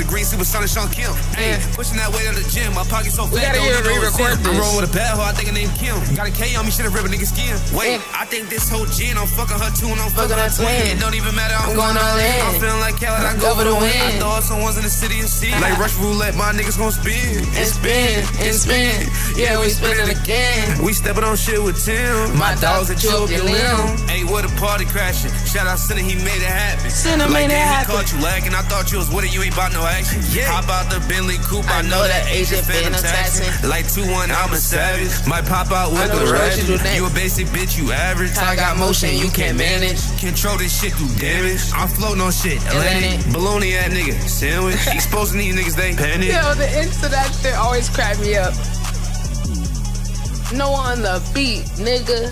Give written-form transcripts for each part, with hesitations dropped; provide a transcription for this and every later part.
the green supersonic Sean Kim. Ayy, pushing that weight on the gym. My pocket's so fat. Gotta re-record this. I'm rolling with a bad hoe, I think her name Kim. Got a K on me, shit, rip a nigga skin. Wait, I think this whole gin, I'm fucking her too, and I'm fucking her twin. It don't even matter, I'm going all in. I'm feeling like Khaled, I go for the win. I throw out some ones in the city and see. Like Rush Roulette, my niggas gon' spin. And spin, and spin. Yeah, we spinning again. We stepping on shit with Tim. My dogs that choke your limb. Hey, what a party crashing. Shout out Sinner, he made it happen. Sinner like made it happen. Caught you lagging, I thought you was with it, you ain't bout no action. Yeah. Hop out the Bentley coupe, I know that Asian phantom taxing. Like 2-1, I'm a savage. Might pop out with the ratchet. You a basic bitch, you average. I got motion, you can't manage. Control this shit through damage. I'm floating on shit, Atlantic. Baloney ass nigga, sandwich. Exposing these niggas, they panic. Yo, the ends to that shit always crack me up. No on the beat, nigga.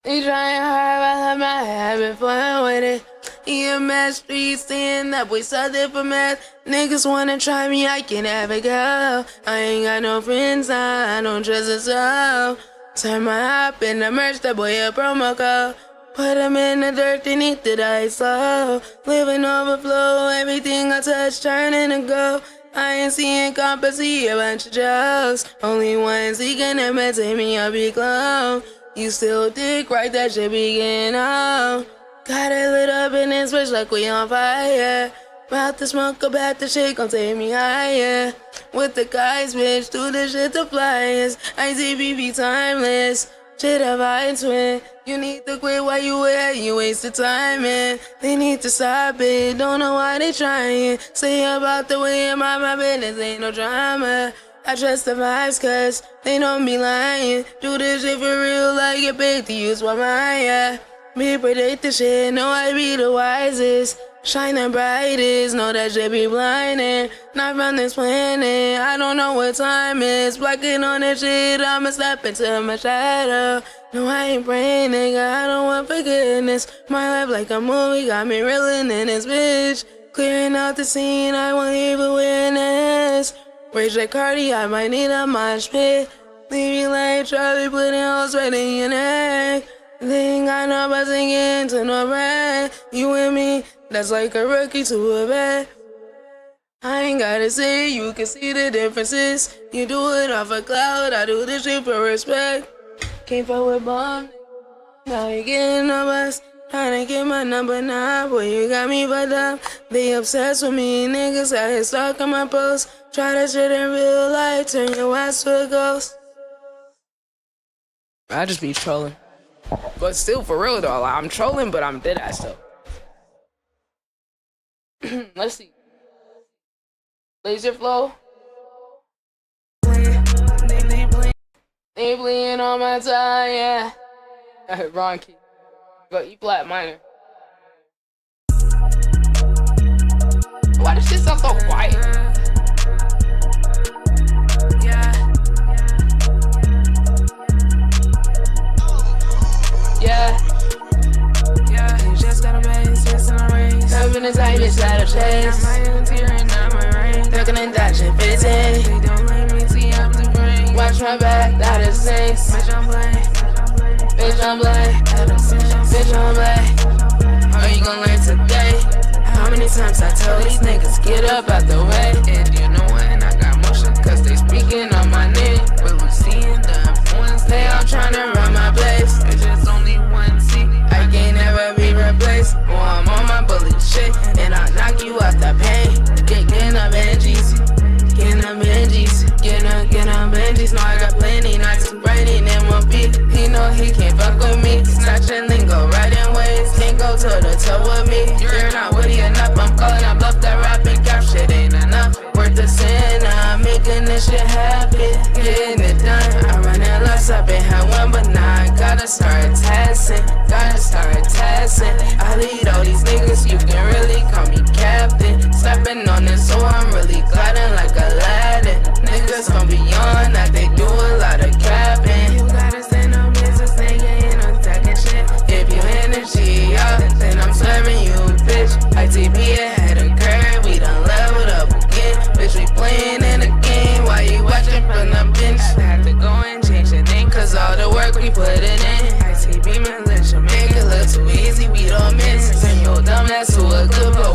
He trying hard while I'm having fun with it. EMS streets stand up, we something for math. Niggas wanna try me, I can have a go. I ain't got no friends, I don't trust a soul. Turn my hop in the merch, that boy a promo code. Put him in the dirt, they need to die slow. Living overflow, everything I touch turning to gold. I ain't seeing compass, see a bunch of jokes. Only one seeking to maintain me, I'll be clone. You still dick right, that shit begin on. Got it lit up in this bitch like we on fire. About to smoke about the shit gon' take me higher. With the guys, bitch, do the shit to flyers. ITB be timeless. Shit have I twin. You need to quit while you at, you wasted time, man. They need to stop it, don't know why they trying. Say about the way I'm on my business, ain't no drama. I trust the vibes cause they don't be lying. Do this shit for real like get paid to use my mind, yeah. Me predict the shit, know I be the wisest. Shine the brightest, know that shit be blinding. Not from this planet, I don't know what time is. Blocking on that shit, I'ma step into my shadow. No, I ain't praying, nigga, I don't want forgiveness. My life like a movie, got me reeling in this bitch. Clearing out the scene, I won't even witness. Rage like Cardi, I might need a mosh pit. Leave you like Charlie, putting holes right in your neck. They ain't got no buzzing into no brand. You and me, that's like a rookie to a vet. I ain't gotta say, you can see the differences. You do it off a cloud, I do this shit for respect. Can't fuck with bomb, now you getting no bus. Tryna get my number now, boy, you got me fucked up. They obsessed with me, niggas out here stalking my posts. Try that shit in real life, turn your ass to a ghost. I just be trolling. But still, for real though, I'm trolling, but I'm dead ass though. Let's see. Laser flow. They bleeding on my time, yeah. Wrong key. Go E flat minor. Why does shit sound so quiet? Yeah. You just gotta make sense in the race. Having a tight bitch out of chase. Looking at that shit fitting. They don't let me see up the brain. Watch my back, that is safe. Bitch, I'm blind. Bitch, I'm blind. Bitch, I'm blind. Are you gon' learn today? How many times I tell these niggas get up out the way? And you know when I got motion, cause they speaking on my name. But we seeing the influence, they all tryna run my place. It's just only one seat, I can't never be replaced. Oh, I'm on my bully shit, and I'll knock you out the pain. Getting up Benjis, getting up Benjis, getting up Benjis. No, I got plenty, not too bright in one beat. He know he can't fuck with me. Snatching lingo, riding waves, can't go toe to toe with me. You're not witty enough, I'm calling, I bluff that rapping cap shit ain't enough. Worth the sin, I'm making this shit happen, getting it done. I run it lost, I've been had one, but now I gotta start testing, I lead all these niggas, you can really call me captain. Stepping on it, so I'm really gliding like Aladdin. Niggas gon' be on that, they do a lot of capping. You gotta stand on business, nigga, ain't on talking shit. If you energy up, then I'm serving you, bitch. ITB ahead of curve, we done leveled up again. Bitch, we playing in the game, while you watching from the bench. I had to go and change the name, cause all the work we put it in. ITB militia, make it look too easy, we don't miss. Send your dumb ass to a good boy.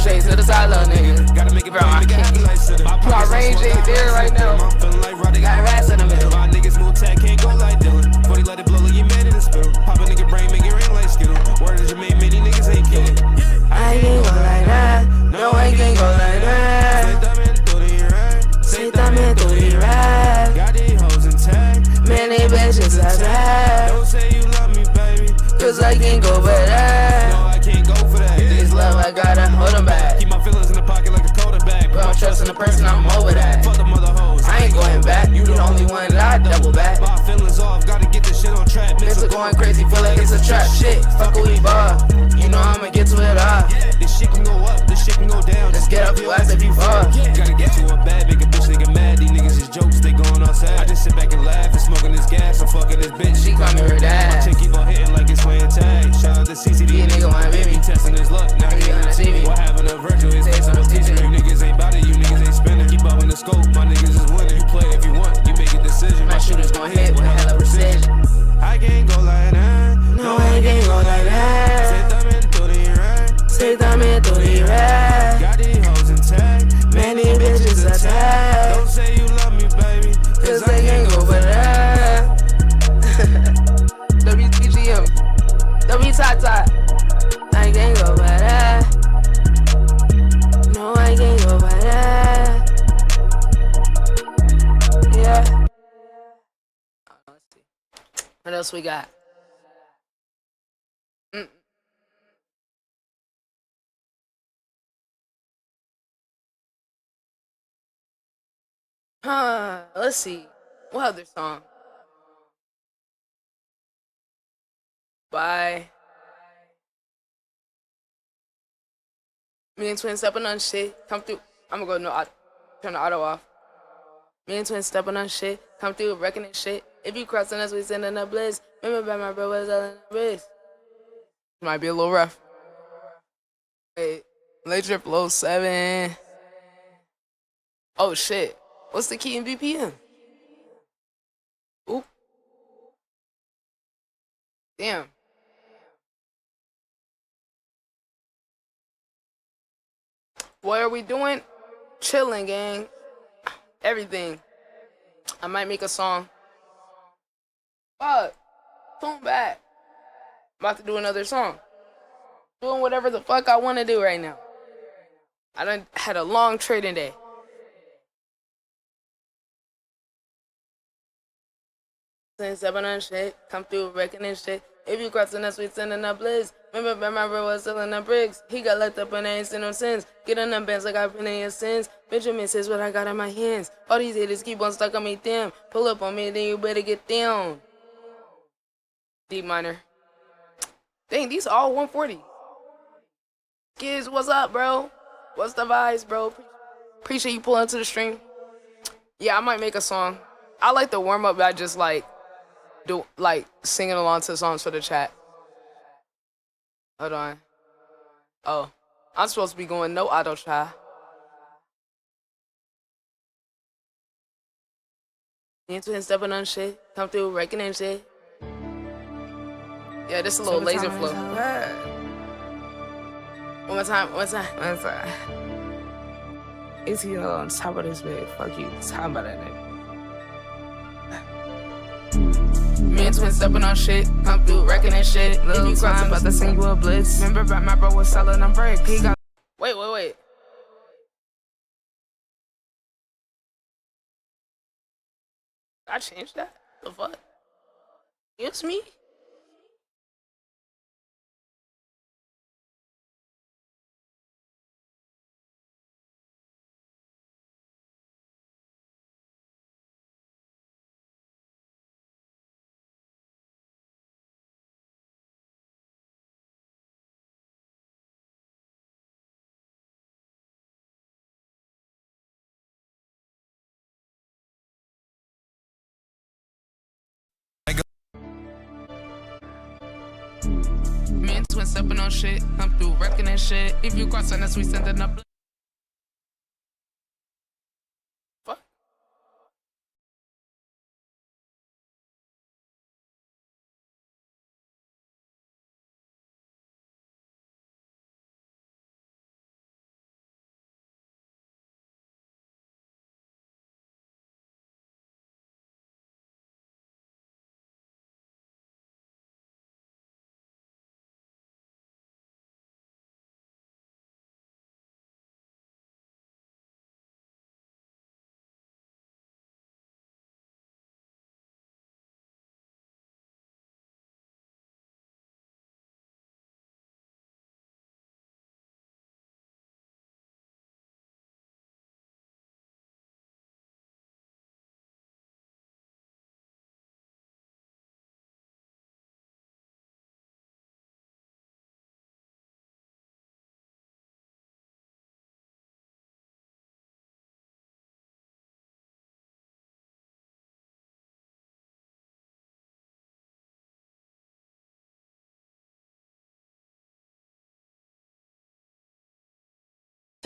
shade to the side, little nigga. Gotta make it Bro, I make it happen can't. like center. My My pockets range so ain't there right now. I'm feeling like Roddy Got rats in the middle. My niggas move tag, can't go like Dylan. 40 let it blow like you man in the spittle. Pop a nigga brain, make it rain like Skittle. Word is your main, many niggas ain't kill it. I can't go like that. No, I can't go like that. Say también tú dirás. Got these hoes intact. Many bitches I rap. Don't say you love me, baby. Cause I can't go for that. No, I can't go for that. This love, I gotta hold them back. Keep my feelings in the pocket like a quarterback. But I'm trusting the person, I'm over that. Fuck them other hoes. I ain't going back. You the only one that I double back. My feelings off, gotta get this shit on track. Mental going crazy, feel like it's a trap. Shit, fuck who we ball. You know I'ma get to it all. This shit can go up, this shit can go down. Just get up your ass if you fall. Gotta get to a bad, make a bitch nigga mad. These niggas is jokes, they going outside. I just sit back and laugh and smoking this gas. I'm fucking this bitch. She call me her My dad. chick keep on hitting like it's playing tag. Shout out to CCD, Yeah, nigga wanna baby. He testing his luck, now he on the TV. What happened to Virgil? His face on teaching. You niggas ain't bout it, you niggas ain't spinning. Keep up in the scope, my niggas is winning. You play if you want, you make a decision. My shooters gon' hit with hella precision. I can't go like that. No, I can't go like that. Say también tú dirás. Got these hoes intact. Many bitches attack. Don't say you love me, baby. Cause they can't go for that. WTGM. W-Tot-Tot. I can't go for that. No, I can't go for that. Yeah. Let's see. What else we got? Let's see. What other song? Bye. Me and Twin stepping on shit. Come through. I'm gonna go no auto. Turn the auto off. Me and Twin stepping on shit. Come through reckoning shit. If you crossing us, we sending a bliss. Remember back my bro was all in the wrist. Might be a little rough. Wait. Late trip low 7. Oh shit. What's the key in BPM? Oop. Damn. What are we doing? Chilling, gang. Everything. I might make a song. Fuck. Tune back. About to do another song. Doing whatever the fuck I want to do right now. I done had a long trading day. Since 700 shit, come through reckoning shit. If you crossing us, we sending up bliss. Remember, back my bro was selling the bricks. He got locked up and I ain't seen no sense. Get on them bands like I've been in your sins. Benjamin says what I got in my hands. All these haters keep on stuck on me, damn. Pull up on me, then you better get down. D minor. Dang, these all 140. Kids, what's up, bro? What's the vibes, bro? Appreciate you pulling to the stream. Yeah, I might make a song. I like the warm up, but I just like singing along to songs for the chat. Hold on. Oh, I'm supposed to be going no auto try. Me and Twin stepping on shit. Come through reckoning shit. Yeah, this is a little laser flow. One more time. Is he on top of this bed? Fuck you. Talking about that nigga. Me and Twin stepping on shit. Come through reckoning shit. Little time about to send you a blitz. Remember back my bro was selling them bricks. He got. Wait. I changed that? The fuck? It's me? Me and Twin stepping on shit. Come through reckoning shit. If you crossing us, we sending up.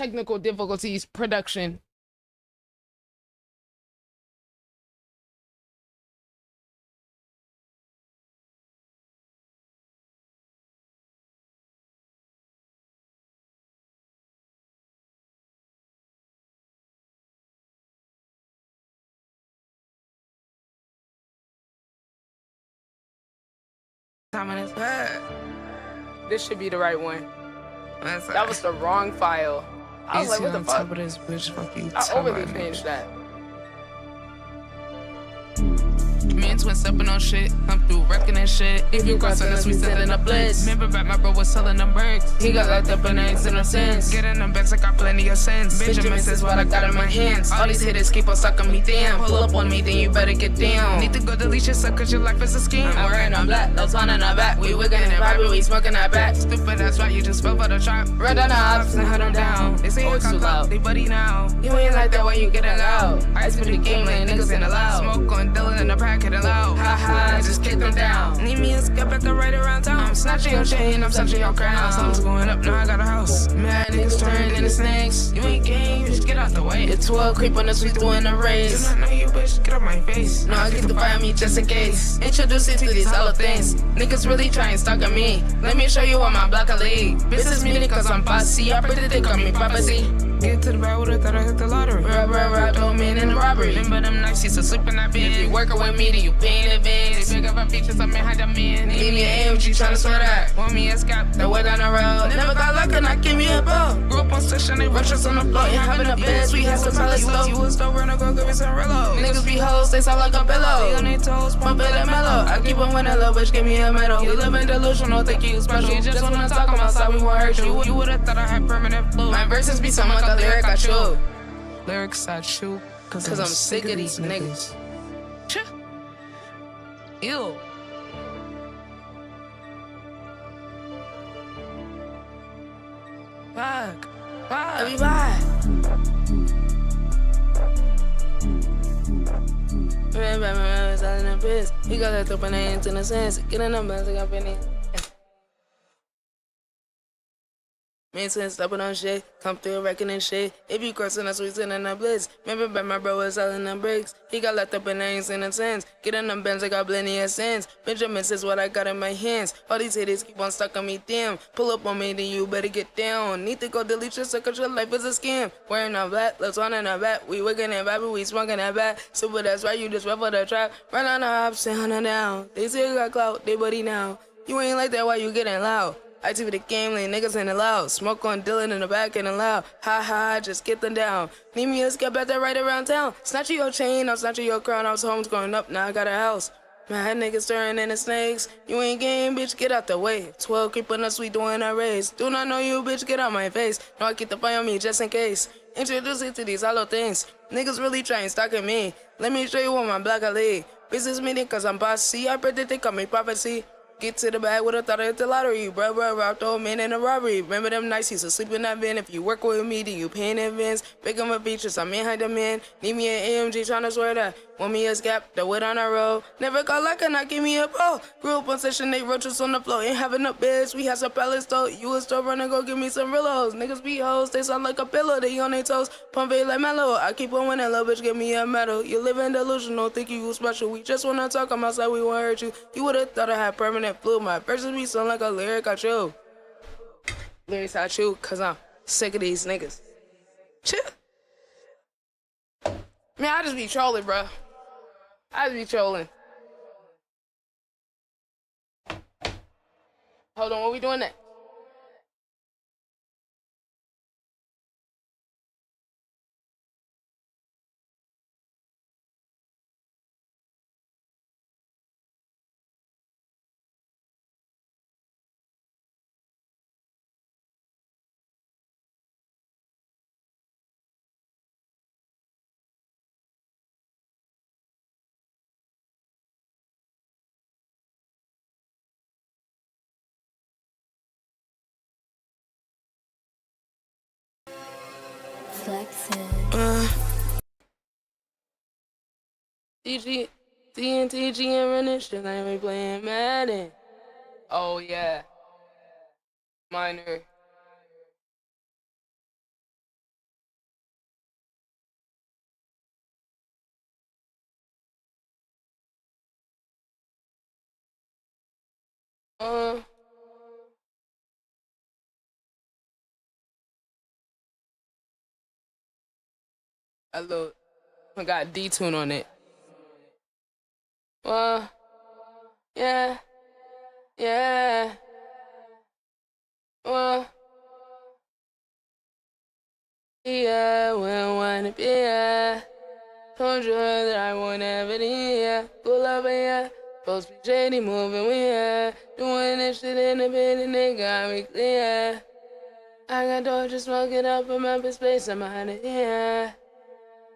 technical difficulties production. Time on his head. This should be the right one. That's That was the wrong file. I was like, what the fuck? Top of this bitch, fuck you. I overly changed that. Me and twin stepping on shit, I'm through wrecking and shit. If you cross us, we sending a blitz. Remember back, my bro was selling them bricks. He got locked up in eggs in no sense. Getting them bags, I got plenty of sense. Benjamin says what I got in my hands. All these hitters keep on sucking me down. Pull up on me, then you better get down. Need to go delete your suck, cause your life is a scam. I'm wearing on black, no on our back. We wigging and vibing, we smoking our back. Stupid, that's right, you just fell for the trap. Run down the ops and hunt them down. They say it's too loud, they buddy now. You ain't like that when you get loud. I spin the game, like niggas in the loud. Smoke on Dylan in the pack, hitting loud. Ha ha, just kick them down. Need me a skip at the right around town. I'm snatching your chain, I'm snatching your crown. Something's going up, now I got a house. Mad niggas turning into snakes. You ain't game, just get out the way. It's 12 creep on the sweet doing the race. Do not know you, bitch, get off my face. No, I get to fire me just in case. Introduce you to these hollow things. Niggas really try and stalk at me. Let me show you what my block a league. Business meaning cause I'm bossy. I predict they call me prophecy. Get to the bag with thought I hit the lottery. Rub, don't mean in the robbery. Remember them nights, she's sleep in that bed. If you working with me, then you pay in advance. They big up her features, I'm behind the man. Need me an AMG, tryna swear that. Want me a scalp, the way down the road. Never got luck and I give me a ball. Grew up on station, they rush us on the floor. Ain't having a bed, we had some solid slow. You was still running, go give me some reload. Niggas be hoes, they sound like a pillow. They on their toes, pump it and mellow. I keep on winning, little bitch, give me a medal. We live in delusional, think you special. You just wanna talk about outside, we won't hurt you. You would've thought I had permanent flu. My verses be something like a lyric I chew. Lyrics I chew, cause I'm sick of these niggas. Ew. Fuck. Everybody. Remember, selling them piss. You got that open hands in a sense. Get in them bands, I got penny. Me and twin stepping on shit, come through wrecking and shit. If you crossing us, we sending a blitz. Remember back, my bro was selling them bricks. He got locked up in names in a sense. Get in them bands, I got plenty of sense. Benjamin says what I got in my hands. All these haters keep on stuck on me, damn. Pull up on me, then you better get down. Need to go delete your sucker, your life is a scam. Wearing our black, let's on in our back. We wigging and vibing, we smoking that back. Super, that's right, you just run for the trap. Run on the hops and hunt her down. They say you got clout, they buddy now. You ain't like that, why you getting loud? ITB the game, like niggas in the loud. Smoke on Dylan in the back and the loud. Ha ha, just get them down. Need me a skip at that right around town. Snatching your chain, I'm snatching your crown. I was home growing up, now I got a house. Mad niggas stirring in the snakes. You ain't game, bitch, get out the way. 12 creeping us, we doing our race. Do not know you, bitch, get out my face. No, I keep the fire on me just in case. Introduce you to these hollow things. Niggas really try and stalk at me. Let me show you what my block I lead. Business meeting cause I'm bossy. I predict they call me prophecy. Get to the bag with a thought I hit the lottery. Bro, throw a man in a robbery. Remember them nights, he's asleep in that van. If you work with me, then you pay in advance. Big on my features, I'm behind the man. Need me an AMG, tryna swear that. Want me a scap, the wood on the road. Never got luck and I give me a ball. Grew up on session, they roaches on the floor. Ain't having no beds, we had some pallets though. You was still running, go give me some real hoes. Niggas be hoes, they sound like a pillow. They on their toes, pump it like mellow. I keep on winning, little bitch, give me a medal. You live in delusional, think you special. We just wanna talk, I'm outside, we won't hurt you. You would've thought I had permanent flu. My verses be sound like a lyric I chew. Lyrics I chew, cause I'm sick of these niggas. Chill. Man, I just be trolling, bro. I just be trolling. Hold on, what we doing next? TG, TNTG and running shit, I ain't playing Madden. Oh yeah. Minor. A little, I got D-tune on it. Yeah, yeah. Yeah, we don't wanna be here. Told you that I won't ever be here. Pull up here. Supposed to be shady, moving we here. Doing this shit in the bed and they got me clear. I got doors just smoking up from up space, I'm out of here.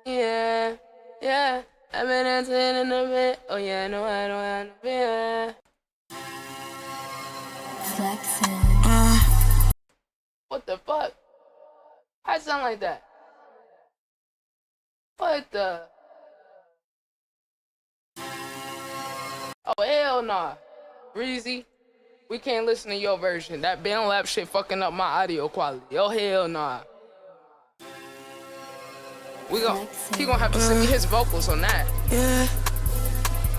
Yeah, yeah. I've been dancing in the bed. Oh yeah, no, I don't have no fear. Flexing. What the fuck? I sound like that. What the? Oh, hell nah. Breezy, we can't listen to your version. That band lab shit fucking up my audio quality. Oh, hell nah. He gonna have to send me his vocals on that. Yeah,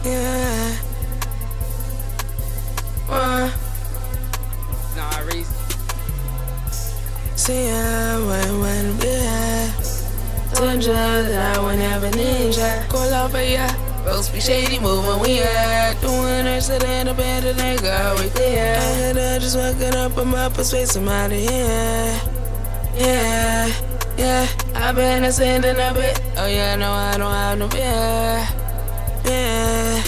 yeah. Nah, Reezy. See, I wouldn't be here. Told you that I would never need ya. Call over ya. Folks be shady, moving we at. Doing that shit in the bed, and they got we clear. I had her just waking up, I'm up in space, I'm out of here. Yeah, yeah. I've been ascending a bit. Oh yeah, no, I don't have no fear. Yeah,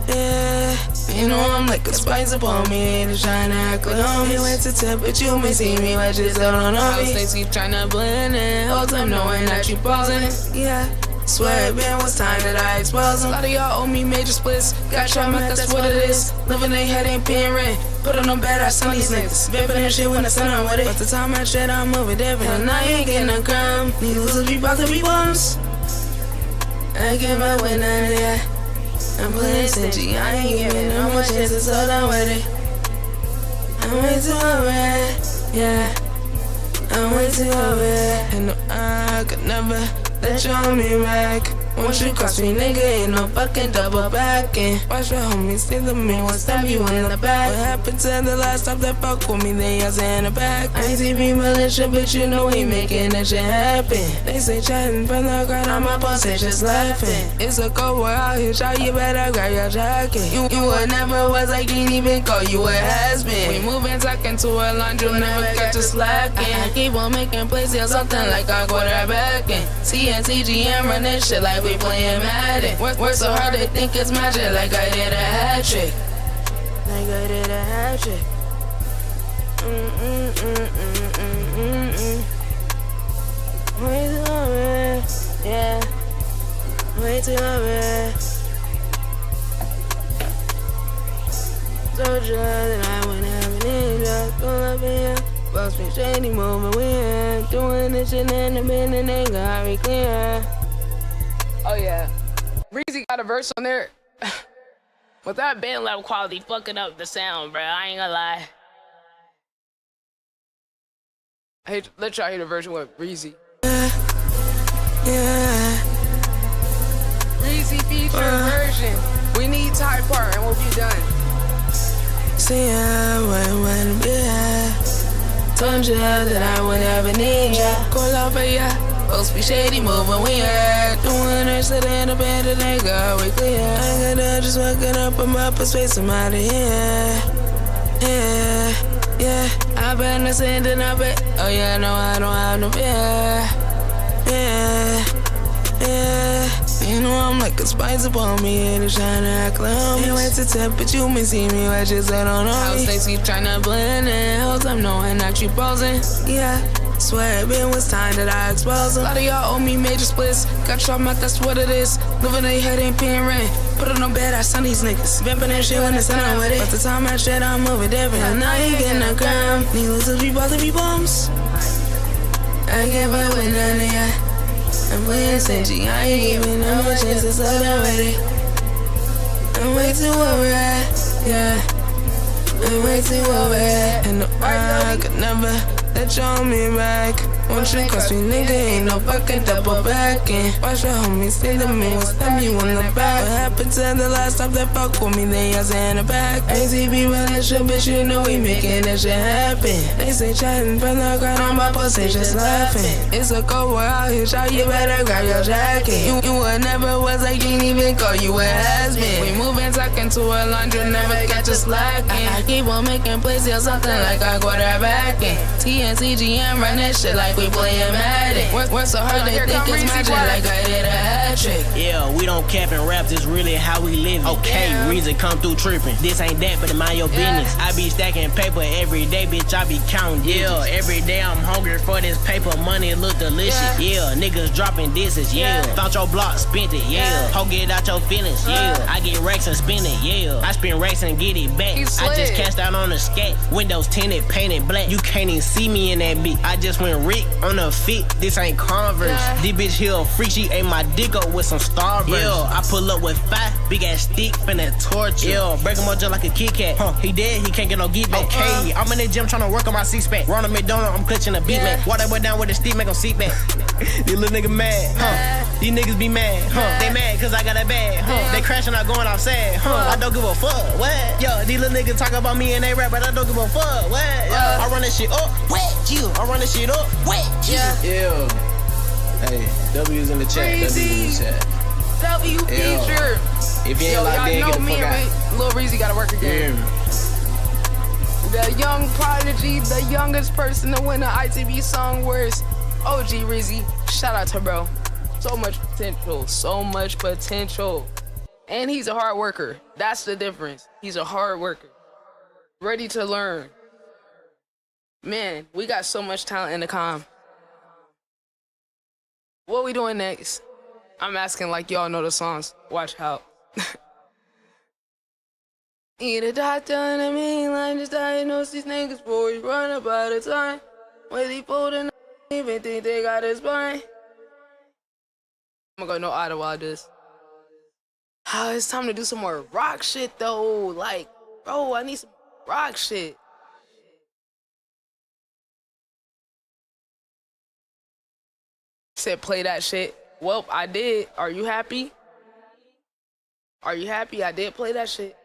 yeah. You know I'm like a spice upon me, and it's trying to act like homies. Went to tip, but you may see me, but just don't know me. They keep trying to blend in, whole time knowing that you pausing. Yeah, swear it been was time that I expose them. A lot of y'all owe me major splits, got trauma, that's what it is. Living they head ain't paying rent, put on them bad ass on these niggas. Bippin' and shit when the sun on with it. But the time I shit, I'm moving different, and I ain't getting no crumb. Needles will be about to be bums. I give up with none of that. I'm playing stingy, I ain't giving no more chances, so done with it. I'm way too over it, yeah. I'm way too over it. And no, I could never let you on me back. Once you cross me, nigga, ain't no fucking double backing. Watch your homies see the me, one stab you in the back. What happened to the last time that fuck with me, they ass in the back. ITB militia, but you know we making that shit happen. They say chatting from the ground, I'm up on stage just laughing. It's a cold boy out here, shot, you better grab your jacket. You would never was like, didn't even call you a has-been. We moving, talking to a line, you never got to slacking. I keep on making plays, yeah, something like I'm quarterbacking. CNCGM running shit like we playing Madden. Work so hard they think it's magic, like I did a hat trick. Like I did a hat trick. Way too over, yeah. Way too over. Told you that I wouldn't have an injury. Pull up here. Folks be shady, moving weird. Doing this shit in the bed and they got me clear. Oh yeah. Breezy got a verse on there. With that band level quality fucking up the sound, bro. I ain't gonna lie. Let y'all hear the version with Breezy. Yeah. Breezy feature version. We need Ty part and we'll be done. See, I wouldn't be here. Told you that I would never need ya. Call over ya. Folks be shady, moving weird. Doing that shit in the bed and they got we clear. I got her just waking up, I'm up in space, I'm out of here. Yeah, yeah. I've been ascending a bit. Oh yeah, no, I don't have no fear. Yeah, yeah. You know I'm like a spice upon me, and it's trying to act like homies. Ain't wait to tip, but you may see me, I just don't know me. House they keep trying to blend in, whole time knowing that you posing. Yeah. Swear it been was time that I exposed them. A lot of y'all owe me major splits, got trauma, that's what it is. Living they head ain't paying rent, put on no bad ass on these niggas. Bippin' and shit when the sun on with it. But the time I shit, I'm moving different, and I ain't getting no crumb. Needles will be about to be bums. I give up with none of ya. I'm playing stingy, I ain't giving no more chances, so done with it. I'm way too over it, yeah. I'm way too over it. And no, I could never let you on me back. One trick cost me, nigga, ain't no fucking double backing. Watch your homies say the man will stab you on the back. What happened to the last time that fuck with me? They ass in the back. ITB running shit, bitch, you know we making that shit happen. They say chatting from the ground on my pussy, just laughing. It's a cold war out here, shout, you better grab your jacket. You would never was like, can't even call you a has-been. We moving, talking to a laundry, never catch us slacking. I keep on making plays, or something like I quarterbacking. TNCGM run that shit like we playing Madden. Work so hard they think it's magic like I did a hat trick. Yeah, we don't cap and raps, it's really how we live. Okay, reason come through tripping. This ain't that, but it mind your business. I be stacking paper every day, bitch, I be counting digits. Yeah, every day I'm hungry for this paper, money look delicious. Yeah, niggas dropping disses, yeah. Thought your block spent it, yeah. Ho, get out your feelings, yeah. I get racks and spend it, yeah. I spend racks and get it back. I just cashed out on the scat. Windows tinted, painted black. You can't even see me in that beat. I just went Rick on the fit. This ain't Converse. This bitch here a freak. She ate my dick up with some Starburst. Yeah, I pull up with 5 big ass stick finna torture. Yeah, break him up just like a Kit Kat. He dead, he can't get no get back. Okay, I'm in the gym tryna work on my six pack. Ronald McDonald, I'm clutching a beat man. Walk that boy down with a stick, make him seat back. These little niggas mad, These niggas be mad, They mad cause I got a bag, They crashing out going off sad, I don't give a fuck, what? Yo, these little niggas talk about me and they rap, but I don't give a fuck, what? Yo, I run this shit up, wet you. I run this shit up, wet you. Yeah. Hey, W's in the chat, W's in the chat. W feature. If you ain't like that, get the fuck out. Lil Reezy gotta work again. The young prodigy, the youngest person to win the ITB Song Awards. OG Reezy, shout out to bro. So much potential, so much potential. And he's a hard worker. That's the difference. He's a hard worker. Ready to learn. Man, we got so much talent in the comm. What we doing next? I'm asking like y'all know the songs. Watch how. Need a doctor and a mean line, just diagnose these niggas before we run up out of time. When they folding, even think they got his spine. I'm gonna go no auto while this. It's time to do some more rock shit though. Like, bro, I need some rock shit. Said play that shit. Well, I did. Are you happy? Are you happy? I did play that shit.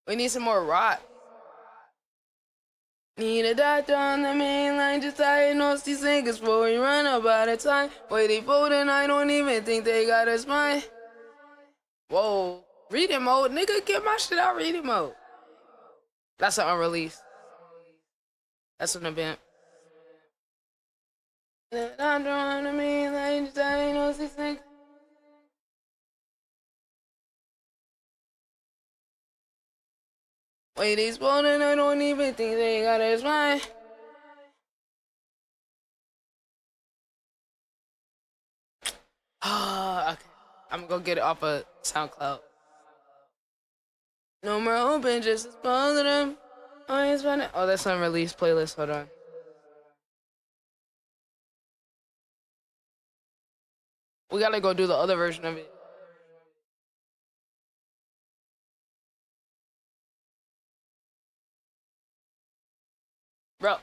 We need some more rock. Need a doctor on the main line, just diagnose these niggas before we run up out of time. Way they folding, I don't even think they got a spine. Whoa, reading mode, nigga, get my shit out reading mode. That's an unreleased. That's an event. Need a doctor on the main line, just diagnose these niggas. Wait, he's folding, I don't even think they got his mind. Okay. I'm gonna go get it off of SoundCloud. No more open, just dispose of them. Oh, that's unreleased playlist, hold on. We gotta go do the other version of it. Bro.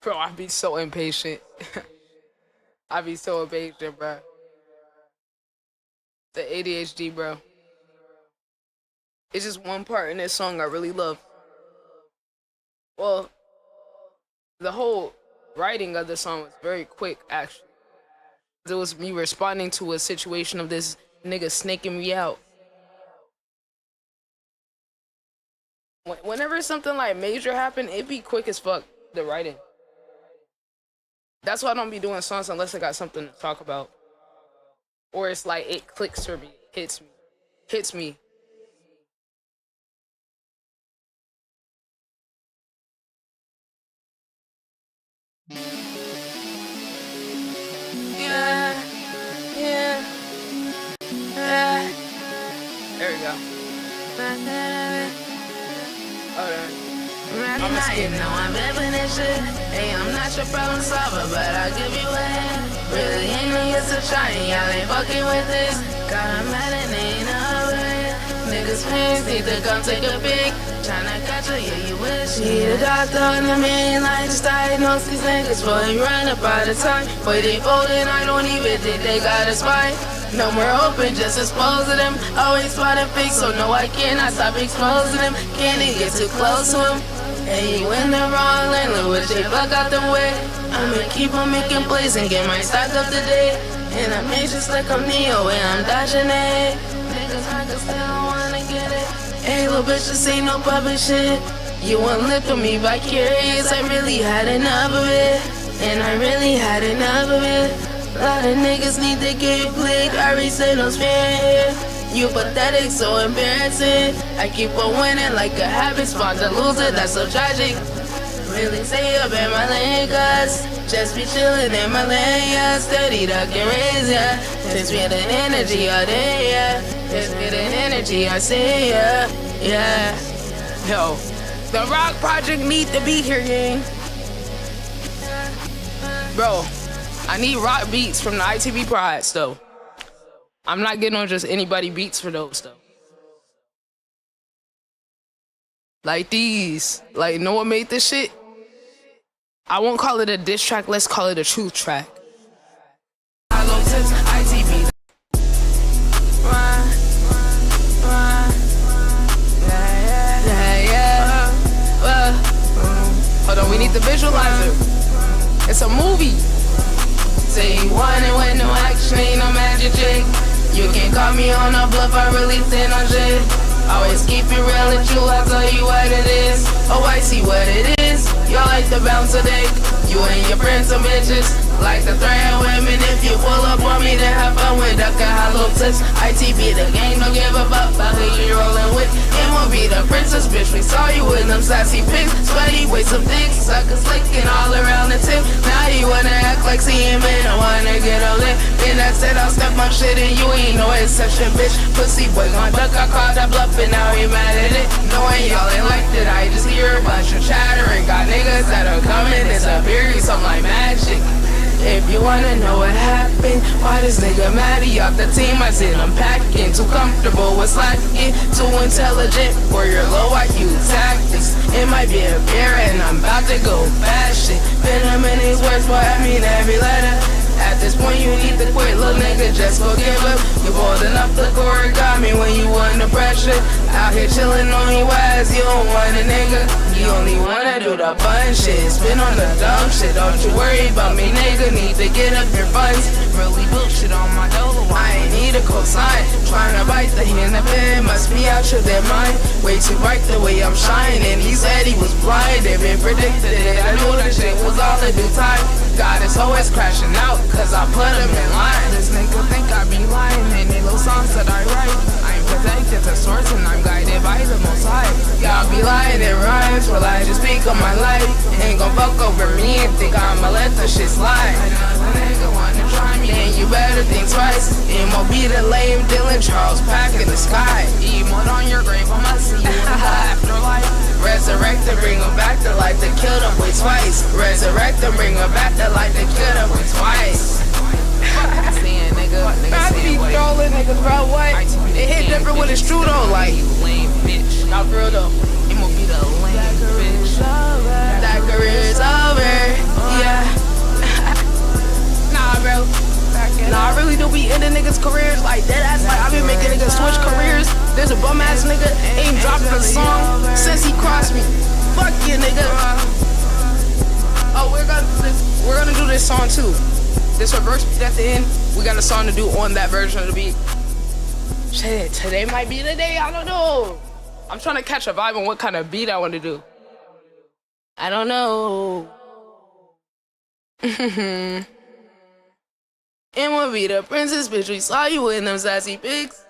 Bro, I be so impatient. I be so impatient, bro. The ADHD, bro. It's just one part in this song I really love. Well, the whole writing of the song was very quick, actually. It was me responding to a situation of this nigga snaking me out. Whenever something like major happen, it be quick as fuck, the writing. That's why I don't be doing songs unless I got something to talk about. Or it's like it clicks for me, hits me. Yeah. There we go. Hold on. Rather not, you know I'm living this shit. Hey, I'm not your problem solver, but I'll give you a hand. Really ain't no use to trying, y'all ain't fucking with this. Got a man and ain't no way. Niggas fans need to come take a peek. Tryna catch her, yeah, you wish. He the doctor on the main line, just diagnose these niggas before he run up out of time. Boy, they folding, I don't even think they got a spine. No more open, just exposing them. Always spotting fake, so no, I cannot stop exposing them. Can't even get too close to him. Hey, you in the wrong lane, look what they fuck out the way. I'ma keep on making plays and get my stock up to date. And I'm anxious like I'm Neo and I'm dodging it. Niggas still don't wanna get it. Hey, little bitch, this ain't no public shit. You won't live with me vicarious. I really had enough of it. And I really had enough of it. A lot of niggas need to get played. I already said no spare. You pathetic, so embarrassing. I keep on winning like a habit, spawn to lose it, that's so tragic. Really stay up in my lane, cuz just be chillin' in my lane, yeah. Steady ducking rays, yeah. Just feeling energy all day, yeah. Just feeling energy, I say, yeah. Yeah. Yo, the Rock Project need to be here, gang. Bro, I need rock beats from the ITB Prides, though. I'm not getting on just anybody beats for those, though. Like these. Like, no one made this shit. I won't call it a diss track, let's call it a truth track. ITB. Hold on, we need the visualizer. It's a movie. Say you want it with no action, ain't no magic trick. You can call me on a bluff, I really stand on shit. Always keep it real and true, I'll tell you what it is. Oh, I see what it is. Y'all like to bounce a dick. You and your friends some bitches. Like to threaten women. If you pull up on me, then have fun with ducking hollow tips. ITB the game, don't give a fuck about who you rolling with. It won't be the princess, bitch. We saw you with them sassy pics. Sweaty with some dicks, suckers licking all around the tip. Now you wanna act like seeing me, don't wanna get a lick. Then I said I'll step my shit and you ain't no exception, bitch. Pussy boy gon' duck, I called that bluff and now he mad at it. Knowing y'all ain't like that, I just hear a bunch of chattering. Got niggas that are coming, disappearing, something like magic. If you wanna know what happened, why this nigga mad he off the team? I said I'm packing, too comfortable with slacking, too intelligent for your low IQ tactics. It might be a beer and I'm about to go fast shit. Venom in these words, boy, I mean every letter. At this point you need to quit, little nigga, just go give up. You bold enough to origami when you under pressure. Out here chillin' on your ass, you don't want a nigga. You only wanna do the fun shit, spin on the dumb shit. Don't you worry about me, nigga, need to get up your funds. Really bullshit on my dolo, I ain't need a cosign. Tryna bite the hand that bit, must be out your dead mind. Way too bright the way I'm shining, he said he was blind. They been predicted it, I knew that shit was all in due time. God is always crashing out, cause I put him in line. This nigga think I be lying, and they little songs that I write. I'm protected to source and I'm guided by the most high. Y'all be lying in rhymes, well I just speak on my life. Ain't gon' fuck over me and think I'ma let the shit slide. Another nigga wanna try me, then you better think twice. MOB the lame Dylan Charles Pack in the sky. Emote on your grave, I'ma see you in the afterlife. Resurrect and bring them back to life, they killed them way twice. Resurrect and bring them back to life, they killed them way twice. Saying nigga, I be trolling niggas, bro, what? It hit different when it's true though, like lame bitch. Not for real though. It won't be the lame bitch. That career's over, yeah. Nah, bro. Nah, I really do be ending niggas' careers like that. Ass like I been making niggas switch careers. There's a bum ass nigga ain't dropped a song since he crossed me. Fuck you, nigga. Oh, we're gonna do this song too. This reverse beat at the end. We got a song to do on that version of the beat. Shit, today might be the day. I don't know. I'm trying to catch a vibe on what kind of beat I want to do. I don't know. And we'll be the princess, bitch. We saw you in them sassy pics.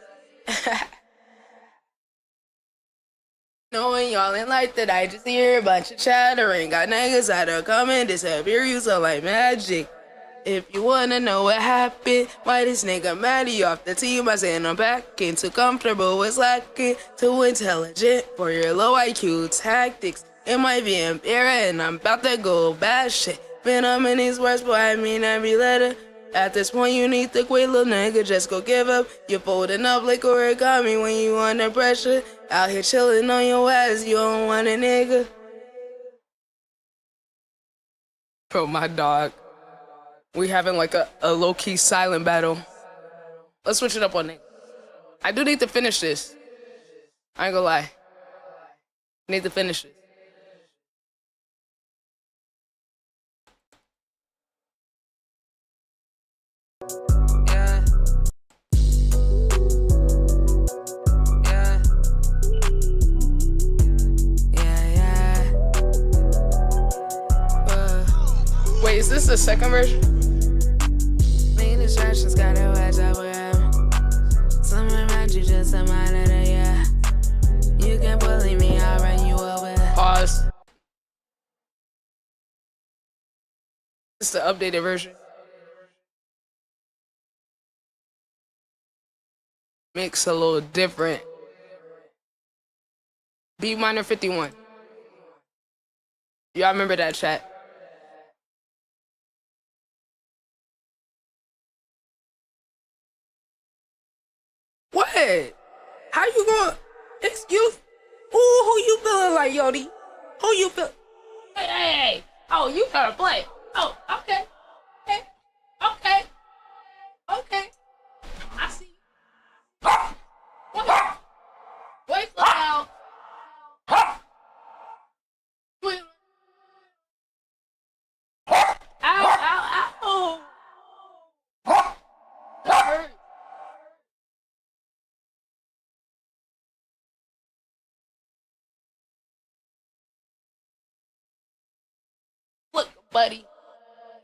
Knowing y'all ain't like that, I just hear a bunch of chattering. Got niggas that are coming, disappear you so like magic. If you wanna know what happened, why this nigga mad he off the team? I said I'm packing, too comfortable with slacking, too intelligent for your low IQ tactics. It might be embarrassing, and I'm about to go bad shit. Been in these words, boy, I mean every letter. At this point, you need to quit, little nigga, just go give up. You're folding up like origami when you under pressure. Out here chilling on your ass, you don't want a nigga. Bro, my dog. We having like a low-key silent battle. Let's switch it up on it. I do need to finish this. I ain't gonna lie. I need to finish it. Yeah. Yeah. Yeah, yeah. Wait, is this the second version? Main distractions, gotta watch out where I'm. Somewhere around you, just a mind of the yeah. You can bully me, I'll run you over. Pause. This is the updated version. Mix a little different. B minor 51. Y'all remember that, chat? What? How you gonna excuse? Who you feeling like, Yodi? Who you feel? Hey. Oh, you gotta play. Oh, okay. Okay. I see you. Wait for now. Wait. Ow. That hurt.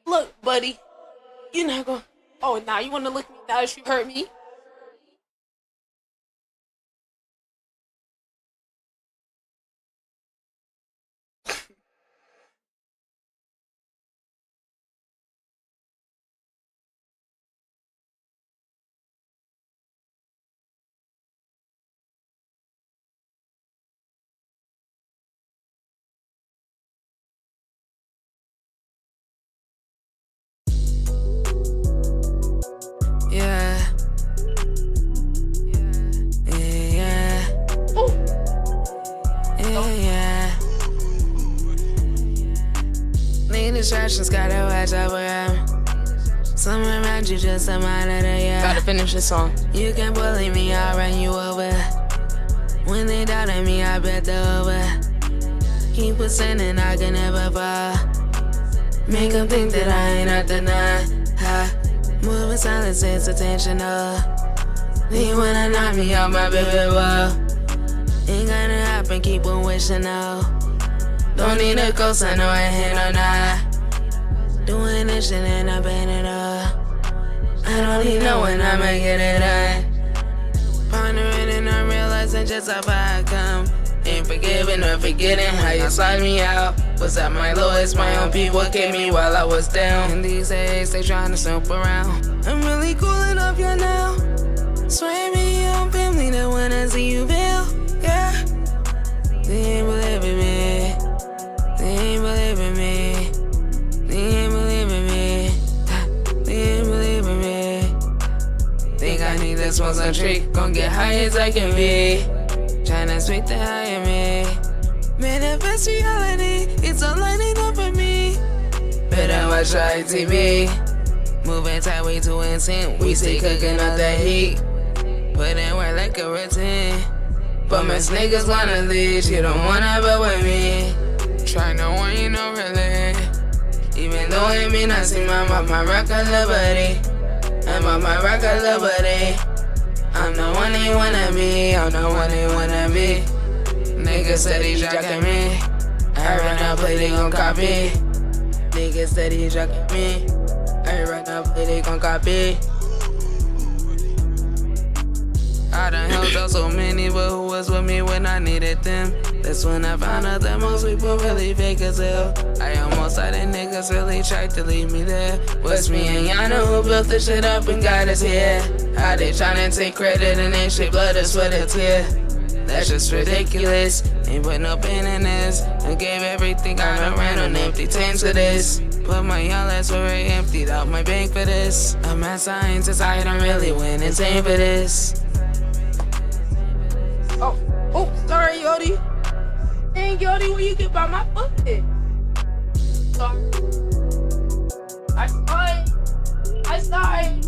Look, buddy. You're not gonna. Oh, now you wanna look at me now that you hurt me? Distractions, gotta watch out where I'm. Somewhere around you, just a mind of the yeah. Gotta finish this song. You can bully me, I'll run you over. When they doubt on me, I bet they're over. Keep ascending, I can never fall. Make them think that I ain't nothing, Moving silence, it's intentional. They wanna knock me off my baby wall. Ain't gonna happen, keep on wishing though. Don't need a ghost, I know I hit or not. Doing this shit and I been it up. I don't need no one, I'ma get it done. Pondering and I'm realizing just how far I come. Ain't forgiving or forgetting how you slide me out. Was at my lowest, my own people kept me while I was down. And these days they trying to snoop around. I'm really cool enough, you now. Swear me your own family that when I see you feel, yeah. They ain't believing me. They ain't believing me. They ain't believing me. They ain't believing me. Think I need this one some trick. Gon' get high as I can be. Tryna speak the higher me. Manifest reality. It's all lining up for me. Better watch your ITB. Moving tight, way too insane. We stay cooking up that heat. Put in work like a routine. But most niggas wanna leave. You don't wanna be with me. Tryna want you know really. Even though it mean I see my rock a little buddy. I'm on my rock a little buddy. I'm the one they wanna be. I'm the one they wanna be. Niggas said he jacking me. I run out play, they gon' copy. Niggas said he jacking me. I run out play, they gon' copy. I done held up so many, but who was with me when I needed them? That's when I found out that most people really fake as hell. I almost had it, niggas really tried to leave me there. Was me and Yana who built the shit up and got us here. How they tryna take credit and ain't shit blood or sweat or tear. That's just ridiculous. Ain't put no pain in this. I gave everything I done ran on empty tanks for this. Put my young last already emptied out my bank for this. I'm mad scientist, I don't really win insane for this. Oh, sorry, Yodi. Dang, Yodi, where you get by my foot? Sorry. I saw it.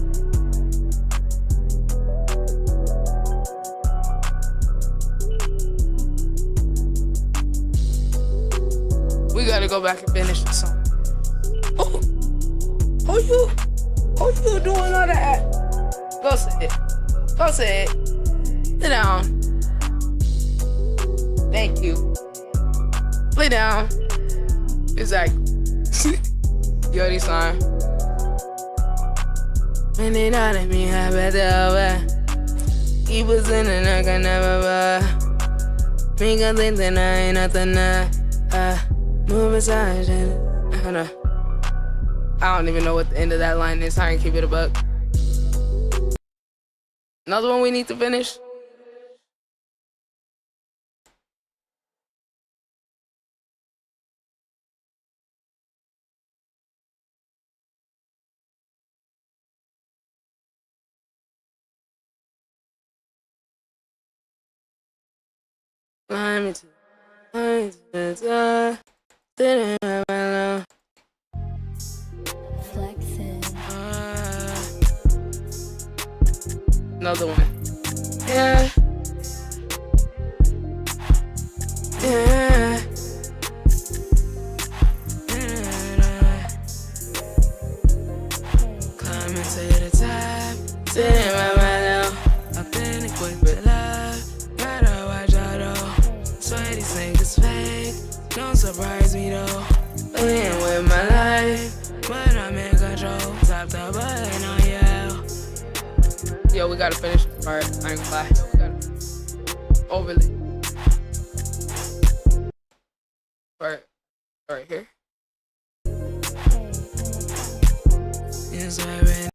We gotta go back and finish the song. Oh, you doing all that? Go say it. Go say it. Sit down. Thank you. Lay down. Exactly. Yodi sign. When they not let me have it over. He was in and I can never buy. Make a think that I ain't nothing move aside and I don't even know what the end of that line is. I can keep it a buck. Another one we need to finish. Climb into the top. Flexing. Another one. Yeah. Climbing to the top. Sitting by myself. Authentic with love. Gotta watch out though. Swear these niggas fake. Don't surprise me though. Playing with my life, but I'm in control. Tap the button on you. Yo, we gotta finish this part. I ain't gonna lie. We gotta overlay. Right here. Yes, I've been.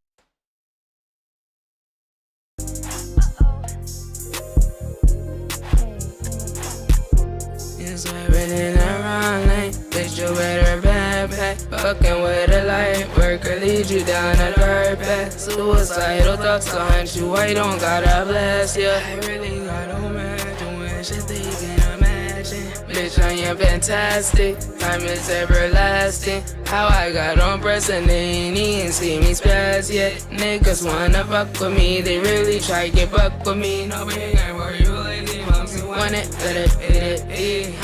Yes, I've been in the wrong lane. Bitch, you better backpack. Fucking with a light worker, lead you down a dark path. Suicidal thoughts to hunt you. I don't gotta blast ya. I really got no man doing shit they can imagine. Bitch, I am fantastic. Time is everlasting. How I got on breasts and they ain't even see me spaz yet. Niggas wanna fuck with me, they really try to get fuck with me. No big ain't where you lazy, moms you want it, let it,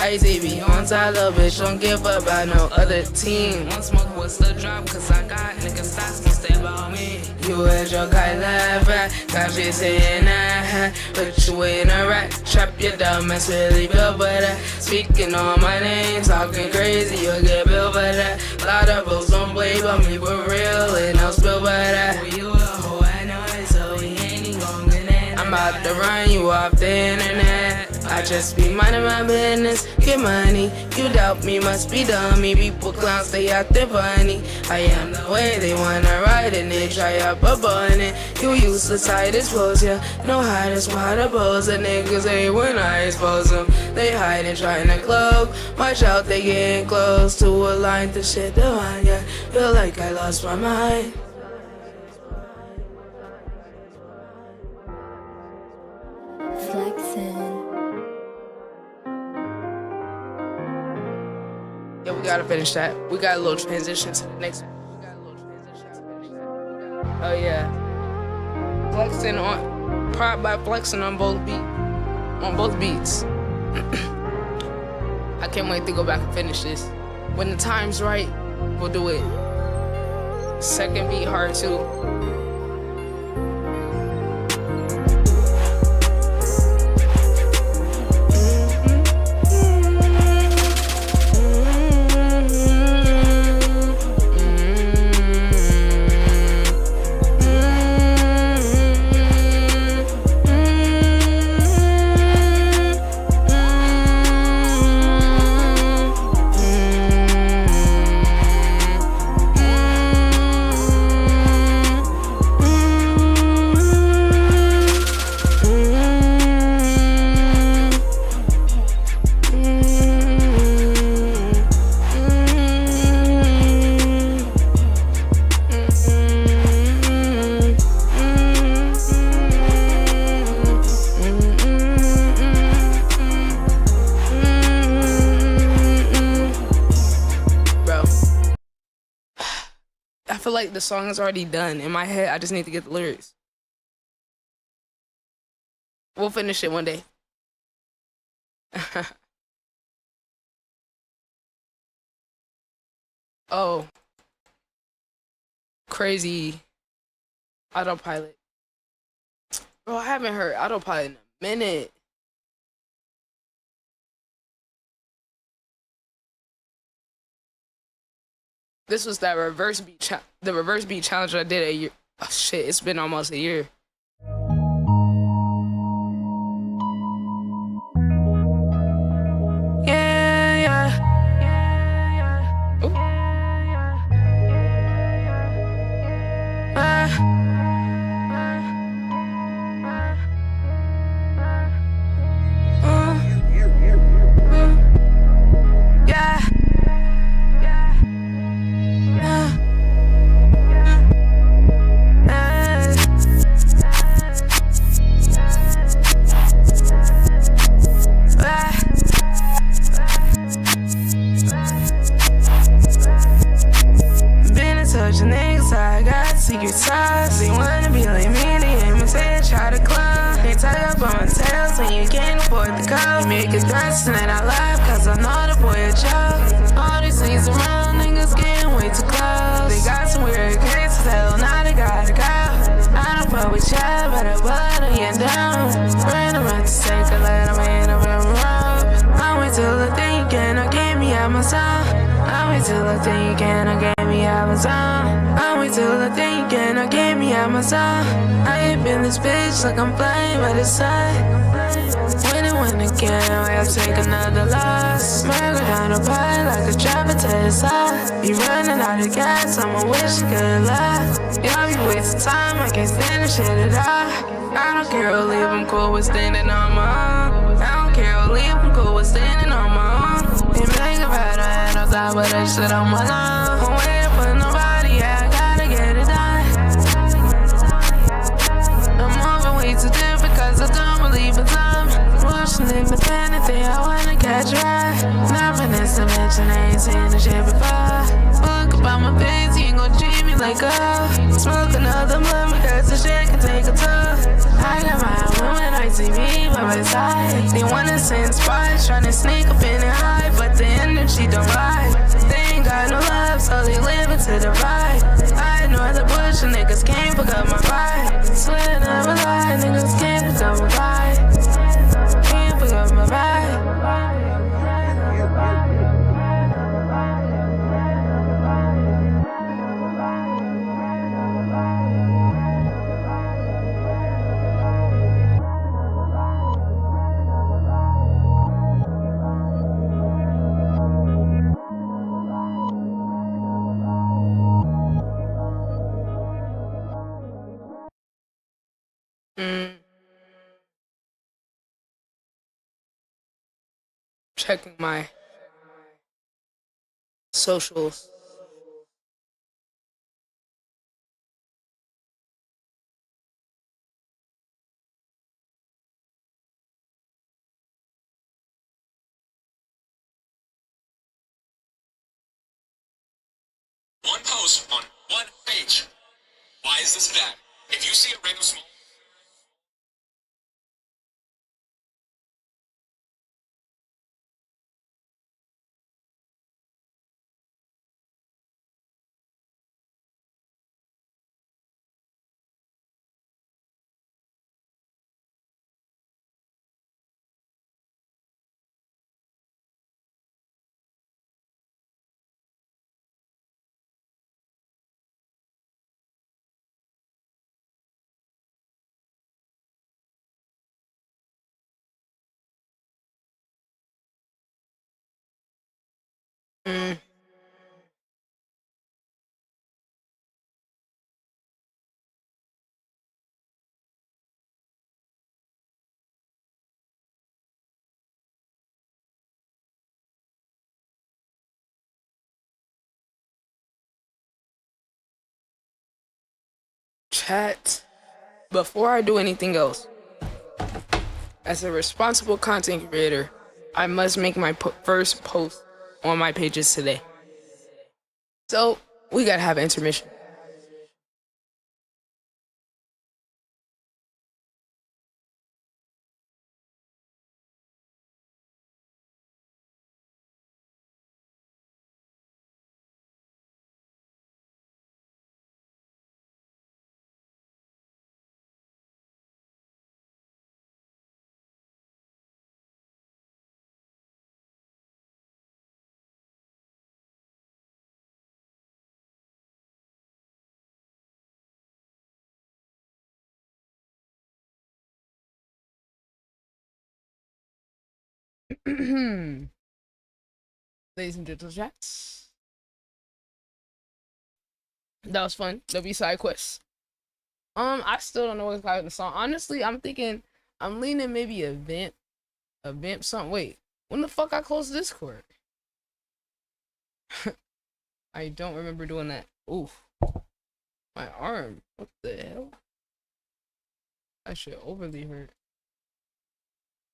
ITB on side, little bitch, don't give up about no other team. One smoke was the drop, cause I got niggas that's gon' stay about me. You and your guy laugh at, got shit saying that, put you in a rat trap, your dumb ass really built for that. Speaking on my name, talking crazy, you'll get built for that. Lot of folks don't play but me, but real, and I'll spill for that. Well, you a hoe, I know it, so we ain't even gon' get in. I'm about to run you off the internet. I just be minding my business, get money. You doubt me, must be dummy. People clowns, stay acting funny. I am the way they wanna ride and they try up a bunny. You useless, hide expose ya. Know how to spot a pose. The niggas ain't when I expose them. They hiding, trying to cloak. Watch out, they getting close to a line. The shit divine, yeah. Feel like I lost my mind. Flexing. Yeah, we gotta finish that. We got a little transition to the next one. Oh yeah. Flexing on, pride by flexing on both beats. I can't wait to go back and finish this. When the time's right, we'll do it. Second beat hard too. like the song is already done in my head. I just need to get the lyrics. We'll finish it one day. Oh. Crazy. Autopilot. Bro, I haven't heard Autopilot in a minute. This was that reverse beat the reverse beat challenge I did a year. Oh shit, it's been almost a year. Secret sauce, they wanna be like me, they imitate, try to climb. They tie up on tails when you can't afford the cost. Make it dress and then I laugh, cause I know the boy a joke. All these things around, niggas getting way too close. They got some weird cases, hell now they gotta go. I don't fuck with ya, but I blood on you down. Ran around to take a let I'm in a room rope. I wait till the thing you cannot get me out my zone. I wait till the thing you cannot get me out my zone. I wait till the thing you cannot get me out my zone. I ain't been this bitch like I'm flying by the sun. Win again, I'll take another loss. Might go down the pipe like a driver to the side. Be running out of gas, I'ma wish I could laugh. Y'all be wasting time, I can't stand this shit at all. I don't care who leave, I'm cool with standing on my own. I don't care who leave, I'm cool with standing on my own. They make a better hand on top of that shit on my lawn. I'm waiting for nobody, yeah, I gotta get it done. I'm moving way too different cause I don't believe in time. Pushing independently, I wanna catch a ride. Nothing is to mention, I ain't seen this shit before. Book about my face, you ain't gon' treat me like a smoke another blunt because the shit can take a toll. I got my woman ITB by my side. They wanna send spies, tryna sneak up in and hide, but the energy don't lie. They ain't got no love, so they live into the vibe. I ignore the bush and niggas can't pick up my vibe. Swear I never lie, niggas can't pick up my vibe. Can't pick up my vibe. Checking my socials. One post on one page. Why is this bad? If you see a random small... Chat. Before I do anything else, as a responsible content creator, I must make my first post on my pages today. So, we gotta have an intermission. Ladies and gentlemen, chats. That was fun. The B-side quest. I still don't know what's called the song. Honestly, I'm leaning maybe a vamp something. Wait, when the fuck I closed Discord? I don't remember doing that. Oof. My arm. What the hell? That shit overly hurt.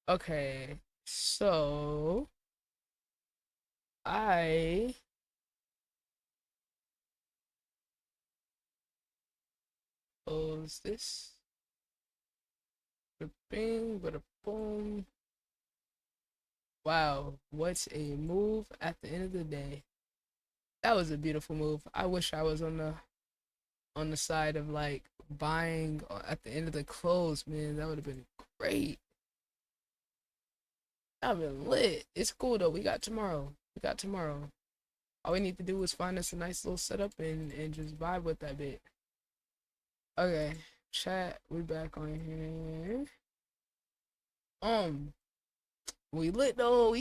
Okay, so I close this. Bing, bada boom. Wow, what a move at the end of the day. That was a beautiful move. I wish I was on the side of like buying at the end of the close, man. That would have been great. I've been lit. It's cool though. We got tomorrow. All we need to do is find us a nice little setup and just vibe with that bit. Okay, chat. We back on here. We lit though,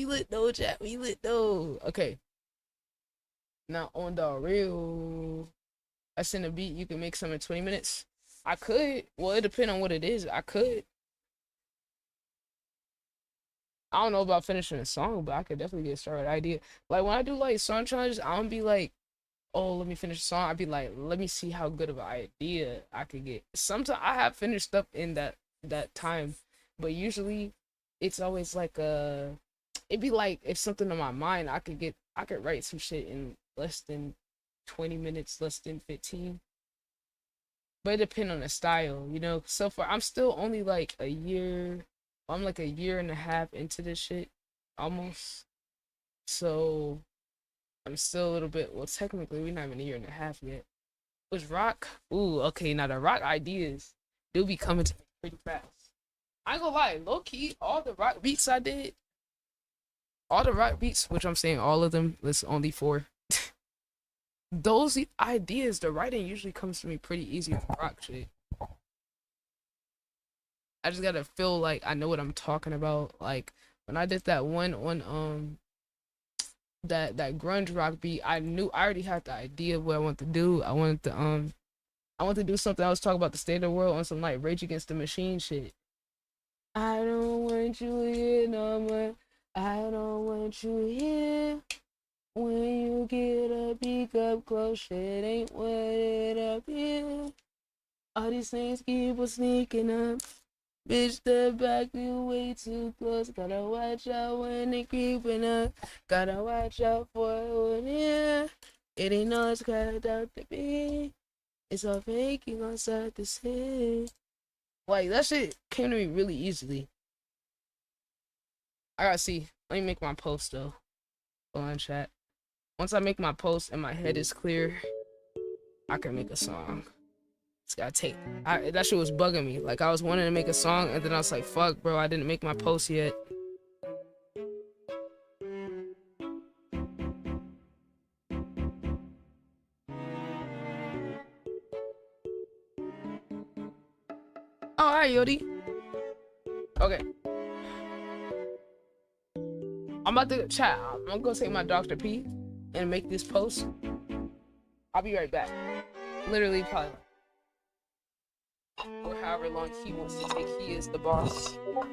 chat. We lit though. Okay. Now on the real, I send a beat. You can make some in 20 minutes. I could. Well, it depends on what it is. I could. I don't know about finishing a song, but I could definitely get started. Idea. Like when I do like song challenges, I don't be like, oh, let me finish the song. I'd be like, let me see how good of an idea I could get. Sometimes I have finished stuff in that time, but usually it's always like it'd be like if something on my mind, I could write some shit in less than 20 minutes, less than 15. But it depends on the style, you know. So far, I'm still only like a year. I'm like a year and a half into this shit, almost. So I'm still a little bit. Well, technically, we're not even a year and a half yet. Was rock? Ooh, okay. Now the rock ideas do be coming to me pretty fast. I ain't gonna lie, low key, all the rock beats I did, all the rock beats, which I'm saying all of them. There's only 4. Those ideas, the writing usually comes to me pretty easy with rock shit. I just gotta feel like I know what I'm talking about. Like when I did that one on that grunge rock beat, I already had the idea of what I want to do. I wanted to do something. I was talking about the state of the world on some like Rage Against the Machine shit. I don't want you here no more. I don't want you here. When you get a peek up close, shit ain't what it appears. All these things keep on sneaking up. Bitch, step back, you way too close. Gotta watch out when they creeping up. Gotta watch out for who near. It ain't all it's cracked out to be. It's all faking on start to say. Like, that shit came to me really easily. I gotta see. Let me make my post, though. Go on, chat. Once I make my post and my head is clear, I can make a song. It's gotta take. That shit was bugging me. Like, I was wanting to make a song, and then I was like, fuck, bro, I didn't make my post yet. Oh, alright, Yodi. Okay. I'm about to chat. I'm gonna go take my Dr. P and make this post. I'll be right back. Literally, probably. Or however long he wants to take. He is the boss. Come on.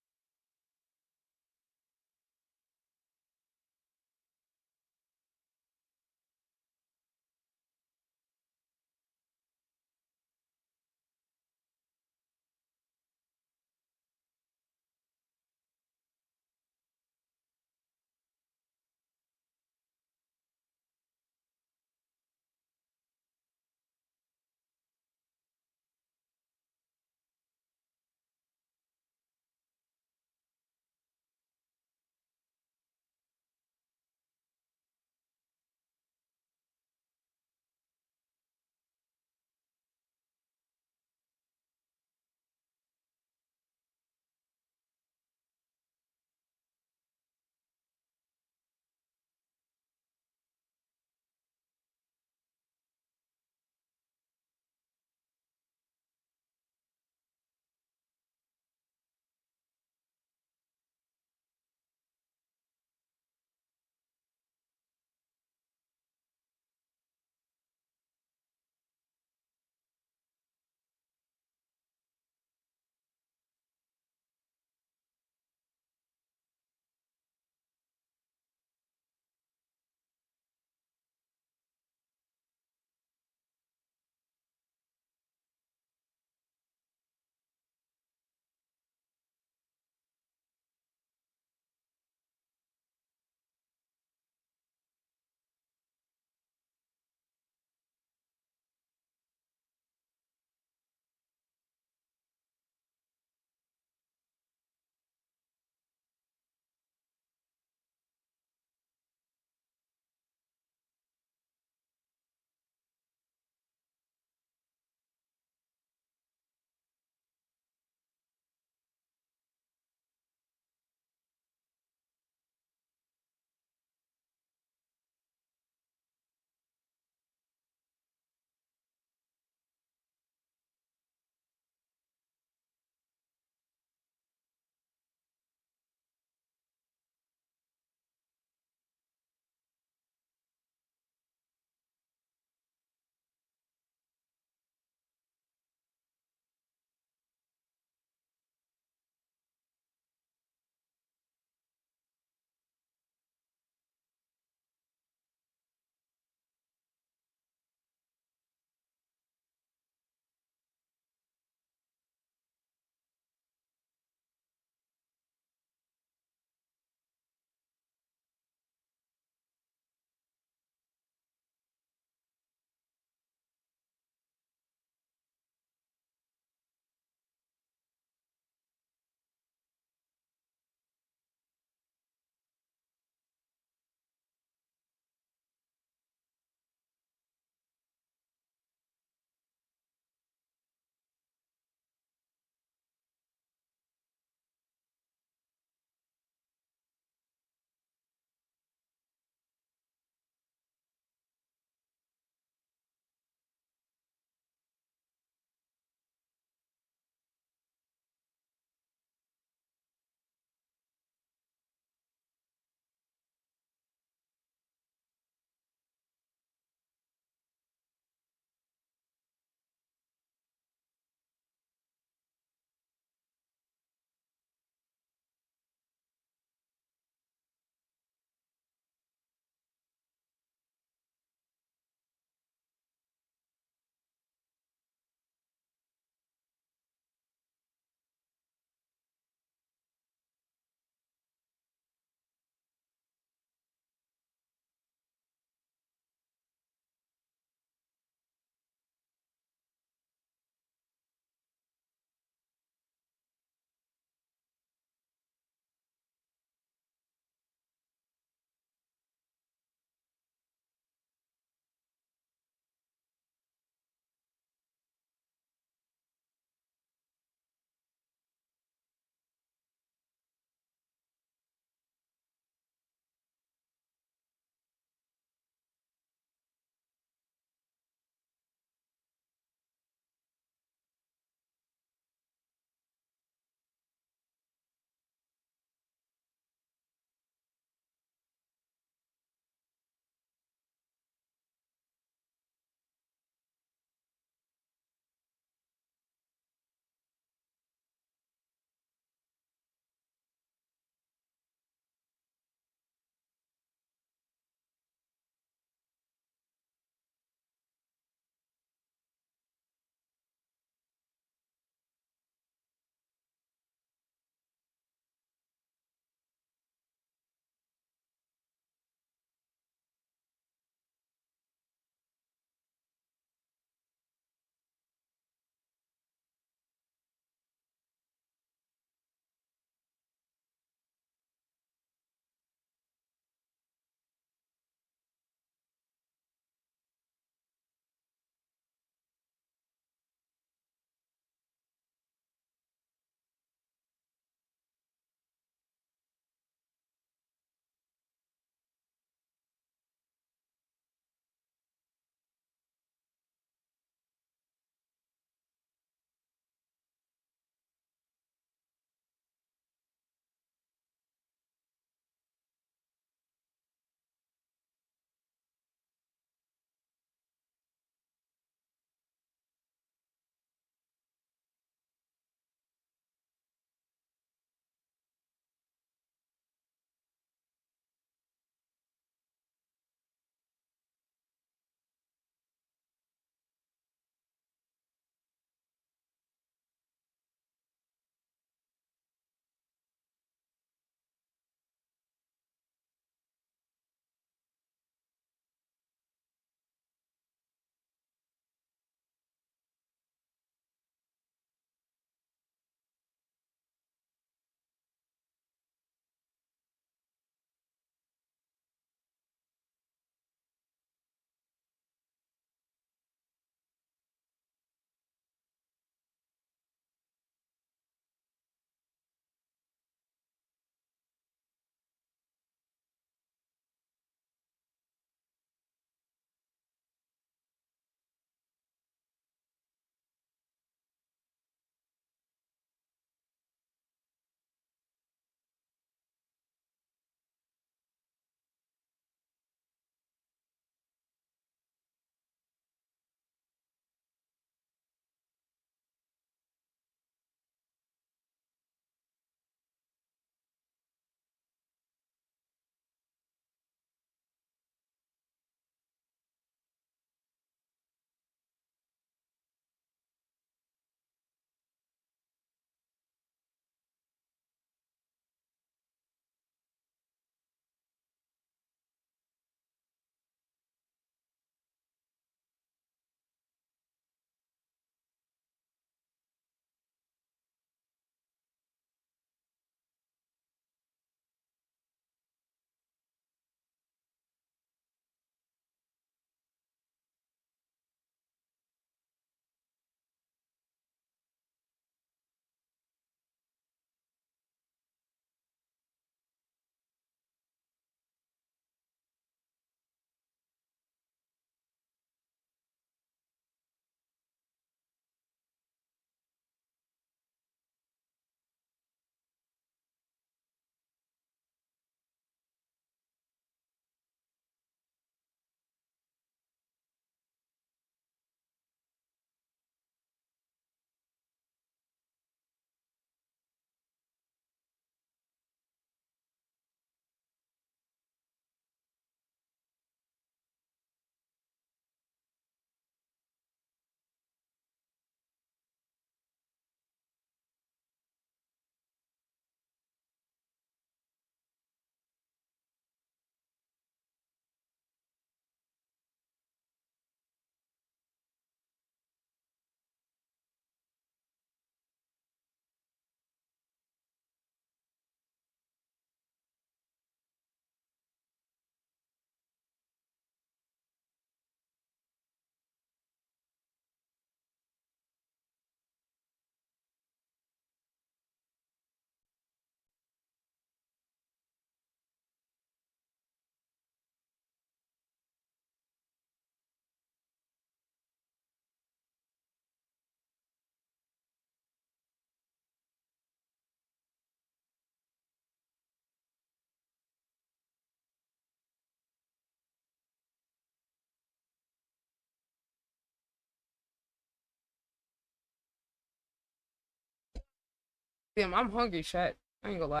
Damn, I'm hungry, chat. I ain't gonna lie.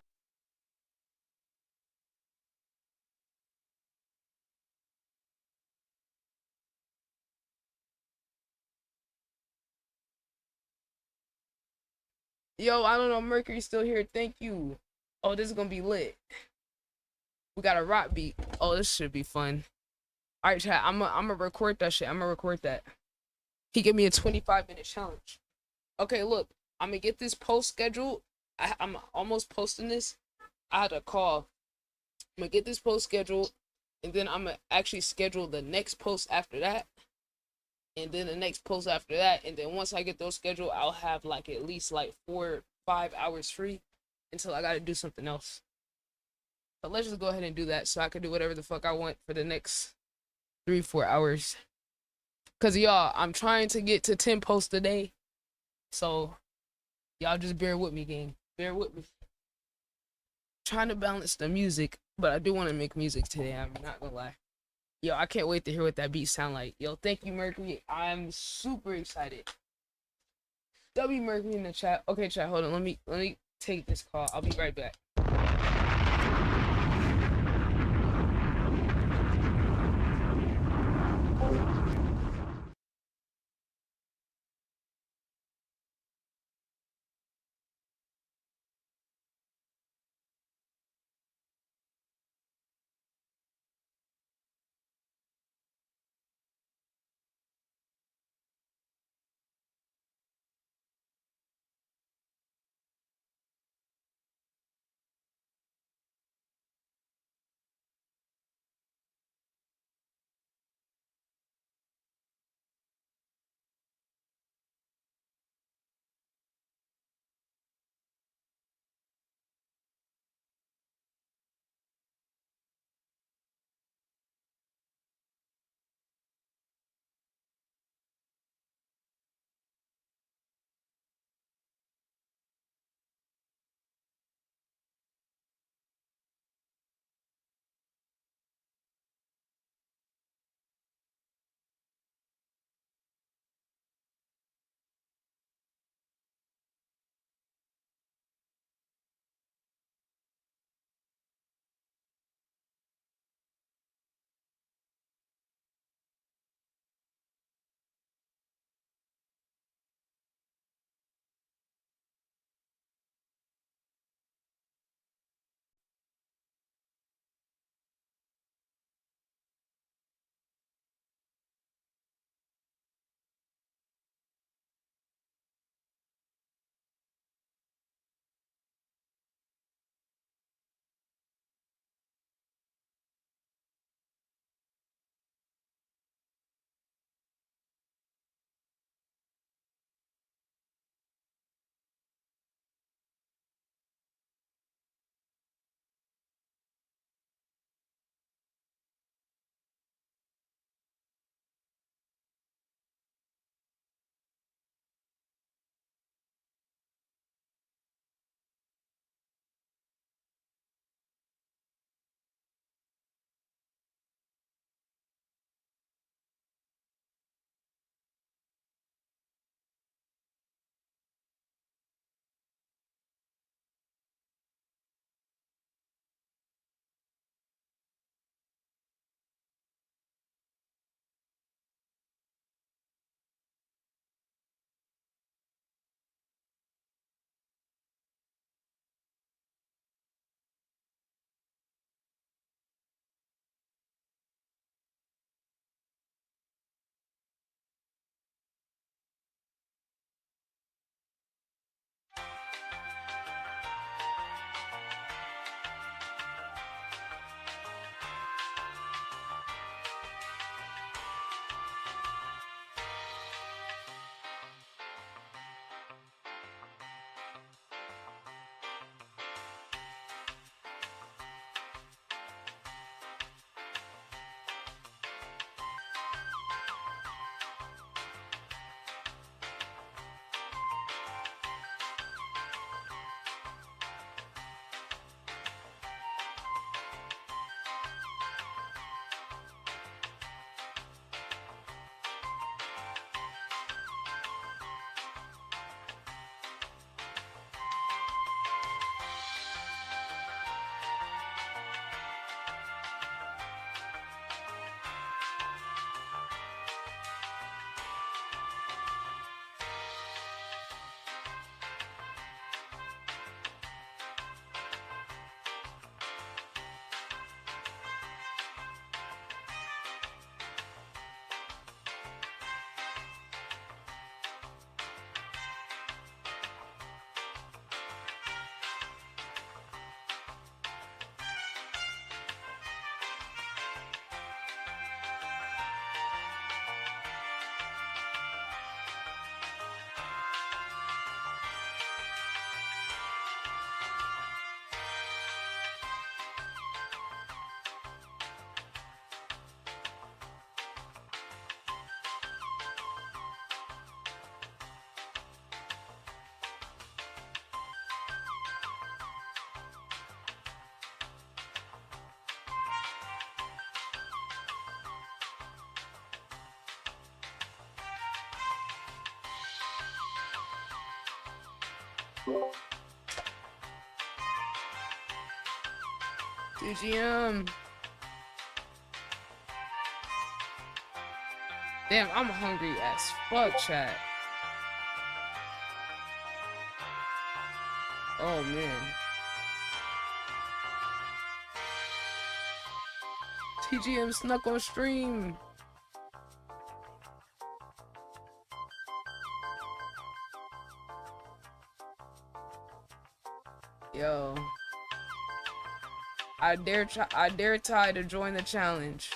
Yo, I don't know. Mercury's still here. Thank you. Oh, this is gonna be lit. We got a rock beat. Oh, this should be fun. All right, chat. I'm gonna record that shit. I'm gonna record that. He gave me a 25-minute challenge. Okay, look. I'm gonna get this post scheduled. I'm almost posting this. I had a call. I'm gonna get this post scheduled, and then I'm gonna actually schedule the next post after that, and then the next post after that, and then once I get those scheduled, I'll have like at least like 4 or 5 hours free until I gotta do something else. So let's just go ahead and do that so I can do whatever the fuck I want for the next 3-4 hours. Cause y'all, I'm trying to get to 10 posts a day. So y'all just bear with me, gang. Bear with me. Trying to balance the music, but I do want to make music today. I'm not gonna lie. Yo, I can't wait to hear what that beat sound like. Yo, thank you, Mercury. I'm super excited. W Mercury in the chat. Okay, chat, hold on. Let me take this call. I'll be right back. GGM. Damn, I'm hungry as fuck, chat. Oh man. TGM snuck on stream. Yo. I dare Ty to join the challenge.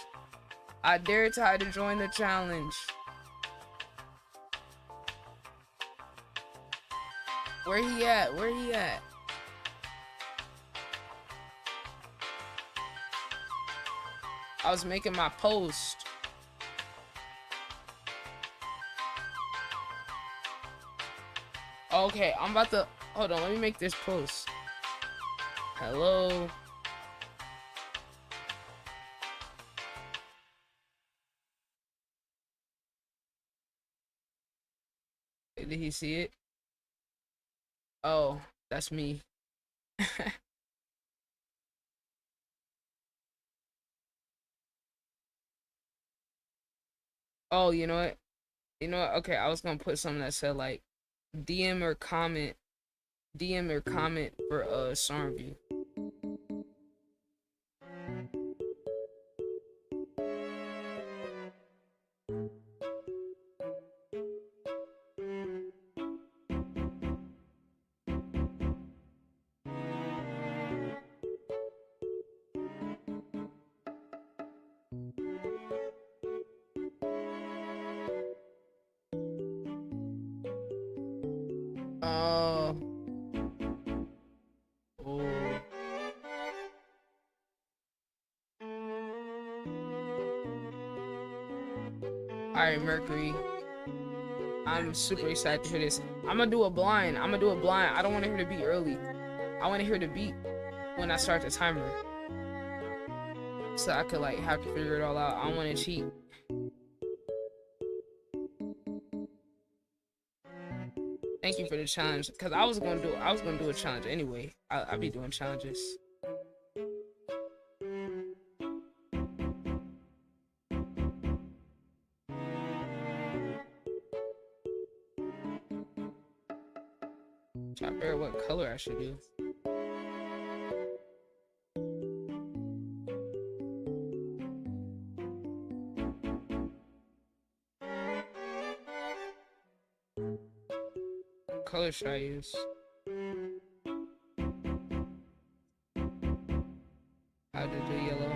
I dare Ty to join the challenge. Where he at? Where he at? I was making my post. Okay, I'm about to... Hold on, let me make this post. Hello? Did he see it? Oh, that's me. Oh, you know what? You know what? Okay, I was gonna put something that said like DM or comment for song review. Oh. Alright, Mercury. I'm super excited to hear this. I'm gonna do a blind. I don't want to hear the beat early. I want to hear the beat when I start the timer. So I could like have to figure it all out. I don't want to cheat. Thank you for the challenge. Cause I was gonna do a challenge anyway. I'll be doing challenges. Try to figure out what color I should do. What color should I use? How to do yellow?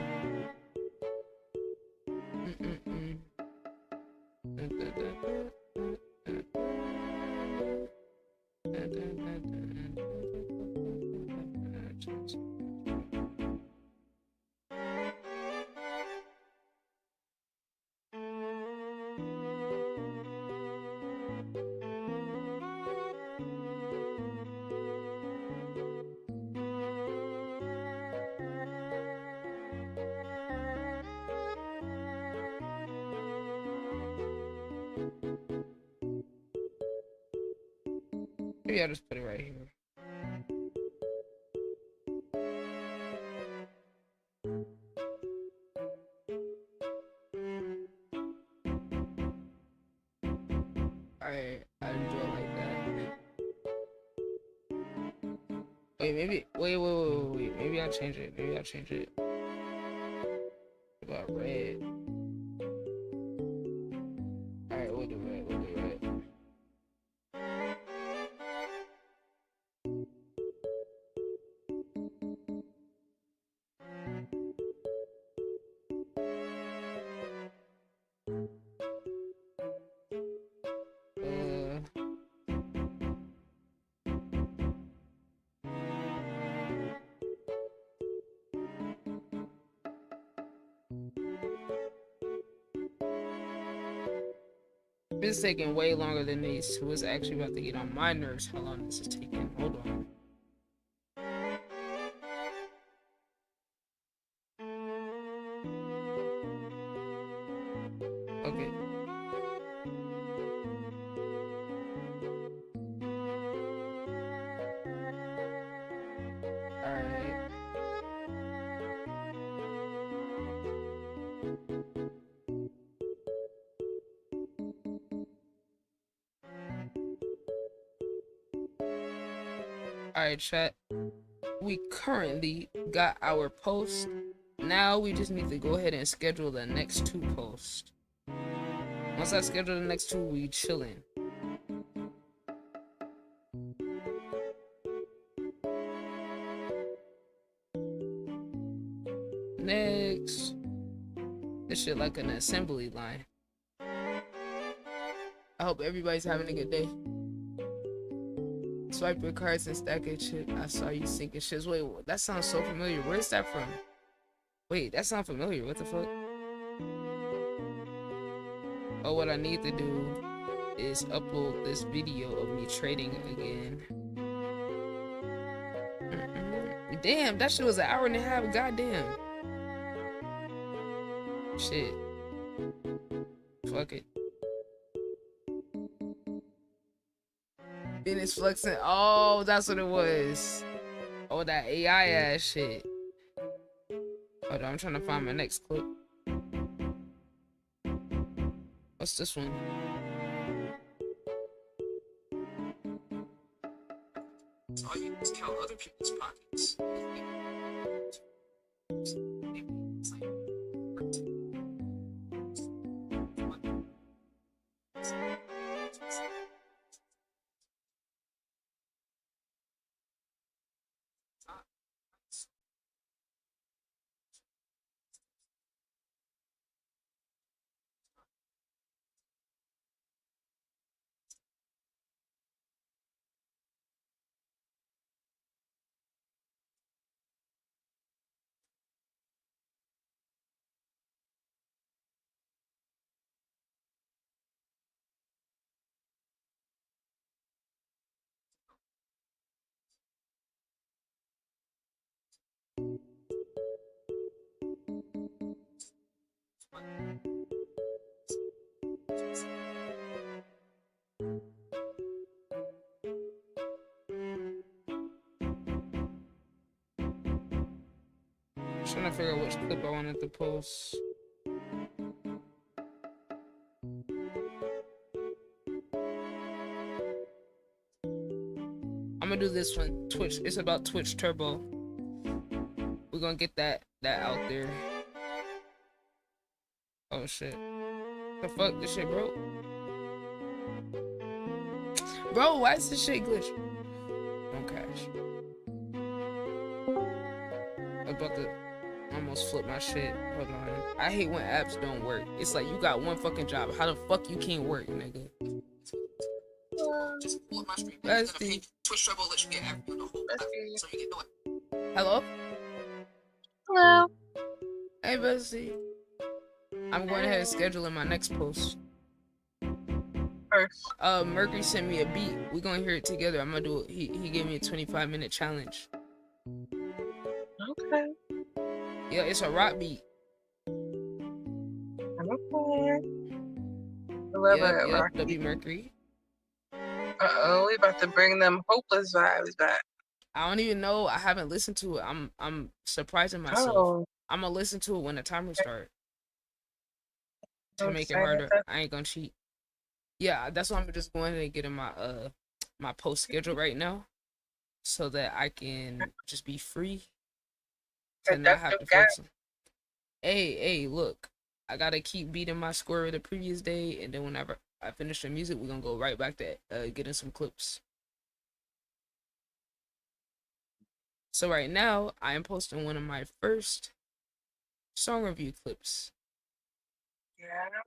Maybe I'll just put it right here. Alright, I'll do it like that. Wait, wait. Maybe I'll change it. What about red? Alright, we'll do red. This is taking way longer than these two. It's actually about to get on my nerves how long this is taking. Hold on. Okay. Alright, chat. We currently got our post. Now we just need to go ahead and schedule the next 2 posts. Once I schedule the next 2, we chillin'. Next. This shit like an assembly line. I hope everybody's having a good day. Swipe your cards and stack your shit. I saw you sinking shits. Wait, that sounds so familiar. Where's that from? Wait, that sounds familiar. What the fuck? Oh, what I need to do is upload this video of me trading again. Damn, that shit was an hour and a half. Goddamn. Shit. Fuck it. Business flexing. Oh, that's what it was. Oh, that AI ass shit. Hold on, I'm trying to find my next clip. What's this one? So all you do is count other people's pockets. Trying to figure out which clip I wanted to post. I'm gonna do this one. Twitch. It's about Twitch Turbo. We're gonna get that out there. Oh shit. The fuck? This shit broke? Bro, why is this shit glitch? Don't crash. I'm about to almost flip my shit. Hold on. I hate when apps don't work. It's like you got one fucking job. How the fuck you can't work, nigga? Just pull up my screen. Bestie. Twitch Turbo let you get everything the whole time, so you can do it. Hello? Hello. Hey, Bestie. I'm going ahead and scheduling my next post. First. Mercury sent me a beat. We're gonna hear it together. I'm gonna do it. He gave me a 25-minute challenge. Okay. Yeah, it's a rock beat. I'm okay. Yep, W Mercury. Uh-oh, we about to bring them hopeless vibes back. I don't even know. I haven't listened to it. I'm surprising myself. Oh. I'm gonna listen to it when the timer starts. To I'm make it excited. harder. I ain't gonna cheat. Yeah, that's why I'm just going ahead and getting my my post schedule right now, so that I can just be free to not have to focus on. Hey, look, I gotta keep beating my score of the previous day, and then whenever I finish the music, we're gonna go right back to getting some clips. So right now, I am posting one of my first song review clips. Yeah.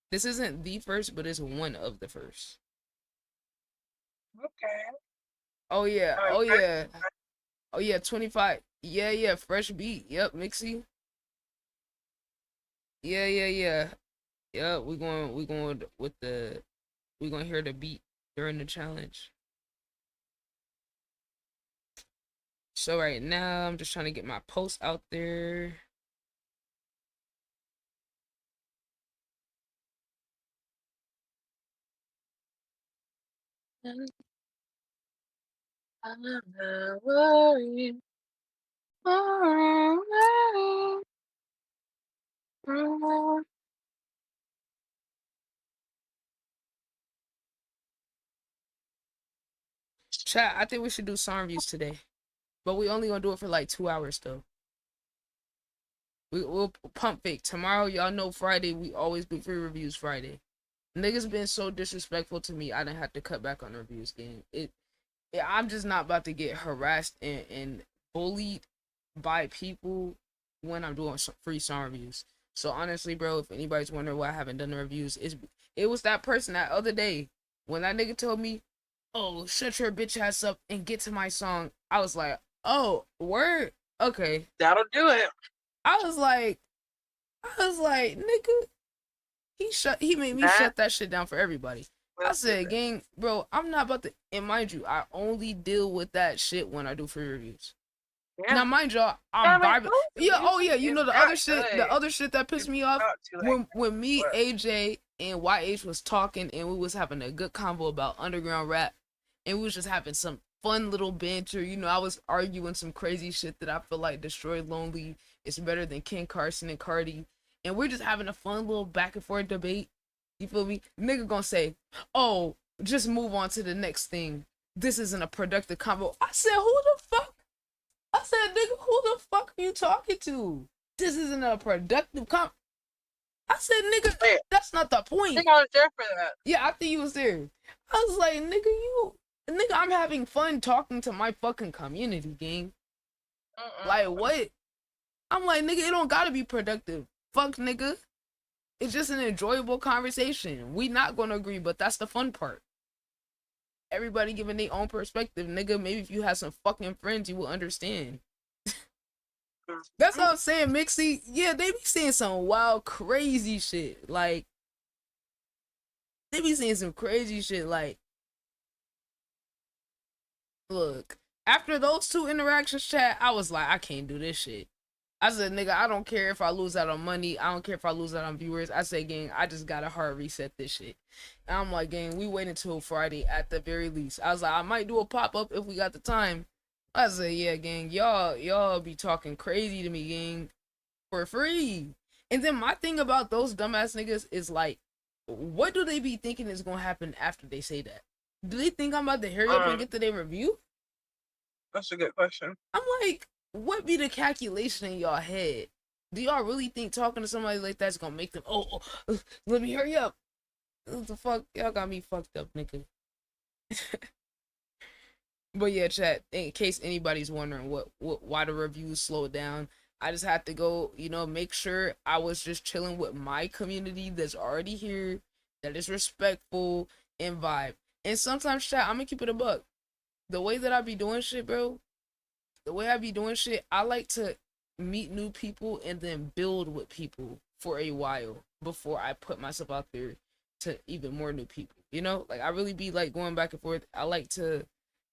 This isn't the first, but it's one of the first. Okay. Oh yeah, 25. Yeah, fresh beat. Yep, Mixie. Yeah. We're going with the, we're gonna hear the beat during the challenge. So right now, I'm just trying to get my post out there. I'm not worried. Chat, I think we should do song reviews today. But we only gonna do it for like 2 hours though. We'll pump fake. Tomorrow, y'all know Friday, we always do free reviews Friday. Niggas been so disrespectful to me, I didn't have to cut back on the reviews game. I'm just not about to get harassed and bullied by people when I'm doing free song reviews. So honestly, bro, if anybody's wondering why I haven't done the reviews, it was that person that other day when that nigga told me, "Oh, shut your bitch ass up and get to my song." I was like, "Oh, word, okay." That'll do it. I was like, nigga, he made me shut that shit down for everybody. I said, gang, bro, I'm not about to, and mind you, I only deal with that shit when I do free reviews. Yeah. Now, mind y'all, I'm vibing. Yeah, oh yeah, you know the other shit that pissed me off when me, AJ, and YH was talking and we was having a good convo about underground rap, and we was just having some fun little banter. You know, I was arguing some crazy shit that I feel like Destroy Lonely is better than Ken Carson and Cardi, and we're just having a fun little back and forth debate. You feel me? Nigga gonna say, "Oh, just move on to the next thing. This isn't a productive convo." I said, "Who the fuck?" I said, "Nigga, who the fuck are you talking to? This isn't a productive convo." I said, "Nigga, that's not the point." I think I was there for that. Yeah, I think you was there. I was like, nigga, I'm having fun talking to my fucking community, gang. Like, what? I'm like, nigga, it don't gotta be productive. Fuck, nigga. It's just an enjoyable conversation. We not gonna agree, but that's the fun part. Everybody giving their own perspective, nigga. Maybe if you have some fucking friends, you will understand. That's what I'm saying, Mixie. Yeah, they be saying some wild, crazy shit. Like, they be saying some crazy shit. Like, look, after those two interactions, chat, I was like, I can't do this shit. I said, nigga, I don't care if I lose out on money. I don't care if I lose out on viewers. I said, gang, I just gotta hard reset this shit. And I'm like, gang, we wait until Friday at the very least. I was like, I might do a pop-up if we got the time. I said, yeah, gang, y'all be talking crazy to me, gang, for free. And then my thing about those dumbass niggas is like, what do they be thinking is gonna happen after they say that? Do they think I'm about to hurry up and get to their review? That's a good question. I'm like, what be the calculation in y'all head? Do y'all really think talking to somebody like that's gonna make them, let me hurry up? What the fuck? Y'all got me fucked up, nigga. But yeah, chat, in case anybody's wondering why the reviews slowed down, I just had to go, make sure I was just chilling with my community that's already here, that is respectful and vibe. And sometimes, chat, I'm gonna keep it a buck. The way that I be doing shit, bro, I like to meet new people and then build with people for a while before I put myself out there to even more new people. Like, I really be like going back and forth. I like to,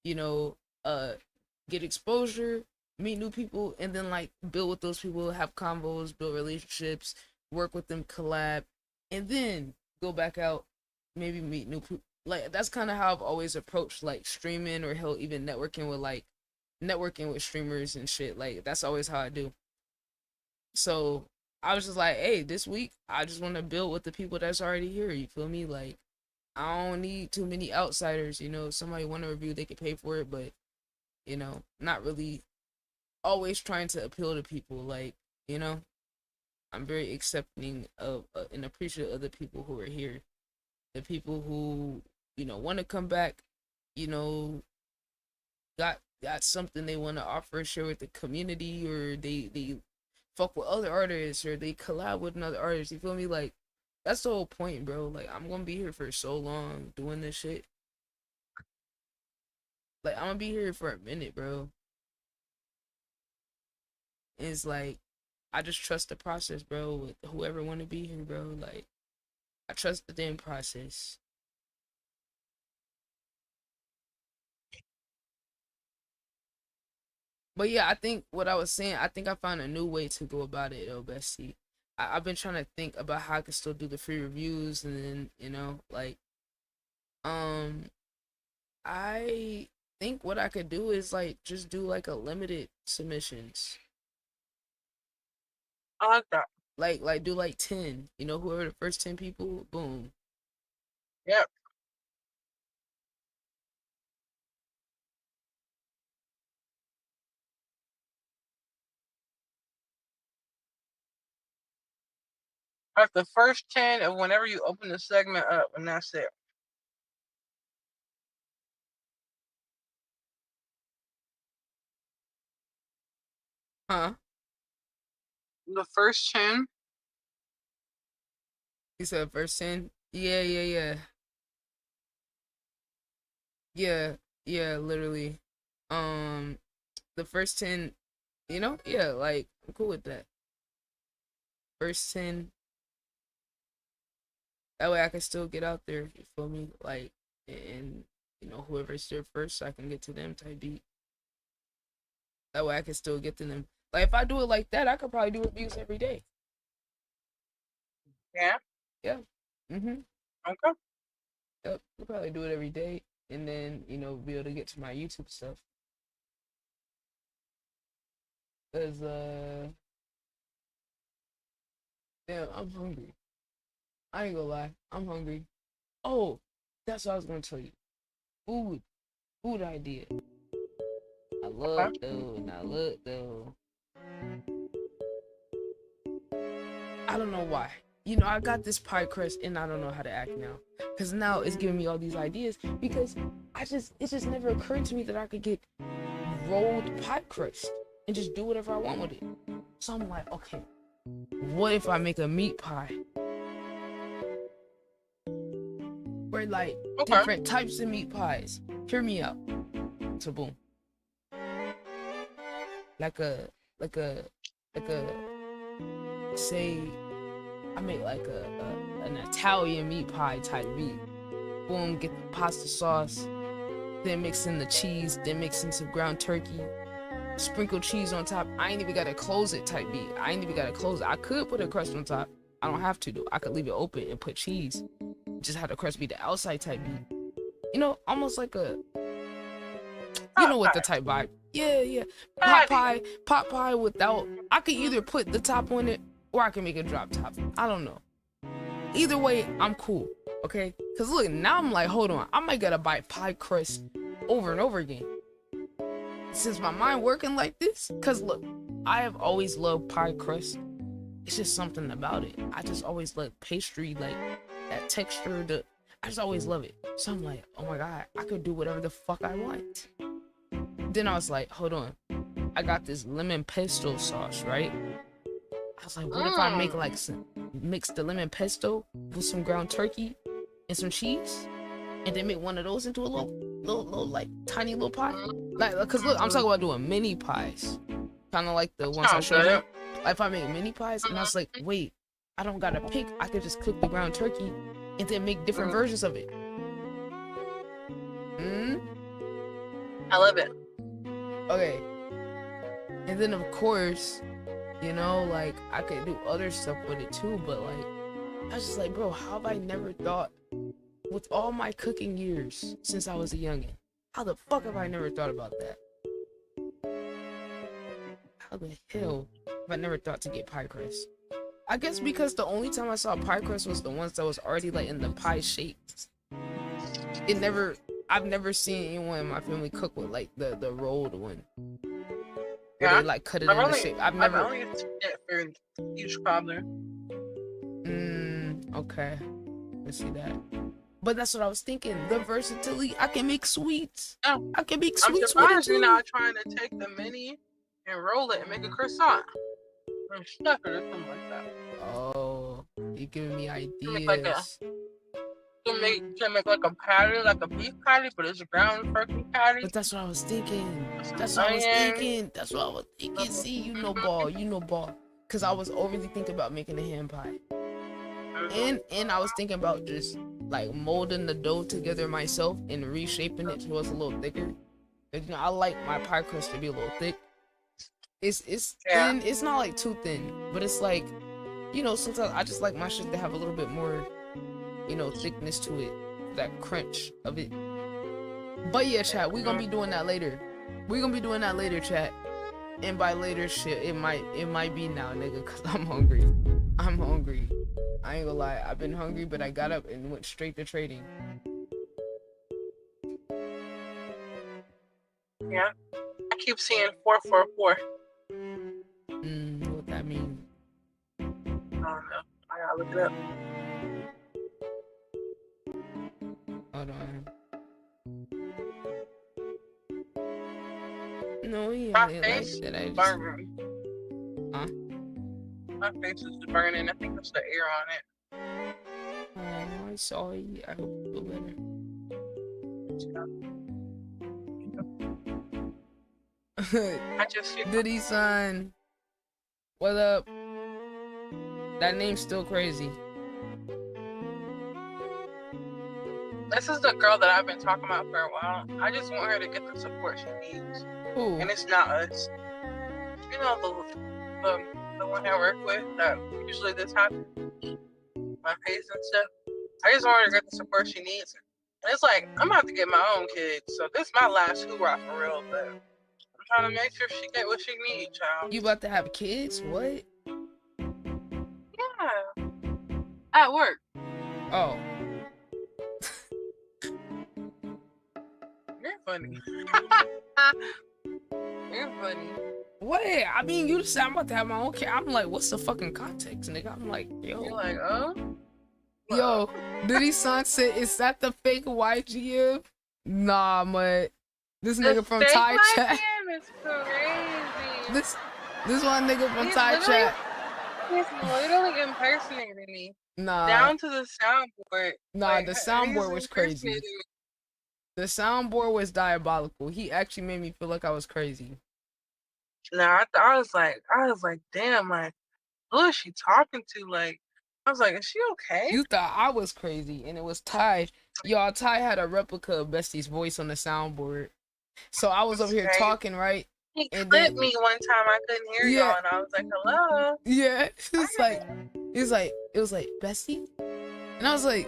get exposure, meet new people, and then like build with those people, have convos, build relationships, work with them, collab, and then go back out, maybe meet new people. Like, that's kind of how I've always approached like streaming, or hell, even networking with streamers and shit. Like, that's always how I do. So I was just like, hey, this week I just want to build with the people that's already here. You feel me? Like, I don't need too many outsiders. If somebody want a review, they can pay for it, but not really always trying to appeal to people. Like, I'm very accepting of and appreciative of the people who are here, the people who want to come back, got something they want to offer, share with the community, or they fuck with other artists, or they collab with another artist. You feel me? Like, that's the whole point, bro. Like, I'm gonna be here for so long doing this shit. Like, I'm gonna be here for a minute, bro. And it's like, I just trust the process, bro, with whoever want to be here, bro. Like, I trust the damn process. But yeah, I think what I was saying, I think I found a new way to go about it, though, Bessie. I've been trying to think about how I can still do the free reviews, and then, like, I think what I could do is, like, just do, like, a limited submissions. I like that. Like do, like, 10. Whoever the first 10 people, boom. Yep. Press the first 10 of whenever you open the segment up, and that's it. Huh? The first 10. You said first 10? Yeah. Yeah, literally. The first 10, yeah, like, I'm cool with that. First 10. That way I can still get out there, you feel me? Like, and, whoever's there first, I can get to them type beat. That way I can still get to them. Like, if I do it like that, I could probably do reviews every day. Yeah? Yeah. Mm-hmm. Okay. Yep. I'll probably do it every day. And then, be able to get to my YouTube stuff. Because, damn, I'm hungry. I ain't gonna lie. I'm hungry. Oh, that's what I was gonna tell you. Food idea. I look though. I don't know why. I got this pie crust and I don't know how to act now. Cause now it's giving me all these ideas because it just never occurred to me that I could get rolled pie crust and just do whatever I want with it. So I'm like, okay, what if I make a meat pie? Or like different types of meat pies. Hear me out. So boom. Like a say I make like an Italian meat pie type beat. Boom, get the pasta sauce, then mix in the cheese, then mix in some ground turkey, sprinkle cheese on top. I ain't even gotta close it type beat. I could put a crust on top. I don't have to though. I could leave it open and put cheese. Just have the crust be the outside type beat. Almost like a what the type vibe. Yeah. Pot pie without. I could either put the top on it or I can make a drop top. I don't know. Either way, I'm cool. Okay? Cause look, now I'm like, hold on. I might gotta buy pie crust over and over again. Since my mind working like this, cause look, I have always loved pie crust. It's just something about it. I just always love pastry, like that texture. I just always love it. So I'm like, oh my god, I could do whatever the fuck I want. Then I was like, hold on, I got this lemon pesto sauce, right? I was like, what if I make like mix the lemon pesto with some ground turkey and some cheese, and then make one of those into a little like tiny little pie? Like, cause look, I'm talking about doing mini pies, kind of like the ones I showed you. Like if I make mini pies, and I was like, wait, I don't gotta pick. I could just cook the ground turkey and then make different versions of it. I love it. Okay. And then of course, like I could do other stuff with it too, but like I was just like, bro, how have I never thought with all my cooking years since I was a youngin'? How the fuck have I never thought about that? How the hell have I never thought to get pie crust? I guess because the only time I saw pie crust was the ones that was already like in the pie shape. I've never seen anyone in my family cook with like the rolled one. Where they like cut it in the shape. I've only seen it for each cobbler. Okay. Let's see that. But that's what I was thinking. The versatility. I can make sweets. Oh, I can make sweets with it too. You're not trying to take the mini and roll it and make a croissant or stuff or something like that. Oh, you're giving me ideas. You can make like a patty, like a beef patty, but it's a ground turkey patty. But that's what I was thinking. That's what I was thinking. See, you know ball. Cause I was overly thinking about making a ham pie. And I was thinking about just like molding the dough together myself and reshaping it so it's a little thicker. Cause, I like my pie crust to be a little thick. It's thin. It's not like too thin, but it's like, sometimes I just like my shit to have a little bit more, thickness to it, that crunch of it. But yeah, chat, we're gonna be doing that later. Chat. And by later shit, it might be now, nigga, cause I'm hungry. I ain't gonna lie, I've been hungry, but I got up and went straight to trading. Yeah. I keep seeing 444. What that mean? I don't know. I gotta look it up. Hold on. No, yeah, My like face that. I is just... burning. Huh? My face is burning. I think it's the air on it. Oh, I'm sorry. I hope you feel better. I just feel Diddy son, what up? That name's still crazy. this is the girl that I've been talking about for a while. I just want her to get the support she needs. Who? And it's not us. You know the one I work with that usually this happens. My face and stuff. I just want her to get the support she needs. And it's like, I'm about to get my own kids, so this is my last hoorah for real, but I'm trying to make sure she get what she needs, child. You about to have kids? What? Yeah. At work. Oh. You're funny. You're funny. What? I mean, you said I'm about to have my own kid. I'm like, what's the fucking context, nigga? I'm like, yo. You're like, oh? Yo, Diddy son said, is that the fake YGM? Nah, but this nigga from Thai chat. Is crazy. This one nigga from He's Thai chat. He's literally impersonating me. Nah. Down to the soundboard. Nah, Like, the soundboard he's was crazy. impersonating me. The soundboard was diabolical. He actually made me feel like I was crazy. Nah, I was like, damn, like, who is she talking to? Like, I was like, is she okay? You thought I was crazy, and it was Ty. Y'all, Ty had a replica of Bestie's voice on the soundboard. So I was over here talking, right? He and clipped then- me one time. I couldn't hear Yeah. y'all, and I was like, hello. Yeah, it was like, Bestie? And I was like,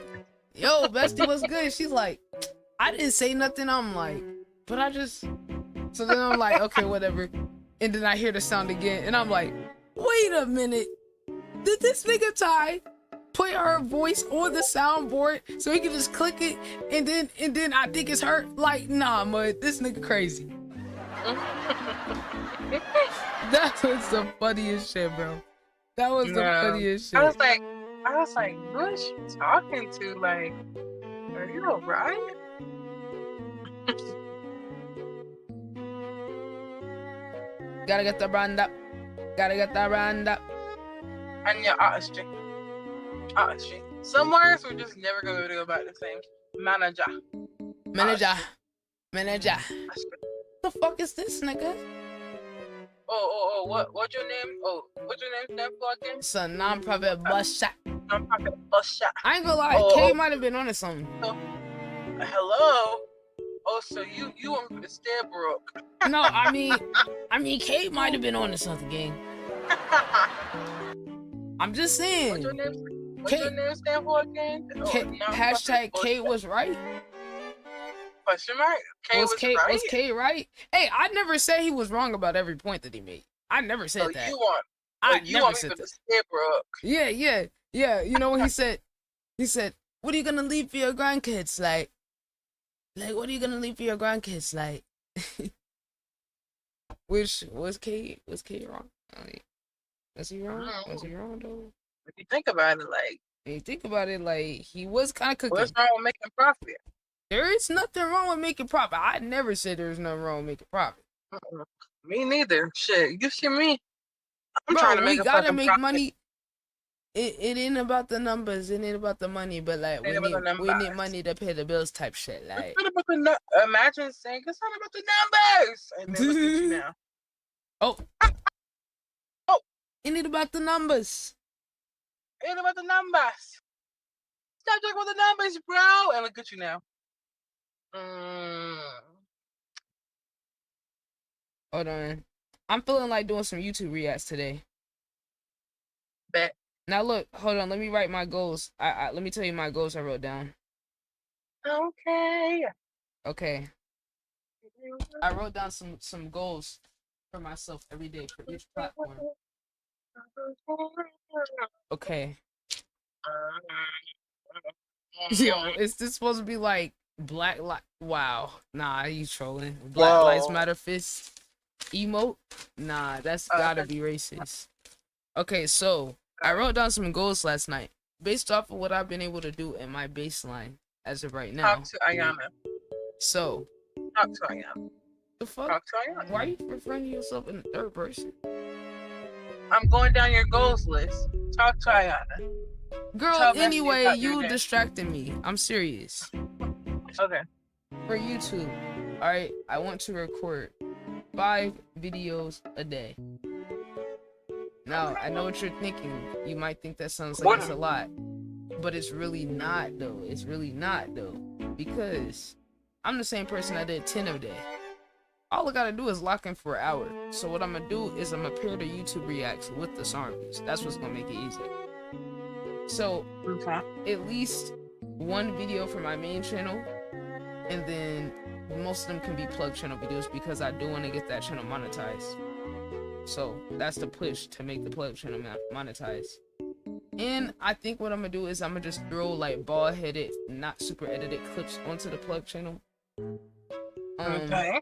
yo, Bestie, what's good? She's like, I didn't say nothing. I'm like, but I just... So then I'm like, okay, whatever. And then I hear the sound again, and I'm like, wait a minute. Did this nigga Ty put her voice on the soundboard so he could just click it, and then I think it's her? Like, nah, mud, this nigga crazy. That was the funniest shit, bro. That was the funniest shit. I was like, who is she talking to? Like, are you alright? Gotta get the brand up. Gotta get the brand up. And yeah, artistry. Some words we're just never gonna be able to go back the same. Manager. The fuck is this, nigga? What's your name? What's your name stand for again? It's a non-profit bus shot. Non-profit bus shot. I ain't gonna lie, Kay might have been onto something. Hello? Oh, so you went for the Staybrook. No, I mean, Kay might have been onto something, gang. I'm just saying. What's your name stand for again? Hashtag Kay was right. Question mark? Was Kay right? Hey, I never said he was wrong about every point that he made. I never said that. I never said that. Yeah. You know what he said? He said, "What are you gonna leave for your grandkids? Like, what are you gonna leave for your grandkids? Like." Which was Kay wrong? Like, was he wrong? Was he wrong though? If you think about it, like, he was kind of cooking. What's wrong with making profit? There is nothing wrong with making profit. I never said there was nothing wrong with making profit. Me neither. Shit, you see me? I'm Bro, trying to make we gotta make money. It ain't about the numbers. It ain't about the money. But like, we need money to pay the bills, type shit. Like, it's not about imagine saying it's not about the numbers, and then look at you now. Oh, it ain't about the numbers. It ain't about the numbers. Stop talking about the numbers, bro. And look at you now. Hold on. I'm feeling like doing some YouTube reacts today. Bet. Now look, hold on. Let me write my goals. Let me tell you my goals I wrote down. Okay. I wrote down some goals for myself every day for each platform. Okay. Yo, is this supposed to be like Black wow. Nah, you trolling. Black Lives Matter fist emote? Nah, that's gotta be racist. Okay, so I wrote down some goals last night. based off of what I've been able to do in my baseline as of right now. Talk to Ayana. So, Talk to Ayana. the fuck? Talk to Ayana. Why are you referring to yourself in the third person? I'm going down your goals list. Talk to Ayana. Girl, Tell them anyway, about your you day. distracted me. I'm serious. Okay. For YouTube, alright, I want to record 5 videos a day. Now, I know what you're thinking. You might think that sounds like it's a lot. But it's really not, though. It's really not, though. Because I'm the same person that did 10 a day. All I gotta do is lock in for an hour. So what I'm gonna do is I'm gonna pair the YouTube reacts with the song reviews. That's what's gonna make it easy. So, at least 1 video for my main channel. And then most of them can be plug channel videos because I do want to get that channel monetized. So that's the push to make the plug channel monetized. And I think what I'm gonna do is I'm gonna just throw like bald-headed, not super edited clips onto the plug channel. Okay.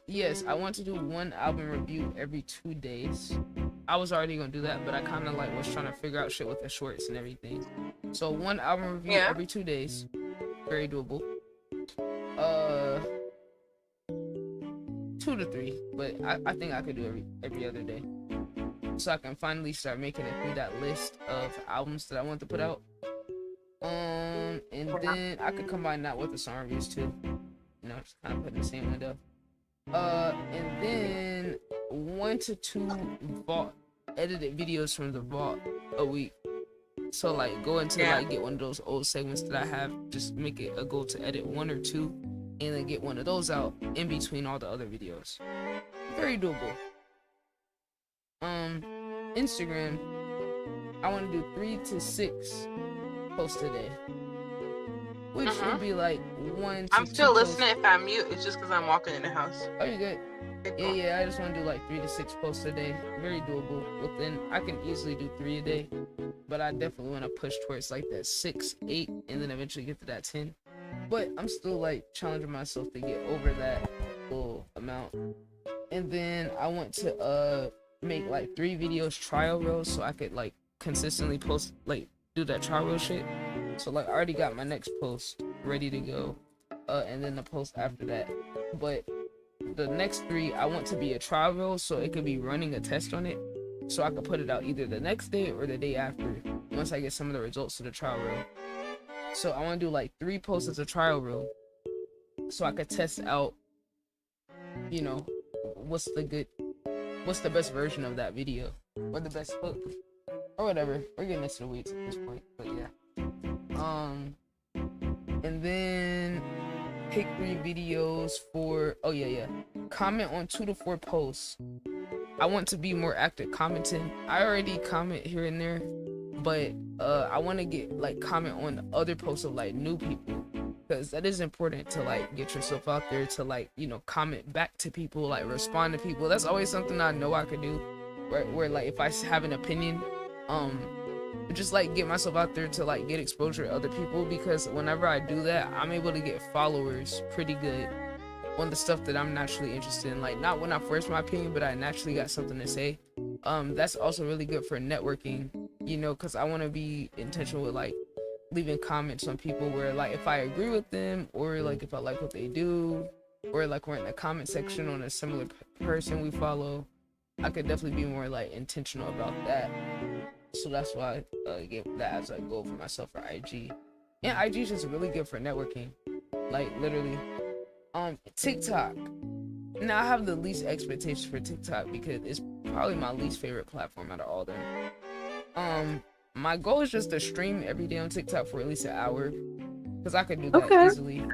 Yes, I want to do 1 album review every 2 days. I was already gonna do that, but I kind of like was trying to figure out shit with the shorts and everything. So 1 album review every 2 days, very doable. 2 to 3, but I think I could do every other day, so I can finally start making it through that list of albums that I want to put out. And then I could combine that with the song reviews too, you know, just kind of put in the same window. And then 1 to 2 vault edited videos from the vault a week. So like go into like get one of those old segments that I have, just make it a goal to edit 1 or 2, and then get one of those out in between all the other videos. Very doable. Instagram, I want to do 3 to 6 posts a day, which would be like 1 to I'm still 2 listening. If I mute, it's just because I'm walking in the house. Oh, you good? Yeah, I just want to do like 3 to 6 posts a day. Very doable. Within, I can easily do 3 a day, but I definitely want to push towards like that 6, 8, and then eventually get to that 10. But I'm still like challenging myself to get over that full amount. And then I want to make like 3 videos trial reels so I could like consistently post, like do that trial reel shit. So like I already got my next post ready to go, and then the post after that. But the next 3 I want to be a trial reel, so it could be running a test on it, so I could put it out either the next day or the day after once I get some of the results of the trial reel. So I want to do like 3 posts as a trial reel, so I could test out, you know, what's the best version of that video, or the best hook, or whatever. We're getting into the weeds at this point, but yeah. And then pick 3 videos for, comment on 2 to 4 posts. I want to be more active commenting. I already comment here and there, but I want to get like comment on other posts of like new people, because that is important to like get yourself out there, to like, you know, comment back to people, like respond to people. That's always something I know I could do, where like if I have an opinion, just like get myself out there to like get exposure to other people, because whenever I do that, I'm able to get followers pretty good on the stuff that I'm naturally interested in. Like, not when I voice my opinion, but I naturally got something to say. That's also really good for networking, you know, because I want to be intentional with like leaving comments on people where like if I agree with them, or like if I like what they do, or like we're in the comment section on a similar person we follow, I could definitely be more like intentional about that. So that's why I gave that as a goal for myself for IG. And IG is just really good for networking, like literally. TikTok. Now I have the least expectations for TikTok because it's probably my least favorite platform out of all them. My goal is just to stream every day on TikTok for at least an hour, because I could do that easily.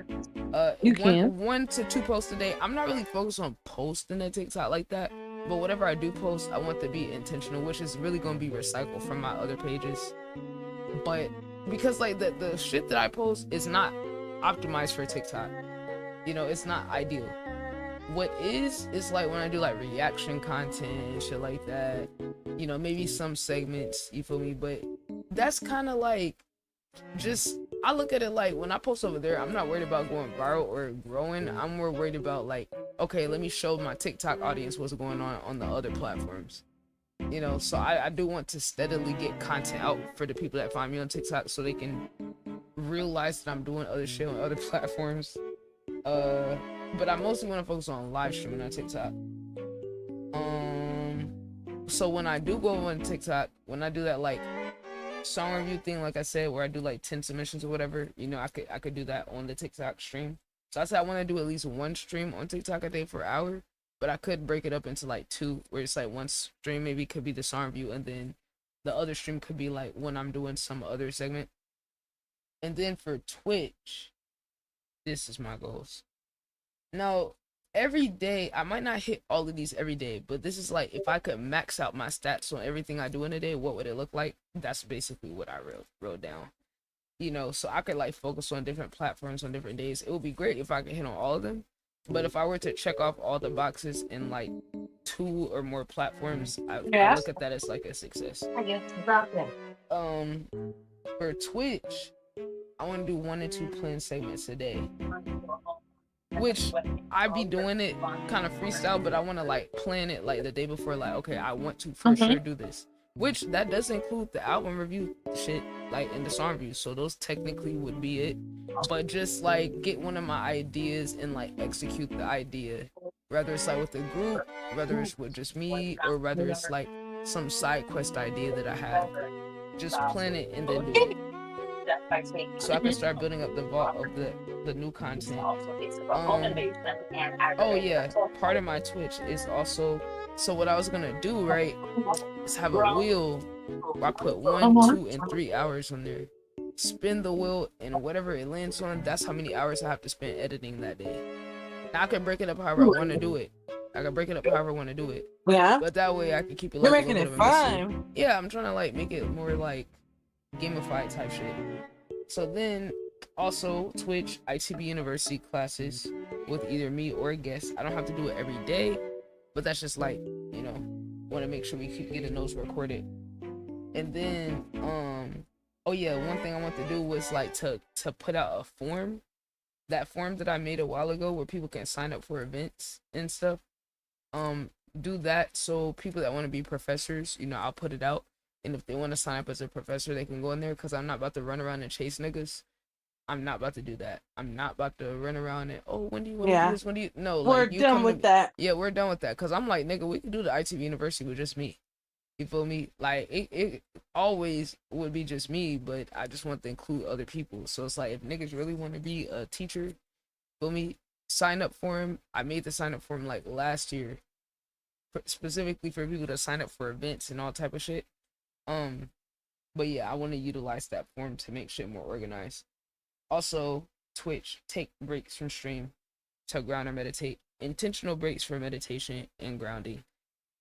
You can 1 to 2 posts a day. I'm not really focused on posting a TikTok like that, but whatever I do post, I want to be intentional, which is really going to be recycled from my other pages. But because like the shit that I post is not optimized for TikTok, you know, it's not ideal. What is like when I do like reaction content and shit like that, you know, maybe some segments, you feel me? But that's kind of like, just, I look at it like when I post over there, I'm not worried about going viral or growing. I'm more worried about like, okay, let me show my TikTok audience what's going on the other platforms. You know, so I do want to steadily get content out for the people that find me on TikTok so they can realize that I'm doing other shit on other platforms. But I mostly want to focus on live streaming on TikTok. So when I do go on TikTok, when I do that like song review thing, like I said, where I do like 10 submissions or whatever, you know, I could do that on the TikTok stream. So I said I want to do at least one stream on TikTok a day for an hour, but I could break it up into like two, where it's like one stream maybe could be the song review, and then the other stream could be like when I'm doing some other segment. And then for Twitch, this is my goals. Now, every day, I might not hit all of these every day, but this is like, if I could max out my stats on everything I do in a day, what would it look like? That's basically what I wrote down. You know, so I could like focus on different platforms on different days. It would be great if I could hit on all of them. But if I were to check off all the boxes in like 2 or more platforms, I look at that as like a success. For Twitch, I want to do 1 to 2 planned segments a day, which I be doing it kind of freestyle, but I want to like plan it like the day before, like, okay, I want to for sure do this, which that does include the album review shit, like in the song reviews, so those technically would be it. But just like get one of my ideas and like execute the idea, whether it's like with a group, whether it's with just me, or whether it's like some side quest idea that I have, just plan it and then do it, so I can start building up the vault of the new content. Oh yeah, part of my Twitch is also, so what I was gonna do, right, is have a wheel where I put 1, 2, and 3 hours on there, spin the wheel, and whatever it lands on, that's how many hours I have to spend editing that day. Now I can break it up however I want to do it. Yeah, but that way I can keep it like You're making it fun. Yeah, I'm trying to like make it more like gamified type shit. So then also Twitch ITB University classes with either me or a guest. I don't have to do it every day, but that's just like, you know, want to make sure we keep getting those recorded. And then oh yeah, one thing I want to do was like to put out a form, that form that I made a while ago where people can sign up for events and stuff. Do that so people that want to be professors, you know, I'll put it out, and if they want to sign up as a professor, they can go in there, because I'm not about to run around and chase niggas. I'm not about to do that. I'm not about to run around and, oh, when do you want to do this? When do you? No, we're like, done with that. Yeah, we're done with that, because I'm like, nigga, we can do the ITV University with just me. You feel me? Like, it always would be just me, but I just want to include other people. So it's like, if niggas really want to be a teacher, feel me, sign up for him. I made the sign up form like last year, specifically for people to sign up for events and all type of shit. But yeah, I want to utilize that form to make shit more organized. Also, Twitch, take breaks from stream to ground or meditate. Intentional breaks for meditation and grounding.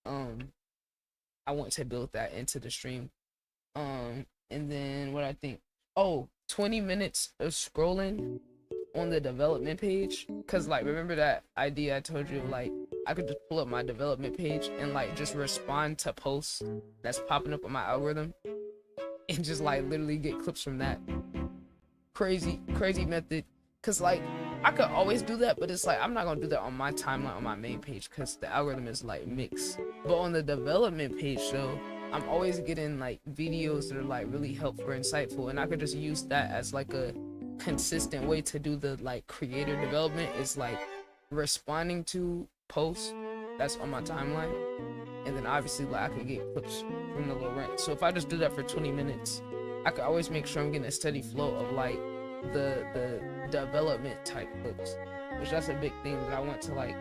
I want to build that into the stream. And then what I think, 20 minutes of scrolling on the development page, because like, remember that idea I told you, like I could just pull up my development page and like just respond to posts that's popping up on my algorithm and just like literally get clips from that. Crazy method, because like I could always do that, but it's like I'm not gonna do that on my timeline on my main page because the algorithm is like mixed. But on the development page though, I'm always getting like videos that are like really helpful or insightful, and I could just use that as like a consistent way to do the like creator development, is like responding to posts that's on my timeline, and then obviously like I can get clips from the little rant. So if I just do that for 20 minutes, I could always make sure I'm getting a steady flow of like the development type clips, which that's a big thing that I want to like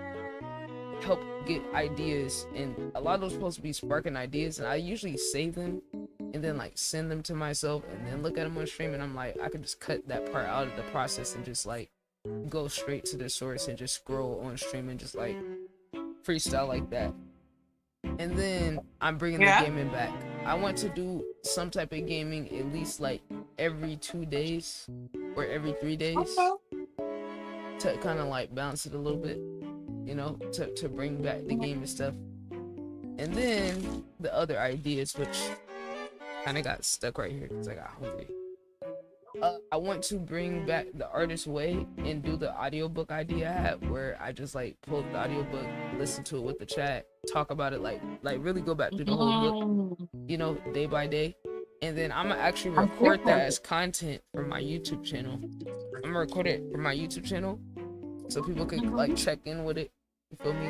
help get ideas, and a lot of those supposed to be sparking ideas, and I usually save them and then like send them to myself and then look at them on stream, and I'm like, I could just cut that part out of the process and just like go straight to the source and just scroll on stream and just like freestyle like that. And then I'm bringing the gaming back. I want to do some type of gaming at least like every 2 days or every 3 days to kind of like balance it a little bit, you know, to bring back the game and stuff. And then the other ideas, which kind of got stuck right here because I got hungry. I want to bring back the artist way and do the audiobook idea I had, where I just like pull the audiobook, listen to it with the chat, talk about it, like really go back through the whole book, you know, day by day. And then I'm gonna actually record that as content for my YouTube channel. I'm gonna record it for my YouTube channel so people could like check in with it. You feel me?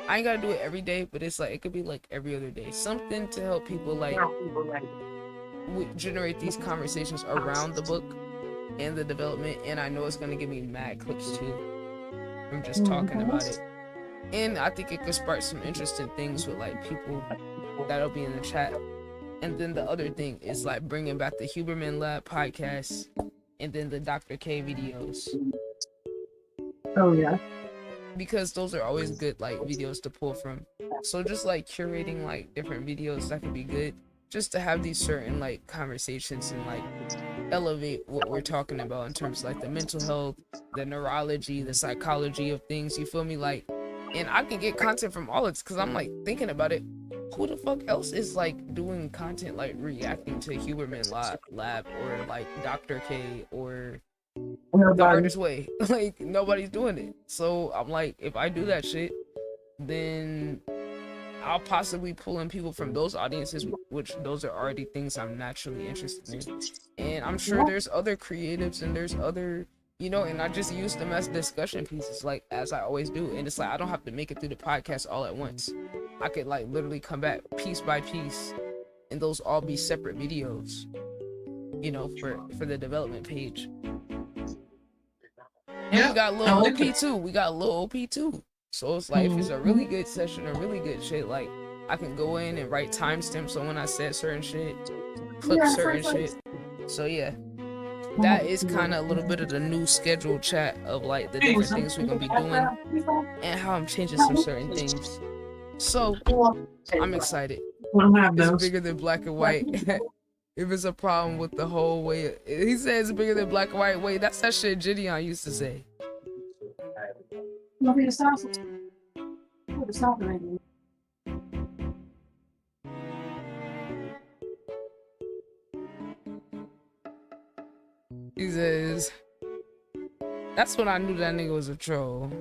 I ain't gotta do it every day, but it's like it could be like every other day. Something to help people like generate these conversations around the book and the development. And I know it's gonna give me mad clicks too from just talking about it. And I think it could spark some interesting things with like people that'll be in the chat. And then the other thing is like bringing back the Huberman Lab podcast and then the Dr. K videos. Oh yeah. Because those are always good like videos to pull from. So just like curating like different videos that could be good just to have these certain like conversations and like elevate what we're talking about in terms of like the mental health, the neurology, the psychology of things, you feel me? Like, and I can get content from all of this because I'm like thinking about it. Who the fuck else is like doing content like reacting to Huberman Lab or like Dr. K or the artist way? Like nobody's doing it. So I'm like, if I do that shit, then I'll possibly pull in people from those audiences, which those are already things I'm naturally interested in. And I'm sure there's other creatives and there's other, you know, and I just use them as discussion pieces, like as I always do. And it's like I don't have to make it through the podcast all at once. I could like literally come back piece by piece and those all be separate videos, you know, for the development page. And we got little OP too. We got little OP too. So it's like if it's a really good session or really good shit, like I can go in and write timestamps on when I said certain shit, clip certain shit. So yeah, that is kind of a little bit of the new scheduled chat of like the different things we're gonna be doing and how I'm changing some certain things. So I'm excited. It's bigger than black and white. If it's a problem with the whole way, he says it's bigger than black and white. Wait, that's that shit Gideon used to say. He says, that's when I knew that nigga was a troll.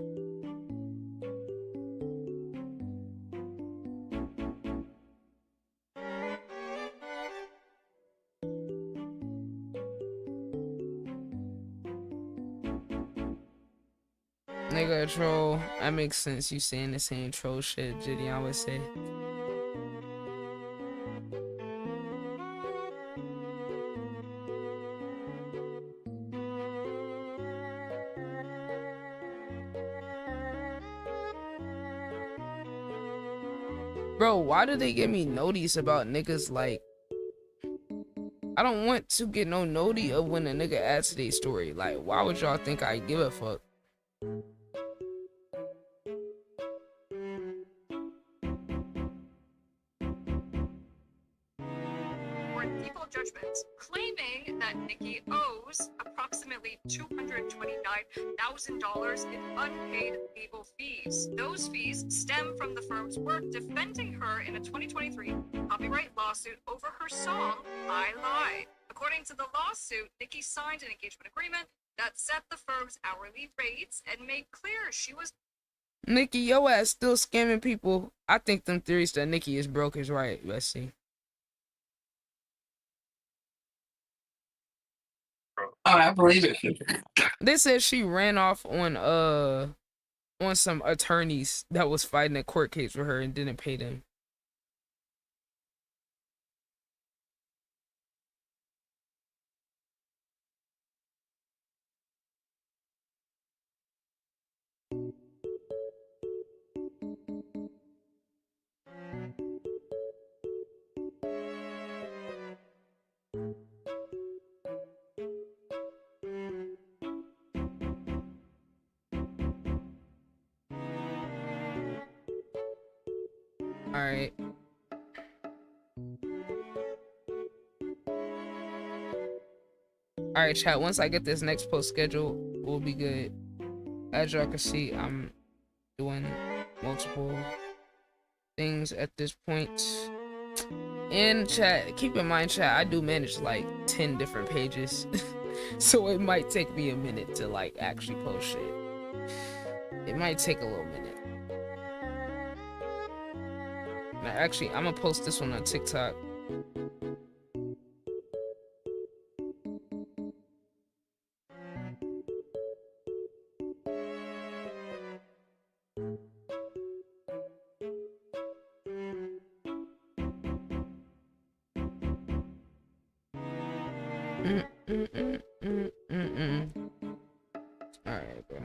Nigga a troll. That makes sense. You saying the same troll shit Gideon would say. Bro, why do they give me notice about niggas like... I don't want to get no noti of when a nigga adds to their story. Like, why would y'all think I give a fuck? Judgments claiming that Nicki owes approximately $229,000 in unpaid legal fees. Those fees stem from the firm's work defending her in a 2023 copyright lawsuit over her song I Lied. According to the lawsuit, Nicki signed an engagement agreement that set the firm's hourly rates and made clear she was... Nicki, your ass still scamming people. I think them theories that Nicki is broke is right. Let's see. Oh, I believe it. They said she ran off on some attorneys that was fighting a court case for her and didn't pay them. Alright. Alright, chat. Once I get this next post scheduled, we'll be good. As y'all can see, I'm doing multiple things at this point. And chat, keep in mind, chat, I do manage like 10 different pages. So it might take me a minute to like actually post shit. It might take a little minute. Now, actually, I'm gonna post this one on TikTok. Alright, bro.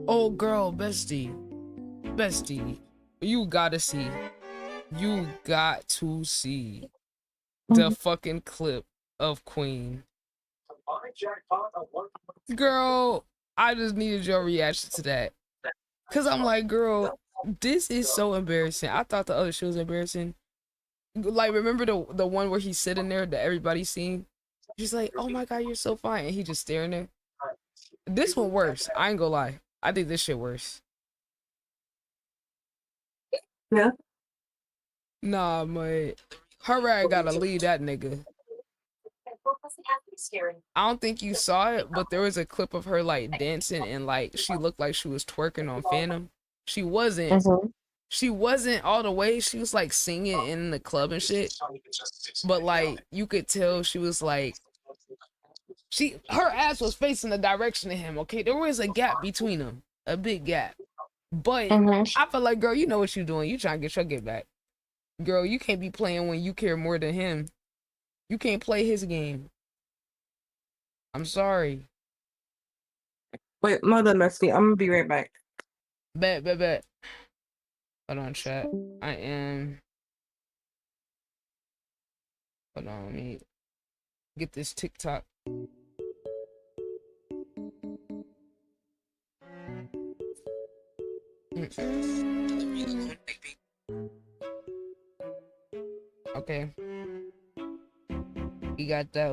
Oh, girl, bestie. Bestie. You gotta see. You got to see the fucking clip of Queen. Girl, I just needed your reaction to that. Cause I'm like, girl, this is so embarrassing. I thought the other shit was embarrassing. Like, remember the one where he's sitting there that everybody's seen? She's like, oh my god, you're so fine. And he just staring there. This one worse. I ain't gonna lie. I think this shit worse. Yeah. Nah, mate. Her ass gotta leave that nigga. I don't think you saw it, but there was a clip of her like dancing and like she looked like she was twerking on Phantom. She wasn't. She wasn't all the way. She was like singing in the club and shit. But like you could tell she was like her ass was facing the direction of him, okay? There was a gap between them. A big gap. But I feel like, girl, you know what you're doing. You trying to get your get back. Girl, you can't be playing when you care more than him. You can't play his game. I'm sorry. Wait, mother, Messi. I'm gonna be right back. Bet. Hold on, chat. I am. Hold on, let me get this TikTok. Okay. We got that.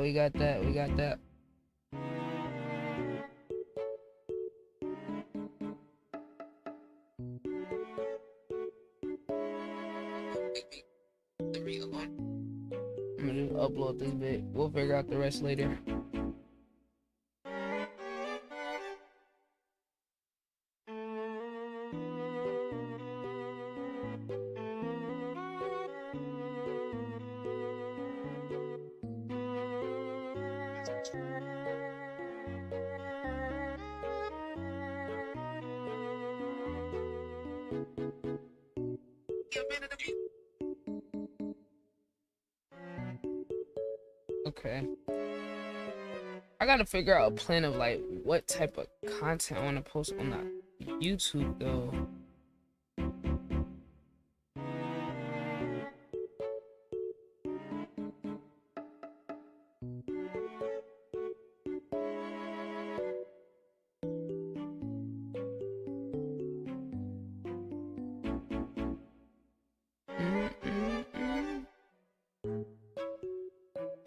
I'm gonna just upload this bit. We'll figure out the rest later. Okay. I gotta figure out a plan of like what type of content I want to post on that YouTube though.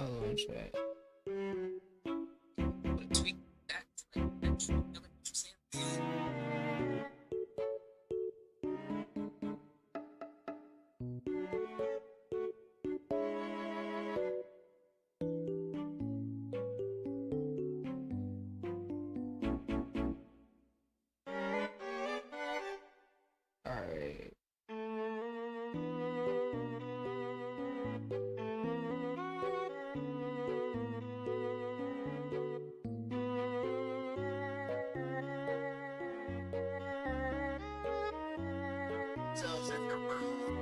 Oh, shit. Alright.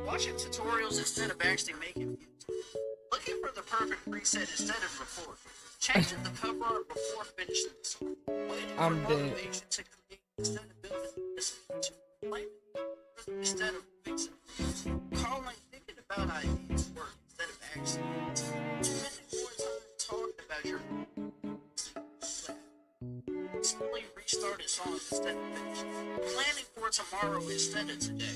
Watching tutorials instead of actually making videos. Looking for the perfect preset instead of record. Changing the cover art before finishing the song. Waiting for motivation to create instead of building listening to playing instead of fixing things. Calling, thinking about ideas work instead of actually spending more time talking about your simply restarting songs instead of finishing. Planning for tomorrow instead of today.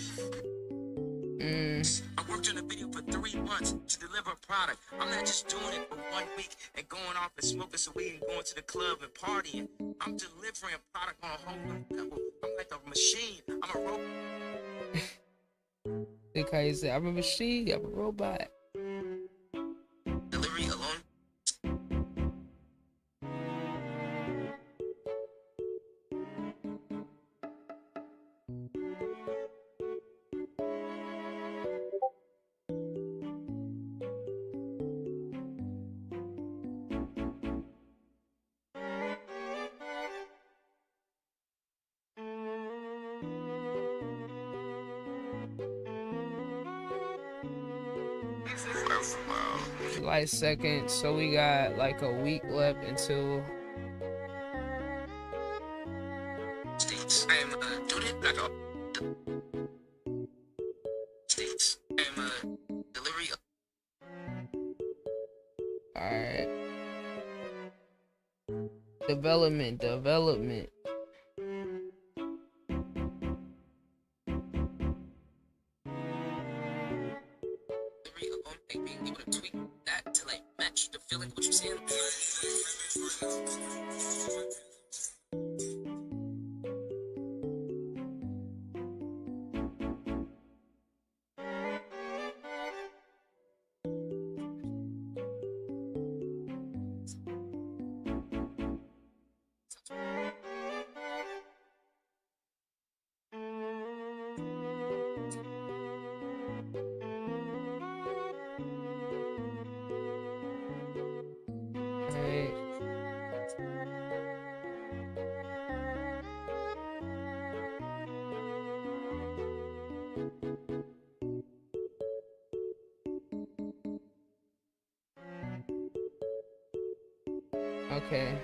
I worked on a video for 3 months to deliver a product. I'm not just doing it for 1 week and going off and smoking some weed and going to the club and partying. I'm delivering a product on a whole new level. I'm like a machine. I'm a robot. The guy said, I remember she, I'm a robot. Delivery alone. July 2nd, so we got like a week left until States. I am a student. Like a States. I am a delivery. alright. Development. Delivery alone. Like being able to tweak that to like match the feeling of what you're saying. Alright. Okay.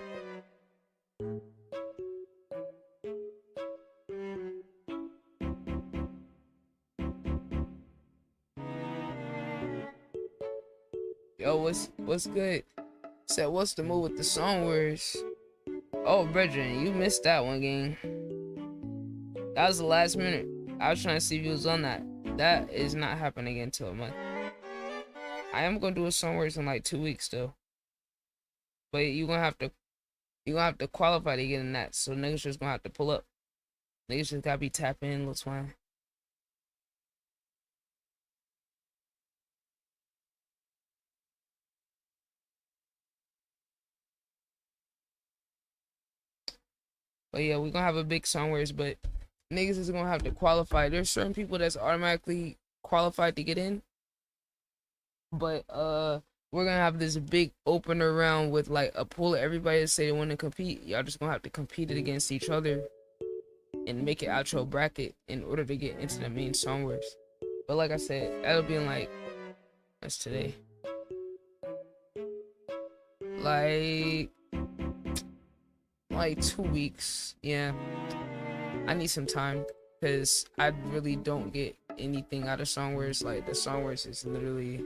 Yo, what's good? Said, what's the move with the song words? Oh, brethren, you missed that one, gang. That was the last minute. I was trying to see if you was on that. That is not happening until a month. I am gonna do a song words in like 2 weeks though. But you gonna have to qualify to get in that. So niggas just gonna have to pull up. Niggas just gotta be tapping in, little twine. But yeah, we're gonna have a big song words, but niggas is gonna have to qualify. There's certain people that's automatically qualified to get in. But we're gonna have this big opener round with like a pool of everybody that say they wanna compete. Y'all just gonna have to compete it against each other and make it out your bracket in order to get into the main song words. But like I said, that'll be in like, that's today. Like 2 weeks. Yeah, I need some time because I really don't get anything out of song words. Like the song words is literally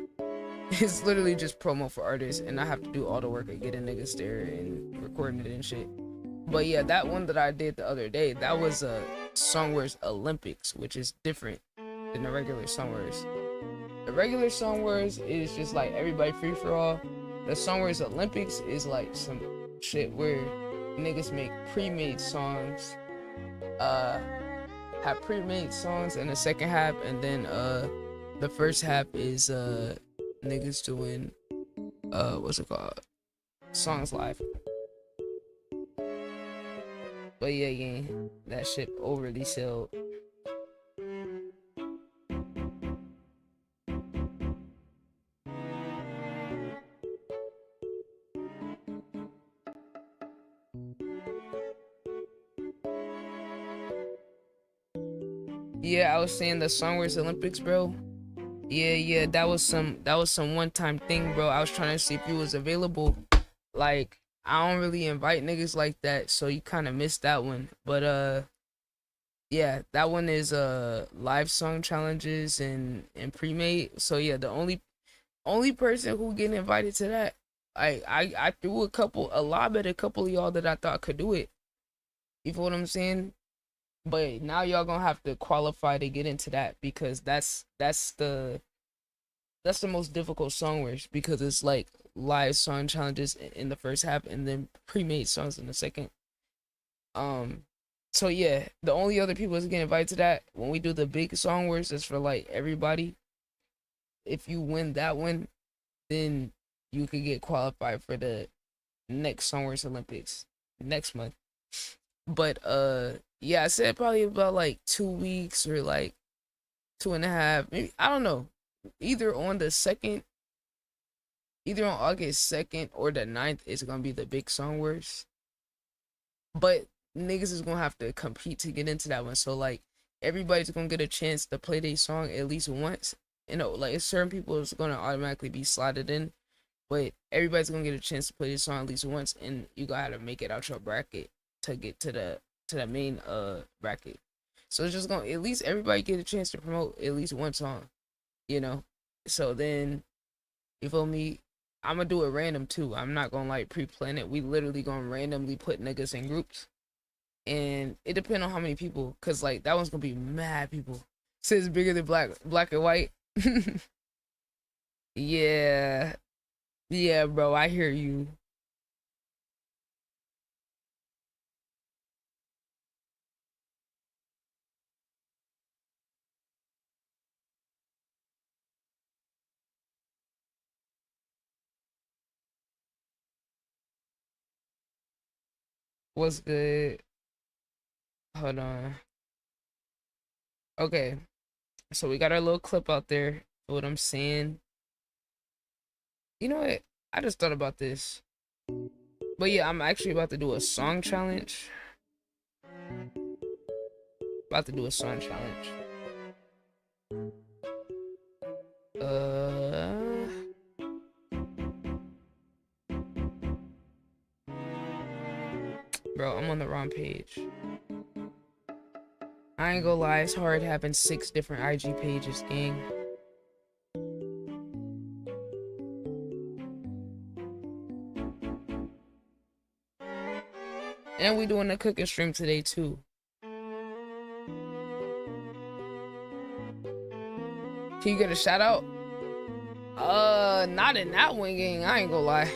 it's literally just promo for artists, and I have to do all the work of getting niggas there and recording it and shit. But yeah, that one that I did the other day, that was a song words Olympics, which is different than the regular song words. The regular song words is just like everybody free for all. The song words Olympics is like some shit where niggas make pre-made songs, have pre-made songs in the second half, and then the first half is niggas doing what's it called, songs live. But yeah, that shit overly sold. Yeah, I was saying the song words Olympics, bro. Yeah, that was some one-time thing, bro. I was trying to see if you was available. Like, I don't really invite niggas like that, so you kind of missed that one. But yeah, that one is live song challenges and pre-made. So yeah, the only person who get invited to that, I threw a lob at a couple of y'all that I thought could do it. You feel what I'm saying? But now y'all gonna have to qualify to get into that, because that's the most difficult song words, because it's like live song challenges in the first half and then pre-made songs in the second. So yeah, the only other people that's getting invited to that when we do the big song wars is for like everybody. If you win that one, then you could get qualified for the next Song Wars Olympics next month. But yeah, I said probably about like 2 weeks or like 2.5, maybe, I don't know. Either on August 2nd or the 9th is gonna be the big Song Wars. But niggas is gonna have to compete to get into that one. So like everybody's gonna get a chance to play their song at least once. You know, like certain people is gonna automatically be slotted in, but everybody's gonna get a chance to play this song at least once, and you gotta make it out your bracket to get to the main bracket. So it's just gonna at least everybody get a chance to promote at least one song, you know. So then, you feel me? I'm gonna do it random too. I'm not gonna like pre-plan it. We literally gonna randomly put niggas in groups, and it depends on how many people, cause like that one's gonna be mad people. Says bigger than black and white. Yeah, yeah, bro, I hear you. What's good? Hold on. Okay, so we got our little clip out there. What I'm saying. You know what? I just thought about this. But yeah, I'm actually about to do a song challenge. About to do a song challenge. Bro, I'm on the wrong page. I ain't gonna lie, it's hard having 6 different IG pages, gang. And we doing a cooking stream today too. Can you get a shout out? Not in that one, gang. I ain't gonna lie.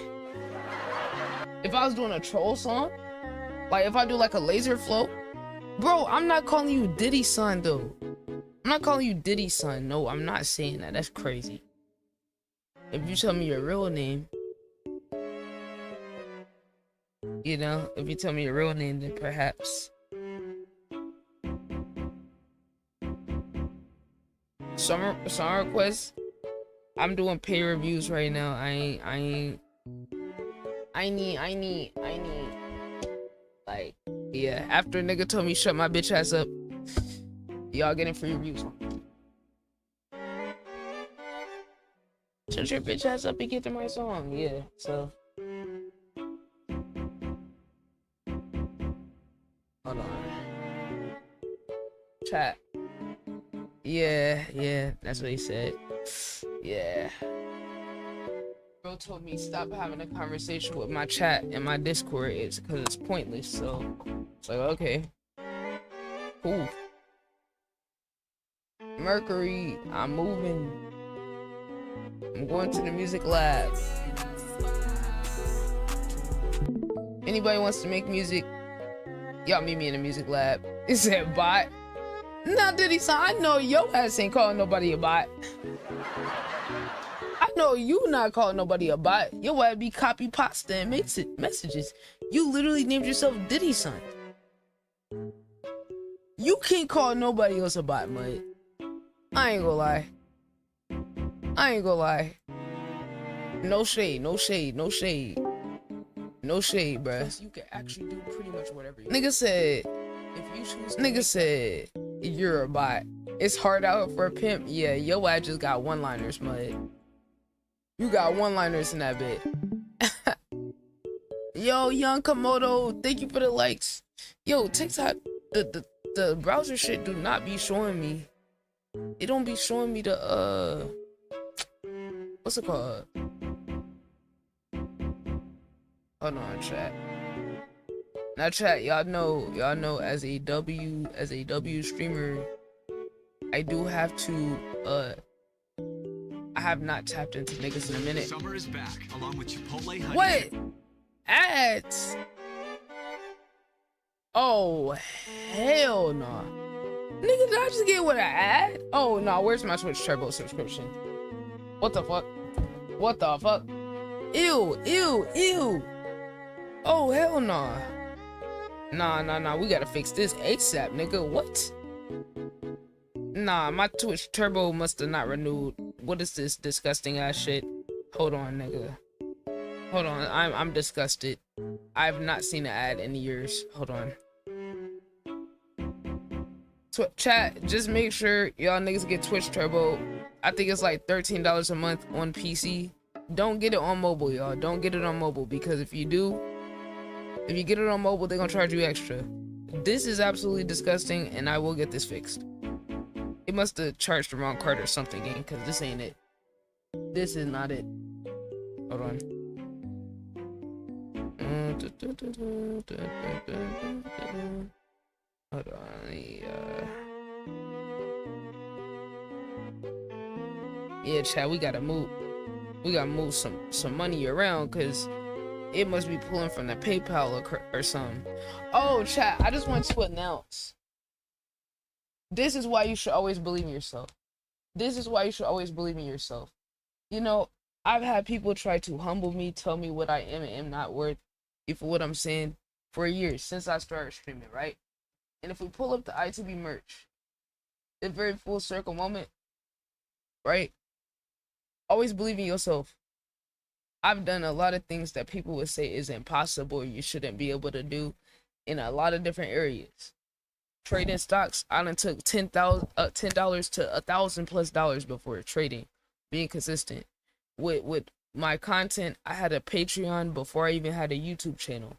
If I was doing a troll song, like if I do like a laser flow, bro, I'm not calling you Diddy son though. I'm not calling you Diddy son. No, I'm not saying that. That's crazy. If you tell me your real name, you know, if you tell me your real name, then perhaps. Song requests. I'm doing pay reviews right now. I need. Like, yeah. After a nigga told me shut my bitch ass up, y'all getting free reviews. Shut your bitch ass up and get to my song. Yeah. So. Hold on. Chat. Yeah, that's what he said. Yeah. Bro told me stop having a conversation with my chat and my Discord. It's because it's pointless. So it's like, okay, cool. Mercury, I'm moving. I'm going to the music lab. Anybody wants to make music? Y'all meet me in the music lab. He said bot. Now Diddy son, I know your ass ain't calling nobody a bot. I know you not calling nobody a bot. Your ass be copy pasta and messages. You literally named yourself Diddy son. You can't call nobody else a bot, mate. I ain't gonna lie. No shade, bruh. You can actually do pretty much whatever you want. Nigga said, you're a bot. It's hard out for a pimp. Yeah, yo, I just got one-liners, mud. You got one-liners in that bit. Yo, Young Komodo, thank you for the likes. Yo, TikTok, the browser shit do not be showing me. It don't be showing me the, what's it called? Hold on, chat. Now chat, y'all know as a W streamer, I do have to I have not tapped into niggas in a minute. Summer is back along with Chipotle honey. What? Ads? Oh, hell no. Nigga, did I just get what an ad? Oh, no, where's my Twitch Turbo subscription? What the fuck? What the fuck? Ew, ew, ew. Oh, hell no. Nah, we gotta fix this ASAP, nigga. What? Nah, my Twitch Turbo must have not renewed. What is this disgusting ass shit? Hold on, nigga. Hold on, I'm disgusted. I've not seen an ad in years. Hold on. Chat, just make sure y'all niggas get Twitch Turbo. I think it's like $13 a month on PC. Don't get it on mobile, y'all. Don't get it on mobile, because if you do, if you get it on mobile, they're gonna charge you extra. This is absolutely disgusting, and I will get this fixed. It must have charged the wrong card or something, gang, because this ain't it. This is not it. Hold on. Hold on. Yeah, chat, we gotta move. We gotta move some money around, because it must be pulling from the PayPal or something. Oh, chat, I just want to announce. This is why you should always believe in yourself. This is why you should always believe in yourself. You know, I've had people try to humble me, tell me what I am and am not worth, for what I'm saying, for years, since I started streaming, right? And if we pull up the ITB merch, the very full circle moment, right? Always believe in yourself. I've done a lot of things that people would say is impossible or you shouldn't be able to do in a lot of different areas. Trading stocks, I done took $10 to $1,000+ before trading, being consistent. With my content, I had a Patreon before I even had a YouTube channel.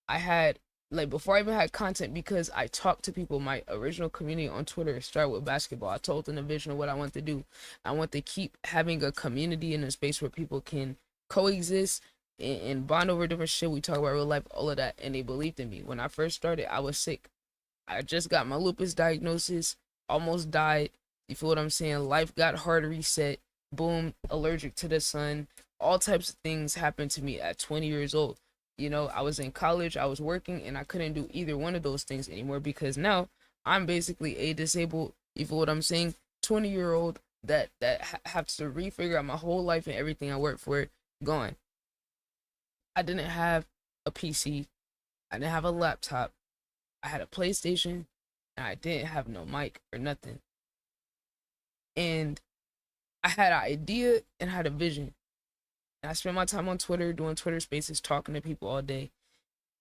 I had, like, before I even had content, because I talked to people, my original community on Twitter started with basketball. I told them the vision of what I want to do. I want to keep having a community in a space where people can coexist and bond over different shit. We talk about real life, all of that, and they believed in me. When I first started, I was sick. I just got my lupus diagnosis, almost died. You feel what I'm saying? Life got hard to reset. Boom, allergic to the sun. All types of things happened to me at 20 years old. You know, I was in college, I was working, and I couldn't do either one of those things anymore, because now I'm basically a disabled, you feel what I'm saying, 20-year-old that has to refigure out my whole life, and everything I worked for gone. I didn't have a PC. I didn't have a laptop. I had a PlayStation, and I didn't have no mic or nothing. And I had an idea and had a vision. And I spent my time on Twitter, doing Twitter spaces, talking to people all day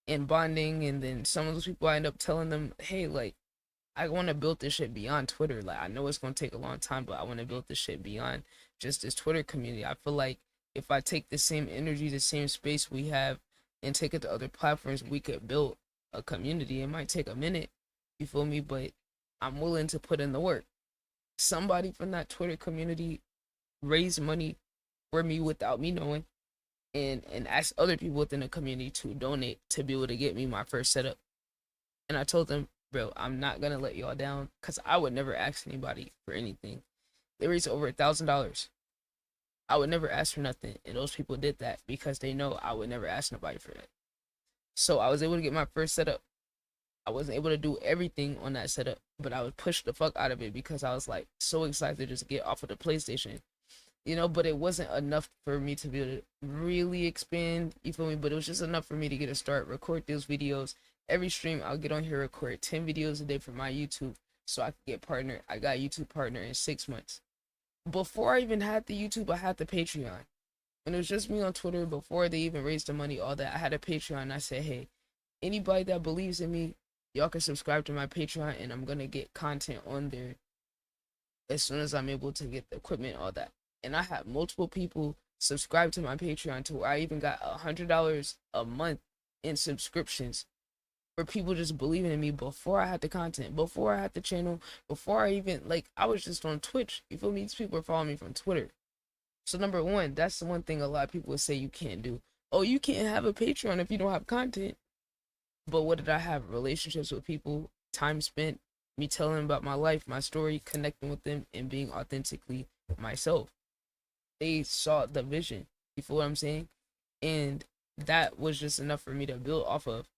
and bonding. And then some of those people, I end up telling them, hey, like, I want to build this shit beyond Twitter. Like, I know it's going to take a long time, but I want to build this shit beyond just this Twitter community. I feel like if I take the same energy, the same space we have, and take it to other platforms, we could build a community. It might take a minute, you feel me, but I'm willing to put in the work. Somebody from that Twitter community raised money for me without me knowing, and asked other people within the community to donate to be able to get me my first setup. And I told them, bro, I'm not gonna let y'all down, because I would never ask anybody for anything. They raised over $1,000. I would never ask for nothing, and those people did that because they know I would never ask nobody for that. So I was able to get my first setup. I wasn't able to do everything on that setup, but I would push the fuck out of it because I was like so excited to just get off of the PlayStation, you know. But it wasn't enough for me to be able to really expand, you feel me? But it was just enough for me to get a start, record those videos. Every stream I'll get on here, record 10 videos a day for my YouTube, so I could get partner. I got a YouTube partner in 6 months. Before I even had the YouTube, I had the Patreon. And it was just me on Twitter before they even raised the money, all that. I had a Patreon, and I said, hey, anybody that believes in me, y'all can subscribe to my Patreon, and I'm gonna get content on there as soon as I'm able to get the equipment, all that. And I had multiple people subscribe to my Patreon, to where I even got $100 a month in subscriptions for people just believing in me before I had the content, before I had the channel, before I even, like, I was just on Twitch. You feel me? These people are following me from Twitter. So number one, that's the one thing a lot of people would say you can't do. Oh, you can't have a Patreon if you don't have content. But what did I have? Relationships with people, time spent, me telling them about my life, my story, connecting with them, and being authentically myself. They saw the vision. You feel what I'm saying? And that was just enough for me to build off of.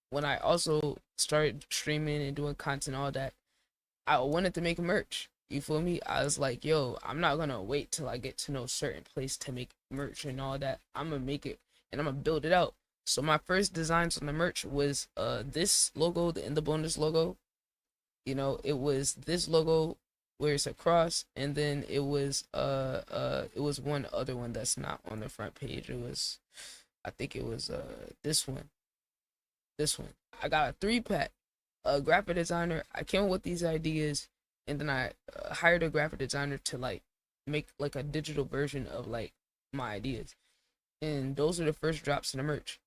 when I also started streaming and doing content, all that, I wanted to make merch. You feel me? I was like, yo, I'm not gonna wait till I get to know certain place to make merch and all that. I'm gonna make it and I'm gonna build it out. So my first designs on the merch was this logo, the In the Bonus logo. You know, it was this logo where it's a cross, and then it was one other one that's not on the front page. It was, I think it was this one. This one. I got a 3-pack. A graphic designer. I came up with these ideas, and then I hired a graphic designer to like make like a digital version of like my ideas. And those are the first drops in the merch.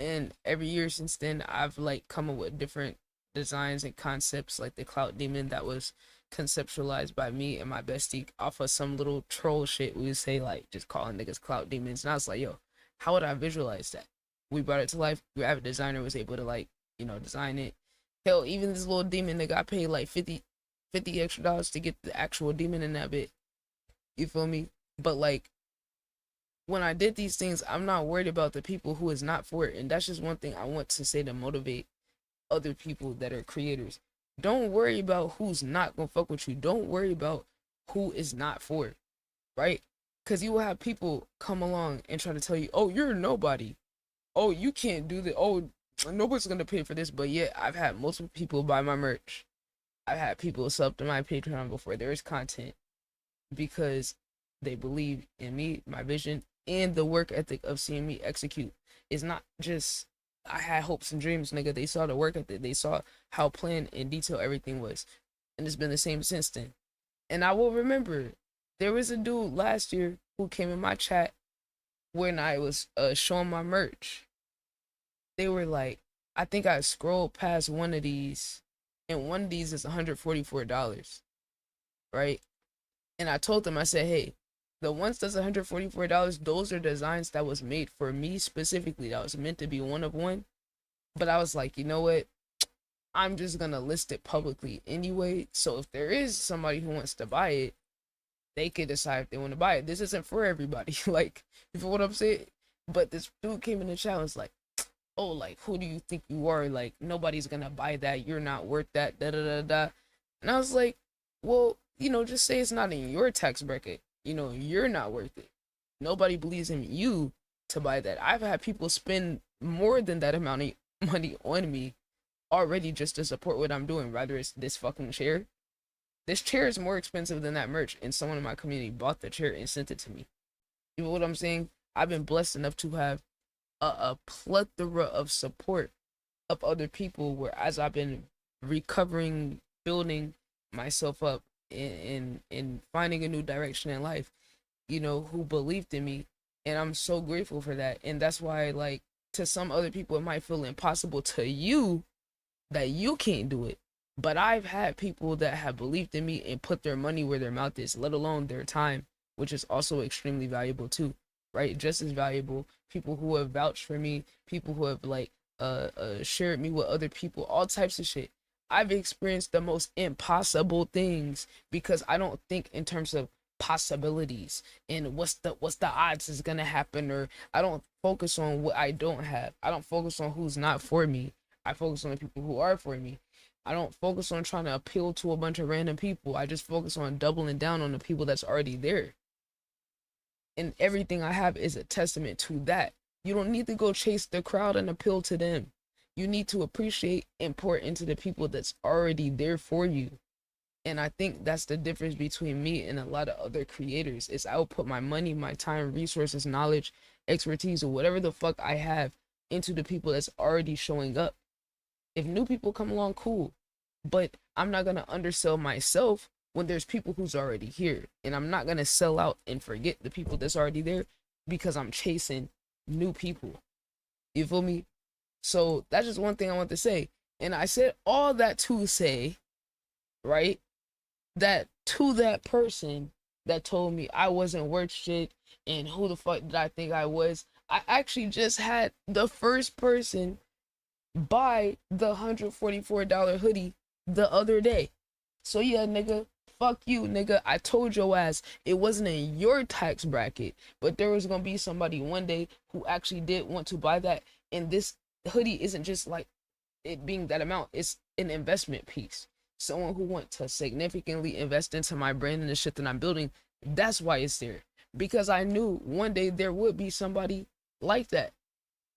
And every year since then, I've like come up with different designs and concepts, like the Clout Demon that was conceptualized by me and my bestie off of some little troll shit. We would say like just calling niggas Clout Demons, and I was like, yo, how would I visualize that? We brought it to life. Graphic designer was able to like, you know, design it. Hell, even this little demon that got paid like 50 extra dollars to get the actual demon in that bit. You feel me? But like, when I did these things, I'm not worried about the people who is not for it. And that's just one thing I want to say to motivate other people that are creators. Don't worry about who's not gonna fuck with you. Don't worry about who is not for it, right? Because you will have people come along and try to tell you, oh, you're nobody. Oh, you can't do that. Oh, nobody's gonna pay for this. But yet, I've had multiple people buy my merch. I've had people sub to my Patreon before there is content because they believe in me, my vision, and the work ethic of seeing me execute. It's not just I had hopes and dreams, nigga. They saw the work ethic. They saw how planned in detail everything was. And it's been the same since then. And I will remember, there was a dude last year who came in my chat when I was showing my merch. They were like, I think I scrolled past one of these, and one of these is $144, right? And I told them, I said, hey, the ones that's $144, those are designs that was made for me specifically. That was meant to be one of one. But I was like, you know what? I'm just gonna list it publicly anyway. So if there is somebody who wants to buy it, they could decide if they want to buy it. This isn't for everybody. Like, you feel what I'm saying? But this dude came in the chat and was like, oh, like, who do you think you are? Like, nobody's gonna buy that. You're not worth that. Da da da da. And I was like, well, you know, just say it's not in your tax bracket. You know, you're not worth it. Nobody believes in you to buy that. I've had people spend more than that amount of money on me already just to support what I'm doing. Rather it's this fucking chair. This chair is more expensive than that merch, and someone in my community bought the chair and sent it to me. You know what I'm saying? I've been blessed enough to have a plethora of support of other people, where as I've been recovering, building myself up in finding a new direction in life, you know, who believed in me, and I'm so grateful for that. And that's why, like, to some other people it might feel impossible to you that you can't do it, but I've had people that have believed in me and put their money where their mouth is, let alone their time, which is also extremely valuable too, right? Just as valuable. People who have vouched for me, people who have like shared me with other people, all types of shit. I've experienced the most impossible things because I don't think in terms of possibilities and what's the odds is gonna happen, or I don't focus on what I don't have. I don't focus on who's not for me. I focus on the people who are for me. I don't focus on trying to appeal to a bunch of random people. I just focus on doubling down on the people that's already there. And everything I have is a testament to that. You don't need to go chase the crowd and appeal to them. You need to appreciate and pour into the people that's already there for you. And I think that's the difference between me and a lot of other creators, is I will put my money, my time, resources, knowledge, expertise, or whatever the fuck I have into the people that's already showing up. If new people come along, cool. But I'm not going to undersell myself when there's people who's already here. And I'm not going to sell out and forget the people that's already there because I'm chasing new people. You feel me? So that's just one thing I want to say. And I said all that to say, right, that to that person that told me I wasn't worth shit and who the fuck did I think I was, I actually just had the first person buy the $144 hoodie the other day. So yeah, nigga, fuck you, nigga. I told your ass it wasn't in your tax bracket, but there was gonna be somebody one day who actually did want to buy that. And this hoodie isn't just like it being that amount, it's an investment piece. Someone who wants to significantly invest into my brand and the shit that I'm building, that's why it's there. Because I knew one day there would be somebody like that.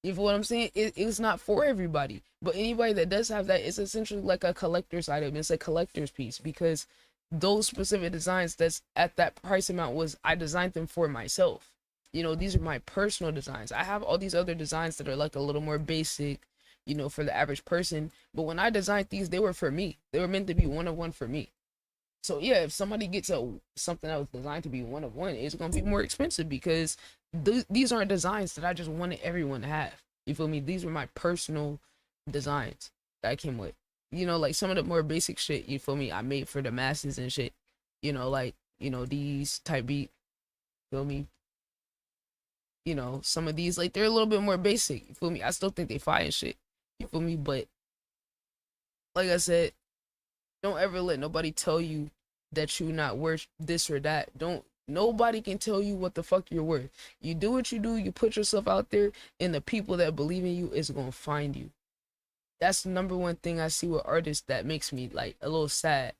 You feel what I'm saying? It's not for everybody, but anybody that does have that, it's essentially like a collector's item. It's a collector's piece because those specific designs that's at that price amount was, I designed them for myself. You know, these are my personal designs. I have all these other designs that are like a little more basic, you know, for the average person. But when I designed these, they were for me. They were meant to be one of one for me. So yeah, if somebody gets something that was designed to be one of one, it's gonna be more expensive because these aren't designs that I just wanted everyone to have. You feel me? These were my personal designs that I came with. You know, like some of the more basic shit, you feel me, I made for the masses and shit. You know, like, you know, these type beat, feel me? You know, some of these, like, they're a little bit more basic. You feel me? I still think they fire and shit. You feel me? But like I said, don't ever let nobody tell you that you're not worth this or that. Nobody can tell you what the fuck you're worth. You do what you do, you put yourself out there, and the people that believe in you is gonna find you. That's the number one thing I see with artists that makes me like a little sad,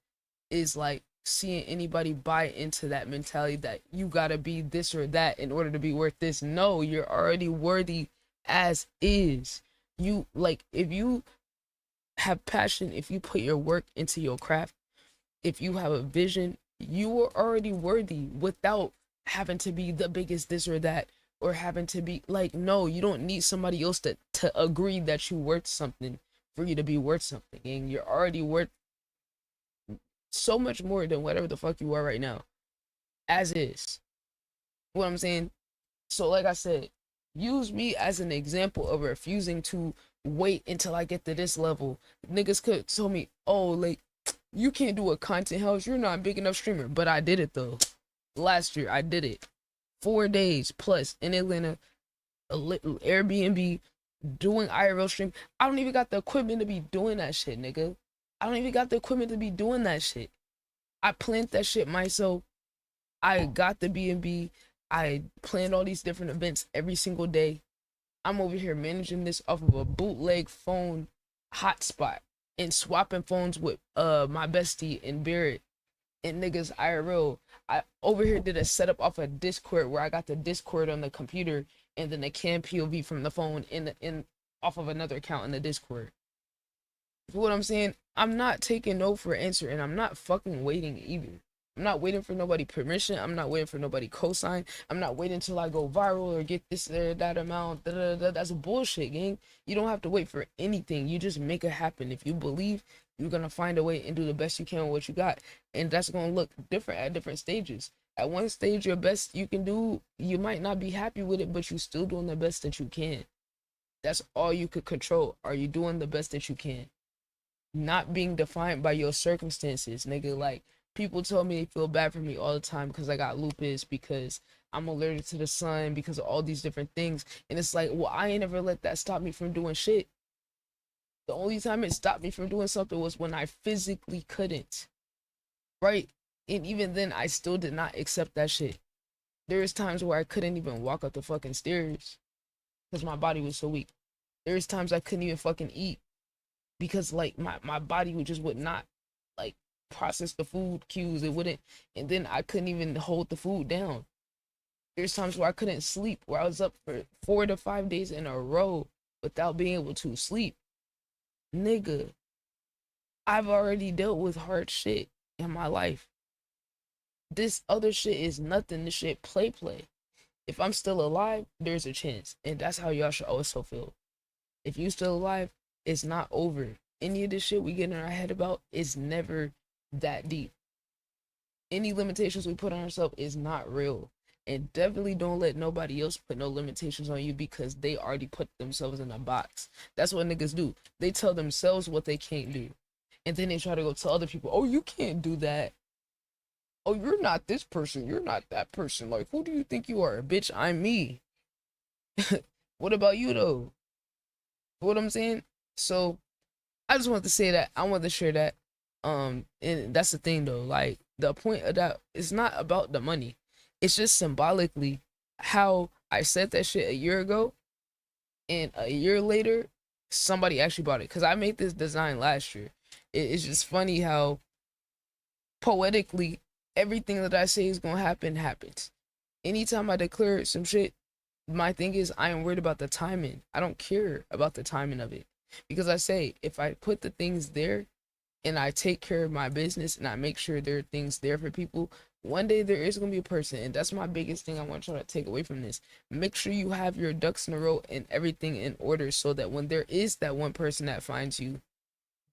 is like seeing anybody buy into that mentality that you gotta be this or that in order to be worth this. No, you're already worthy as is. You, like, if you have passion, if you put your work into your craft, if you have a vision, you are already worthy without having to be the biggest this or that, or having to be like, no, you don't need somebody else to agree that you're worth something for you to be worth something. And you're already worth so much more than whatever the fuck you are right now, as is. What I'm saying? So like I said, use me as an example of refusing to wait until I get to this level. Niggas could tell me, oh, like, you can't do a content house, you're not a big enough streamer. But I did it though. Last year I did it. 4 days plus in Atlanta, Airbnb, doing IRL stream. I don't even got the equipment to be doing that shit, nigga. I don't even got the equipment to be doing that shit. I planned that shit myself. I got the B&B. I planned all these different events every single day. I'm over here managing this off of a bootleg phone hotspot and swapping phones with my bestie and Barrett and niggas IRL. I over here did a setup off of Discord where I got the Discord on the computer and then the cam POV from the phone in off of another account in the Discord. For what I'm saying, I'm not taking no for an answer, and I'm not fucking waiting either. I'm not waiting for nobody permission. I'm not waiting for nobody cosign. I'm not waiting until I go viral or get this or that amount. That's bullshit, gang. You don't have to wait for anything. You just make it happen. If you believe, you're gonna find a way and do the best you can with what you got, and that's gonna look different at different stages. At one stage, your best you can do, you might not be happy with it, but you're still doing the best that you can. That's all you could control. Are you doing the best that you can? Not being defined by your circumstances, nigga. Like, people tell me they feel bad for me all the time because I got lupus, because I'm allergic to the sun, because of all these different things. And it's like, well, I ain't ever let that stop me from doing shit. The only time it stopped me from doing something was when I physically couldn't. Right? And even then, I still did not accept that shit. There's times where I couldn't even walk up the fucking stairs because my body was so weak. There's times I couldn't even fucking eat because, like, my body would not, like, process the food cues. It wouldn't, and then I couldn't even hold the food down. There's times where I couldn't sleep, where I was up for 4 to 5 days in a row without being able to sleep. Nigga, I've already dealt with hard shit in my life. This other shit is nothing. This shit play. If I'm still alive, there's a chance. And that's how y'all should also feel. If you still alive, it's not over. Any of this shit we get in our head about is never that deep. Any limitations we put on ourselves is not real. And definitely don't let nobody else put no limitations on you because they already put themselves in a box. That's what niggas do. They tell themselves what they can't do. And then they try to go tell other people, oh, you can't do that. Oh, you're not this person. You're not that person. Like, who do you think you are? Bitch, I'm me. What about you, though? What I'm saying? So, I just wanted to say that. I wanted to share that. And that's the thing, though. Like, the point of that, it's not about the money. It's just symbolically how I said that shit a year ago. And a year later, somebody actually bought it because I made this design last year. It's just funny how poetically everything that I say is gonna happen happens. Anytime I declare some shit, my thing is I am worried about the timing. I don't care about the timing of it because I say if I put the things there and I take care of my business and I make sure there are things there for people, one day there is gonna be a person, and that's my biggest thing I want to try to take away from this. Make sure you have your ducks in a row and everything in order so that when there is that one person that finds you,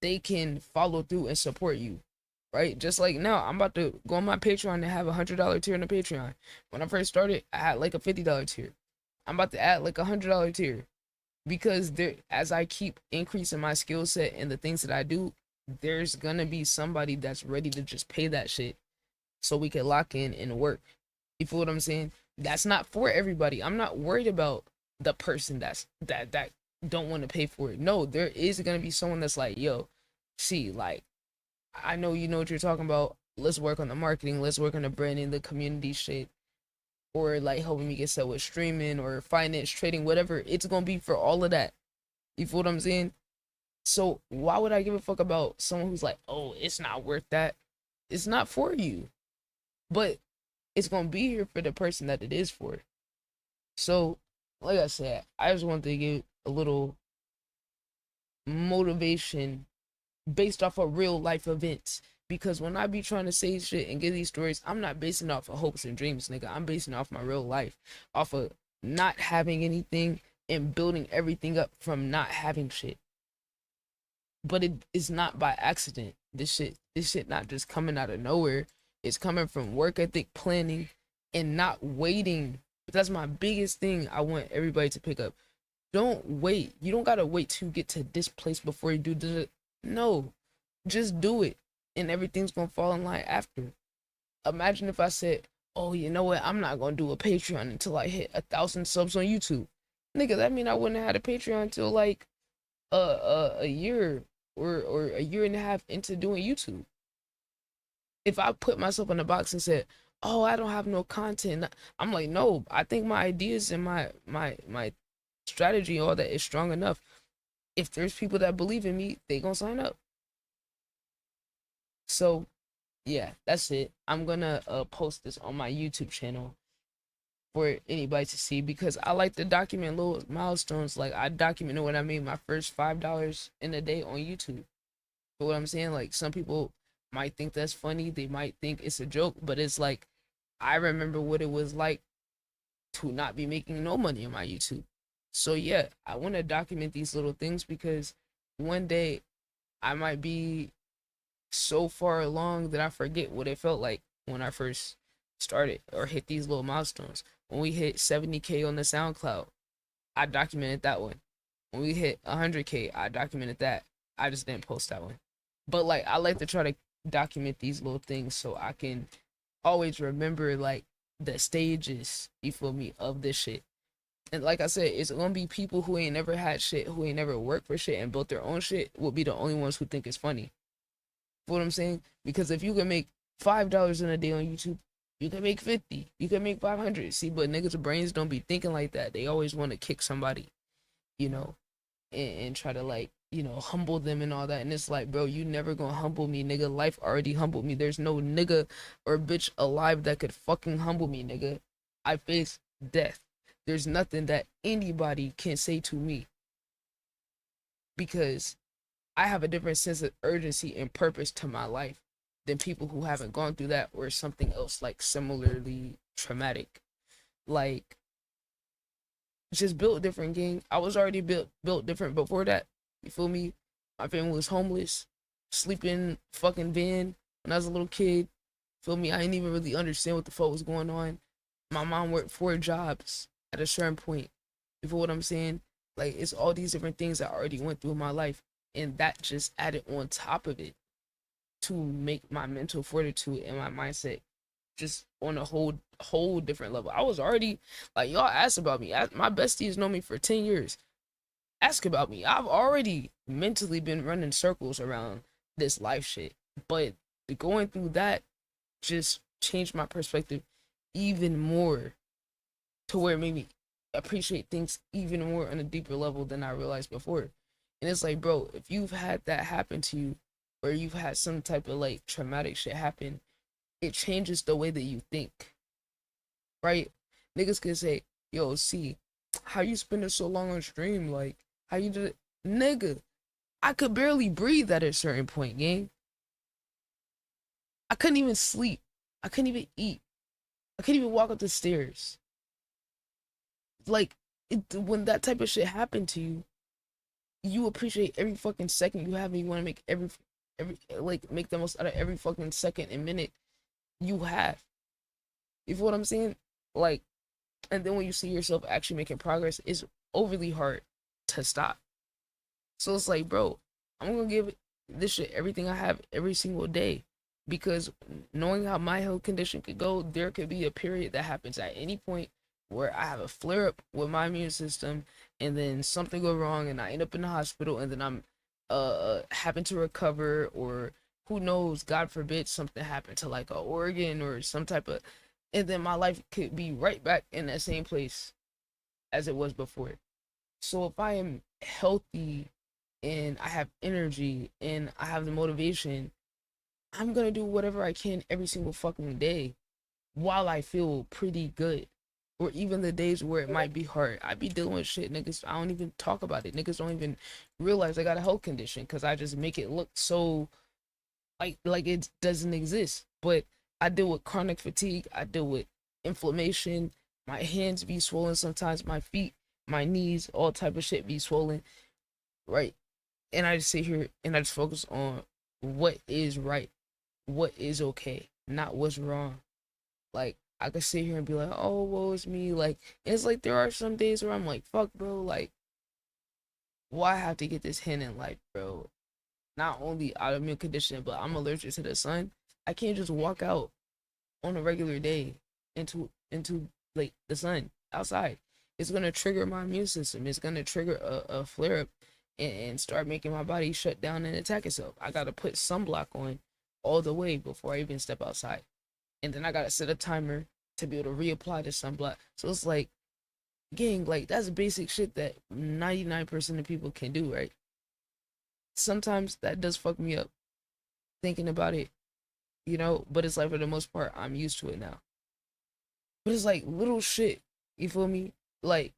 they can follow through and support you. Right? Just like now, I'm about to go on my Patreon and have $100 tier on the Patreon. When I first started, I had like a $50 tier. I'm about to add like $100 tier because there, as I keep increasing my skill set and the things that I do, there's gonna be somebody that's ready to just pay that shit so we can lock in and work. You feel what I'm saying? That's not for everybody. I'm not worried about the person that don't want to pay for it. No, there is gonna be someone that's like, yo, see, like, I know you know what you're talking about. Let's work on the marketing. Let's work on the branding, the community shit, or like helping me get set with streaming or finance, trading, whatever. It's gonna be for all of that. You feel what I'm saying? So why would I give a fuck about someone who's like, oh, it's not worth that? It's not for you, but it's gonna be here for the person that it is for. So, like I said, I just wanted to give a little motivation based off of real life events. Because when I be trying to say shit and give these stories, I'm not basing it off of hopes and dreams, nigga. I'm basing it off my real life, off of not having anything and building everything up from not having shit. But it is not by accident. This shit not just coming out of nowhere. It's coming from work ethic, planning, and not waiting. But that's my biggest thing I want everybody to pick up. Don't wait. You don't gotta wait to get to this place before you do this. No, just do it, and everything's gonna fall in line after. Imagine if I said, "Oh, you know what? I'm not gonna do a Patreon until I hit 1,000 subs on YouTube." Nigga, that mean I wouldn't have had a Patreon until like a year or a year and a half into doing YouTube. If I put myself in a box and said, "Oh, I don't have no content," I'm like, no, I think my ideas and my strategy, all that is strong enough. If there's people that believe in me, they gonna sign up. So, yeah, that's it. I'm gonna post this on my YouTube channel for anybody to see because I like to document little milestones. Like I documented when I made my first $5 in a day on YouTube. But what I'm saying, like some people might think that's funny. They might think it's a joke, but it's like I remember what it was like to not be making no money on my YouTube. So yeah, I want to document these little things because one day I might be so far along that I forget what it felt like when I first started or hit these little milestones. When we hit 70K on the SoundCloud, I documented that one. When we hit 100K, I documented that. I just didn't post that one. But like I like to try to document these little things so I can always remember like the stages, you feel me, of this shit. And like I said, it's gonna be people who ain't never had shit, who ain't never worked for shit and built their own shit will be the only ones who think it's funny. You know what I'm saying? Because if you can make $5 in a day on YouTube, you can make 50, you can make 500. See, but niggas' brains don't be thinking like that. They always want to kick somebody, you know, and try to like, you know, humble them and all that. And it's like, bro, you never gonna humble me, nigga. Life already humbled me. There's no nigga or bitch alive that could fucking humble me, nigga. I face death. There's nothing that anybody can say to me because I have a different sense of urgency and purpose to my life than people who haven't gone through that or something else like similarly traumatic. Like, just built different, gang. I was already built different before that. You feel me? My family was homeless, sleeping fucking van when I was a little kid. Feel me? I didn't even really understand what the fuck was going on. My mom worked 4 jobs at a certain point. You feel what I'm saying? Like, it's all these different things I already went through in my life. And that just added on top of it to make my mental fortitude and my mindset just on a whole different level. I was already, like, y'all asked about me. My besties know me for 10 years. Ask about me. I've already mentally been running circles around this life shit. But going through that just changed my perspective even more to where it made me appreciate things even more on a deeper level than I realized before. And it's like, bro, if you've had that happen to you, or you've had some type of like traumatic shit happen, it changes the way that you think, right? Niggas can say, yo, see, how you spending so long on stream? Like, how you did it? Nigga, I could barely breathe at a certain point, gang. I couldn't even sleep. I couldn't even eat. I couldn't even walk up the stairs. Like, when that type of shit happened to you, you appreciate every fucking second you have, and you want to make every like make the most out of every fucking second and minute you have. You feel what I'm saying? Like, and then when you see yourself actually making progress, it's overly hard to stop. So it's like, bro, I'm gonna give this shit everything I have every single day, because knowing how my health condition could go, there could be a period that happens at any point where I have a flare up with my immune system, and then something go wrong, and I end up in the hospital, and then I'm happen to recover, or who knows, God forbid, something happened to like a organ or some type of, and then my life could be right back in that same place as it was before. So if I am healthy and I have energy and I have the motivation, I'm gonna do whatever I can every single fucking day while I feel pretty good. Or even the days where it might be hard. I be dealing with shit, niggas. I don't even talk about it. Niggas don't even realize I got a health condition, because I just make it look so like it doesn't exist. But I deal with chronic fatigue. I deal with inflammation. My hands be swollen sometimes. My feet, my knees, all type of shit be swollen. Right. And I just sit here and I just focus on what is right, what is okay, not what's wrong. Like, I could sit here and be like, oh, woe is me. Like, it's like there are some days where I'm like, fuck, bro. Like, why have to get this hint in life, bro? Not only autoimmune condition, but I'm allergic to the sun. I can't just walk out on a regular day into like the sun outside. It's gonna trigger my immune system. It's gonna trigger a flare up, and start making my body shut down and attack itself. I gotta put sunblock on all the way before I even step outside. And then I gotta set a timer to be able to reapply the sunblock. So it's like, gang, like, that's basic shit that 99% of people can do, right? Sometimes that does fuck me up thinking about it, but it's like, for the most part, I'm used to it now. But it's like little shit, you feel me? Like,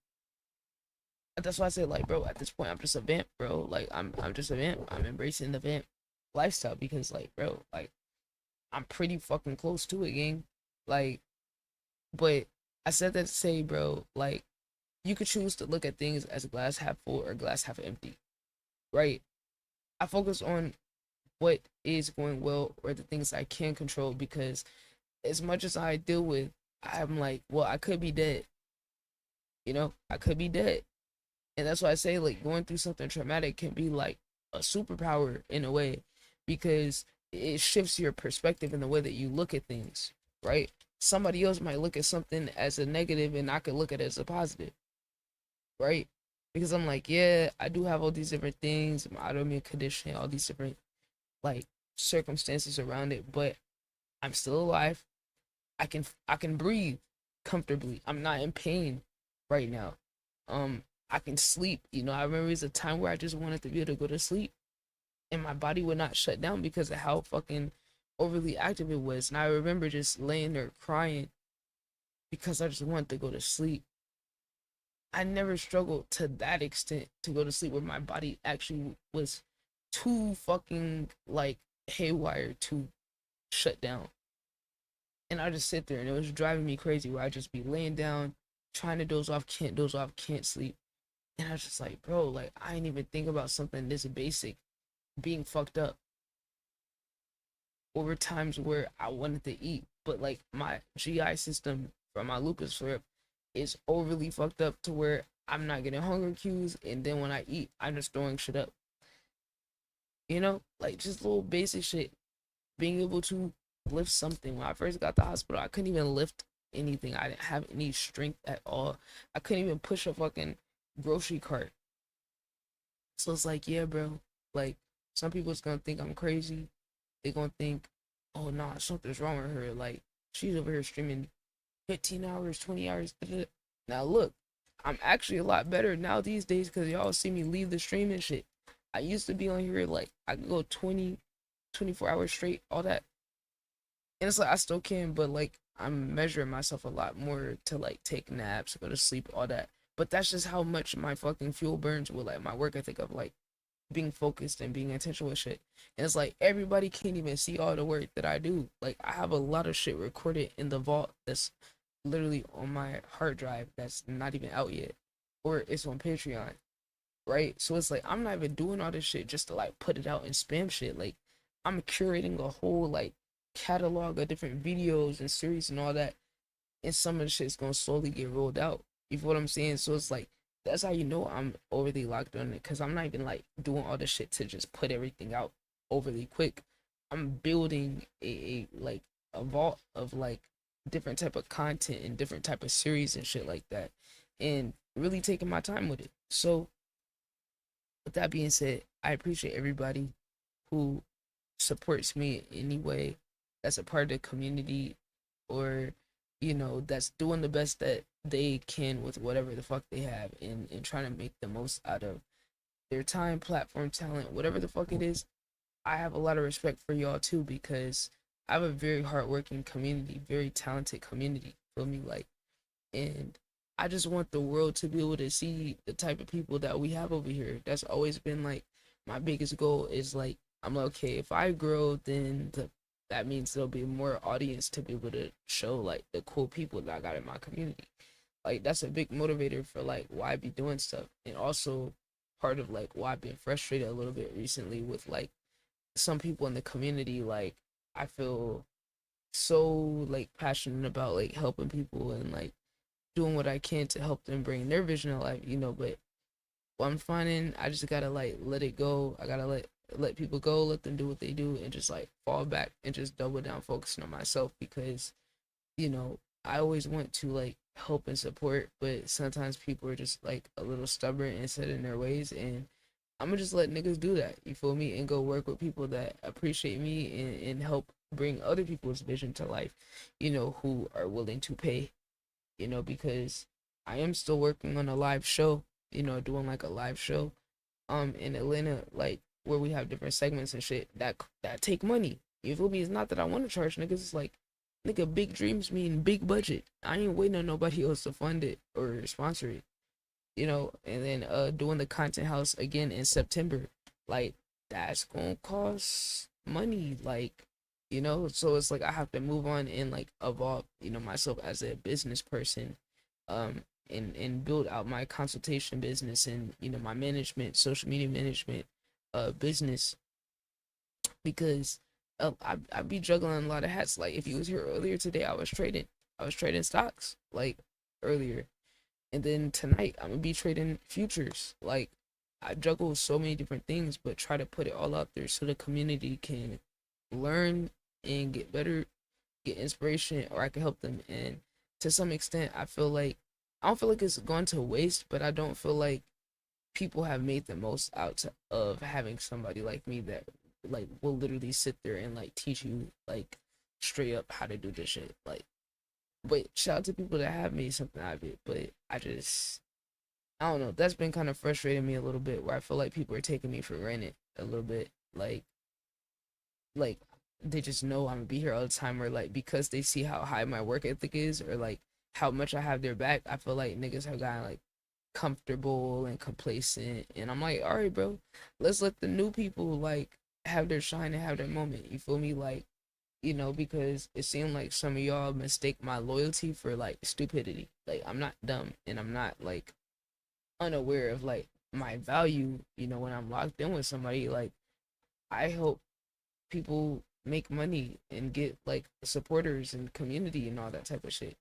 that's why I say, like, bro, at this point, I'm just a vamp, bro. Like, I'm just a vamp. I'm embracing the vamp lifestyle, because, like, bro, like, I'm pretty fucking close to it, gang. Like, but I said that to say, bro, like, you could choose to look at things as a glass half full or glass half empty, right? I focus on what is going well, or the things I can control, because as much as I deal with, I'm like, well, I could be dead. I could be dead. And that's why I say, like, going through something traumatic can be like a superpower in a way, because it shifts your perspective in the way that you look at things, right? Somebody else might look at something as a negative, and I could look at it as a positive, right? Because I'm like, yeah, I do have all these different things, my autoimmune condition, all these different, like, circumstances around it, but I'm still alive. I can breathe comfortably. I'm not in pain right now. I can sleep. I remember there's a time where I just wanted to be able to go to sleep, and my body would not shut down because of how fucking overly active it was. And I remember just laying there crying because I just wanted to go to sleep. I never struggled to that extent to go to sleep, where my body actually was too fucking, like, haywire to shut down. And I just sit there, and it was driving me crazy, where I just be laying down, trying to doze off, can't sleep. And I was just like, bro, like, I didn't even think about something this basic being fucked up. Over times where I wanted to eat, but, like, my GI system from my lupus flare is overly fucked up to where I'm not getting hunger cues, and then when I eat, I'm just throwing shit up. Like, just little basic shit. Being able to lift something. When I first got to the hospital, I couldn't even lift anything. I didn't have any strength at all. I couldn't even push a fucking grocery cart. So it's like, yeah, bro, like, some people's gonna think I'm crazy. They're gonna think, oh, nah, something's wrong with her. Like, she's over here streaming 15 hours, 20 hours. Now, look, I'm actually a lot better now these days, because y'all see me leave the stream and shit. I used to be on here like I could go 24 hours straight, all that. And it's like I still can, but like I'm measuring myself a lot more to like take naps, go to sleep, all that. But that's just how much my fucking fuel burns with like my work ethic of like being focused and being intentional with shit. And it's like everybody can't even see all the work that I do. Like I have a lot of shit recorded in the vault that's literally on my hard drive that's not even out yet. Or it's on Patreon. Right? So it's like I'm not even doing all this shit just to like put it out and spam shit. Like I'm curating a whole like catalog of different videos and series and all that, and some of the shit's gonna slowly get rolled out. You feel what I'm saying? So it's like that's how you know I'm overly locked on it, because I'm not even like doing all this shit to just put everything out overly quick. I'm building a like a vault of like different type of content and different type of series and shit like that, and really taking my time with it. So with that being said, I appreciate everybody who supports me in any way, that's a part of the community, or that's doing the best that they can with whatever the fuck they have, and trying to make the most out of their time, platform, talent, whatever the fuck it is. I have a lot of respect for y'all too, because I have a very hardworking community, very talented community. Feel me? Like, and I just want the world to be able to see the type of people that we have over here. That's always been like my biggest goal, is like, I'm like, okay, if I grow, then that means there'll be more audience to be able to show like the cool people that I got in my community. Like that's a big motivator for like why I be doing stuff, and also part of like why I've been frustrated a little bit recently with like some people in the community. Like I feel so like passionate about like helping people and like doing what I can to help them bring their vision of life, but what I'm finding, I just gotta like let it go. I gotta let people go, let them do what they do, and just like fall back and just double down focusing on myself, because I always want to like help and support, but sometimes people are just like a little stubborn and set in their ways, and I'm gonna just let niggas do that, you feel me, and go work with people that appreciate me, and help bring other people's vision to life, who are willing to pay, because I am still working on a live show, doing like a live show in Atlanta, like where we have different segments and shit that take money. You feel me? It's not that I want to charge niggas, it's like, nigga, big dreams mean big budget. I ain't waiting on nobody else to fund it or sponsor it. And then doing the content house again in September. Like that's gonna cost money, like, so it's like I have to move on and like evolve, myself as a business person, and build out my consultation business, and my management, social media management business, because I be juggling a lot of hats. Like if you was here earlier today, I was trading stocks like earlier, and then tonight I'm gonna be trading futures. Like I juggle so many different things, but try to put it all out there so the community can learn and get better, get inspiration, or I can help them. And to some extent, I don't feel like it's gone to waste, but I don't feel like people have made the most out of having somebody like me that like will literally sit there and like teach you like straight up how to do this shit. Like, but shout out to people that have made something out of it. But I don't know. That's been kind of frustrating me a little bit, where I feel like people are taking me for granted a little bit. Like they just know I'm gonna be here all the time, or like because they see how high my work ethic is, or like how much I have their back. I feel like niggas have gotten like comfortable and complacent, and I'm like, all right, bro, let's let the new people like have their shine and have their moment. You feel me? Like, because it seemed like some of y'all mistake my loyalty for like stupidity. Like I'm not dumb, and I'm not like unaware of like my value. When I'm locked in with somebody, like I help people make money and get like supporters and community and all that type of shit.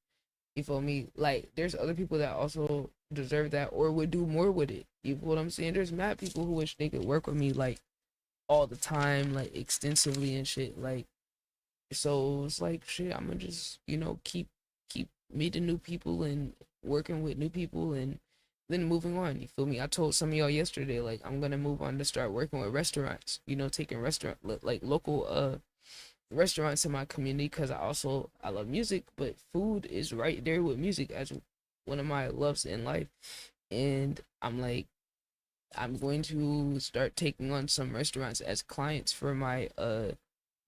You feel me? Like there's other people that also deserve that or would do more with it. You feel what I'm saying? There's mad people who wish they could work with me like all the time, like extensively and shit. Like, so it's like shit, I'm gonna just, keep meeting new people and working with new people, and then moving on. You feel me? I told some of y'all yesterday, like I'm gonna move on to start working with restaurants, taking like local restaurants in my community, because I love music, but food is right there with music as one of my loves in life. And I'm like, I'm going to start taking on some restaurants as clients for my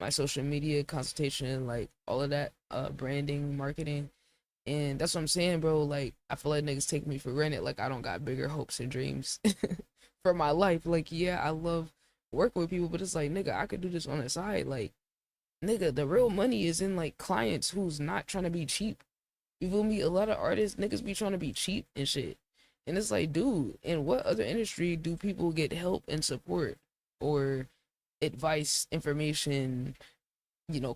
social media consultation, like all of that, branding, marketing. And that's what I'm saying, bro. Like, I feel like niggas take me for granted. Like, I don't got bigger hopes and dreams for my life. Like, yeah, I love working with people, but it's like, nigga, I could do this on the side. Like, nigga, the real money is in like clients who's not trying to be cheap. You feel me? A lot of artists, niggas be trying to be cheap and shit. And it's like, dude, in what other industry do people get help and support or advice, information,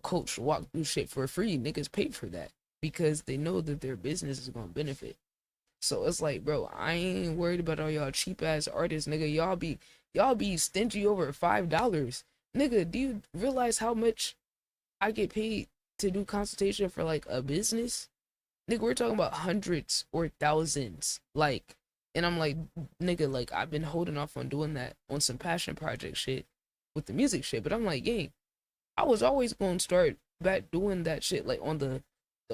coach, walk through shit for free? Niggas pay for that because they know that their business is gonna benefit. So it's like, bro, I ain't worried about all y'all cheap ass artists, nigga. Y'all be stingy over $5. Nigga, do you realize how much I get paid to do consultation for like a business? Nigga, we're talking about hundreds or thousands. Like, and I'm like, nigga, like I've been holding off on doing that on some passion project shit with the music shit. But I'm like, gang, I was always gonna start back doing that shit like on the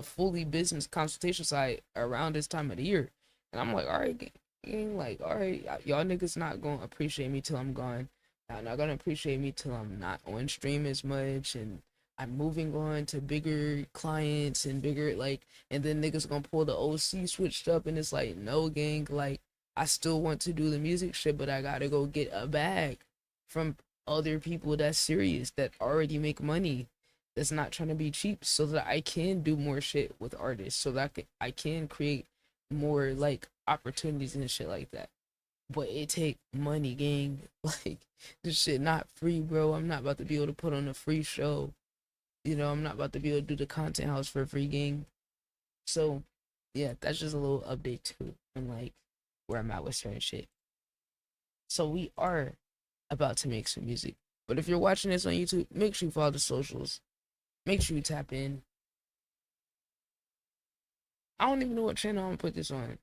fully business consultation side around this time of the year. And I'm like, all right, gang, like, all right, y'all niggas not gonna appreciate me till I'm gone. Y'all not gonna appreciate me till I'm not on stream as much, and I'm moving on to bigger clients and bigger like, and then niggas gonna pull the OC switched up, and it's like, no, gang, like I still want to do the music shit, but I gotta go get a bag from other people that's serious, that already make money, that's not trying to be cheap, so that I can do more shit with artists, so that I can create more like opportunities and shit like that. But it take money, gang. Like, this shit not free, bro. I'm not about to be able to put on a free show. I'm not about to be able to do the content house for a free, gang. So yeah, that's just a little update too, and like where I'm at with certain shit. So we are about to make some music. But if you're watching this on YouTube, make sure you follow the socials. Make sure you tap in. I don't even know what channel I'm gonna put this on.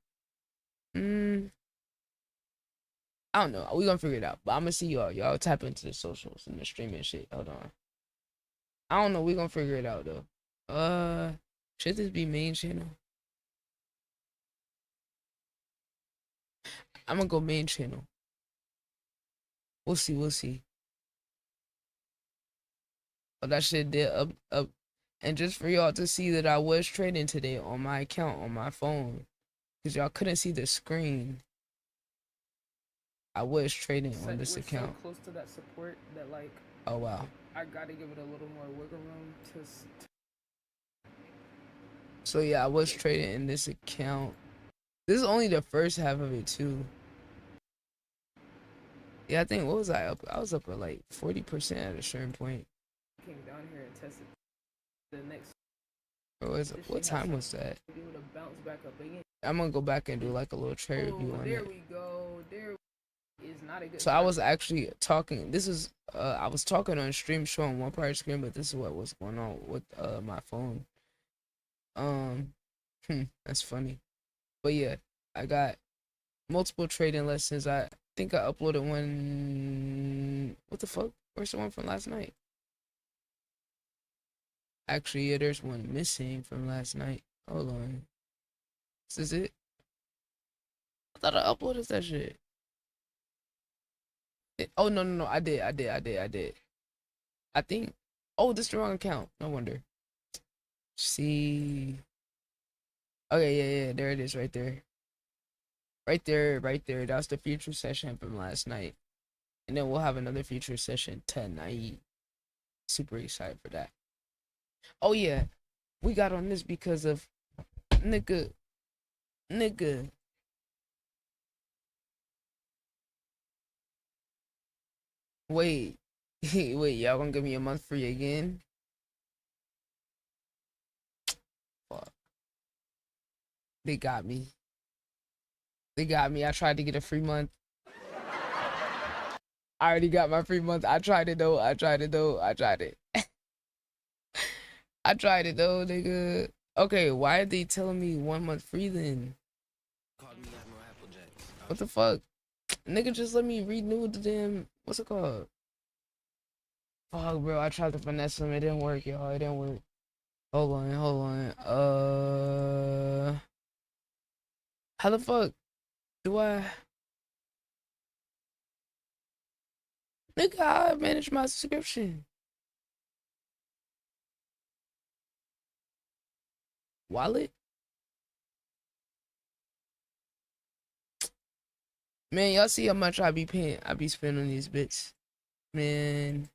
I don't know. We gonna figure it out. But I'm gonna see y'all. Y'all tap into the socials and the streaming shit. Hold on. I don't know. We gonna figure it out though. Should this be main channel? I'm gonna go main channel. We'll see. We'll see. Oh, that shit did up. And just for y'all to see that I was trading today on my account on my phone, because y'all couldn't see the screen. I was trading on this account. So close to that support that like. Oh wow. I gotta give it a little more wiggle room to. So yeah, I was trading in this account. This is only the first half of it too. Yeah, I think, what was I up? I was up at like 40% at a certain point. Came down here and tested the next. What time was that? I'm gonna go back and do like a little trade review on it. There we go. There is not a good. So I was actually talking. This is I was talking on stream, showing one part of the screen, but this is what was going on with my phone. That's funny. But yeah, I got multiple trading lessons. I think I uploaded one. What the fuck? Where's the one from last night? Actually, yeah, there's one missing from last night. Hold on. This is it? I thought I uploaded that shit. Oh, no. I did. I think. Oh, this is the wrong account. No wonder. See. Okay, yeah. There it is right there. Right there. That's the future session from last night. And then we'll have another future session tonight. Super excited for that. Oh yeah, we got on this because of nigga. Wait, y'all gonna give me a month free again? Fuck. They got me. I tried to get a free month. I already got my free month. I tried it though. I tried it. I tried it though, nigga. Okay, why are they telling me 1 month free then? What the fuck? Nigga, just let me renew the damn, what's it called? Fuck, bro, I tried to finesse them. It didn't work, y'all. It didn't work. Hold on. How the fuck do I? Look how I manage my subscription. Wallet? Man, y'all see how much I be paying? I be spending on these bits. Man,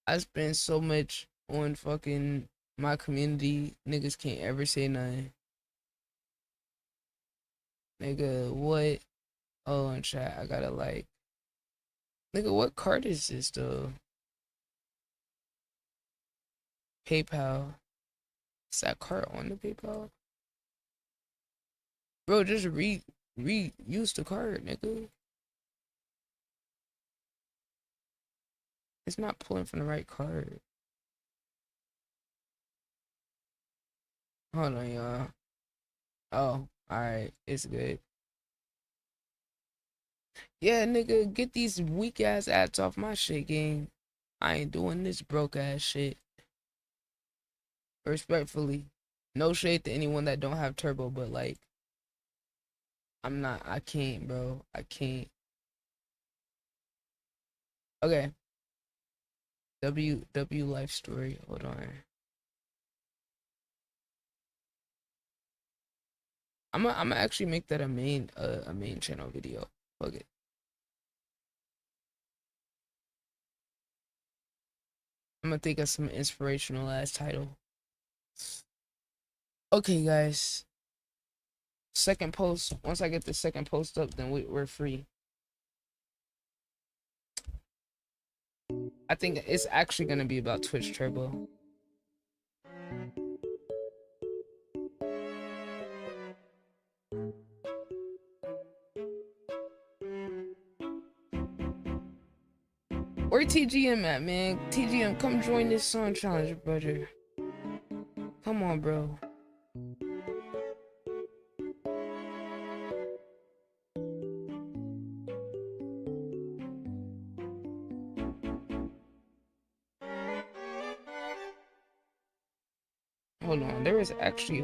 I spend so much on fucking my community. Niggas can't ever say nothing. Nigga, what? Oh, in chat, I gotta like. Nigga, what card is this though? PayPal. Is that card on the PayPal? Bro, just use the card, nigga. It's not pulling from the right card. Hold on, y'all. Oh, alright, it's good. Yeah, nigga, get these weak ass ads off my shit, gang. I ain't doing this broke ass shit. Respectfully. No shade to anyone that don't have turbo, but like, I can't, bro. I can't. Okay. W life story. Hold on. I'm actually make that a main channel video. Fuck it. I'm gonna think of some inspirational ass title. Okay, guys. Second post. Once I get the second post up, then we're free. I think it's actually gonna be about Twitch Turbo. Where TGM at, man? TGM, come join this song challenge, brother. Come on, bro. Hold on, there was actually,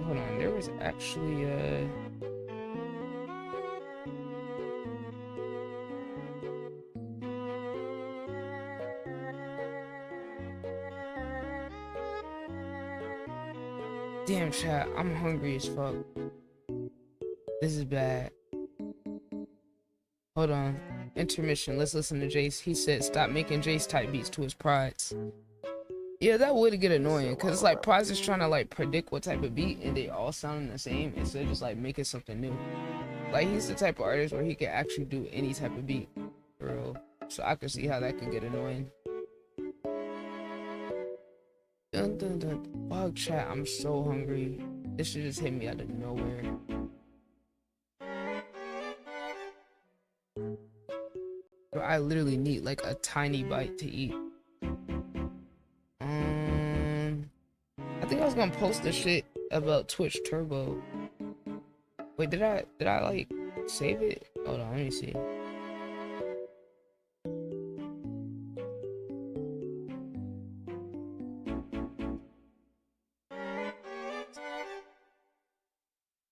damn chat, I'm hungry as fuck. This is bad. Hold on, intermission, let's listen to Jace. He said stop making Jace type beats to his prides. Yeah, that would get annoying, cause it's like Prize is trying to like predict what type of beat and they all sound the same instead of just like making something new. Like he's the type of artist where he can actually do any type of beat, for real. So I can see how that could get annoying. Dun dun dun. Fuck chat, I'm so hungry. This shit just hit me out of nowhere. Bro, I literally need like a tiny bite to eat. I think I was gonna post the shit about Twitch Turbo. Wait, did I like save it? Hold on, let me see.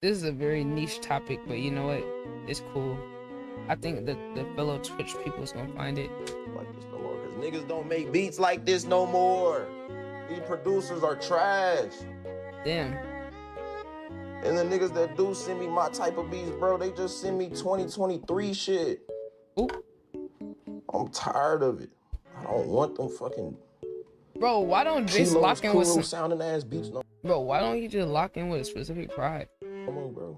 This is a very niche topic, but you know what? It's cool. I think that the fellow Twitch people is gonna find it. Like this no more, cause niggas don't make beats like this no more. These producers are trash. Damn. And the niggas that do send me my type of beats, bro, they just send me 2023 shit. Ooh. I'm tired of it. I don't want them fucking. Bro, why don't Jace lock in with some sounding ass beats no? Bro, why don't you just lock in with a specific pride? Come on, bro.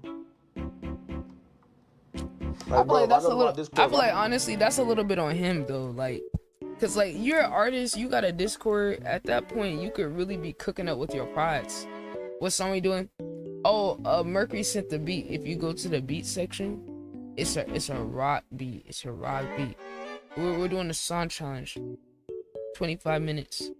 I feel like that's a little. I feel like honestly, that's a little bit on him though. Like, cause like you're an artist, you got a Discord. At that point, you could really be cooking up with your prides. What song we doing? Oh, Mercury sent the beat. If you go to the beat section, it's a rock beat. It's a rock beat. We're doing a song challenge. 25 minutes.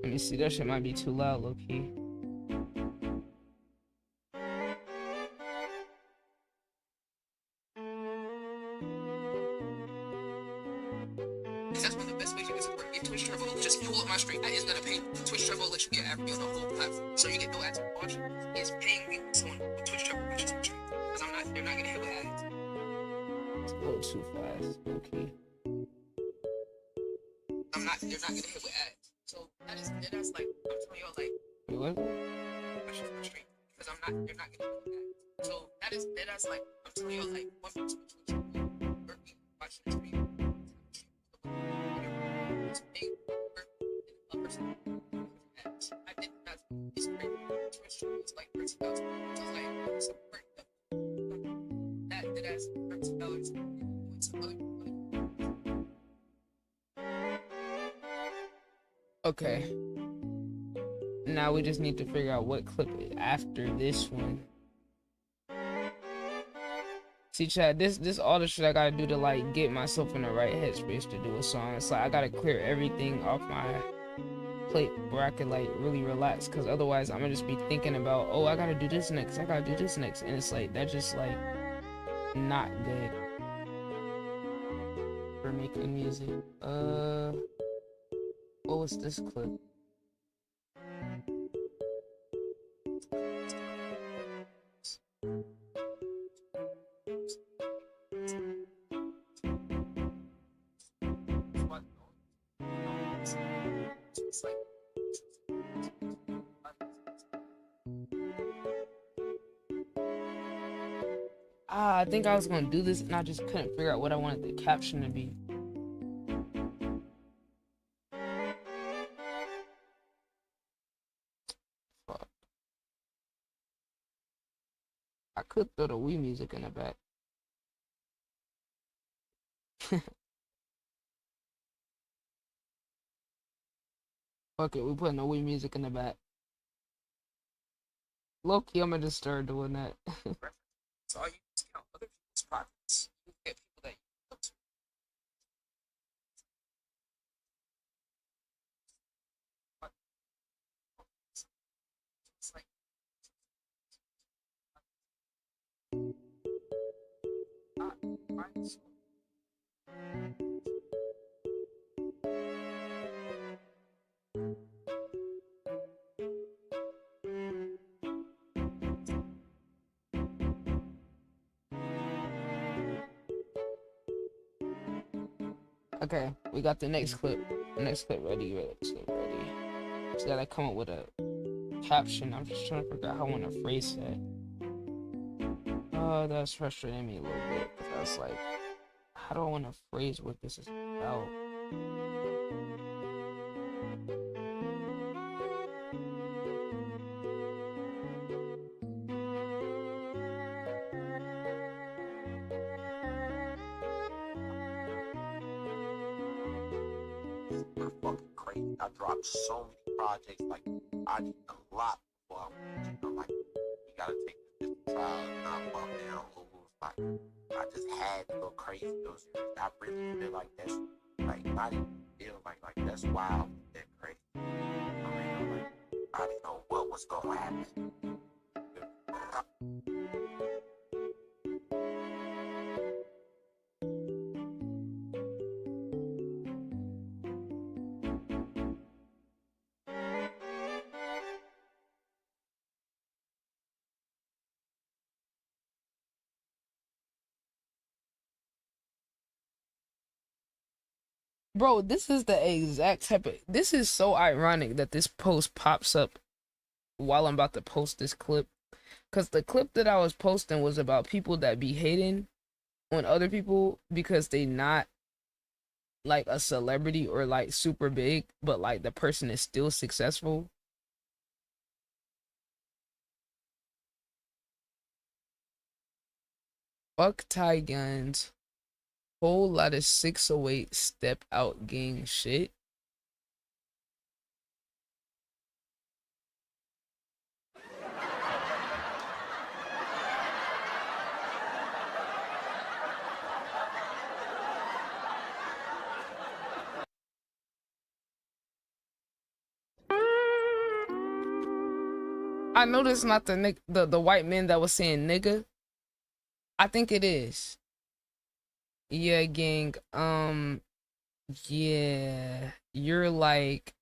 Let me see, that shit might be too loud, low key. Because that's one of the best ways you can support. Get Twitch Turbo. Just pull up my stream. That is gonna pay. Twitch Turbo lets you get every on the whole platform, so you get no ads to watch. It's paying me someone with Twitch Turbo watches my stream. Because they're not gonna hit with ads. It's a little too fast. Okay. They're not gonna hit with ads. So that's like, I'm telling y'all, like, Wait, what? watch my stream. Because they're not gonna hit with ads. So that's like, I'm telling y'all, like, one person with Twitch watching the stream. It's paying for a person ads. I did not. It's great. Twitch is like $13,000. So it's like, support that's $13. What's some other Okay. Now we just need to figure out what clip after this one. See, Chad, this all the shit I gotta do to like get myself in the right headspace to do a song. It's like I gotta clear everything off my plate where I can like really relax, because otherwise I'm gonna just be thinking about, oh, I gotta do this next, I gotta do this next, and it's like that's just like not good for making music. What was this clip? I think I was gonna do this and I just couldn't figure out what I wanted the caption to be. Fuck. I could throw the Wii music in the back. Fuck it, we putting the Wii music in the back. Low-key, I'm gonna just start doing that. So all you discount other people's profits. You get people that you look to. It's like Okay, we got the next clip. Next clip ready. Next clip ready. Just gotta come up with a caption. I'm just trying to figure out how I want to phrase that. Oh, that's frustrating me a little bit, because I was like, how do I want to phrase what this is about? We're fucking crazy. I dropped so many projects. Like, I did a lot before I'm like, you gotta take this trial and not bump down rules. Like, I just had to go crazy those years. I really feel like that's, like, not even feel like that's wild, that crazy. I mean, I'm like, I didn't know what was gonna happen. Bro, this is the exact type of... This is so ironic that this post pops up while I'm about to post this clip. Because the clip that I was posting was about people that be hating on other people because they not like a celebrity or like super big, but like the person is still successful. Fuck Ty Guns. Whole lot of 608 step out gang shit. I know this is not the white man that was saying nigga. I think it is. Yeah, gang. Yeah, you're like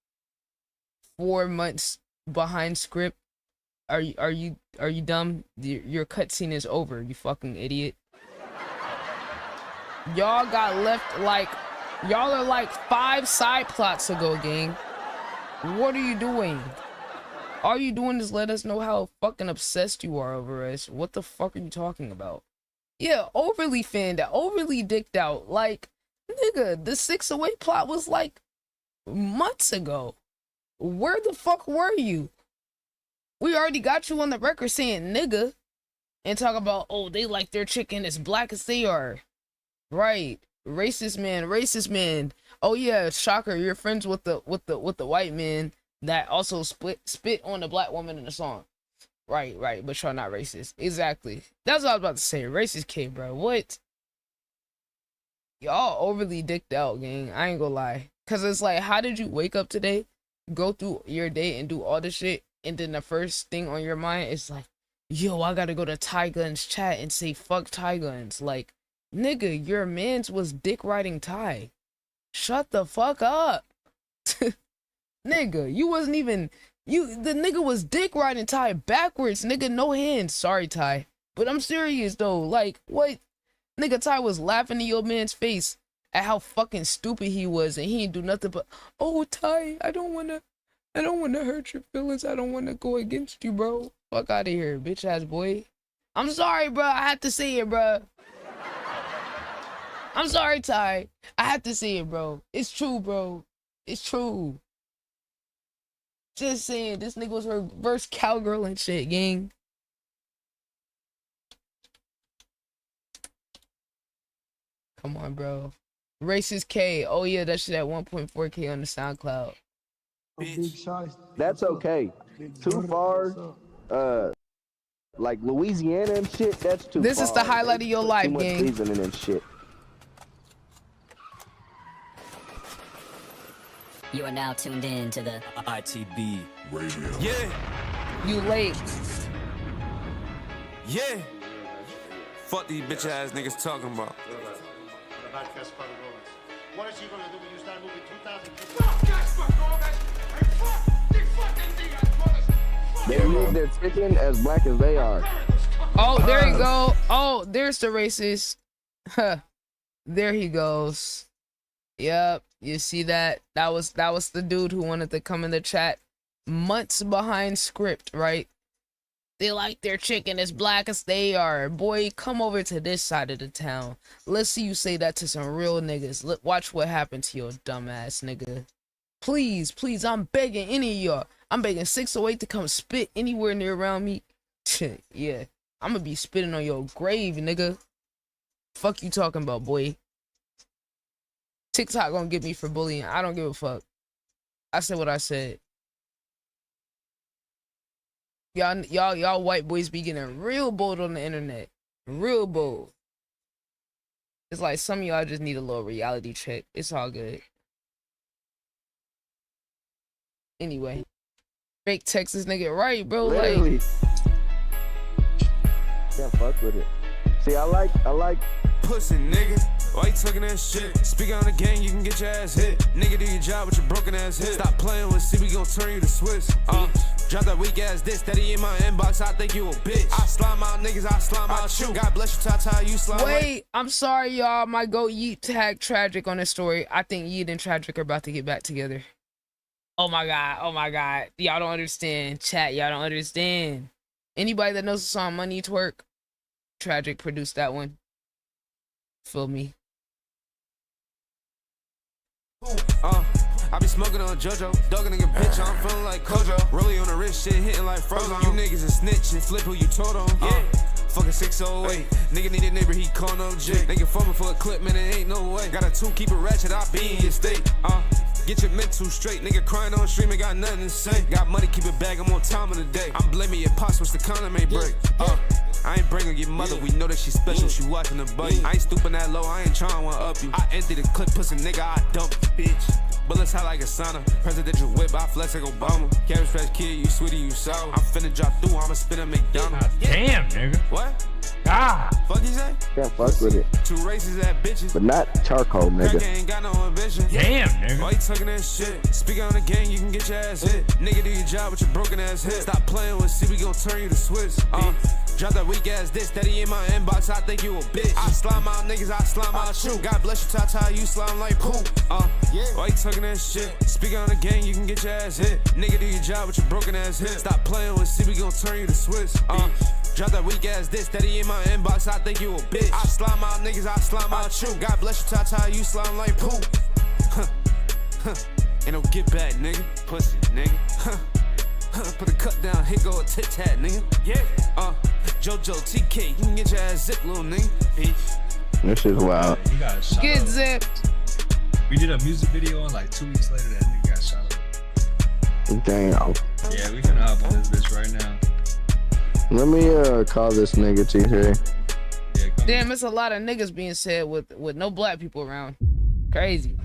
4 months behind script. Are you dumb? Your cutscene is over, you fucking idiot. Y'all got left like, y'all are like 5 side plots ago, gang. What are you doing? All you doing is let us know how fucking obsessed you are over us. What the fuck are you talking about? Yeah, overly fanned out, overly dicked out. Like, nigga, the 608 plot was like months ago. Where the fuck were you? We already got you on the record saying nigga and talk about, oh, they like their chicken as black as they are. Right. Racist man, racist man. Oh yeah, shocker, you're friends with the white man that also spit on the black woman in the song. Right, but y'all not racist. Exactly. That's what I was about to say. Racist kid, bro. What? Y'all overly dicked out, gang. I ain't gonna lie. Cause it's like, how did you wake up today, go through your day and do all this shit, and then the first thing on your mind is like, yo, I gotta go to Ty Gunn's chat and say fuck Ty Guns. Like, nigga, your mans was dick riding Ty. Shut the fuck up. Nigga, you wasn't even, the nigga was dick riding Ty backwards, nigga, no hands. Sorry, Ty. But I'm serious though. Like, what? Nigga, Ty was laughing in your man's face at how fucking stupid he was, and he didn't do nothing but, oh, Ty, I don't wanna hurt your feelings. I don't wanna go against you, bro. Fuck out of here, bitch ass boy. I'm sorry, bro. I had to say it, bro. I'm sorry, Ty. I had to say it, bro. It's true, bro. It's true. Just saying, this nigga was reverse cowgirl and shit, gang. Come on, bro. Racist K. Oh yeah, that shit at 1.4K on the SoundCloud. That's okay. Too far, like Louisiana and shit, that's too far. This is the highlight of your life, gang. Too much seasoning and shit. You are now tuned in to the ITB radio. Yeah. You late. Yeah. Fuck these bitch ass niggas talking about. What is he gonna do when you start moving 2,000 They move their chicken as black as they are. Oh, there you go. Oh, there's the racist. Huh. There he goes. Yep, you see that? That was the dude who wanted to come in the chat months behind script, right? They like their chicken as black as they are. Boy, come over to this side of the town. Let's see you say that to some real niggas. Watch what happens to your dumbass nigga. Please, please, I'm begging any of y'all. I'm begging 608 to come spit anywhere near around me. Yeah, I'm gonna be spitting on your grave, nigga. Fuck you talking about, boy. TikTok gonna get me for bullying. I don't give a fuck. I said what I said. Y'all white boys be getting real bold on the internet. Real bold. It's like some of y'all just need a little reality check. It's all good. Anyway. Fake Texas nigga, right, bro? Literally. Like, can't fuck with it. See, I like pussy, nigga. Why you talking that shit? Speak on the gang, you can get your ass hit. Nigga, do your job with your broken ass hit. Stop playing with C, we gon' turn you to Swiss. Drop that weak ass dick steady in my inbox. I think you a bitch. I slime out niggas, I slime out you. God bless you, Tata, you slime. Wait, I'm sorry, y'all. My goat Yeet tagged Tragic on this story. I think Yeet and Tragic are about to get back together. Oh my god, oh my god. Y'all don't understand. Chat, y'all don't understand. Anybody that knows the song Money Twerk, Tragic produced that one. Feel me? I be smoking on JoJo, dogging nigga bitch, I'm feeling like Kojo. Rolling on the wrist, shit hitting like Frozen. You niggas a snitch and flip who you told on. Fucking 608, nigga need a neighbor, he call no Jake. Nigga fumbling for a clip, man, it ain't no way. Got a 2, keep it ratchet, I be in your state. Get your mental straight, nigga crying on stream, ain't got nothing to say. Got money, keep it bag, I'm on time of the day. I'm blaming your pops, which the condom ain't break. I ain't bringing your mother, we know that she special, she watching the buddy. I ain't stooping that low, I ain't trying to up you. I empty the clip, pussy nigga, I dump you, bitch. Bullets hot like a sauna, presidential whip, I flex like Obama. Cabbage Patch Kid, you sweetie, you sour. I'm finna drop through, I'ma spin a McDonald's. Damn, nigga. What? Ah! Fuck you say? Can't fuck with it. Two races at bitches. But not charcoal, nigga. Ain't got no ambition. Damn, nigga. Why you talking that shit? Speak on the game, you can get your ass hit. Nigga, do your job with your broken ass hit. Stop playing with C, we gon' turn you to Swiss. Drop that weak ass dick steady in my inbox. I think you a bitch. I slime out niggas, I slime out you. God bless you, Tata, you slime like poop. Why you talking that shit? Speak on the game, you can get your ass hit. Nigga, do your job with your broken ass hit. Stop playing with C, we gon' turn you to Swiss. Drop that weak ass dick steady in my inbox. I think you a bitch. I slime out niggas, I slime out you. God bless you, Tata, you slime like poop. Ain't no get back, nigga. Pussy, nigga. Put a cut down, hit go a tit tat, nigga. Yeah. JoJo TK, you can get your ass zipped, little nigga. This is wild. He got shot Get up. zipped. We did a music video and like 2 weeks later that nigga got shot up. Damn. Yeah, we finna hop on this bitch right now. Let me call this nigga TJ. Yeah, Damn, it's a lot of niggas being said with no black people around. Crazy.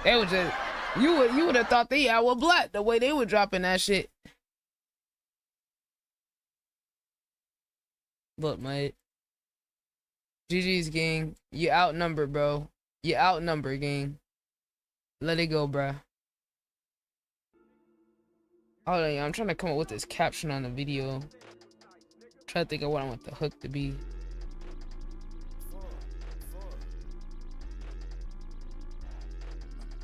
They was just you would have thought they out with black the way they were dropping that shit. Look, mate. GG's, gang. You outnumbered, bro. You outnumbered, gang. Let it go, bro. Hold on, I'm trying to come up with this caption on the video. Trying to think of what I want the hook to be.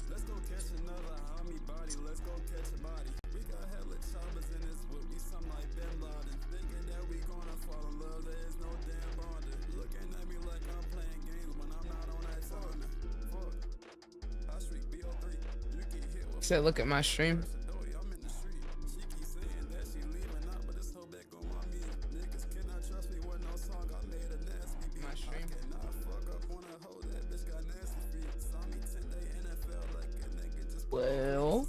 Let's go catch another homie body. Let's go catch a body. We got hella choppers in this wood. We some like Ben Laden. Thinking that we gonna fall in love. There is no damn bonding. Looking at me like I'm playing games when I'm not on that time. Fuck. I street BO3. You get hit with. Said, look at my stream. Well,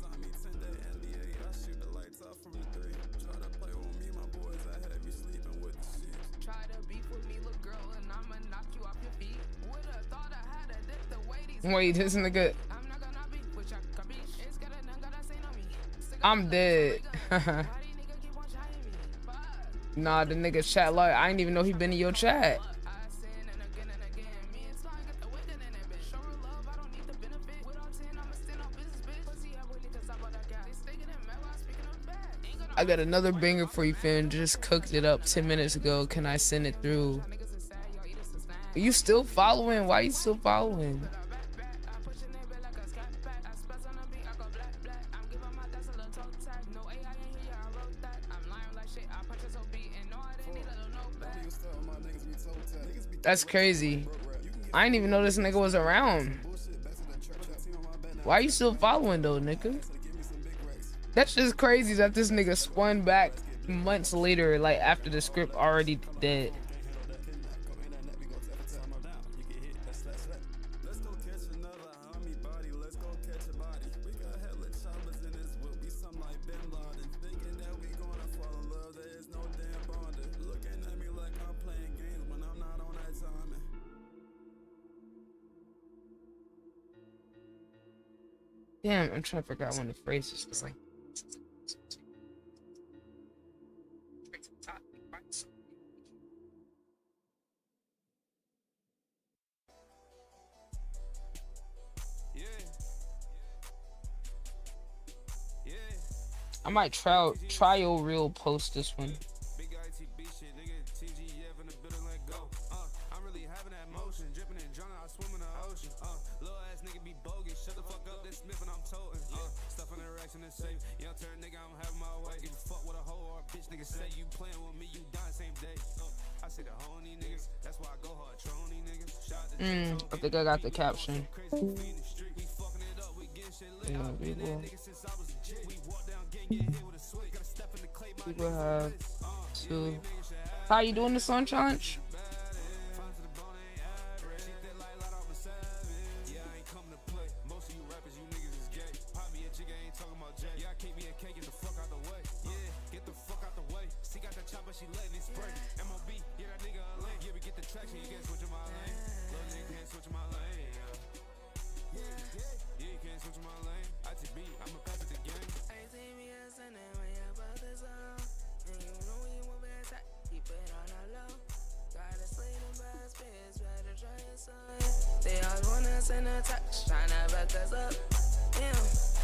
wait, this nigga. I'm dead. Nah, the nigga chat like I didn't even know he been in your chat. I got another banger for you, fam. Just cooked it up 10 minutes ago. Can I send it through? Are you still following? Why are you still following? That's crazy. I didn't even know this nigga was around. Why are you still following though, nigga? That's just crazy that this nigga spun back months later, like after the script already dead. Damn, I'm trying to figure out one of the phrases. It's like, I might trial real post this one. Big ITB shit, nigga. TGF in the building, let go. I'm really having that motion, dripping in jungle, I swim in the ocean. Little ass nigga be bogus, shut the fuck up, this Smith and I'm toting. Stuff in the racks in the safe, young turn nigga, I'm having my way. Give a fuck what a hoe or a bitch nigga say. You playing with me, you dying same day. I see the hoe in these niggas, that's why I go hard, trolling these niggas. Shout out to I think I got the caption. People have to. How you doing the song challenge? send a text, tryna back us up. Damn,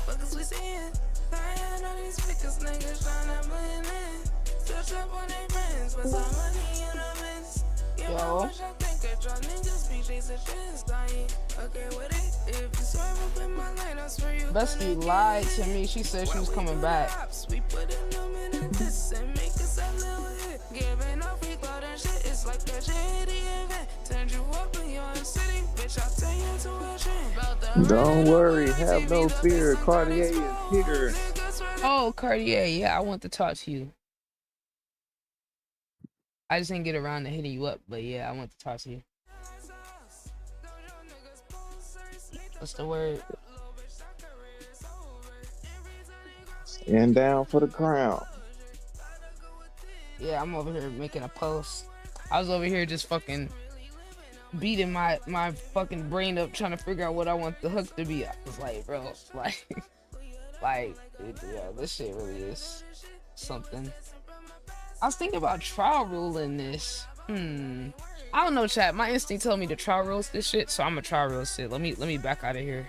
fuckers we seeing. Tired of these figures, niggas tryna blend in. Switch up on their friends, put some money in the mix. You know what I think of y'all niggas be chasing shit. I ain't okay with it. If you swerve up in my lane, I swear you Bestie lied to me. She said she was coming back. we put them in a diss and make us a little hit. Giving off free cloud and shit, it's like a charity event. Turned you up in your city, bitch, I'll turn you to a trend. Don't worry, have no fear. Cartier is here. Oh, Cartier, yeah, I want to talk to you. I just didn't get around to hitting you up, but yeah, I want to talk to you. What's the word? Stand down for the crown. Yeah, I'm over here making a post. I was over here just fucking beating my fucking brain up trying to figure out what I want the hook to be. I was like, bro, yeah, this shit really is something. I was thinking about trial ruling this. I don't know, chat. My instinct told me to trial roast this shit, so I'm gonna trial roast it. Let me back out of here.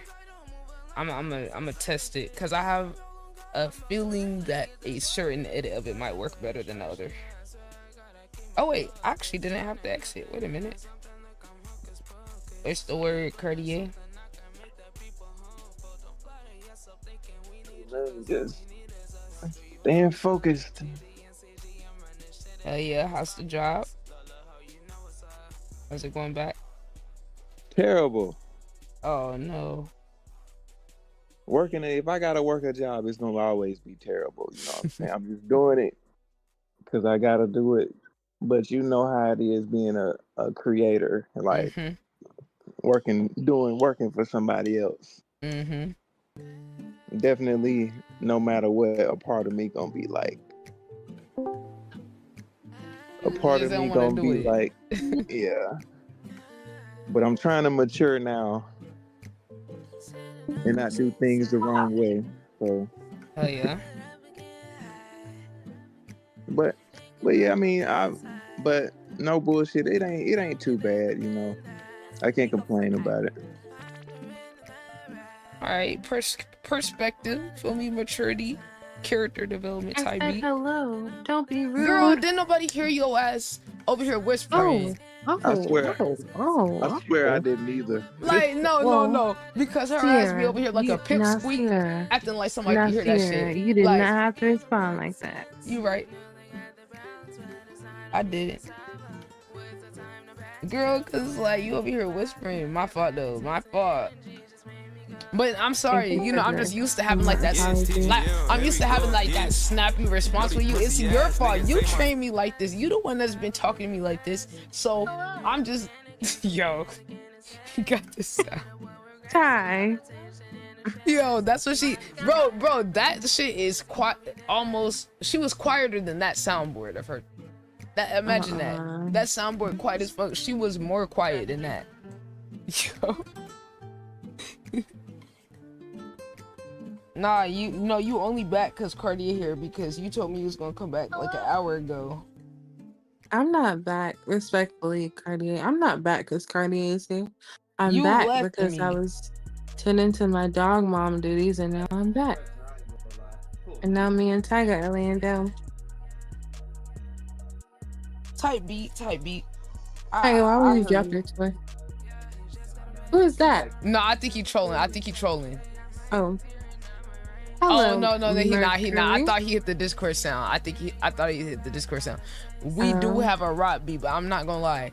I'm gonna test it because I have a feeling that a certain edit of it might work better than the other. Oh wait, I actually didn't have to exit. Wait a minute. Where's the word, Cartier? Just staying focused. Hell yeah, how's the job? How's it going back? Terrible. Oh no. Working it, if I gotta work a job, it's gonna always be terrible. You know what I'm saying? I'm just doing it because I gotta do it. But you know how it is being a creator, like working for somebody else. Definitely, no matter what, a part of me gonna be like. A part of me gonna be like, yeah. But I'm trying to mature now and not do things the wrong way. So. Hell yeah. But yeah, I mean, but no bullshit. It ain't too bad, you know. I can't complain about it. All right, perspective, feel me, maturity, character development type beat. Hello, don't be rude. Girl, didn't nobody hear your ass over here whispering? I swear I didn't either. Like, no, because her ass be over here like a pip squeak, acting like somebody can hear that shit. You did not have to respond like that. You right. I didn't. Girl, cause like you over here whispering. My fault though, my fault. But I'm sorry, you know, I'm just used to having like that, I'm used to having like that snappy response with you. It's your fault. You trained me like this. You the one that's been talking to me like this. So I'm just, yo, you got this sound. Ty. Yo, that's what bro, that shit is almost, she was quieter than that soundboard of her. Imagine that soundboard quiet as fuck. She was more quiet than that. Yo. Nah, you only back cause Cartier here because you told me you was gonna come back like an hour ago. I'm not back, respectfully, Cartier. I'm not back because Cartier is here. I'm You back left because me. I was tending to my dog mom duties, and now I'm back. And now me and Tiger are laying down. Type beat. Hey, why would you drop your toy? Who is that? No, I think he trolling. Oh. Hello, Hello, no, he not. I Mercury. thought he hit the Discord sound. I thought he hit the Discord sound. We do have a rock beat, but I'm not gonna lie.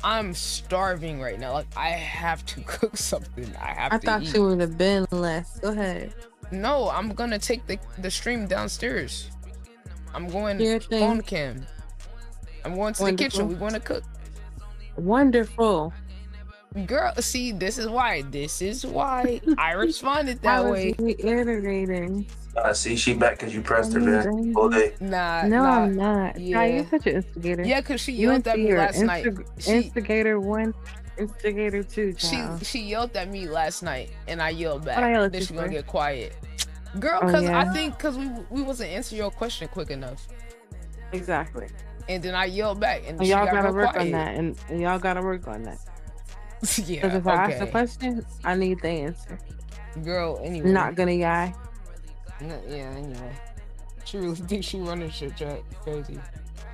I'm starving right now. Like, I have to cook something. I thought eat. you would have been less. Go ahead. No, I'm gonna take the stream downstairs. I'm going phone cam. I'm going to the kitchen. We want to cook. Wonderful. Girl, see, this is why I responded that way. Reiterating. See, she back because you pressed her, man. All day. Nah, I'm not. Yeah. You're such an instigator. Yeah, because she yelled at me last night. Instigator 1, instigator 2, child. She yelled at me last night, and I yelled back. What I yelled at Then you she gonna for? get quiet. Girl, because I think we wasn't answering your question quick enough. Exactly. And then I yelled back, and she y'all got gotta real work quiet. on that, and y'all gotta work on that. Yeah, Because if I ask the okay. question, I need the answer. Girl, anyway. Not gonna lie. Yeah, anyway. She really thinks she running shit, Jack. Crazy.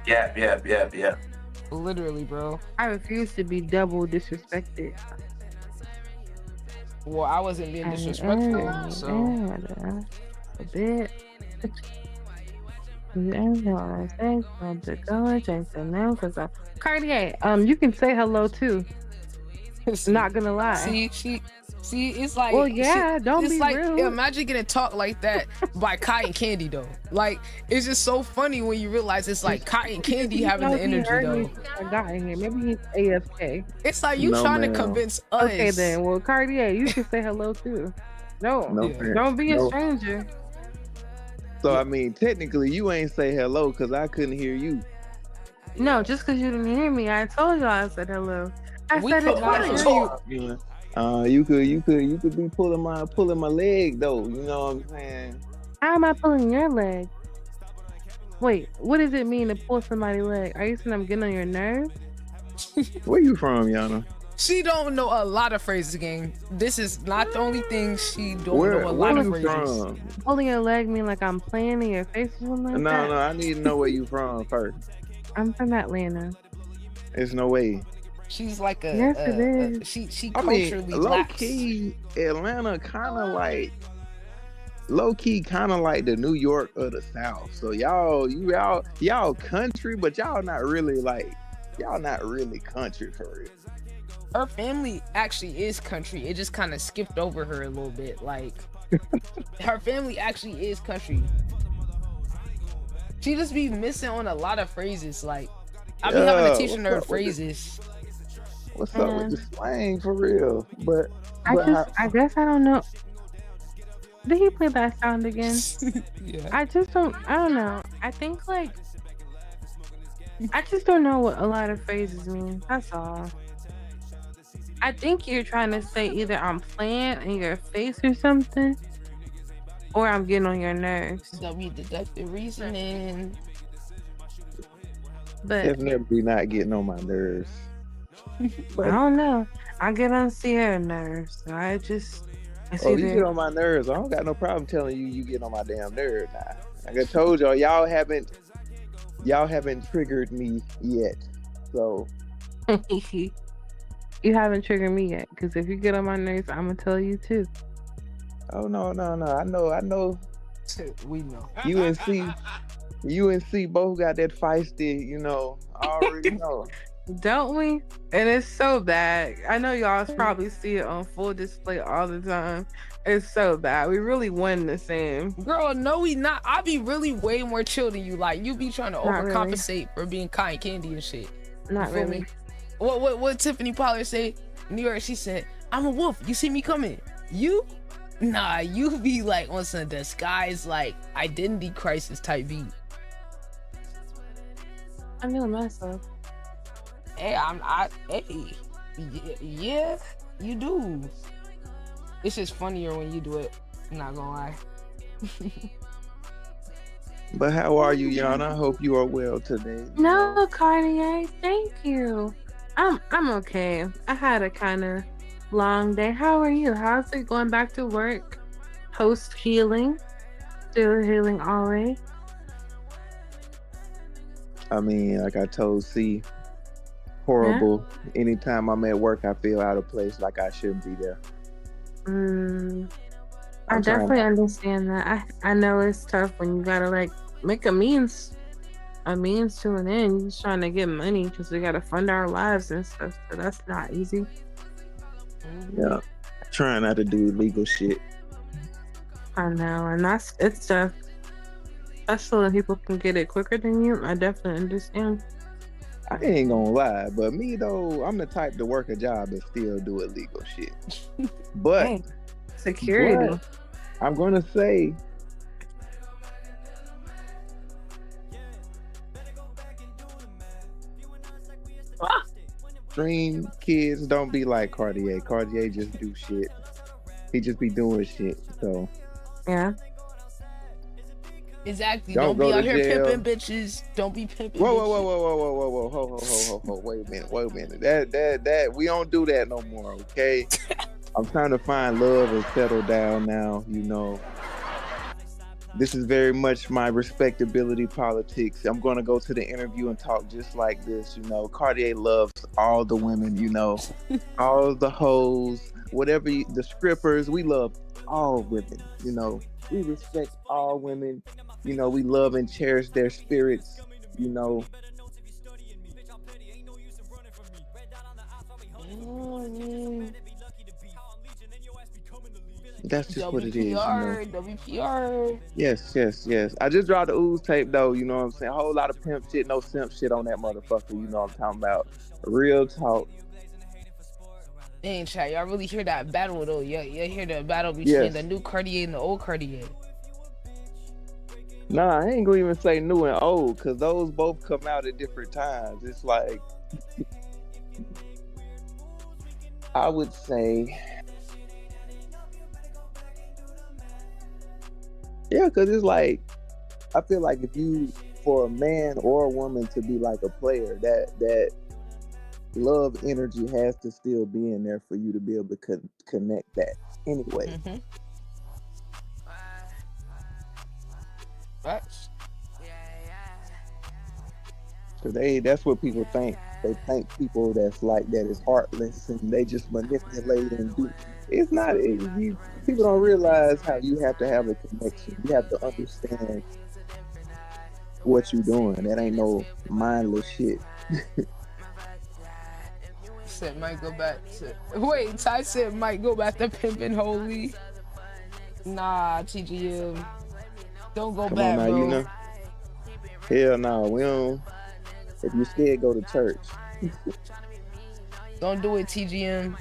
Yeah. Literally, bro. I refuse to be double disrespected. Well, I wasn't being disrespectful, so. A bit. Cartier, you can say hello too. Not gonna lie. See, it's like, well, yeah, don't it's be like, rude. Imagine getting talked like that by Cotton Candy though. Like, it's just so funny when you realize it's like Cotton Candy having the energy though. I got in here. Maybe he's AFK. It's like you trying to convince us. Okay then. Well, Cartier, you can say hello too. Don't be a stranger. So I mean, technically, you ain't say hello because I couldn't hear you. No, just because you didn't hear me, I told you I said hello. I said it twice. You could be pulling my leg though. You know what I'm saying? How am I pulling your leg? Wait, what does it mean to pull somebody's leg? Are you saying I'm getting on your nerves? Where you from, Yana? She don't know a lot of phrases, gang. This is not the only thing she don't know a lot of phrases. From? Pulling your leg mean like I'm playing in your face or something like that? No, I need to know where you from first. I'm from Atlanta. There's no way. She's like a yes, it is. She culturally low key Atlanta kind of like low key kind of like the New York of the South. So y'all country, but y'all not really country for real. Her family actually is country. It just kind of skipped over her a little bit. Like her family actually is country. She just be missing on a lot of phrases. Like I be having to teach her phrases. What's up with the slang for real? But I guess I don't know. Did he play that sound again? Yeah. I don't know. I think like I just don't know what a lot of phrases mean. That's all. I think you're trying to say either I'm playing in your face or something, or I'm getting on your nerves. We deductive reasoning. But definitely not getting on my nerves. I don't know. I get on Sierra nerves. So you get on my nerves. I don't got no problem telling you get on my damn nerves now. Like I told y'all haven't triggered me yet. So you haven't triggered me yet, because if you get on my nerves, I'm gonna tell you too. Oh no. I know. We know. UNC both got that feisty, I already know. Don't we? And it's so bad. I know y'all probably see it on full display all the time. It's so bad. We really won the same. Girl, no, we not. I be really way more chill than you. Like, you be trying to overcompensate for being Cotton Candy and shit. Not really. Me? What Tiffany Pollard say? New York, she said, I'm a wolf. You see me coming. You? Nah, you be like on some disguise, like, identity crisis type beat. I know myself. Hey, yeah, you do. It's just funnier when you do it. I'm not gonna lie. But how are you, Yana? I hope you are well today. No, Cartier, thank you. I'm okay. I had a kind of long day. How are you? How's it going back to work? Post healing? Still healing always? I mean, like I told C, horrible. Yeah. Anytime I'm at work, I feel out of place, like I shouldn't be there. I definitely understand that. I know it's tough when you gotta like make a means to an end. You're just trying to get money because we gotta fund our lives and stuff. So that's not easy. Yeah, trying not to do illegal shit. I know, and it's tough. Especially when people can get it quicker than you. I definitely understand. I ain't gonna lie, but me though, I'm the type to work a job and still do illegal shit. But hey, security. But I'm gonna say dream kids don't be like Cartier. Cartier just do shit. He just be doing shit. So yeah. Exactly. Don't Don't be go out to here jail. pimping bitches. Don't be pimping Whoa, bitches. whoa, whoa, whoa, whoa, whoa, whoa, whoa, ho. Wait a minute. That we don't do that no more, okay? I'm trying to find love and settle down now, you know. This is very much my respectability politics. I'm gonna go to the interview and talk just like this, you know. Cartier loves all the women, you know, all the hoes, whatever the strippers. We love all women, you know. We respect all women, you know. We love and cherish their spirits, you know. That's just what it is, you know. WPR. Yes. I just dropped the ooze tape though, you know what I'm saying? A whole lot of pimp shit, no simp shit on that motherfucker, you know what I'm talking about. Real talk. Dang, chat, y'all really hear that battle though? Yeah, hear the battle between Yes. the new Cartier and the old Cartier. Nah, I ain't gonna even say new and old, cause those both come out at different times. It's like, I would say, yeah, cause it's like, I feel like if you, for a man or a woman to be like a player, that love energy has to still be in there for you to be able to connect that anyway. Mm-hmm. Facts. So that's what people think. They think people that's like that is heartless and they just manipulate and do. It's not. People don't realize how you have to have a connection. You have to understand what you're doing. That ain't no mindless shit. Said might go back to. Wait, Ty said might go back to pimping holy. Nah, TGM. Don't go Come back, on now, bro. you know. Hell no, we don't. If you're scared, go to church. Don't do it, TGM.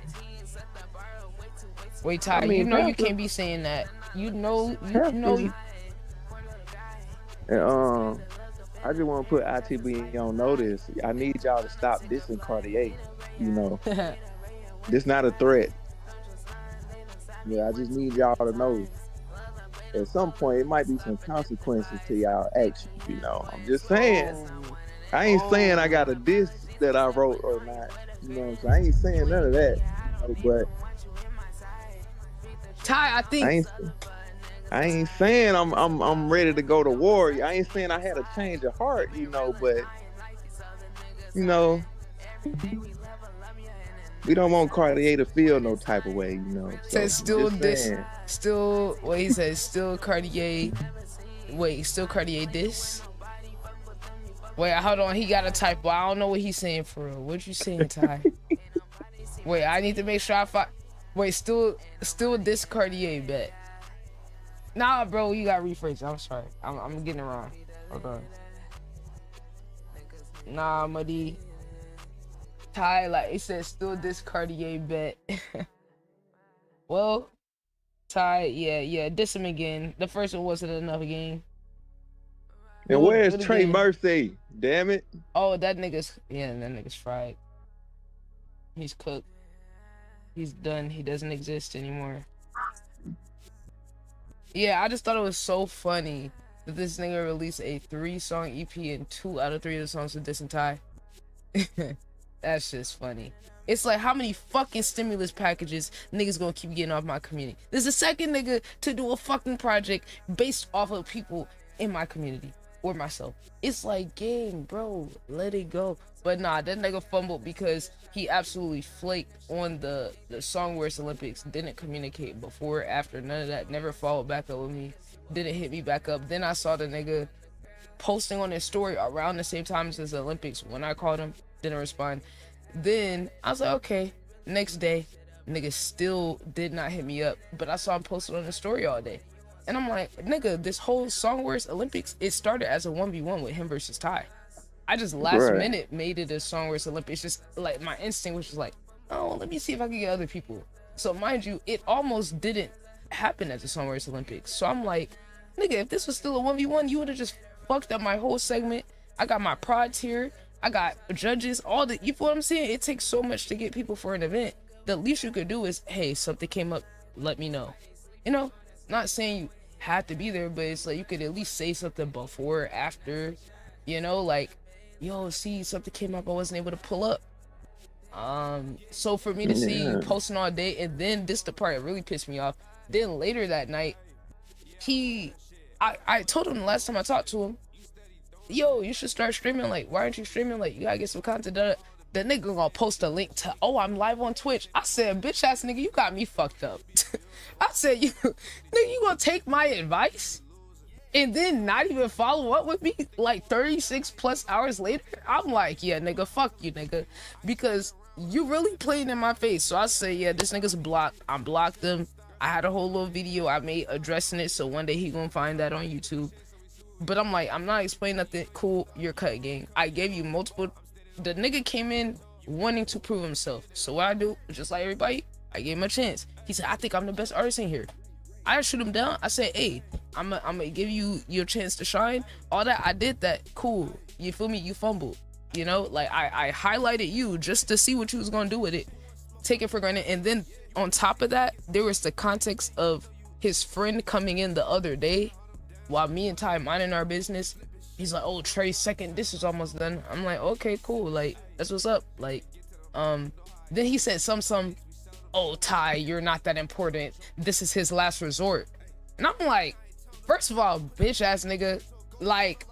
Wait, Ty, I mean, you know you can't be saying that. You know. And I just want to put ITB on notice. I need y'all to stop dissing Cartier. You know, this not a threat. Yeah, I just need y'all to know. At some point, it might be some consequences to y'all actions. You know, I'm just saying. I ain't saying I got a diss that I wrote or not. You know, so I ain't saying none of that. You know, but Ty, I think. I ain't saying I'm ready to go to war. I ain't saying I had a change of heart, you know, but you know, we don't want Cartier to feel no type of way, you know. So Says what he says, still Cartier. Wait, still Cartier this? Wait, hold on, he got a typo. I don't know what he's saying for real. What you saying, Ty? Wait, I need to make sure I find. Wait, still this Cartier bet. Nah, bro, you got rephrase. I'm sorry. I'm getting it wrong. Hold on. Nah, muddy. Ty, like it says, still this Cartier bet. Well, Ty, yeah, diss him again. The first one wasn't enough again. And where's Trey Mercy? Damn it. Oh, that nigga's fried. He's cooked. He's done. He doesn't exist anymore. Yeah, I just thought it was so funny that this nigga released a 3-song EP and 2 out of 3 of the songs with this and Ty. That's just funny. It's like, how many fucking stimulus packages niggas gonna keep getting off my community? There's a second nigga to do a fucking project based off of people in my community or myself. It's like, game, bro, let it go. But nah, that nigga fumbled because he absolutely flaked on the Songwriters Olympics. Didn't communicate before, after, none of that. Never followed back up with me. Didn't hit me back up. Then I saw the nigga posting on his story around the same time as the Olympics. When I called him, didn't respond. Then I was like, okay. Next day, nigga still did not hit me up, but I saw him posted on the story all day. And I'm like, nigga, this whole Songwriters Olympics, it started as a 1v1 with him versus Ty. I just last minute made it a Songwriters Olympics. Just like my instinct was just like, oh, let me see if I can get other people. So mind you, it almost didn't happen at the Songwriters Olympics. So I'm like, nigga, if this was still a 1v1, you would have just fucked up my whole segment. I got my prods here. I got judges, all the, you feel what I'm saying? It takes so much to get people for an event. The least you could do is, hey, something came up, let me know. You know, not saying have to be there, but it's like you could at least say something before or after, you know, like, yo, see, something came up, I wasn't able to pull up. So for me to see you posting all day, and then this the part that really pissed me off. Then later that night, I told him the last time I talked to him, yo, you should start streaming. Like, why aren't you streaming? Like, you gotta get some content done. The nigga gonna post a link to, oh, I'm live on Twitch. I said, bitch ass nigga, you got me fucked up. I said, nigga, you gonna take my advice and then not even follow up with me like 36 plus hours later? I'm like, yeah, nigga, fuck you, nigga, because you really playing in my face. So I say, yeah, this nigga's blocked. I blocked him. I had a whole little video I made addressing it, so one day he gonna find that on YouTube. But I'm like, I'm not explaining nothing. Cool, you're cut, gang. I gave you multiple. The nigga came in wanting to prove himself. So what I do, just like everybody, I gave him a chance. He said, I think I'm the best artist in here. I shoot him down. I said, hey, I'm gonna give you your chance to shine. All that, I did that. Cool. You feel me? You fumbled. You know, like I highlighted you just to see what you was gonna do with it. Take it for granted. And then on top of that, there was the context of his friend coming in the other day while me and Ty minding our business. He's like, oh, Trey, second, this is almost done. I'm like, okay, cool. Like, that's what's up. Like, then he said some, oh, Ty, you're not that important. This is his last resort. And I'm like, first of all, bitch ass nigga, like,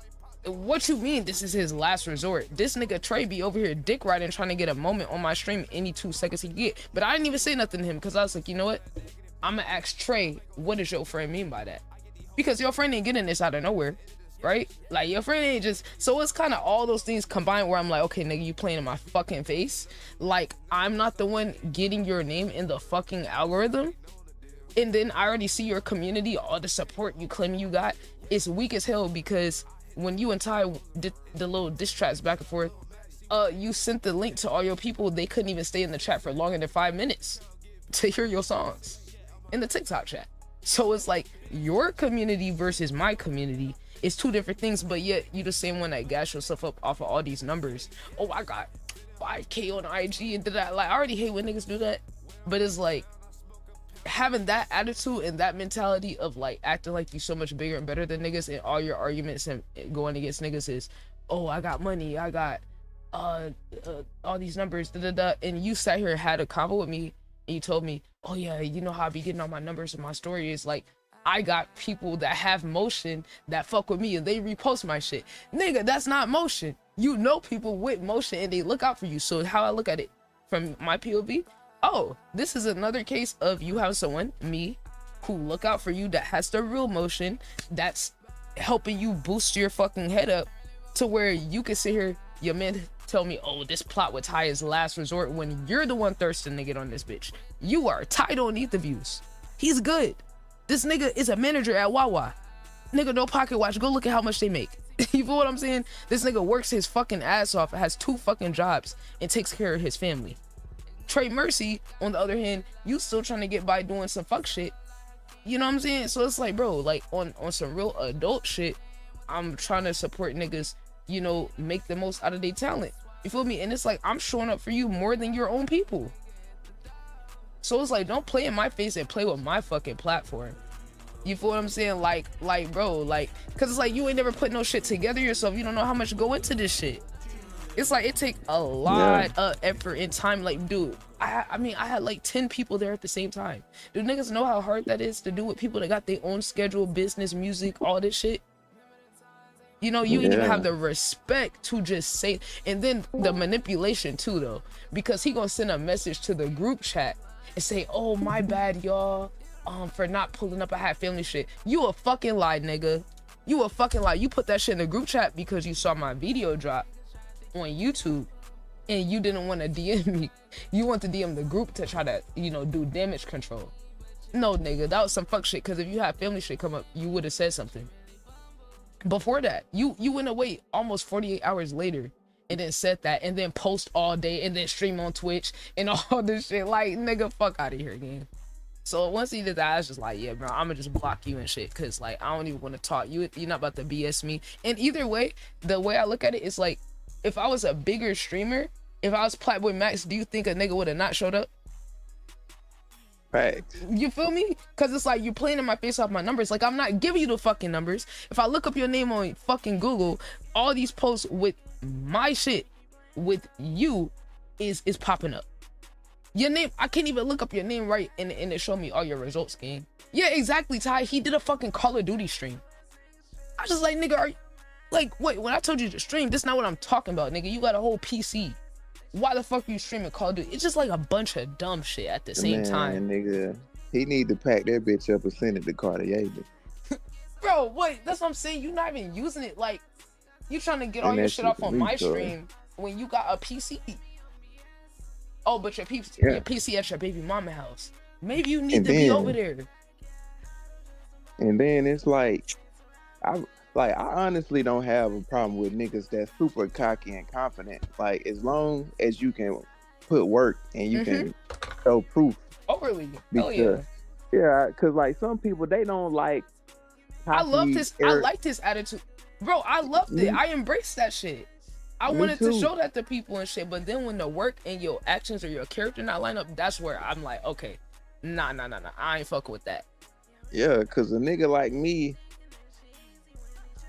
what you mean this is his last resort? This nigga Trey be over here dick riding trying to get a moment on my stream any 2 seconds he get. But I didn't even say nothing to him because I was like, you know what? I'm gonna ask Trey, what does your friend mean by that? Because your friend ain't getting this out of nowhere, right? Like, your friend ain't just, so it's kind of all those things combined where I'm like, okay, nigga, you playing in my fucking face. Like, I'm not the one getting your name in the fucking algorithm. And then I already see your community, all the support you claim you got. It's weak as hell because when you and Ty did the little diss tracks back and forth, you sent the link to all your people. They couldn't even stay in the chat for longer than 5 minutes to hear your songs in the TikTok chat. So it's like your community versus my community is 2 different things, but yet you the same one that gas yourself up off of all these numbers. Oh, I got 5K on IG and did that. Like, I already hate when niggas do that, but it's like having that attitude and that mentality of like acting like you so much bigger and better than niggas, and all your arguments and going against niggas is, oh, I got money, I got all these numbers, and you sat here and had a convo with me and you told me, oh yeah, you know how I be getting all my numbers and my story is like, I got people that have motion that fuck with me and they repost my shit. Nigga, that's not motion. You know people with motion and they look out for you. So how I look at it from my POV, oh, this is another case of you have someone, me, who look out for you, that has the real motion, that's helping you boost your fucking head up to where you can sit here, your man tell me, oh, this plot with Ty is last resort, when you're the one thirsting to get on this bitch. You are. Ty don't need the views. He's good. This nigga is a manager at Wawa. Nigga, no pocket watch. Go look at how much they make. You feel what I'm saying? This nigga works his fucking ass off, has 2 fucking jobs, and takes care of his family. Trey Mercy, on the other hand, you still trying to get by doing some fuck shit. You know what I'm saying? So it's like, bro, like on some real adult shit, I'm trying to support niggas, you know, make the most out of their talent. You feel me? And it's like, I'm showing up for you more than your own people. So it's like, don't play in my face and play with my fucking platform. You feel what I'm saying? Like, bro, like, cause it's like, you ain't never put no shit together yourself. You don't know how much go into this shit. It's like, it take a lot of effort and time. Like, dude, I mean, I had like 10 people there at the same time. Do niggas know how hard that is to do with people that got their own schedule, business, music, all this shit? You know, you didn't even have the respect to just say, and then the manipulation too, though, because he gonna send a message to the group chat and say, oh, my bad, y'all, for not pulling up. I had family shit. You a fucking lie, nigga. You a fucking lie. You put that shit in the group chat because you saw my video drop on YouTube and you didn't want to DM me. You want to DM the group to try to, you know, do damage control. No, nigga, that was some fuck shit, because if you had family shit come up, you would have said something. Before that, you went away almost 48 hours later and then said that, and then post all day and then stream on Twitch and all this shit. Like, nigga, fuck out of here, gang. So once he did that, I was just like, yeah, bro, I'm gonna just block you and shit, because like, I don't even want to talk. You're not about to BS me. And either way, the way I look at it is like, if I was a bigger streamer, if I was Playboy Max, do you think a nigga would have not showed up? Facts. You feel me? Because it's like you're playing in my face off my numbers. Like, I'm not giving you the fucking numbers. If I look up your name on fucking Google, all these posts with my shit with you is popping up. Your name, I can't even look up your name right and it show me all your results, gang. Yeah, exactly, Ty. He did a fucking Call of Duty stream. I was just like, nigga, are you like, wait, when I told you to stream, this is not what I'm talking about, nigga. You got a whole PC. Why the fuck are you streaming Call of Duty? It's just like a bunch of dumb shit at the same time. Nigga, he need to pack that bitch up and send it to Cartier. Bro, what? That's what I'm saying. You not even using it. Like, you trying to get all your shit off on my stream when you got a PC. Oh, but your PC at your baby mama house. Maybe you need to be over there. And then it's like, I honestly don't have a problem with niggas that's super cocky and confident. Like, as long as you can put work and you can show proof. Overly. Hell yeah. Yeah, because like some people, they don't like I loved his I liked his attitude. Bro, I loved it. I embraced that shit. I wanted to show that to people and shit, but then when the work and your actions or your character not line up, that's where I'm like, okay, nah. I ain't fucking with that. Yeah, because a nigga like me,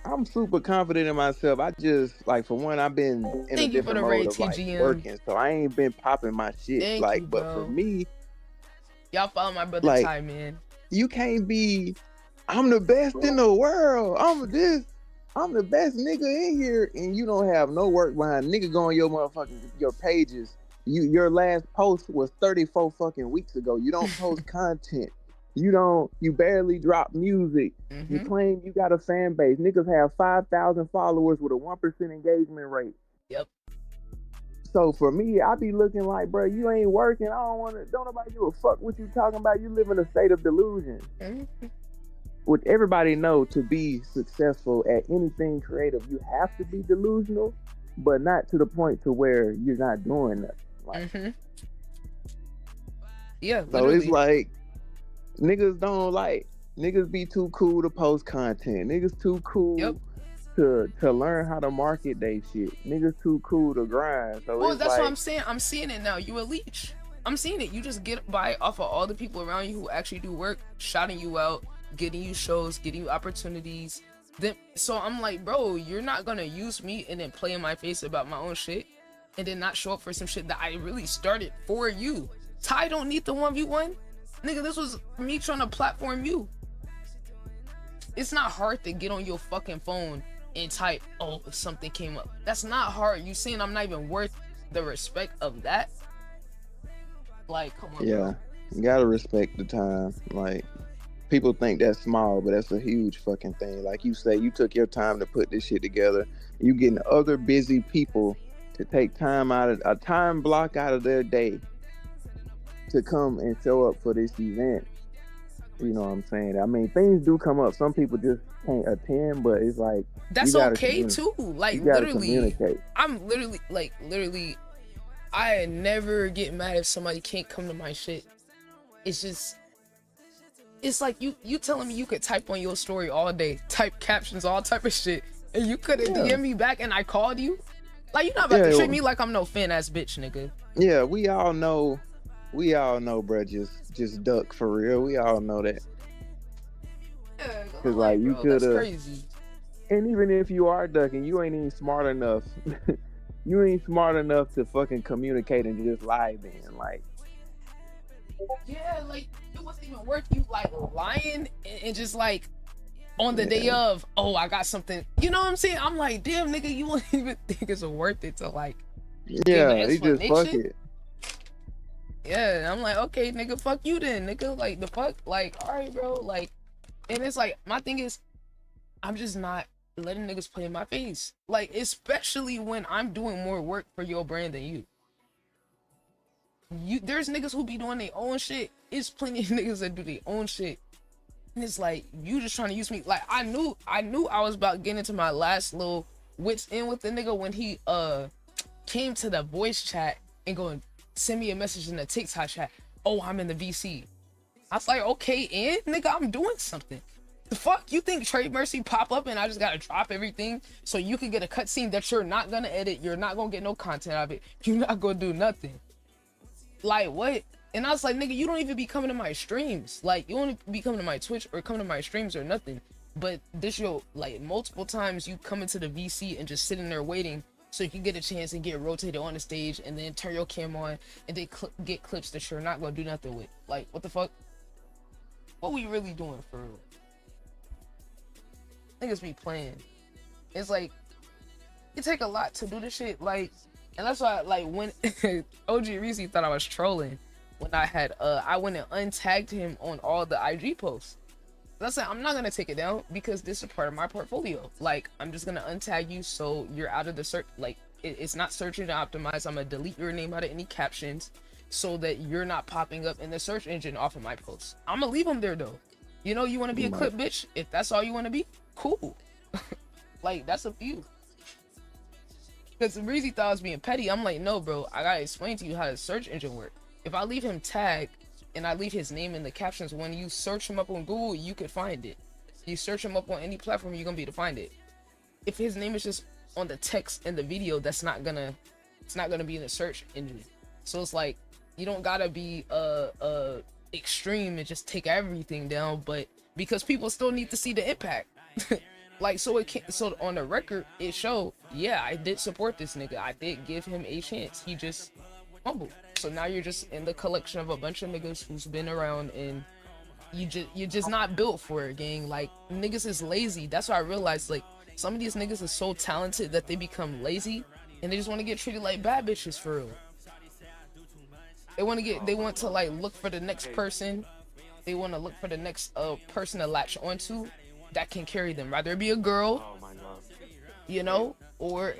I'm super confident in myself. I just, like, for one, I've been in a different mode of like working, so I ain't been popping my shit. But for me, y'all follow my brother Ty, man. You can't be, I'm the best in the world. I'm the best nigga in here, and you don't have no work behind. Nigga go on your pages. Your last post was 34 fucking weeks ago. You don't post content. You barely drop music. You claim you got a fan base. Niggas have 5,000 followers with a 1% engagement rate. Yep. So for me, I be looking like, bro, you ain't working. Don't nobody give a fuck what you talking about. You live in a state of delusion. Which everybody know, to be successful at anything creative, you have to be delusional, but not to the point to where you're not doing nothing. Like, yeah, so literally. It's like, niggas be too cool to post content. Niggas too cool to learn how to market they shit. Niggas too cool to grind. So well, that's what I'm saying. I'm seeing it now. You a leech. I'm seeing it. You just get by off of all the people around you who actually do work, shouting you out, getting you shows, getting you opportunities. So I'm like, bro, you're not gonna use me and then play in my face about my own shit and then not show up for some shit that I really started for you. Ty don't need the 1v1. Nigga, this was me trying to platform you. It's not hard to get on your fucking phone and type, oh, something came up. That's not hard. You saying I'm not even worth the respect of that? Like, come on. Yeah, bro. You gotta respect the time. Like, people think that's small, but that's a huge fucking thing. Like you say, you took your time to put this shit together. You getting other busy people to take time out of a time block out of their day to come and show up for this event. You know what I'm saying? I mean, things do come up. Some people just can't attend, but it's like, that's okay too. Like, literally, I'm literally, I never get mad if somebody can't come to my shit. It's just, it's like you telling me you could type on your story all day, type captions, all type of shit, and you couldn't DM me back and I called you? Like, you're not about to treat me like I'm no fan ass bitch, nigga. Yeah, we all know, bro, just duck for real. We all know that. Yeah, cause like you could have, crazy. And even if you are ducking, you ain't even smart enough. You ain't smart enough to fucking communicate and just lie then. Like, yeah, like, it wasn't even worth you like lying and just like on the day of, oh, I got something. You know what I'm saying? I'm like, damn, nigga, you wouldn't even think it's worth it to like. Yeah, he just fuck it. Yeah, I'm like, okay, nigga, fuck you then, nigga. Like, the fuck? Like, all right, bro. Like, and it's like, my thing is, I'm just not letting niggas play in my face. Like, especially when I'm doing more work for your brand than you. There's niggas who be doing their own shit. It's plenty of niggas that do their own shit. And it's like, you just trying to use me. Like, I knew I was about getting into my last little wits in with the nigga when he came to the voice chat and going, send me a message in the TikTok chat. Oh, I'm in the VC. I was like, okay, and nigga, I'm doing something. The fuck? You think Trade Mercy pop up and I just gotta drop everything so you can get a cutscene that you're not gonna edit, you're not gonna get no content out of it, you're not gonna do nothing? Like, what? And I was like, nigga, you don't even be coming to my streams. Like, you only be coming to my Twitch or coming to my streams or nothing. But this yo, like, multiple times you come into the VC and just sitting there waiting so you can get a chance and get rotated on the stage and then turn your cam on and then get clips that you're not gonna do nothing with. Like, what the fuck? What we really doing for real? Niggas be playing. It's like, it take a lot to do this shit. Like, and that's why, like, when OG Reese thought I was trolling when I had, I went and untagged him on all the IG posts. That's like, I'm not gonna take it down because this is part of my portfolio. Like, I'm just gonna untag you so you're out of the search. Like, it's not search engine optimized. I'm gonna delete your name out of any captions so that you're not popping up in the search engine off of my posts. I'm gonna leave them there though. You know, you want to be a clip bitch? If that's all you want to be, cool. Like, that's up to you. Because Breezy thought I was being petty. I'm like, no, bro. I gotta explain to you how the search engine works. If I leave him tagged and I leave his name in the captions, when you search him up on Google, you could find it. You search him up on any platform, you're gonna be able to find it. If his name is just on the text in the video, it's not gonna be in the search engine. So it's like, you don't gotta be extreme and just take everything down, but because people still need to see the impact. Like, so it can't, so on the record it showed, yeah, I did support this nigga. I did give him a chance. He just fumbled. So now you're just in the collection of a bunch of niggas who's been around and you're just not built for it, gang. Like, niggas is lazy. That's why I realized, like, some of these niggas is so talented that they become lazy and they just want to get treated like bad bitches for real. They want to like look for the next person. They want to look for the next person to latch onto that can carry them, rather it be a girl, you know, or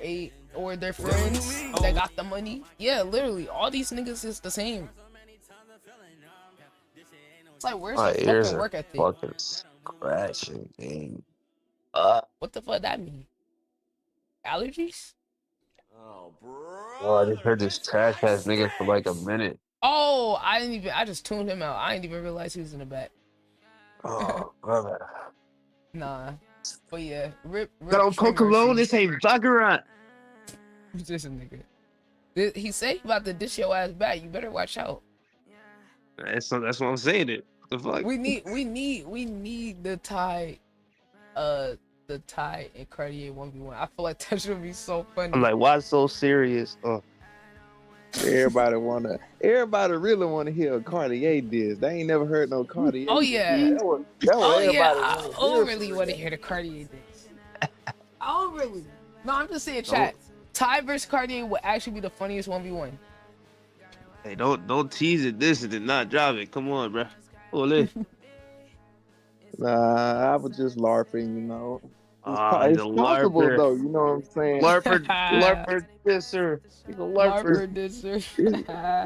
their friends that got the money. Yeah, literally, all these niggas is the same. It's like, where's My the ears fucking are work ethic? fucking scratching, gang. What the fuck that mean? Allergies? Bro, I just heard this trash ass nigga for like a minute. Oh, I just tuned him out. I didn't even realize he was in the back. Oh, brother. Nah. But yeah, rip Got on Trey Coca Cola, Murphy. this ain't Baccarat. Just a nigga. He say he about to dish your ass back. You better watch out. That's what I'm saying. It. The fuck? We need the tie and Cartier 1v1. I feel like that should be so funny. I'm like, why so serious? Everybody really wanna hear a Cartier diss. They ain't never heard no Cartier. Oh yeah. I overly want to hear the Cartier diss. Overly. No, I'm just saying, chat. Ty versus Cartier would actually be the funniest 1v1. Hey, don't tease it this and then not drop it. Come on, bro. Pull it. Nah, I was just LARPing, you know. It's possible LARPer. though, you know what I'm saying? LARPer disser. He's a LARPer. disser.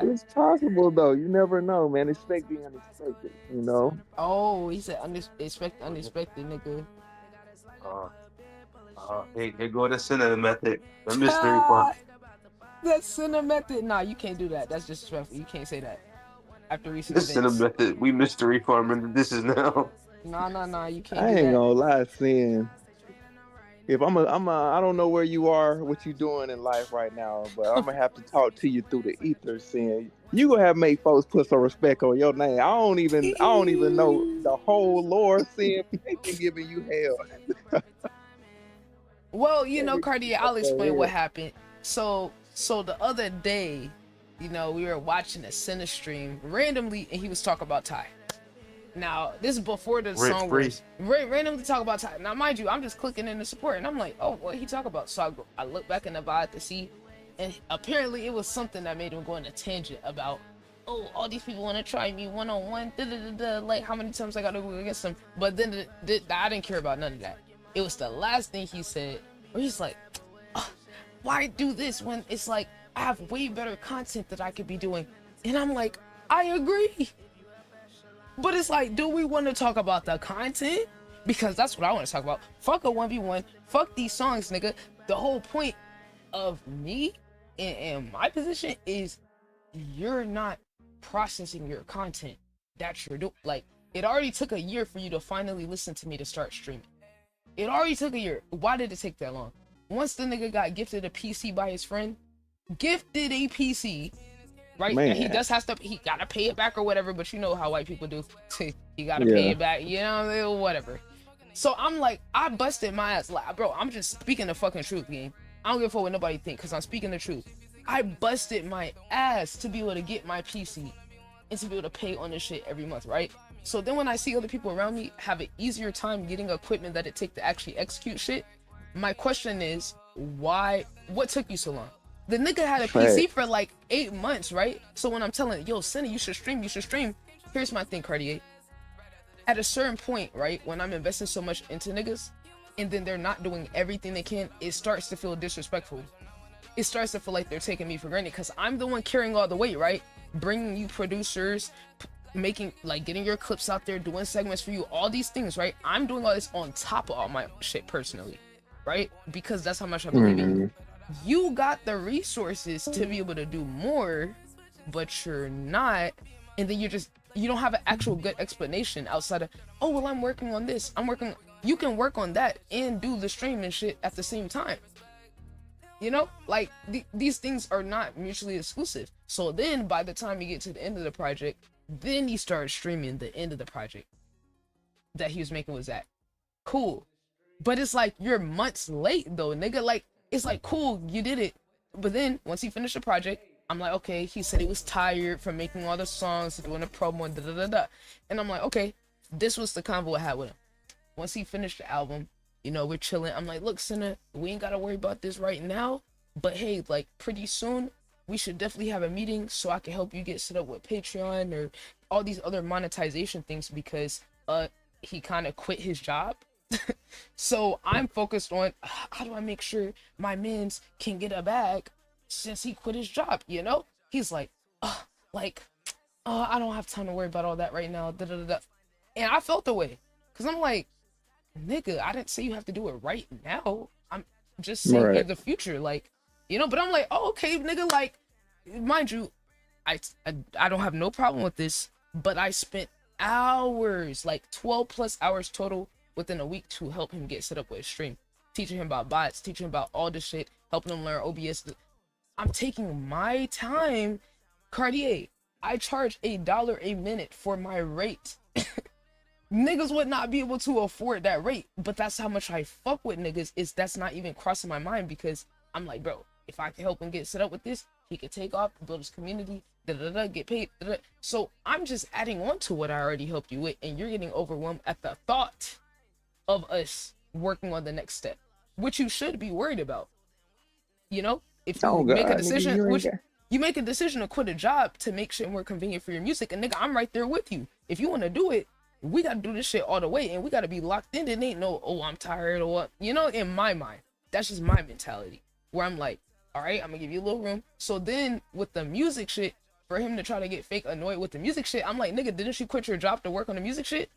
It's possible though. You never know, man. Expect the unexpected, you know. Oh, he said expect unexpected, nigga. Here go the cinema method. The mystery part. That cinema method. Nah, you can't do that. That's disrespectful. You can't say that. After recent This cinema events. method. We mystery farming. This is now. Nah, you can't I do ain't that. gonna lie, Sin. If I don't know where you are, what you doing in life right now, but I'm gonna have to talk to you through the ether, Sin. You gonna have to make folks put some respect on your name. I don't even know the whole lore, Sin. They been giving you hell. Well, you know, Cartier, I'll explain what happened. So the other day, you know, we were watching a Cine stream randomly, and he was talking about Ty. Now, this is before the song was randomly talk about Ty. Now, mind you, I'm just clicking in the support, and I'm like, oh, what he talk about? So I look back in the VOD to see, and apparently it was something that made him go on a tangent about, oh, all these people want to try me one-on-one, like how many times I got to go against them. But then I didn't care about none of that. It was the last thing he said, where he's like, oh, why do this when it's like I have way better content that I could be doing? And I'm like, I agree. But it's like, do we want to talk about the content? Because that's what I want to talk about. Fuck a 1v1. Fuck these songs, nigga. The whole point of me and my position is you're not processing your content that you're doing. Like, it already took a year for you to finally listen to me to start streaming. It already took a year. Why did it take that long? Once the nigga got gifted a PC by his friend, gifted a PC, right? Man. And he gotta pay it back or whatever, but you know how white people do. You gotta Yeah. pay it back, you know, whatever. So I'm like, I busted my ass. Like, bro, I'm just speaking the fucking truth, gang. I don't give a fuck what nobody think, because I'm speaking the truth. I busted my ass to be able to get my PC and to be able to pay on this shit every month, right? So then when I see other people around me have an easier time getting equipment that it take to actually execute shit, my question is, what took you so long? The nigga had a PC for like 8 months, right? So when I'm telling, yo, Cindy, you should stream. Here's my thing, Cartier. At a certain point, right, when I'm investing so much into niggas, and then they're not doing everything they can, it starts to feel disrespectful. It starts to feel like they're taking me for granted, because I'm the one carrying all the weight, right? Bringing you producers, making, like, getting your clips out there, doing segments for you, all these things, right? I'm doing all this on top of all my shit personally, right? Because that's how much I believe in you. You got the resources to be able to do more, but you're not, and then you don't have an actual good explanation outside of, oh, well, I'm working on this, you can work on that and do the stream and shit at the same time. You know, like, these things are not mutually exclusive. So then by the time you get to the end of the project, then he started streaming the end of the project that he was making was that. Cool. But it's like, you're months late though, nigga. Like, it's like, cool, you did it. But then once he finished the project, I'm like, okay, he said he was tired from making all the songs, doing a promo, and da-da-da-da. And I'm like, okay, this was the convo I had with him. Once he finished the album, you know, we're chilling. I'm like, look, Senna, we ain't got to worry about this right now. But hey, like, pretty soon, we should definitely have a meeting so I can help you get set up with Patreon or all these other monetization things, because he kind of quit his job. So I'm focused on, how do I make sure my mans can get a bag since he quit his job, you know? He's like, I don't have time to worry about all that right now. Da-da-da-da. And I felt the way, because I'm like, nigga, I didn't say you have to do it right now. I'm just saying in the future, like, you know. But I'm like, oh, okay, nigga, like, mind you, I don't have no problem with this, but I spent hours, like 12 plus hours total within a week to help him get set up with his stream, teaching him about bots, teaching him about all this shit, helping him learn OBS. I'm taking my time. Cartier, I charge $1 a minute for my rate. Niggas would not be able to afford that rate, but that's how much I fuck with niggas. Is that's not even crossing my mind, because I'm like, bro, if I can help him get set up with this, he could take off, build his community, get paid. So I'm just adding on to what I already helped you with, and you're getting overwhelmed at the thought of us working on the next step, which you should be worried about. You know, if you make a decision, you make a decision to quit a job to make shit more convenient for your music, and nigga, I'm right there with you. If you want to do it, we got to do this shit all the way, and we got to be locked in. It ain't no, oh, I'm tired or what, you know. In my mind, that's just my mentality, where I'm like, all right, I'm gonna give you a little room. So then with the music shit, for him to try to get fake annoyed with the music shit, I'm like, nigga, didn't you quit your job to work on the music shit?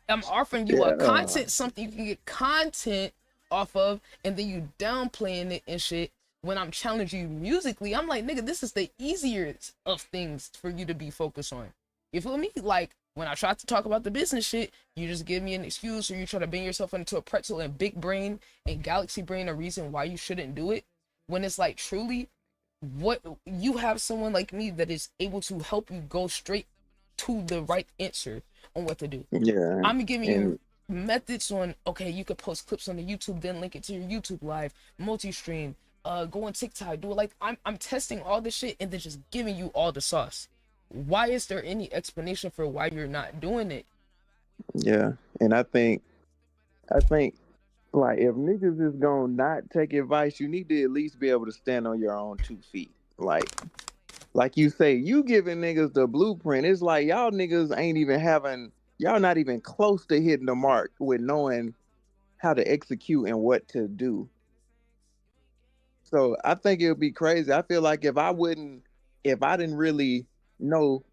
I'm offering you a content, something you can get content off of, and then you downplaying it and shit. When I'm challenging you musically, I'm like, nigga, this is the easiest of things for you to be focused on. You feel me? Like, when I try to talk about the business shit, you just give me an excuse, or you try to bang yourself into a pretzel and big brain and galaxy brain a reason why you shouldn't do it. When it's like, truly, what you have someone like me that is able to help you go straight to the right answer on what to do. Yeah. I'm giving you methods on, okay, you could post clips on the YouTube, then link it to your YouTube live, multi-stream, go on TikTok, do it. Like, I'm testing all this shit and then just giving you all the sauce. Why is there any explanation for why you're not doing it? Yeah, and I think like, if niggas is gonna not take advice, you need to at least be able to stand on your own 2 feet. Like you say, you giving niggas the blueprint. It's like, y'all niggas ain't even y'all not even close to hitting the mark with knowing how to execute and what to do. So I think it would be crazy. I feel like if I didn't really know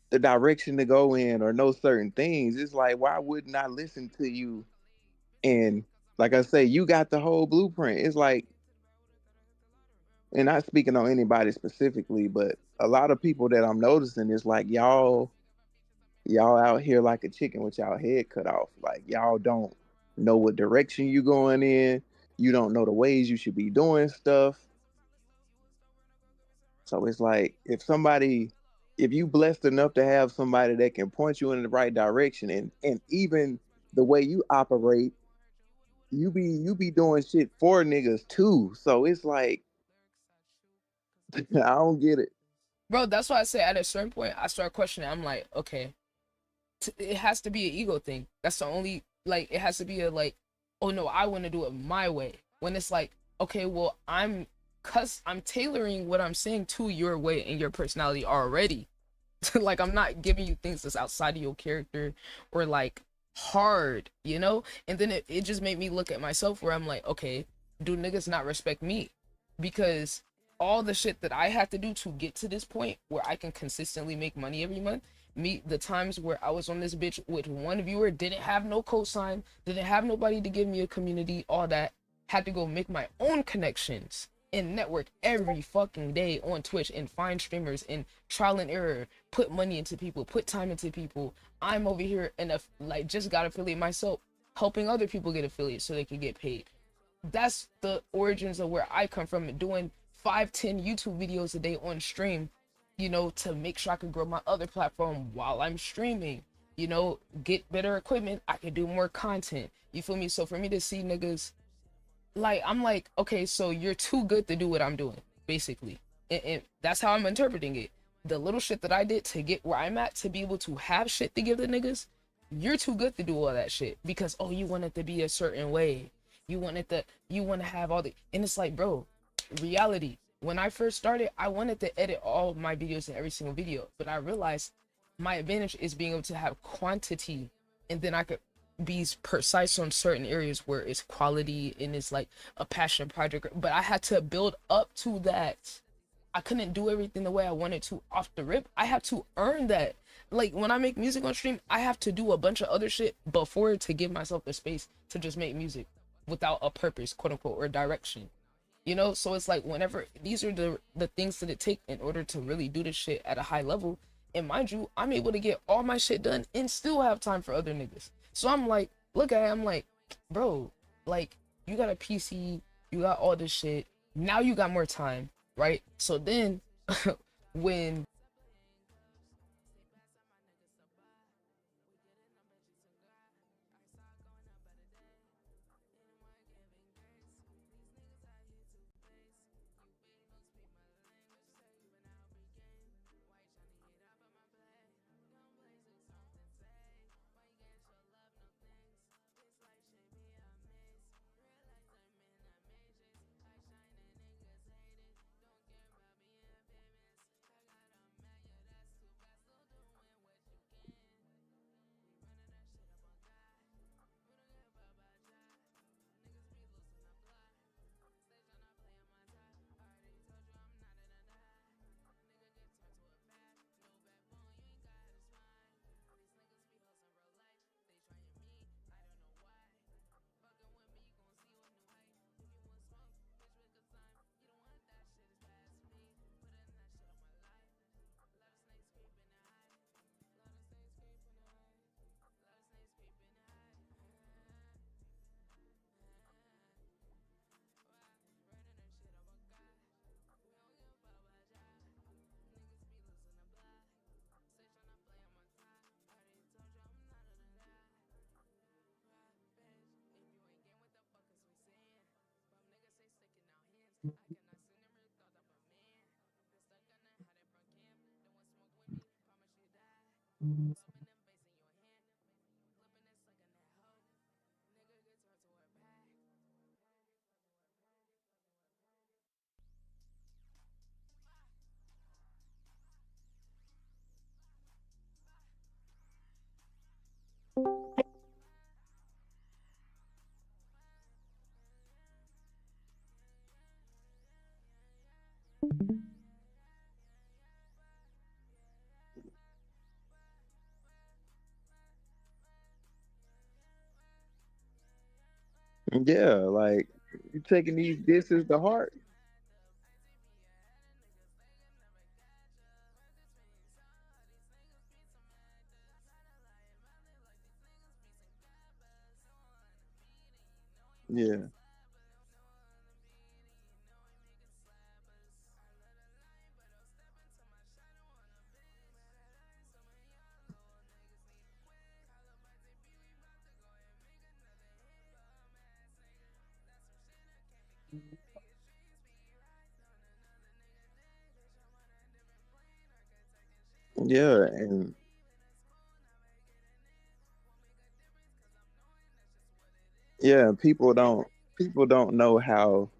the direction to go in or know certain things, it's like, why wouldn't I listen to you? And like I say, you got the whole blueprint. It's like, and not speaking on anybody specifically, but a lot of people that I'm noticing is like, y'all out here like a chicken with y'all head cut off. Like, y'all don't know what direction you going in. You don't know the ways you should be doing stuff. So it's like if you blessed enough to have somebody that can point you in the right direction, and even the way you operate, you be doing shit for niggas too. So it's like I don't get it. Bro, that's why I say at a certain point I start questioning. I'm like, okay, it has to be an ego thing. That's the only, like, it has to be a, like, oh no, I want to do it my way. When it's like, okay, well, I'm tailoring what I'm saying to your way and your personality already. Like, I'm not giving you things that's outside of your character or like hard, you know? And then it just made me look at myself where I'm like, okay, do niggas not respect me? Because all the shit that I had to do to get to this point where I can consistently make money every month, me, the times where I was on this bitch with one viewer, didn't have no cosign, didn't have nobody to give me a community, all that, had to go make my own connections and network every fucking day on Twitch and find streamers and trial and error, put money into people, put time into people. I'm over here and like just got affiliate myself, helping other people get affiliates so they can get paid. That's the origins of where I come from, doing 5-10 YouTube videos a day on stream, you know, to make sure I can grow my other platform while I'm streaming, you know, get better equipment, I can do more content. You feel me? So for me to see niggas, like, I'm like, okay, so you're too good to do what I'm doing, basically. And that's how I'm interpreting it. The little shit that I did to get where I'm at, to be able to have shit to give the niggas, you're too good to do all that shit because, oh, you want it to be a certain way. You want to have all the, and it's like, bro, reality. When I first started, I wanted to edit all my videos in every single video, but I realized my advantage is being able to have quantity, and then I could be precise on certain areas where it's quality and it's like a passion project. But I had to build up to that. I couldn't do everything the way I wanted to off the rip. I have to earn that. Like, when I make music on stream, I have to do a bunch of other shit before to give myself the space to just make music without a purpose, quote unquote, or direction. You know, so it's like, whenever these are the things that it take in order to really do this shit at a high level. And mind you, I'm able to get all my shit done and still have time for other niggas. So I'm like, look at it, I'm like, bro, like, you got a PC, you got all this shit, now you got more time, right? So then when Yeah, like you taking these disses to heart. Yeah. Yeah, and yeah, people don't know how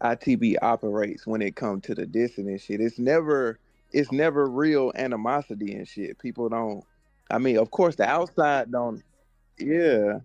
ITB operates when it comes to the dissing and shit. It's never real animosity and shit. People don't. I mean, of course, the outside don't. Yeah,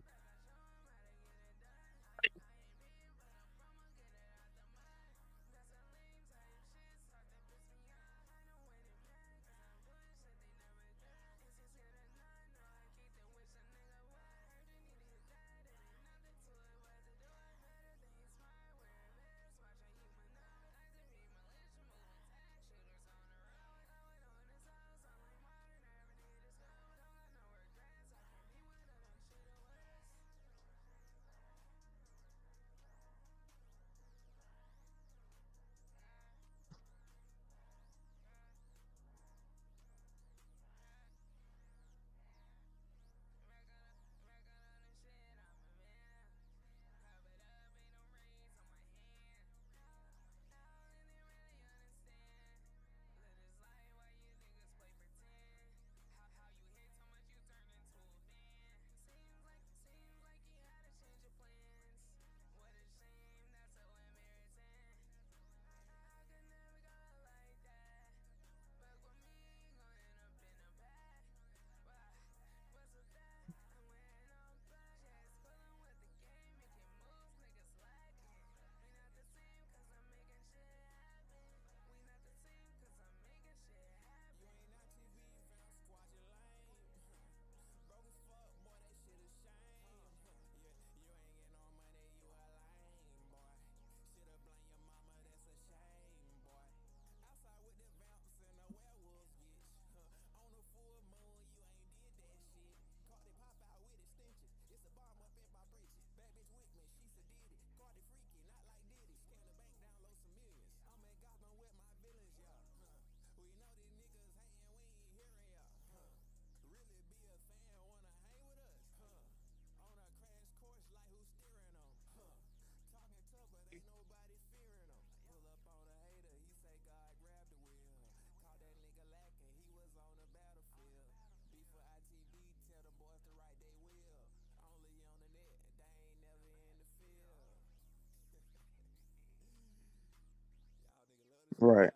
right.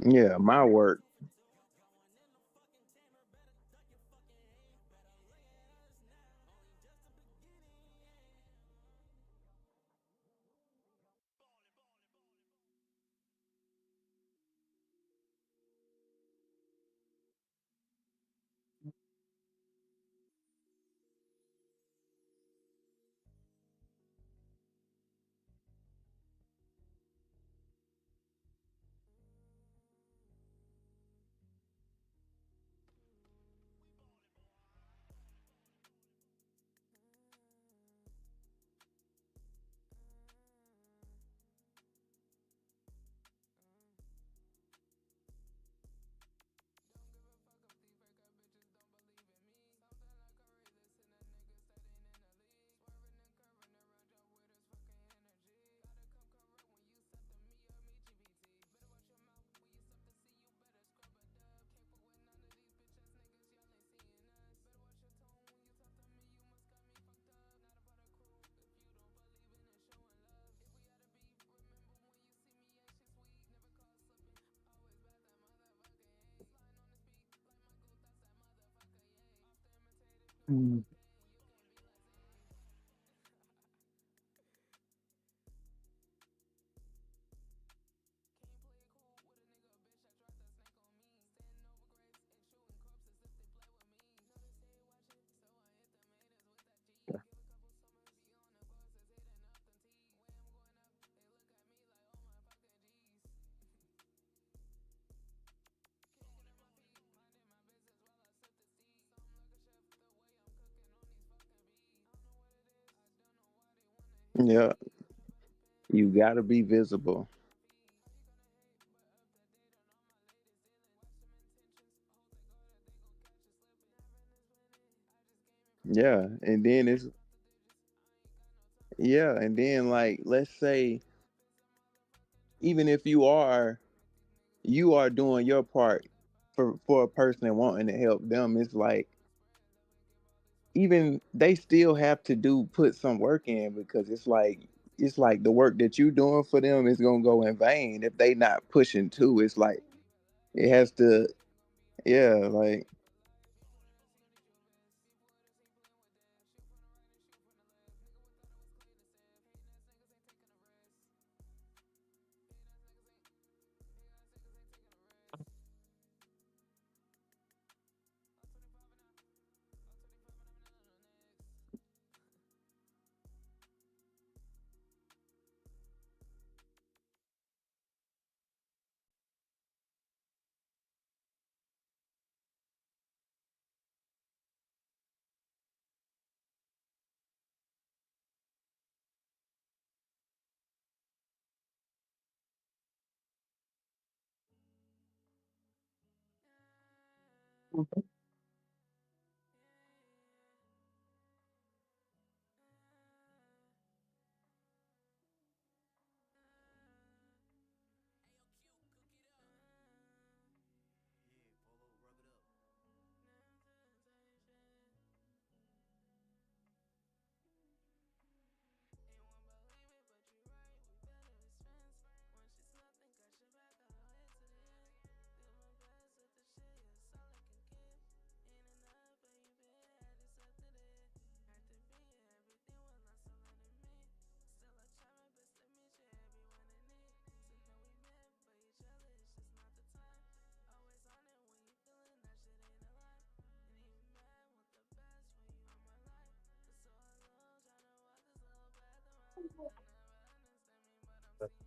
Yeah, my work. Mm. Yeah, you gotta be visible. Yeah, and then it's yeah, and then like let's say even if you are doing your part for a person and wanting to help them, it's like even they still have to do put some work in because it's like the work that you doing for them is gonna go in vain if they not pushing too. It's like it has to yeah, like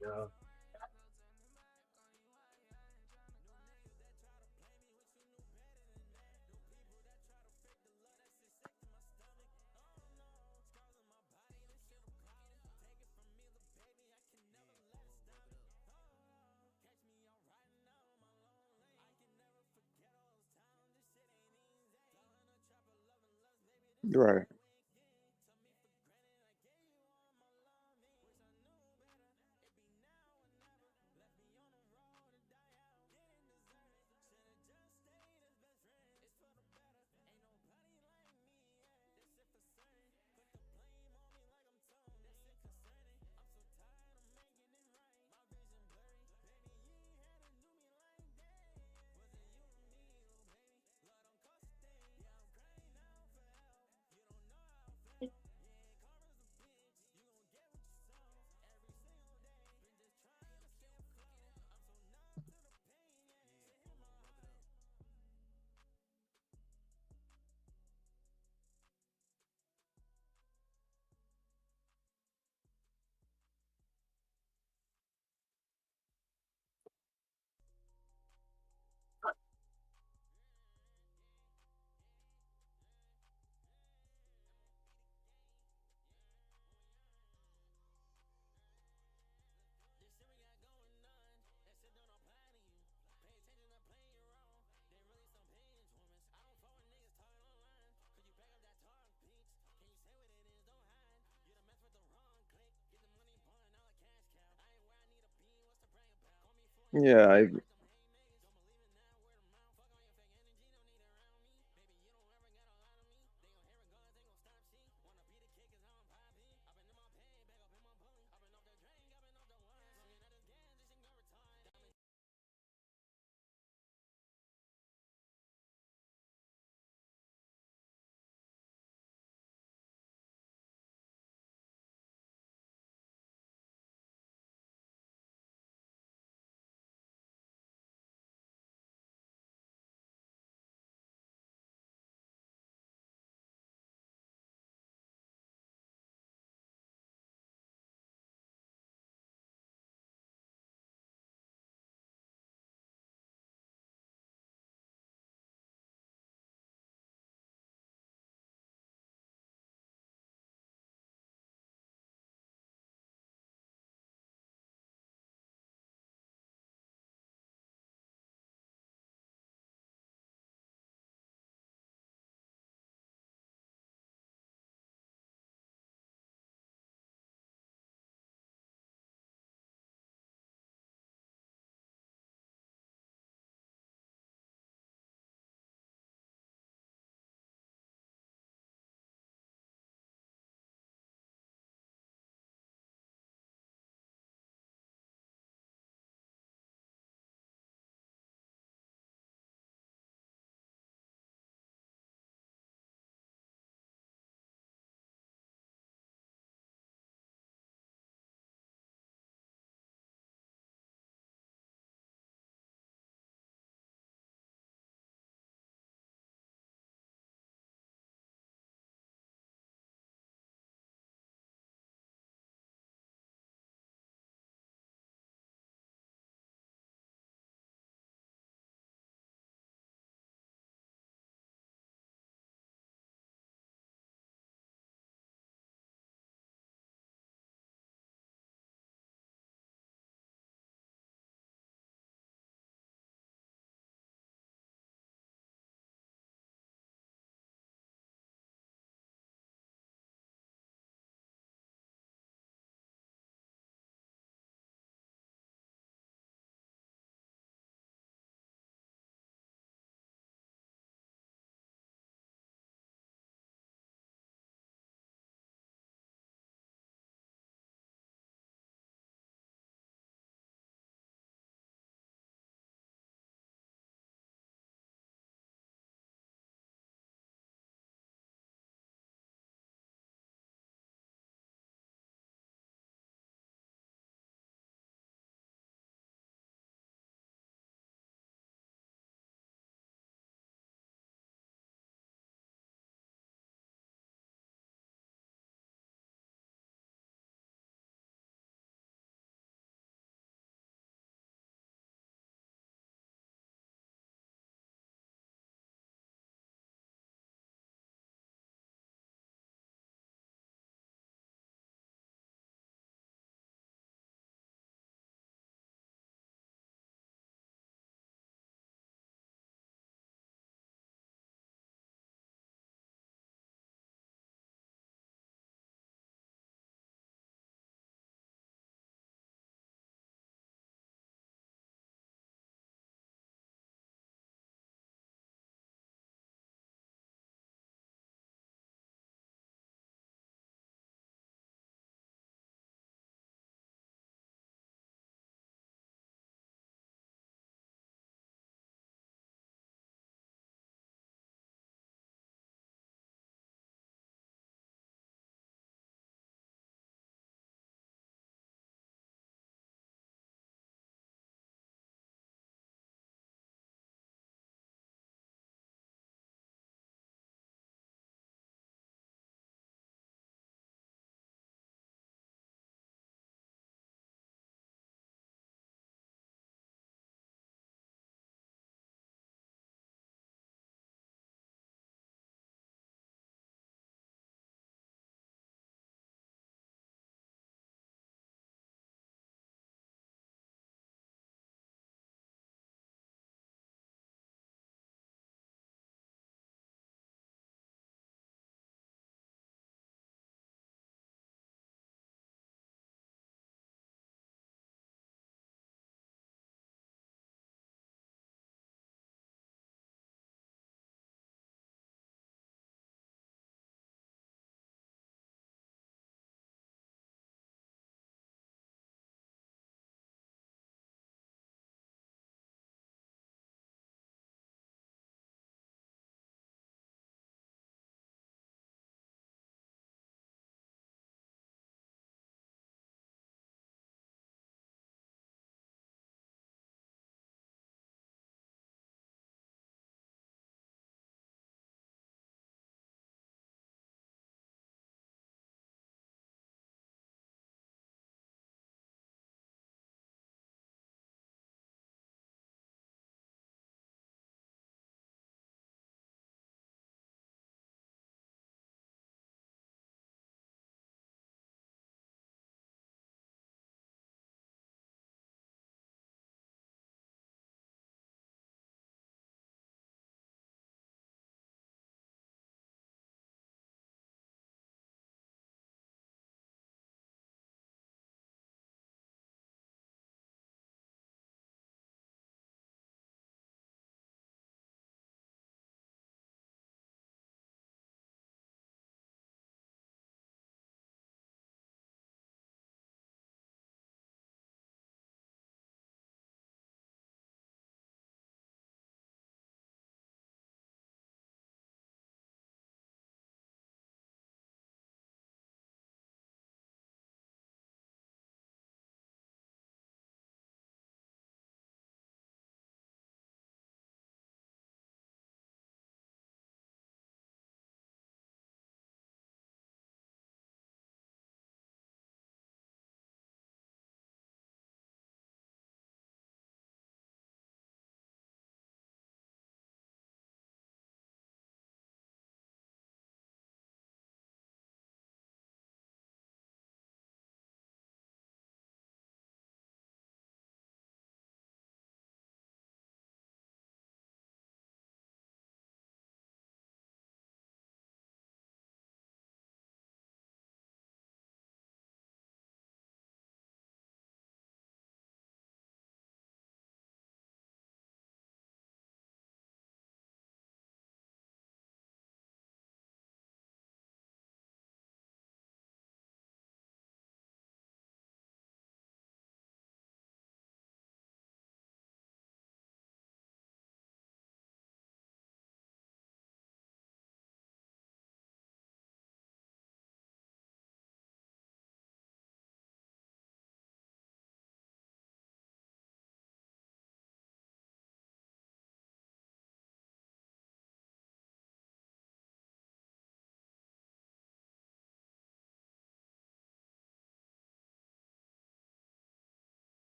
Yeah. right. Yeah,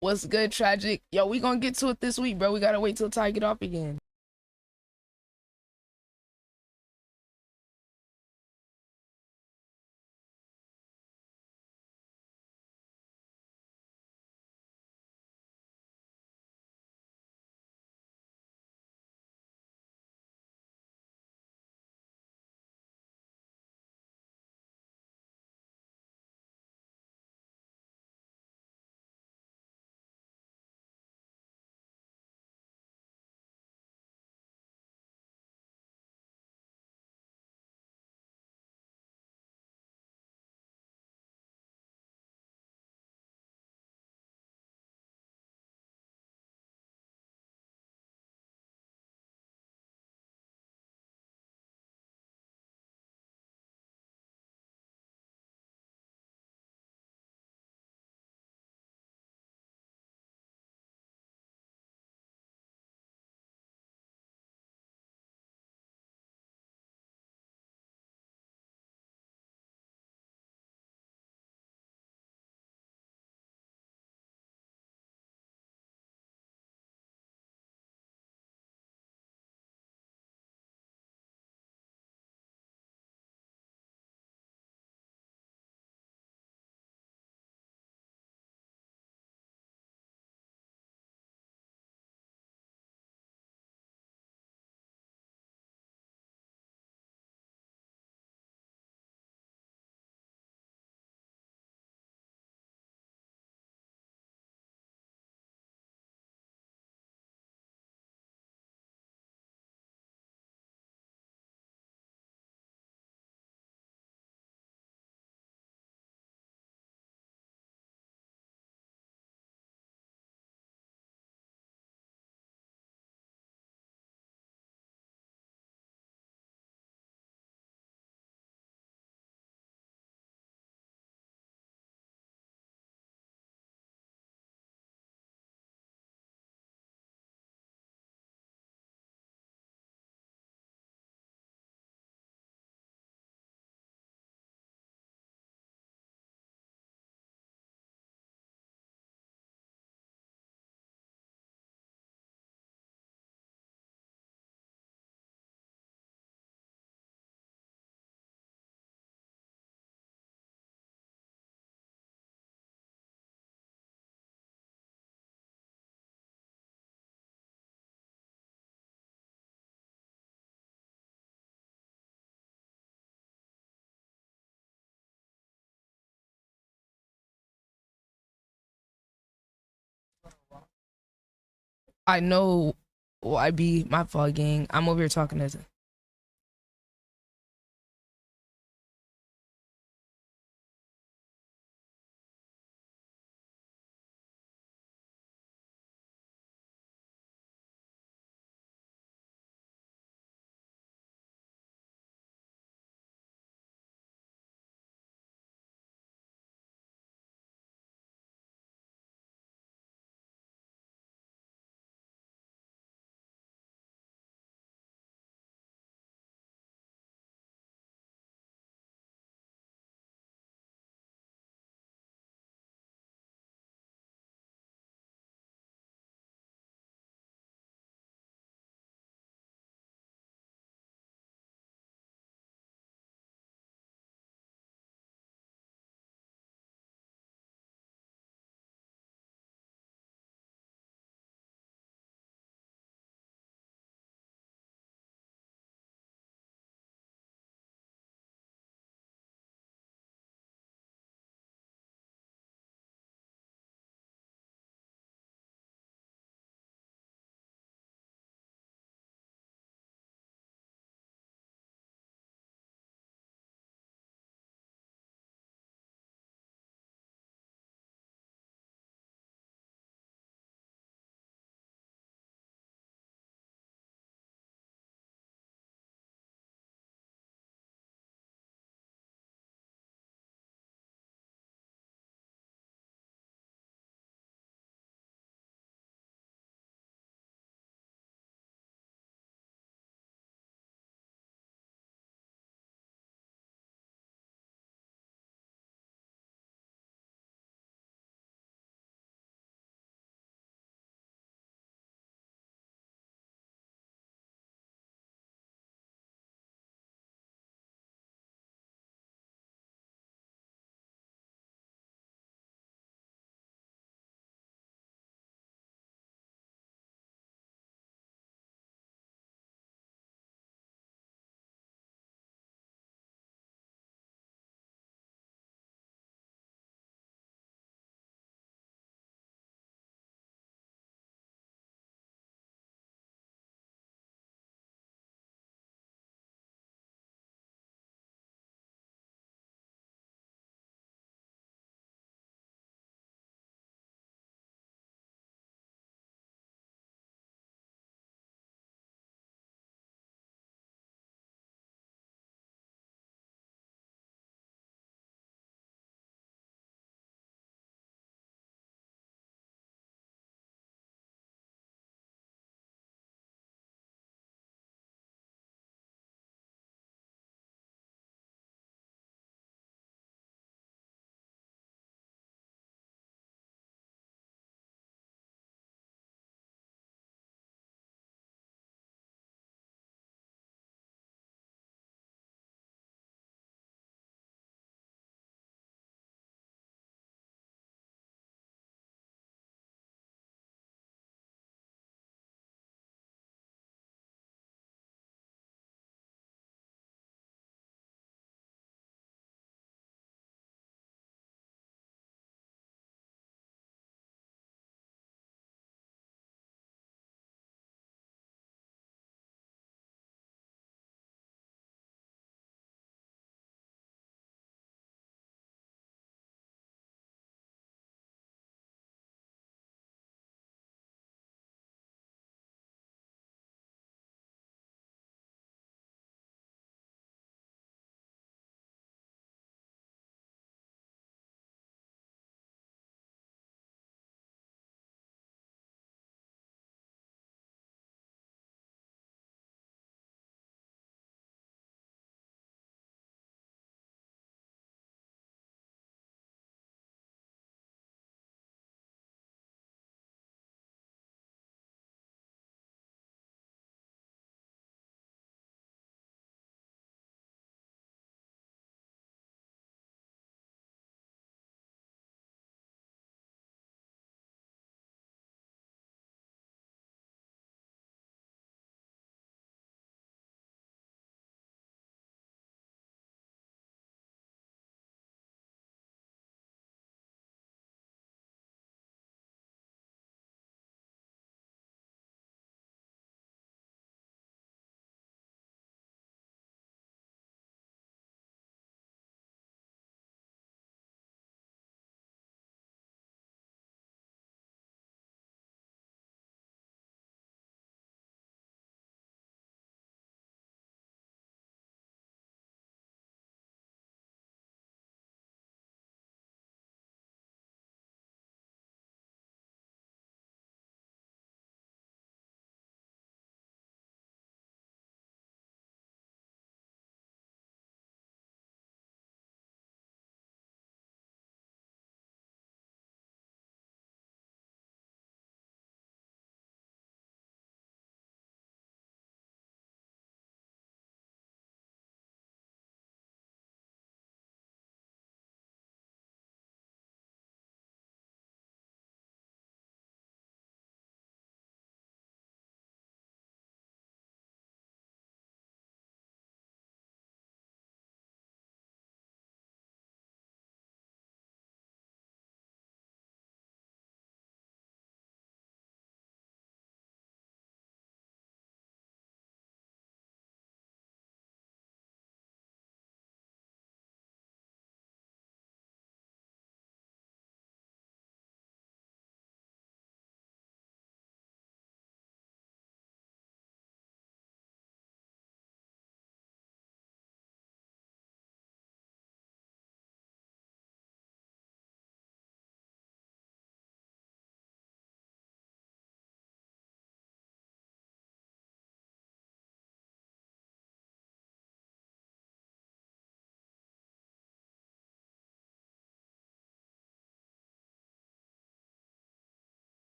What's good, Tragic? Yo, we gonna get to it this week, bro. We gotta wait till Ty get off again. I know YB, my fault, gang. I'm over here talking to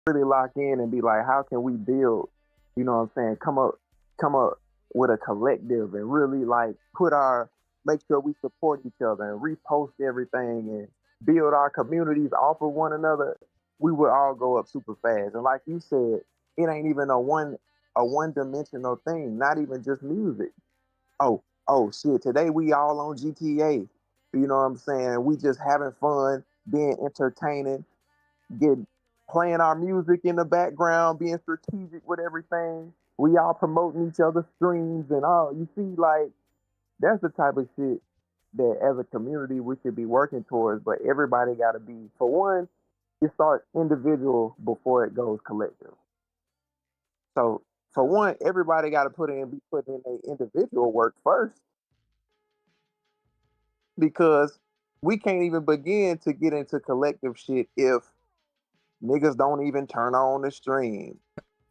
really lock in and be like, how can we build? You know what I'm saying? Come up with a collective and really like make sure we support each other and repost everything and build our communities off of one another. We would all go up super fast. And like you said, it ain't even a one dimensional thing. Not even just music. Oh shit! Today we all on GTA. You know what I'm saying? We just having fun, being entertaining, getting playing our music in the background, being strategic with everything. We all promoting each other's streams and all. You see, like that's the type of shit that as a community we should be working towards. But everybody got to be, for one, it starts individual before it goes collective. So for one, everybody got to be putting in their individual work first because we can't even begin to get into collective shit if niggas don't even turn on the stream.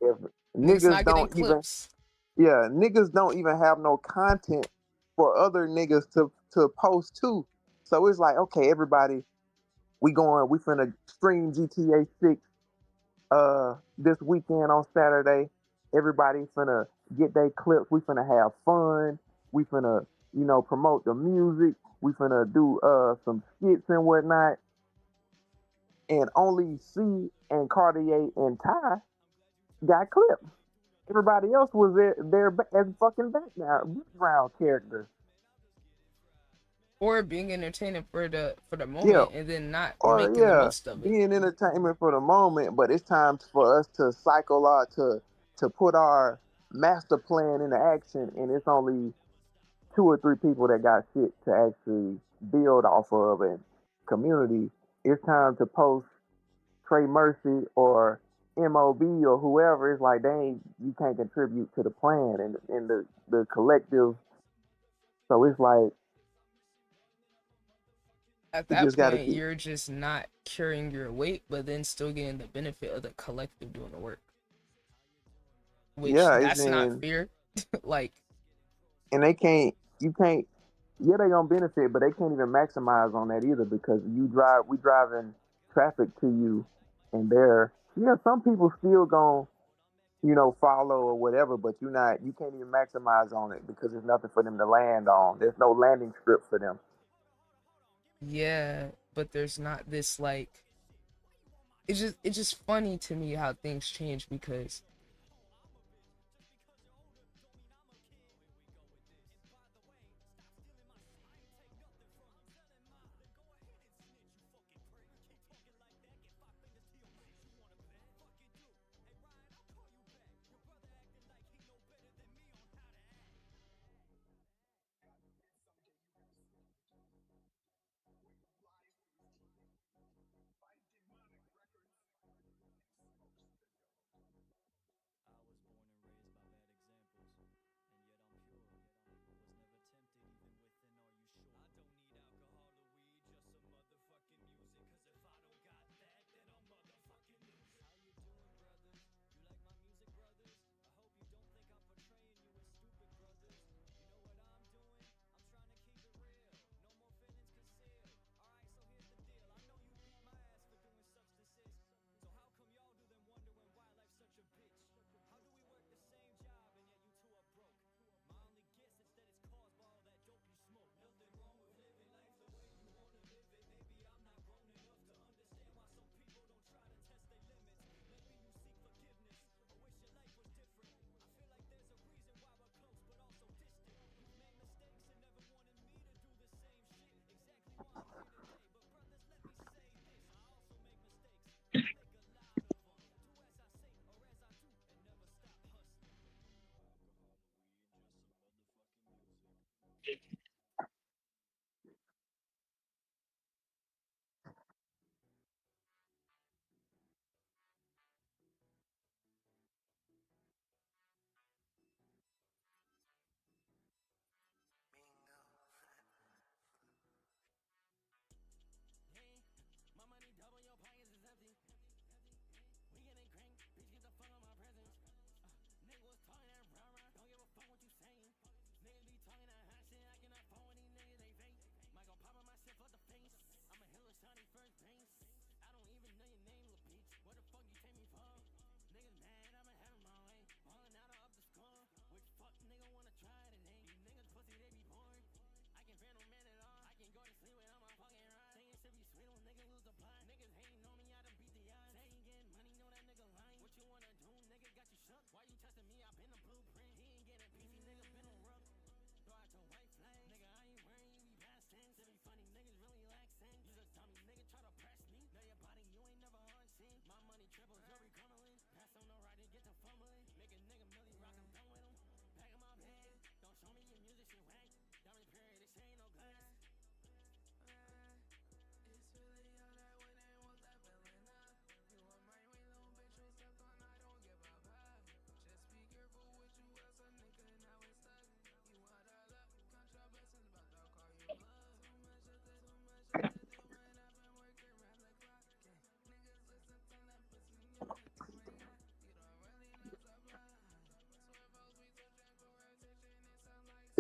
If Niggas niggas not getting don't even, clips. yeah, niggas don't even have no content for other niggas to post to. So it's like, okay, everybody, we finna stream GTA 6 this weekend on Saturday. Everybody finna get their clips. We finna have fun. We finna, promote the music. We finna do some skits and whatnot. And only C and Cartier and Ty got clips. Everybody else was there as fucking background characters. Or being entertaining for the Yeah, moment and then not or making the yeah, most of it. being entertainment for the moment, but it's time for us to cycle out to put our master plan into action, and it's only two or three people that got shit to actually build off of and community. It's time to post Trey Mercy or MOB or whoever. It's like you can't contribute to the plan and the collective. So it's like At you that just got to point, keep. you're just not carrying your weight, but then still getting the benefit of the collective doing the work. Which Yeah, it's that's not in, fair. Like, and they can't. You can't. Yeah, they gonna benefit, but they can't even maximize on that either because we driving traffic to you, and some people still gonna follow or whatever, but you can't even maximize on it because there's nothing for them to land on. There's no landing strip for them. yeah, but there's not this like. It's just funny to me how things change because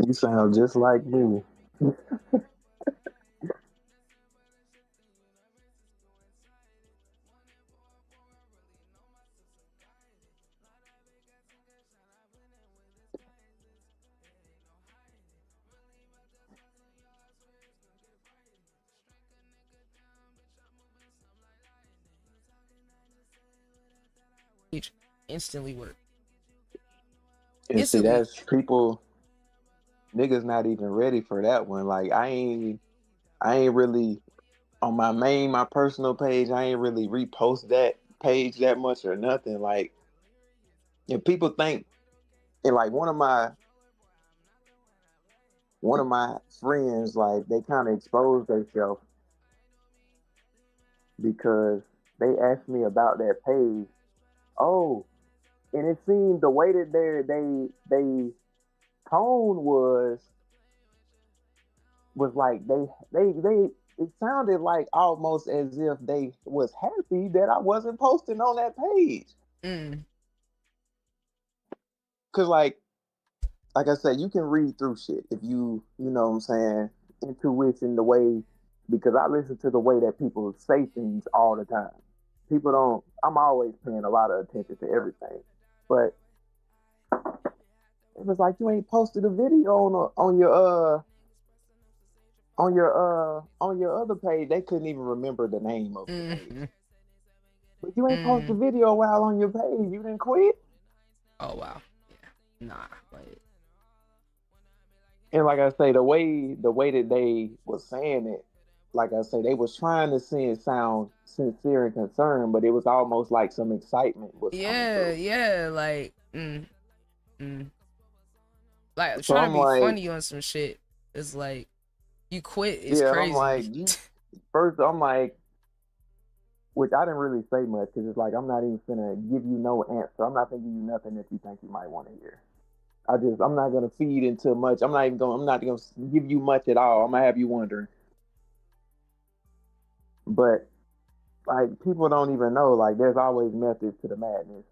You sound just like me. Instantly work. And see, Instantly. that's people, niggas not even ready for that one. Like I ain't really on my personal page. I ain't really repost that page that much or nothing. Like, if people think, and like one of my friends, like they kind of exposed themselves because they asked me about that page. Oh, and it seemed the way that they tone was like they it sounded like almost as if they was happy that I wasn't posting on that page. Mm. Cause like I said, you can read through shit if you know what I'm saying, intuition the way, because I listen to the way that people say things all the time. People don't I'm always paying a lot of attention to everything. But it was like you ain't posted a video on your other page. They couldn't even remember the name of the page. But you ain't posted a video while on your page. You didn't quit. Oh wow. Yeah. Nah, but and like I say, the way that they was saying it, like I say, they was trying to say it sound sincere and concerned, but it was almost like some excitement was coming through. yeah, like like So trying to I'm be like, funny on some shit. It's like you quit is yeah, I'm like, crazy. first I'm like, which I didn't really say much because it's like I'm not even gonna give you no answer. I'm not gonna give you nothing that you think you might want to hear. I'm not gonna feed into much. I'm not gonna give you much at all. I'm gonna have you wondering. But like people don't even know, like there's always methods to the madness.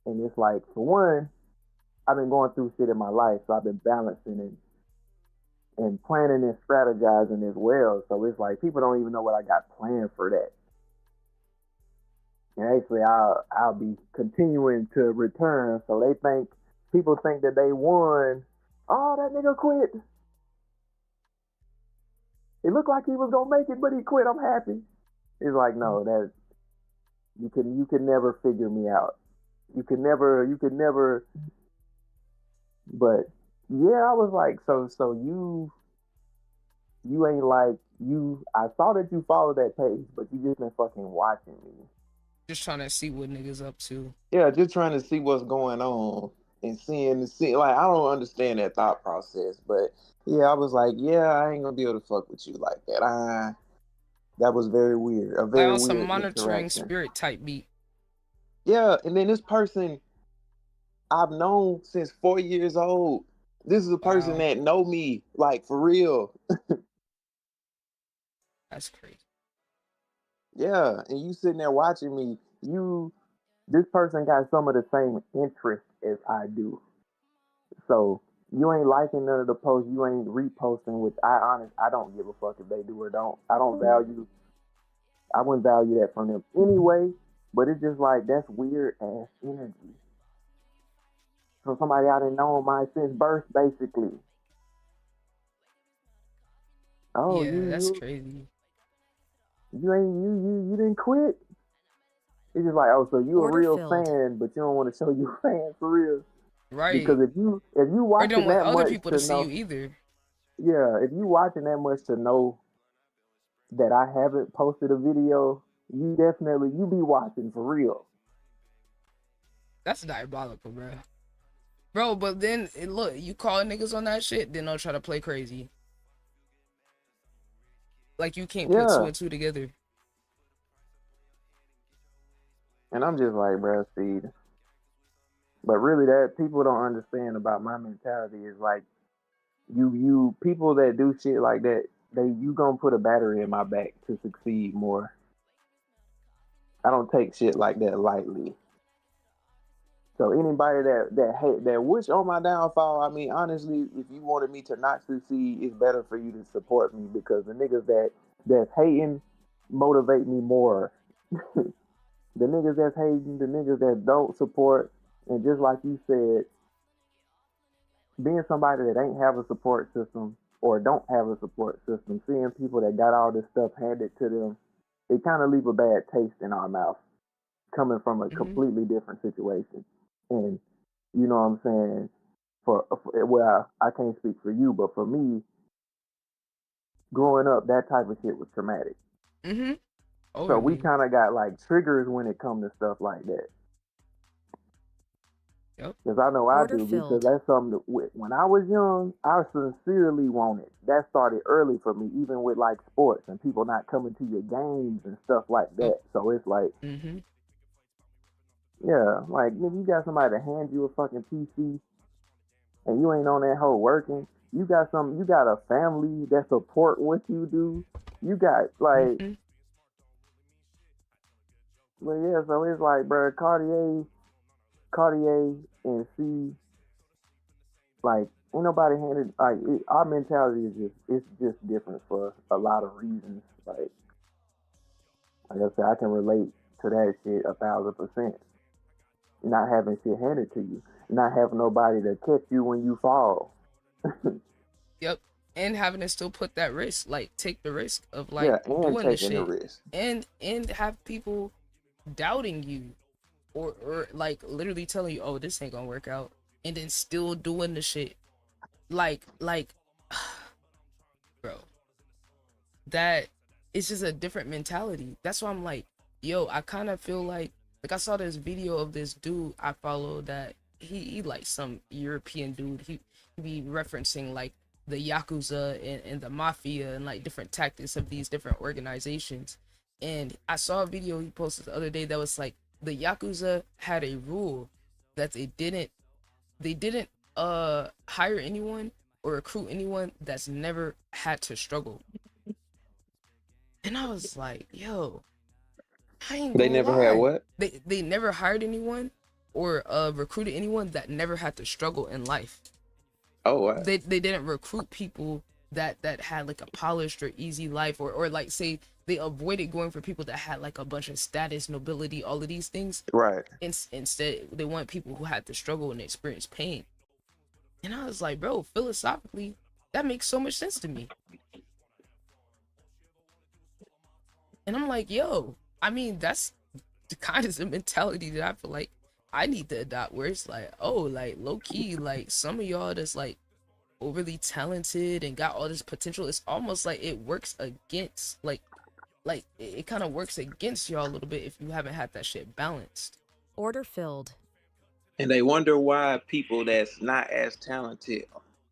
And it's like, for one, I've been going through shit in my life, so I've been balancing and planning and strategizing as well. So it's like people don't even know what I got planned for that. And actually I'll be continuing to return. So people think that they won. Oh, that nigga quit. It looked like he was gonna make it, but he quit. I'm happy. It's like, no, that you can never figure me out. You could never. But yeah, I was like, so you ain't like you. I saw that you followed that page, but you just been fucking watching me. Just trying to see what niggas up to. Yeah, just trying to see what's going on and see. Like, I don't understand that thought process, but yeah, I was like, yeah, I ain't gonna be able to fuck with you like that. That was very weird. A Like very on some weird monitoring interaction. spirit type beat. Yeah, and then this person I've known since 4 years old. This is a person that know me, like, for real. That's crazy. Yeah, and you sitting there watching me. This person got some of the same interests as I do. So you ain't liking none of the posts. You ain't reposting, which I don't give a fuck if they do or don't. I wouldn't value that from them anyway. But it's just like, that's weird ass energy. From somebody I didn't know my since birth, basically. Oh, yeah, that's crazy. You didn't quit. It's just like, oh, so you a real fan, but you don't want to show you a fan for real. Right. Because if you or watching don't want that other much people to to see know, you either. yeah, if you watching that much to know that I haven't posted a video, you be watching for real. That's diabolical, bro. Bro, but then look, you call niggas on that shit, then they'll try to play crazy. Like you can't put two and two together. And I'm just like, bro, see. But really, that people don't understand about my mentality is like, you people that do shit like that, you gonna put a battery in my back to succeed more. I don't take shit like that lightly. So anybody that hate that wish on my downfall, I mean, honestly, if you wanted me to not succeed, it's better for you to support me because the niggas that's hating motivate me more. The niggas that's hating, the niggas that don't support, and just like you said, being somebody that ain't have a support system or don't have a support system, seeing people that got all this stuff handed to them, it kind of leave a bad taste in our mouth coming from a completely different situation. And you know what I'm saying? Well, I can't speak for you, but for me, growing up, that type of shit was traumatic. Oh, So we kind of got like triggers when it comes to stuff like that. Yep. Because I know I do, because that's something that when I was young, I sincerely wanted. That started early for me, even with like sports and people not coming to your games and stuff like that. So it's like, yeah, like if you got somebody to hand you a fucking PC and you ain't on that whole working, you got a family that support what you do. You got like, but yeah, so it's like, bro, Cartier and C, like ain't nobody handed like our mentality is just different for a lot of reasons. Like I said, I can relate to that shit 1,000%. Not having shit handed to you, not having nobody to catch you when you fall. Yep. And having to still put that risk, like take the risk of like and doing the taking shit, the risk. and have people doubting you, or like literally telling you, oh, this ain't gonna work out, and then still doing the shit, like bro, that it's just a different mentality. That's why I'm like, yo, I kind of feel like I saw this video of this dude I follow that he like some European dude. He be referencing like the Yakuza and the Mafia and like different tactics of these different organizations. And I saw a video he posted the other day that was like the Yakuza had a rule that they didn't hire anyone or recruit anyone that's never had to struggle. And I was like, yo, I ain't They gonna never lie. had what? They never hired anyone or recruited anyone that never had to struggle in life. Oh wow. They didn't recruit people that had like a polished or easy life, or like say they avoided going for people that had like a bunch of status, nobility, all of these things. Right. Instead, they want people who had to struggle and experience pain. And I was like, bro, philosophically, that makes so much sense to me. And I'm like, yo, I mean, that's the kind of mentality that I feel like I need to adopt, where it's like, oh, like low key, like some of y'all that's like overly talented and got all this potential, it's almost like it works against like it kind of works against y'all a little bit if you haven't had that shit balanced. Order filled. And they wonder why people that's not as talented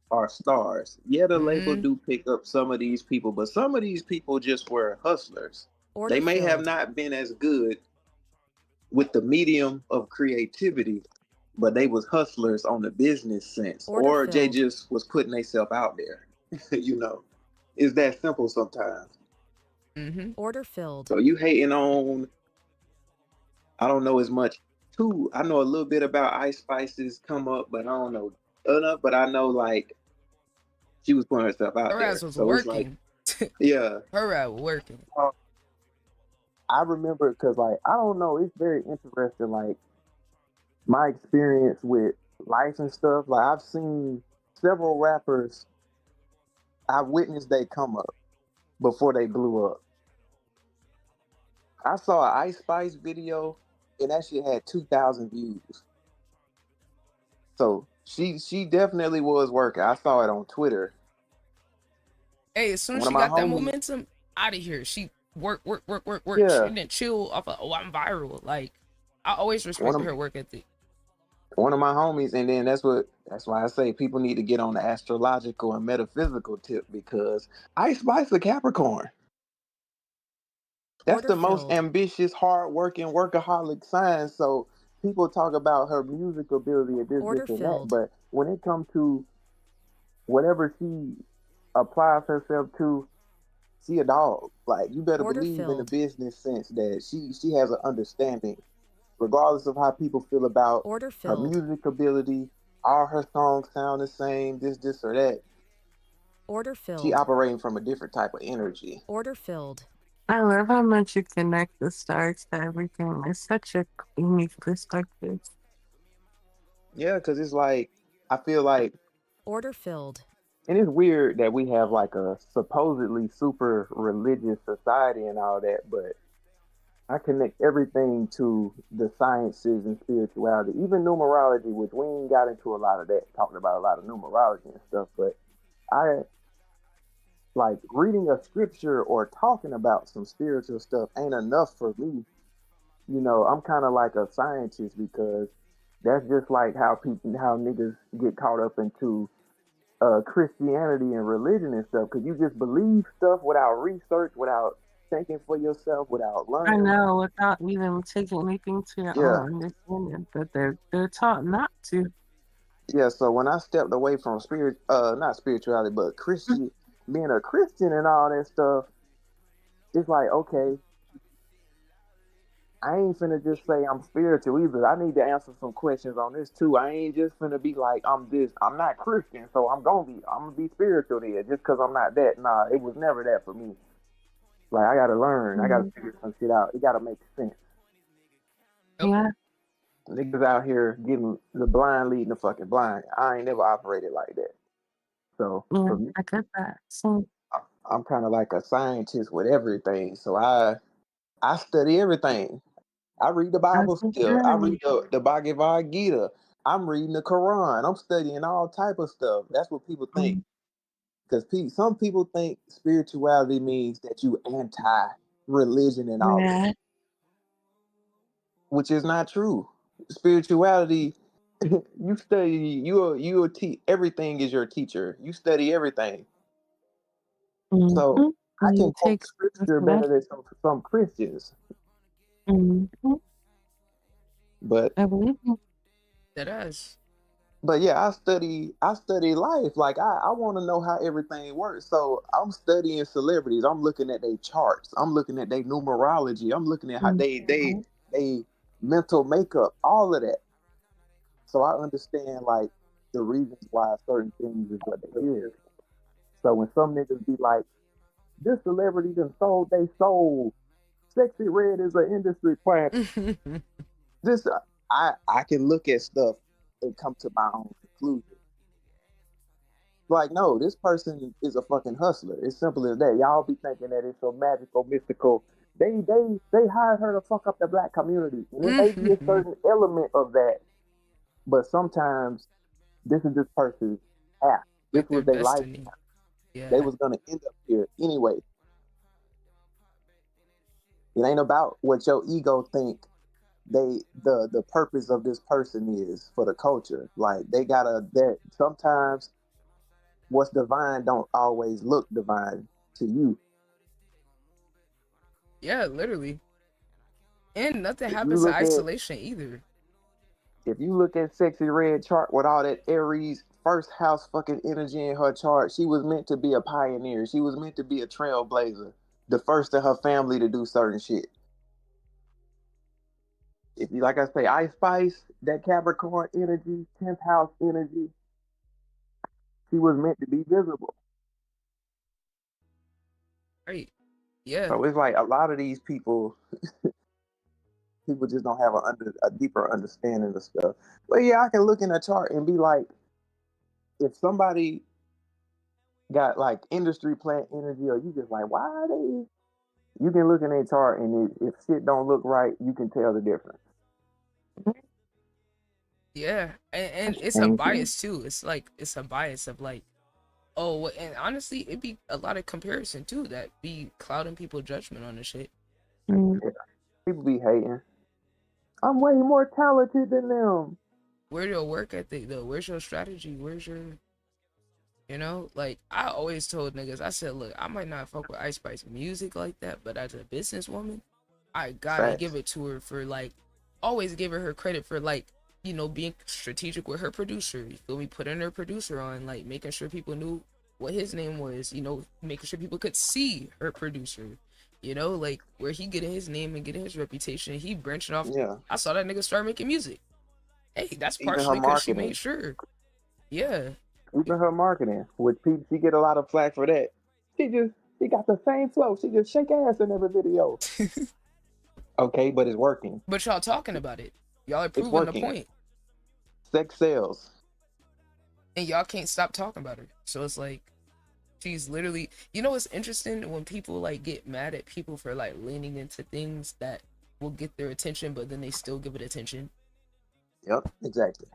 are stars. Yeah, the label do pick up some of these people, but some of these people just were hustlers. They may have not been as good with the medium of creativity, but they was hustlers on the business sense, or they just was putting themselves out there. You know, it's that simple sometimes. Order filled. So you hating on, I don't know as much too. I know a little bit about Ice Spice's come up, but I don't know enough. But I know like she was putting herself out Her there. ass was so working. It's like, yeah, her ass was working. I remember because like I don't know, it's very interesting. Like my experience with life and stuff. Like I've seen several rappers. I've witnessed they come up before they blew up. I saw an Ice Spice video and that shit had 2,000 views. So she definitely was working. I saw it on Twitter. Hey, as soon as she got that momentum, out of here. She work. Yeah. She didn't chill off of, oh, I'm viral. Like, I always respected her work ethic. One of my homies, and then that's why I say people need to get on the astrological and metaphysical tip, because Ice Spice a Capricorn. That's the most ambitious, hard-working, workaholic sign. So people talk about her music ability and this, and that. But when it comes to whatever she applies herself to, she a dog. Like you better believe in the business sense that she has an understanding regardless of how people feel about Order her filled. music ability, all her songs sound the same, this or that. Order She filled. operating from a different type of energy. Order filled. I love how much you connect the stars to everything. It's such a unique perspective. Yeah, because it's like, I feel like, Order filled. and it's weird that we have like a supposedly super religious society and all that, but I connect everything to the sciences and spirituality, even numerology, which we ain't got into a lot of that, talking about a lot of numerology and stuff, but I like reading a scripture or talking about some spiritual stuff ain't enough for me. You know, I'm kind of like a scientist because that's just like how niggas get caught up into Christianity and religion and stuff, because you just believe stuff without research, without thinking for yourself, without I learning. know, without even taking anything to your Yeah, own understanding, but they're taught not to. yeah. So when I stepped away from not spirituality, but Christian, being a Christian and all that stuff, it's like, okay, I ain't finna just say I'm spiritual either. I need to answer some questions on this too. I ain't just finna be like I'm this. I'm not Christian, so I'm gonna be spiritual there just because I'm not that. Nah, it was never that for me. Like I gotta learn. I gotta Mhm. figure some shit out. It gotta make sense. Yeah. Niggas out here getting the blind leading the fucking blind. I ain't never operated like that. So Yeah, for me, I get that. So I'm kind of like a scientist with everything. So I study everything. I read the Bible that's still. I good. read the Bhagavad Gita. I'm reading the Quran. I'm studying all type of stuff. That's what people think. Mm, Because some people think spirituality means that you anti religion and all that, yeah. which is not true. Spirituality, you study. Everything is your teacher. You study everything. So Mm-hmm. I And can you quote take scripture better than some Christians. mm-hmm. But I believe you. That is. yeah, I study life. Like I want to know how everything works. So I'm studying celebrities. I'm looking at their charts. I'm looking at their numerology. I'm looking at how Mm-hmm. they mental makeup, all of that. So I understand like the reasons why certain things is what they is. So when some niggas be like, this celebrity done sold they soul. Sexy Red is an industry plant. This I can look at stuff and come to my own conclusion. Like, no, this person is a fucking hustler. It's simple as that. Y'all be thinking that it's so magical, mystical. They hired her to fuck up the black community. And it may be a certain element of that, but sometimes this is this person's path. This Like their was their life. destiny. They Yeah. was gonna end up here anyway. It ain't about what your ego think the purpose of this person is for the culture. Like they gotta that sometimes what's divine don't always look divine to you. Yeah, literally. And nothing If you happens in look at isolation either. Sexy Red chart with all that Aries first house fucking energy in her chart, she was meant to be a pioneer. She was meant to be a trailblazer, the first in her family to do certain shit. If you like I say, Ice Spice, that Capricorn energy, 10th house energy, she was meant to be visible. Right. Yeah. So it's like a lot of these people just don't have a deeper understanding of stuff. But yeah, I can look in a chart and be like, if somebody got like industry plant energy, or you just like, why are they? You can look in a chart, and if shit don't look right, you can tell the difference. Yeah. And That's it's a crazy. bias too. It's like it's a bias of like, oh, and honestly, it'd be a lot of comparison too that be clouding people judgment on the shit. Mm. Yeah. People be hating. I'm way more talented than them. Where's your work ethic though? Where's your strategy? Where's your like I always told niggas, I said, look, I might not fuck with Ice Spice music like that, but as a businesswoman, I gotta give Facts. it to her for like always giving her credit for like, being strategic with her producer. You feel me? Putting her producer on, like making sure people knew what his name was, making sure people could see her producer. You know, like where he getting his name and getting his reputation, he branching off. Yeah. I saw that nigga start making music. Hey, that's Even her partially because she made marketing. sure. Yeah. Even her marketing. With people, she get a lot of flack for that. She got the same flow. She just shake ass in every video. Okay, but it's working. But y'all talking about it. Y'all are It's proving the working. point. Sex sells. And y'all can't stop talking about her. So it's like, she's literally, you know what's interesting? When people like get mad at people for like leaning into things that will get their attention, but then they still give it attention. Yep, exactly.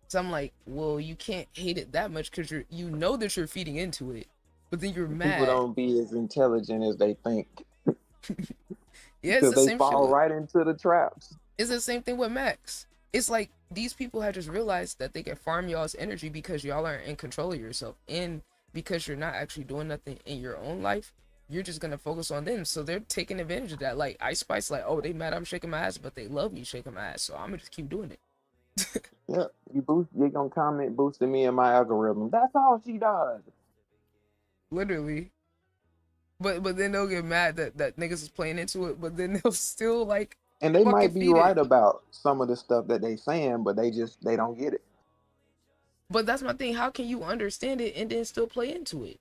So I'm like, well, you can't hate it that much because you know that you're feeding into it, but then you're mad. People don't be as intelligent as they think. Yeah, it's Because the they same fall shit. right into the traps. It's the same thing with Max. It's like these people have just realized that they can farm y'all's energy because y'all aren't in control of yourself, and because you're not actually doing nothing in your own life, you're just gonna focus on them. So they're taking advantage of that. Like Ice Spice, like, oh, they mad I'm shaking my ass, but they love me shaking my ass, so I'm gonna just keep doing it. Yeah, you gonna comment boosting me in my algorithm. That's all she does. Literally. But then they'll get mad that niggas is playing into it, but then they'll still like And they might be feed right it. about some of the stuff that they saying, but they don't get it. But that's my thing. How can you understand it and then still play into it?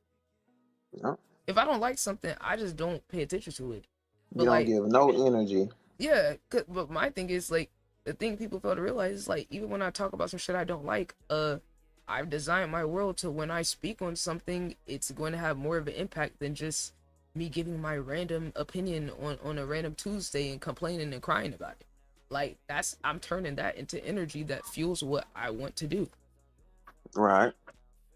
Yeah. If I don't like something, I just don't pay attention to it. But You don't like, give no energy. yeah, but my thing is like, the thing people fail to realize is like, even when I talk about some shit I don't like, I've designed my world to when I speak on something, it's going to have more of an impact than just me giving my random opinion on a random Tuesday and complaining and crying about it. Like I'm turning that into energy that fuels what I want to do. Right.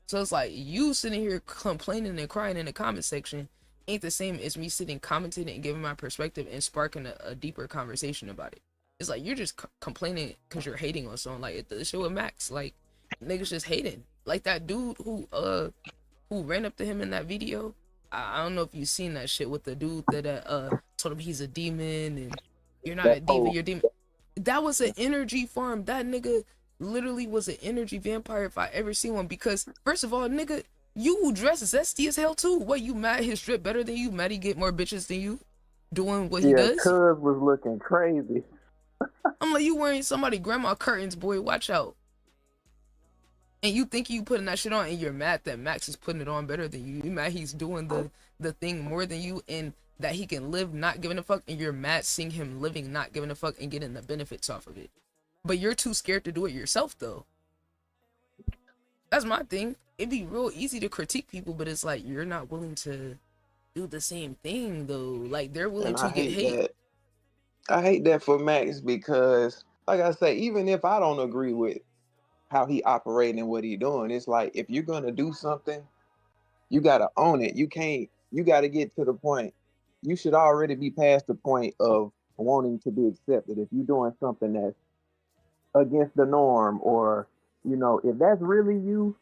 So it's like you sitting here complaining and crying in the comment section ain't the same as me sitting commenting and giving my perspective and sparking a deeper conversation about it. It's like you're just complaining because you're hating on someone. Like the show with Max, like niggas just hating. Like that dude who ran up to him in that video. I don't know if you've seen that shit with the dude that told him he's a demon and you're not a diva, you're a demon. That was an energy farm. That nigga literally was an energy vampire if I ever seen one. Because first of all, nigga, you dress zesty as hell too. What, you mad his strip better than you? Mad he get more bitches than you doing what he does? Cuz was looking crazy. I'm like, you wearing somebody grandma curtains, boy, watch out. And you think you putting that shit on and you're mad that Max is putting it on better than you. You mad he's doing the thing more than you and that he can live not giving a fuck, and you're mad seeing him living not giving a fuck and getting the benefits off of it. But you're too scared to do it yourself though. That's my thing. It'd be real easy to critique people, but it's like you're not willing to do the same thing though. Like they're willing to get hate. I hate that for Max because, like I say, even if I don't agree with how he operating and what he doing, it's like if you're gonna do something, you gotta own it. You gotta get to the point. You should already be past the point of wanting to be accepted. If you're doing something that's against the norm, or if that's really you,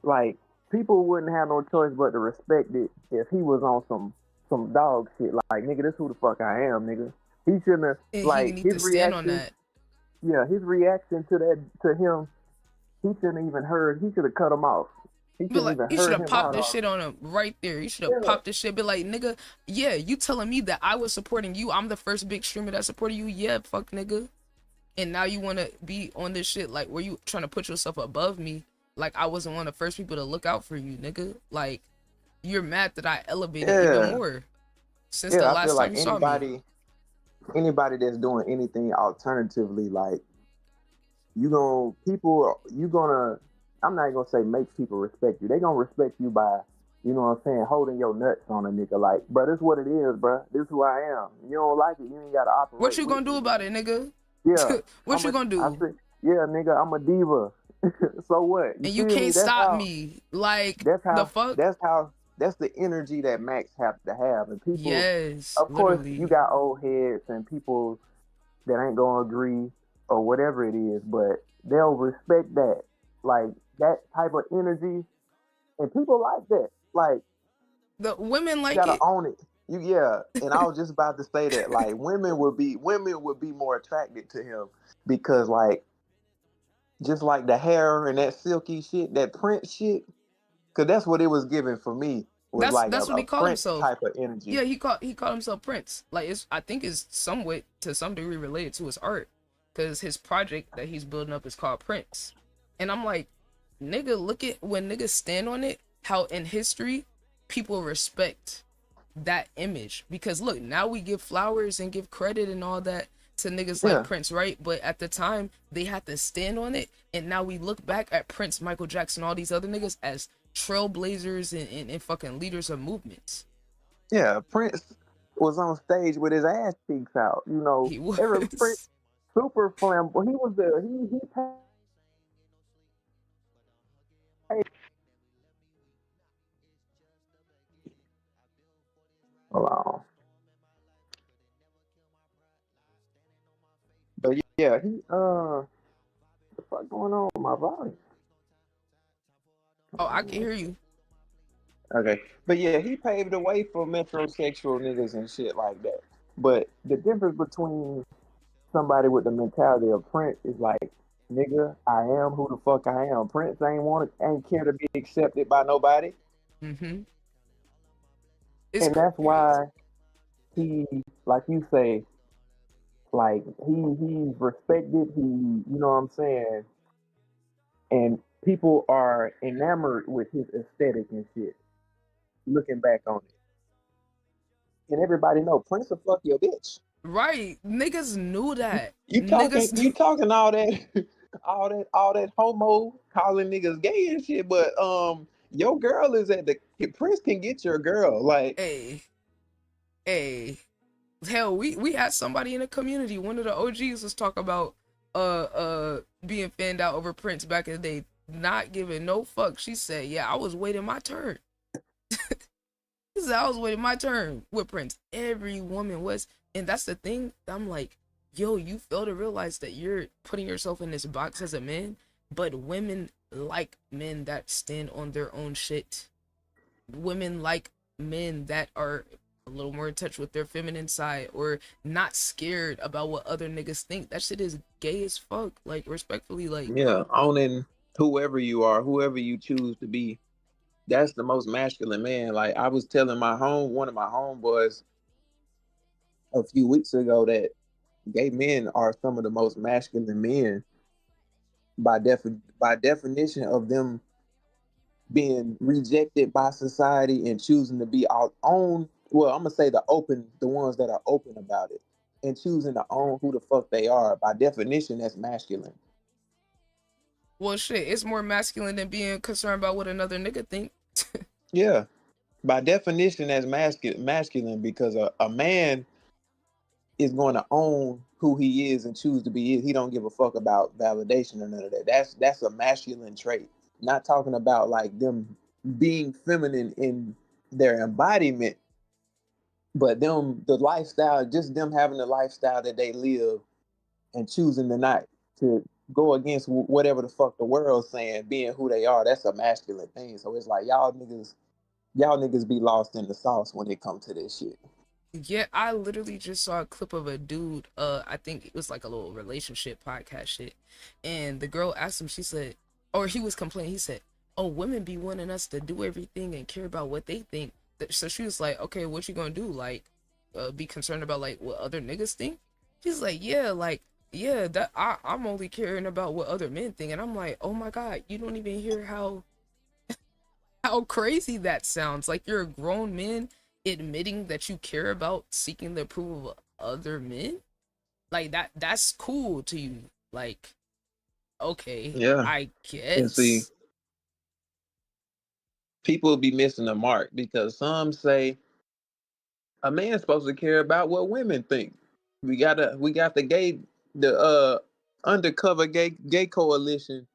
like people wouldn't have no choice but to respect it if he was on some dog shit. Like, nigga, this who the fuck I am, nigga. He shouldn't have, like, his reaction on that. Yeah, his reaction to him, he shouldn't even heard. He should have cut him off. He should have popped this shit on him right there. You should have popped this shit. Be like, nigga, yeah, you telling me that I was supporting you. I'm the first big streamer that supported you. Yeah, fuck, nigga. And now you want to be on this shit like where you trying to put yourself above me. Like I wasn't one of the first people to look out for you, nigga. Like you're mad that I elevated even more since the last time you saw me. Anybody that's doing anything alternatively, like I'm not gonna say make people respect you. They gonna respect you by, you know what I'm saying, holding your nuts on a nigga. Like, bro, this is what it is, bro. This is who I am. You don't like it, you ain't gotta operate. What you gonna do about it, nigga? Yeah. What you gonna do? Yeah, nigga, I'm a diva. So what? And you can't stop me. Like, the fuck? That's the energy that Max have to have. And people, yes, of course, you got old heads and people that ain't gonna agree or whatever it is, but they'll respect that. Like, that type of energy. And people like that. Like, the women like you gotta it. own it. And I was just about to say that. Like, women would be more attracted to him because, like, just like the hair and that silky shit, that print shit, because that's what it was giving for me with like That's what a he called Prince himself. type of energy. Yeah, he called himself Prince. Like I think it's somewhat to some degree related to his art, because his project that he's building up is called Prince. And I'm like, nigga, look at when niggas stand on it, how in history people respect that image. Because look, now we give flowers and give credit and all that to niggas like Prince, right? But at the time they had to stand on it, and now we look back at Prince, Michael Jackson, all these other niggas as trailblazers and fucking leaders of movements. Yeah, Prince was on stage with his ass cheeks out. You know, He was. every Prince super flamboyant. He was he hold on. But yeah, what the fuck going on with my volume? Oh, I can hear you. Okay. But yeah, he paved the way for metrosexual niggas and shit like that. But the difference between somebody with the mentality of Prince is like, nigga, I am who the fuck I am. Prince ain't care to be accepted by nobody. Mm-hmm. And that's why he, like you say, like he's respected. He, you know what I'm saying? And people are enamored with his aesthetic and shit. Looking back on it, and everybody know Prince will fuck your bitch. Right, niggas knew that. You talking all that, all that homo calling niggas gay and shit, but your girl is at the Prince can get your girl. Like, hey, hell, we had somebody in the community. One of the OGs was talking about being fanned out over Prince back in the day, not giving no fuck. She said, "Yeah, I was waiting my turn." She said, "I was waiting my turn with Prince." Every woman was, and that's the thing. I'm like, yo, you fail to realize that you're putting yourself in this box as a man, but women like men that stand on their own shit. Women like men that are a little more in touch with their feminine side, or not scared about what other niggas think. That shit is gay as fuck. Like, respectfully, like, yeah, owning whoever you are, whoever you choose to be. That's the most masculine man. Like I was telling one of my homeboys a few weeks ago that gay men are some of the most masculine men by definition of them being rejected by society and choosing to be our own. Well, I'm gonna say the ones that are open about it and choosing to own who the fuck they are. By definition, that's masculine. well, shit, it's more masculine than being concerned about what another nigga think. Yeah, by definition, that's masculine because a man is going to own who he is and choose to be. He don't give a fuck about validation or none of that. That's a masculine trait. Not talking about like them being feminine in their embodiment, but the lifestyle, just them having the lifestyle that they live and choosing to not to go against whatever the fuck the world's saying, being who they are. That's a masculine thing. So it's like y'all niggas be lost in the sauce when it comes to this shit. Yeah, I literally just saw a clip of a dude, I think it was like a little relationship podcast shit. And the girl asked him, she said, or he was complaining, he said, "Oh, women be wanting us to do everything and care about what they think." So she was like, "Okay, what you gonna do? Like, be concerned about like what other niggas think?" She's like, yeah, that I'm only caring about what other men think." And I'm like, oh my God, you don't even hear how crazy that sounds. Like, you're a grown man admitting that you care about seeking the approval of other men. Like, that's cool to you. Like, okay, Yeah. I guess. And see, people be missing the mark because some say a man's supposed to care about what women think. We got the undercover gay coalition.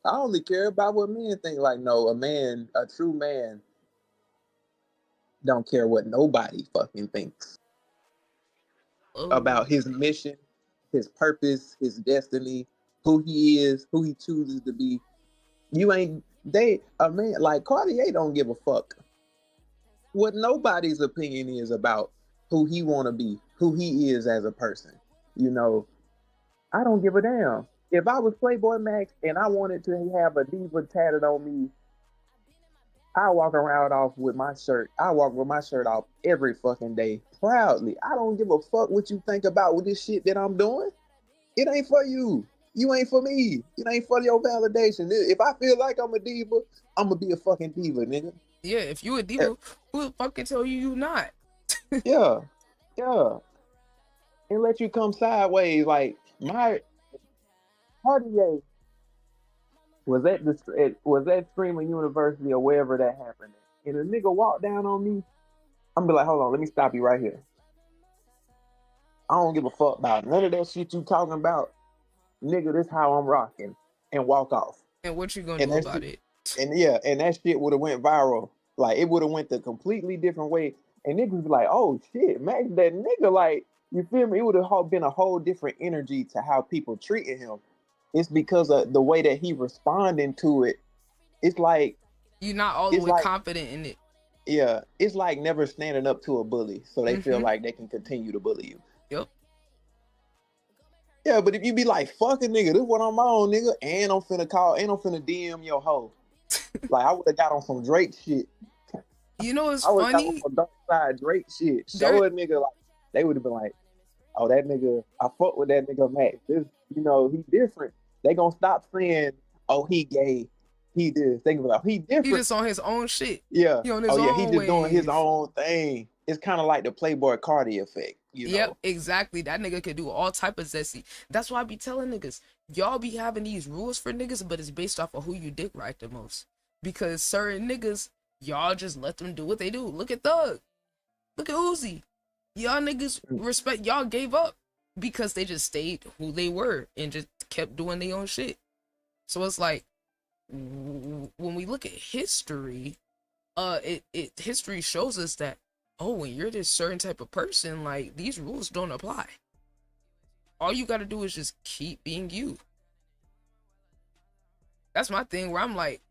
I only care about what men think. Like, no, a true man don't care what nobody fucking thinks about his mission, his purpose, his destiny, who he is, who he chooses to be. A man like Cartier don't give a fuck what nobody's opinion is about who he want to be, who he is as a person. You know, I don't give a damn. If I was Playboy Max and I wanted to have a diva tatted on me, I walk around off with my shirt. I walk with my shirt off every fucking day, proudly. I don't give a fuck what you think about with this shit that I'm doing. It ain't for you. You ain't for me. It ain't for your validation. If I feel like I'm a diva, I'm gonna be a fucking diva, nigga. Yeah, if you a diva, who the fuck can tell you not? Yeah, yeah. And let you come sideways. Like my Cartier was at Streamer University or wherever that happened. And a nigga walked down on me. I'm be like, hold on, let me stop you right here. I don't give a fuck about none of that shit you talking about. Nigga, this how I'm rocking. And walk off. And what you gonna do about it? And yeah, and that shit would have went viral. Like it would have went the completely different way. And niggas be like, oh shit, man, that nigga, like, you feel me? It would have been a whole different energy to how people treated him. It's because of the way that he responding to it. It's like you're not all the way confident in it. Yeah, it's like never standing up to a bully, so they feel like they can continue to bully you. Yep. Yeah, but if you be like, fuck a nigga, this what I'm on, nigga, and I'm finna DM your hoe. Like I would have got on some Drake shit. You know what's I would funny? got on some dark side Drake shit. Show a nigga like they would have been like, oh, that nigga, I fuck with that nigga Max. This, you know, he different. They gonna stop saying, oh, he gay. He this. They gonna be like, he different. He just on his own shit. Yeah. He on his own he just doing wave. his own thing. It's kind of like the Playboy Cardi effect. You know? Exactly. That nigga could do all type of zesty. That's why I be telling niggas, y'all be having these rules for niggas, but it's based off of who you dick right the most. Because certain niggas, y'all just let them do what they do. Look at Thug. Look at Uzi. Y'all niggas respect, y'all gave up because they just stayed who they were and just kept doing their own shit. So it's like, when we look at history, history shows us that, oh, when you're this certain type of person, like, these rules don't apply. All you gotta do is just keep being you. That's my thing, where I'm like,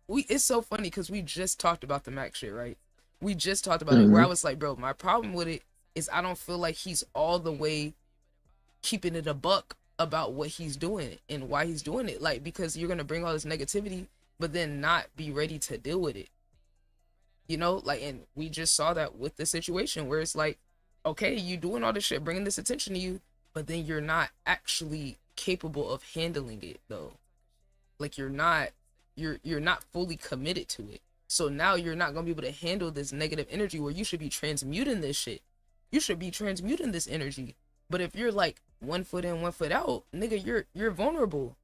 it's so funny because we just talked about the Mac shit, right? We just talked about it, where I was like, bro, my problem with it is I don't feel like he's all the way keeping it a buck about what he's doing and why he's doing it. Like, because you're gonna bring all this negativity, but then not be ready to deal with it. You know, like, and we just saw that with the situation where it's like, okay, you doing all this shit, bringing this attention to you, but then you're not actually capable of handling it though. Like, you're not fully committed to it. So now you're not gonna be able to handle this negative energy where you should be transmuting this shit. You should be transmuting this energy. But if you're like 1 foot in, 1 foot out, nigga, you're vulnerable.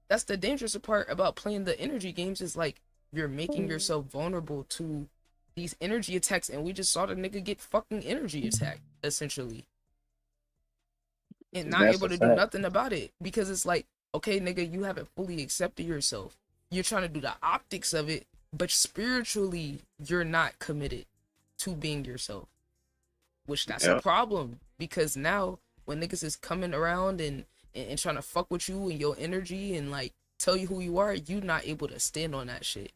That's the dangerous part about playing the energy games, is like you're making yourself vulnerable to these energy attacks, and we just saw the nigga get fucking energy attacked, essentially. And not able to do nothing about it. Because it's like, okay, nigga, you haven't fully accepted yourself. You're trying to do the optics of it, but spiritually, you're not committed to being yourself. Which that's a problem. Because now, when niggas is coming around and trying to fuck with you and your energy and like tell you who you are, you not able to stand on that shit.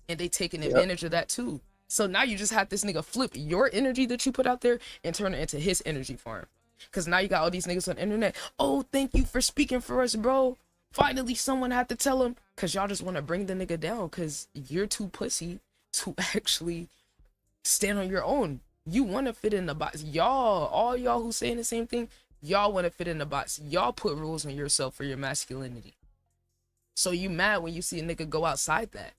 And they taking advantage of that too. So now you just have this nigga flip your energy that you put out there and turn it into his energy farm. Because now you got all these niggas on the internet. Oh, thank you for speaking for us, bro. Finally, someone had to tell him. Because y'all just want to bring the nigga down because you're too pussy to actually stand on your own. You want to fit in the box. All y'all who saying the same thing, y'all want to fit in the box. Y'all put rules on yourself for your masculinity. So you mad when you see a nigga go outside that.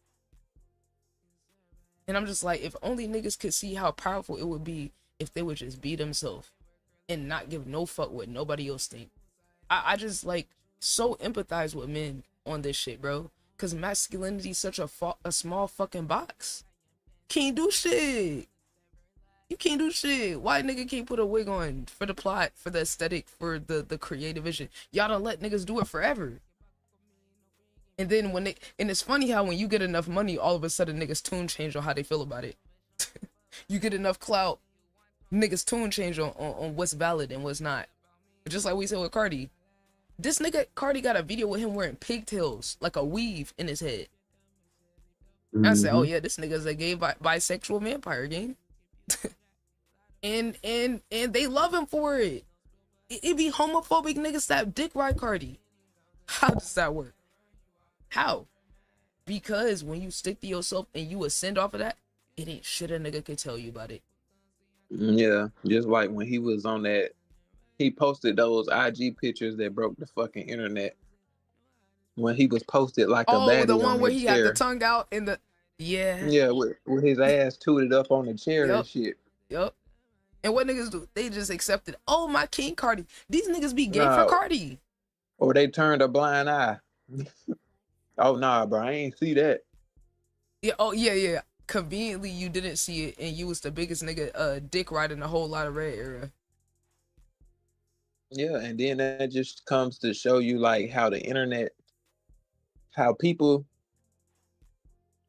And I'm just like, if only niggas could see how powerful it would be if they would just be themselves and not give no fuck what nobody else think. I just like so empathize with men on this shit, bro. Cause masculinity is such a small fucking box. Can't do shit. You can't do shit. Why nigga can't put a wig on for the plot, for the aesthetic, for the creative vision? Y'all don't let niggas do it forever. And then and it's funny how when you get enough money, all of a sudden niggas tune change on how they feel about it. You get enough clout, niggas tune change on what's valid and what's not. Just like we said with Cardi. This nigga Cardi got a video with him wearing pigtails, like a weave in his head. I said, oh yeah, this nigga's a gay bisexual vampire game. and they love him for it. It be homophobic niggas that dick ride Cardi. How does that work? How? Because when you stick to yourself and you ascend off of that, it ain't shit a nigga could tell you about it. Yeah, just like when he was on that, he posted those IG pictures that broke the fucking internet. When he was posted like a Oh, the baddie one on where that he had the chair. tongue out in the yeah. Yeah, with his ass tooted up on the chair and Yep. shit. Yep. And what niggas do? They just accepted. Oh, my king Cardi. These niggas be gay for No, Cardi. or they turned a blind eye. Oh nah, bro, I ain't see that. Yeah. Oh yeah, yeah. Conveniently, you didn't see it, and you was the biggest nigga, dick riding a whole lot of red era. Yeah, and then that just comes to show you like how the internet, how people,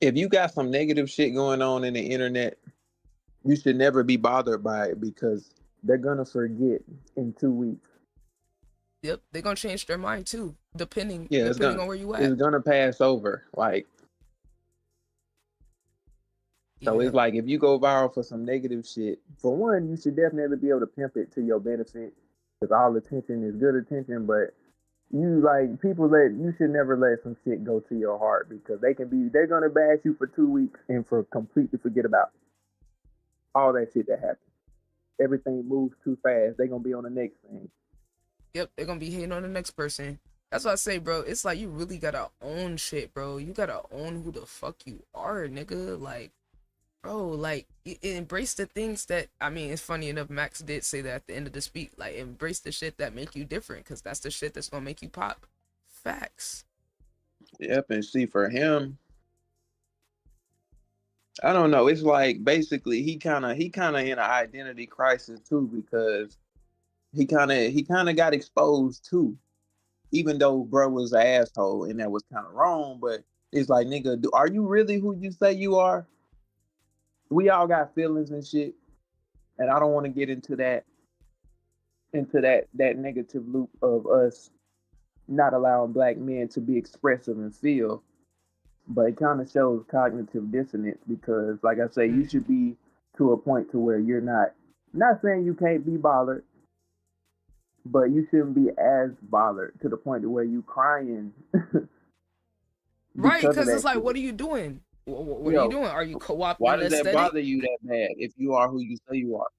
if you got some negative shit going on in the internet, you should never be bothered by it because they're gonna forget in 2 weeks. Yep, they gonna change their mind too, depending Yeah, on where you at. it's gonna pass over. Like, so Yeah. it's like if you go viral for some negative shit, for one, you should definitely be able to pimp it to your benefit because all attention is good attention. But you like you should never let some shit go to your heart because they're gonna bash you for 2 weeks and completely forget about all that shit that happened. Everything moves too fast. They're gonna be on the next thing. Yep, they're gonna be hating on the next person. That's what I say, bro. It's like you really gotta own shit, bro. You gotta own who the fuck you are, nigga. Like, bro, like embrace the things that I mean. It's funny enough. Max did say that at the end of the speech. Like, embrace the shit that make you different, cause that's the shit that's gonna make you pop. Facts. Yep, and see for him, I don't know. It's like basically he kind of in an identity crisis too because he kind of got exposed too. Even though bro was an asshole and that was kind of wrong, but it's like nigga, are you really who you say you are? We all got feelings and shit, and I don't want to get into that negative loop of us not allowing black men to be expressive and feel. But it kind of shows cognitive dissonance because, like I say, you should be to a point to where you're not saying you can't be bothered, but you shouldn't be as bothered to the point to where you crying. Right, because it's that like, shit. what are you doing? What are you doing? Are you co-opting Why the does that aesthetic? bother you that bad if you are who you say you are?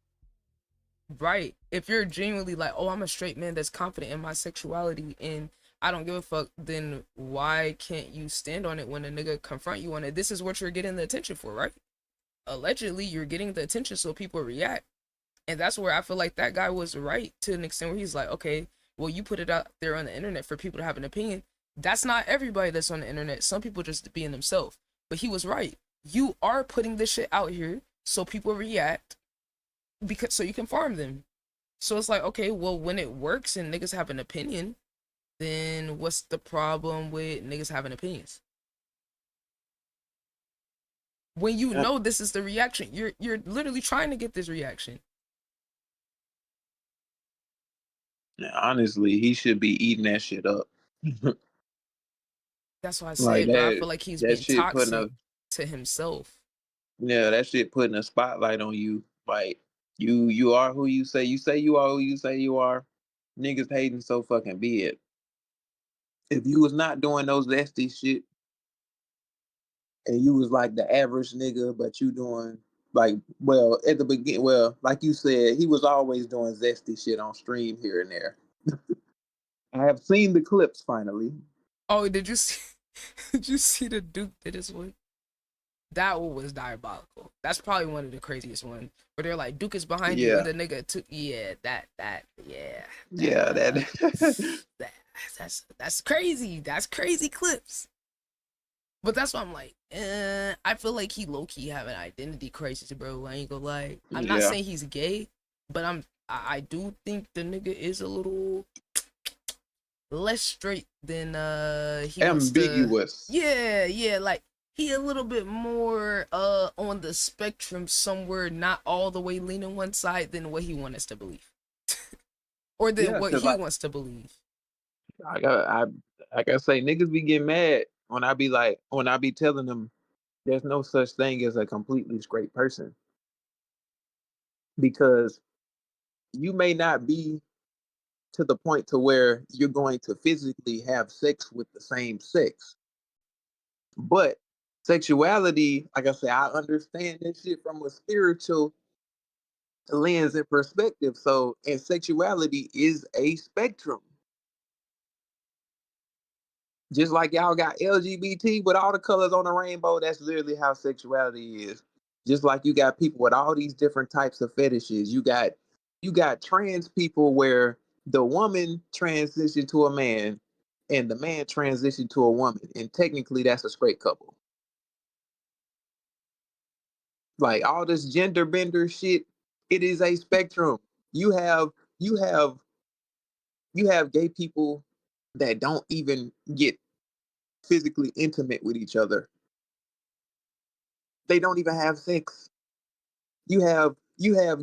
Right. If you're genuinely like, oh, I'm a straight man that's confident in my sexuality and I don't give a fuck, then why can't you stand on it when a nigga confront you on it? This is what you're getting the attention for, right? Allegedly, you're getting the attention so people react. And that's where I feel like that guy was right to an extent where he's like, okay, well, you put it out there on the internet for people to have an opinion. That's not everybody that's on the internet. Some people just being themselves. But he was right. You are putting this shit out here so people react because so you can farm them. So it's like, okay, well, when it works and niggas have an opinion, then what's the problem with niggas having opinions? When you know this is the reaction, you're literally trying to get this reaction. Honestly, he should be eating that shit up. That's why I Like said, bro, I feel like he's that being shit putting toxic to himself. that shit putting a spotlight on you. Like you are who you say you are who you say you are. Niggas hating so fucking be it. If you was not doing those zesty shit and you was like the average nigga, but you doing like at the beginning, like you said, he was always doing zesty shit on stream here and there. I have seen the clips finally. Oh, did you see? Did you see the Duke did this one? That one was diabolical. That's probably one of the craziest ones. Where they're like, Duke is behind you, and the nigga took. Yeah, that's crazy. That's crazy clips. But that's why I'm like, I feel like he low key have an identity crisis, bro. I ain't gonna lie. I'm not saying he's gay, but I do think the nigga is a little less straight than he ambiguous. Yeah, like he a little bit more on the spectrum somewhere, not all the way leaning one side than what he wants us to believe. Or than what he wants to believe. I say niggas be getting mad when I be telling them there's no such thing as a completely straight person. Because you may not be to the point to where you're going to physically have sex with the same sex. But sexuality, like I said, I understand this shit from a spiritual lens and perspective. So, and sexuality is a spectrum. Just like y'all got LGBT with all the colors on the rainbow, that's literally how sexuality is. Just like you got people with all these different types of fetishes. You got trans people where the woman transitioned to a man and the man transitioned to a woman. And technically that's a straight couple. Like all this gender bender shit, it is a spectrum. You have you have you have gay people that don't even get physically intimate with each other. They don't even have sex. You have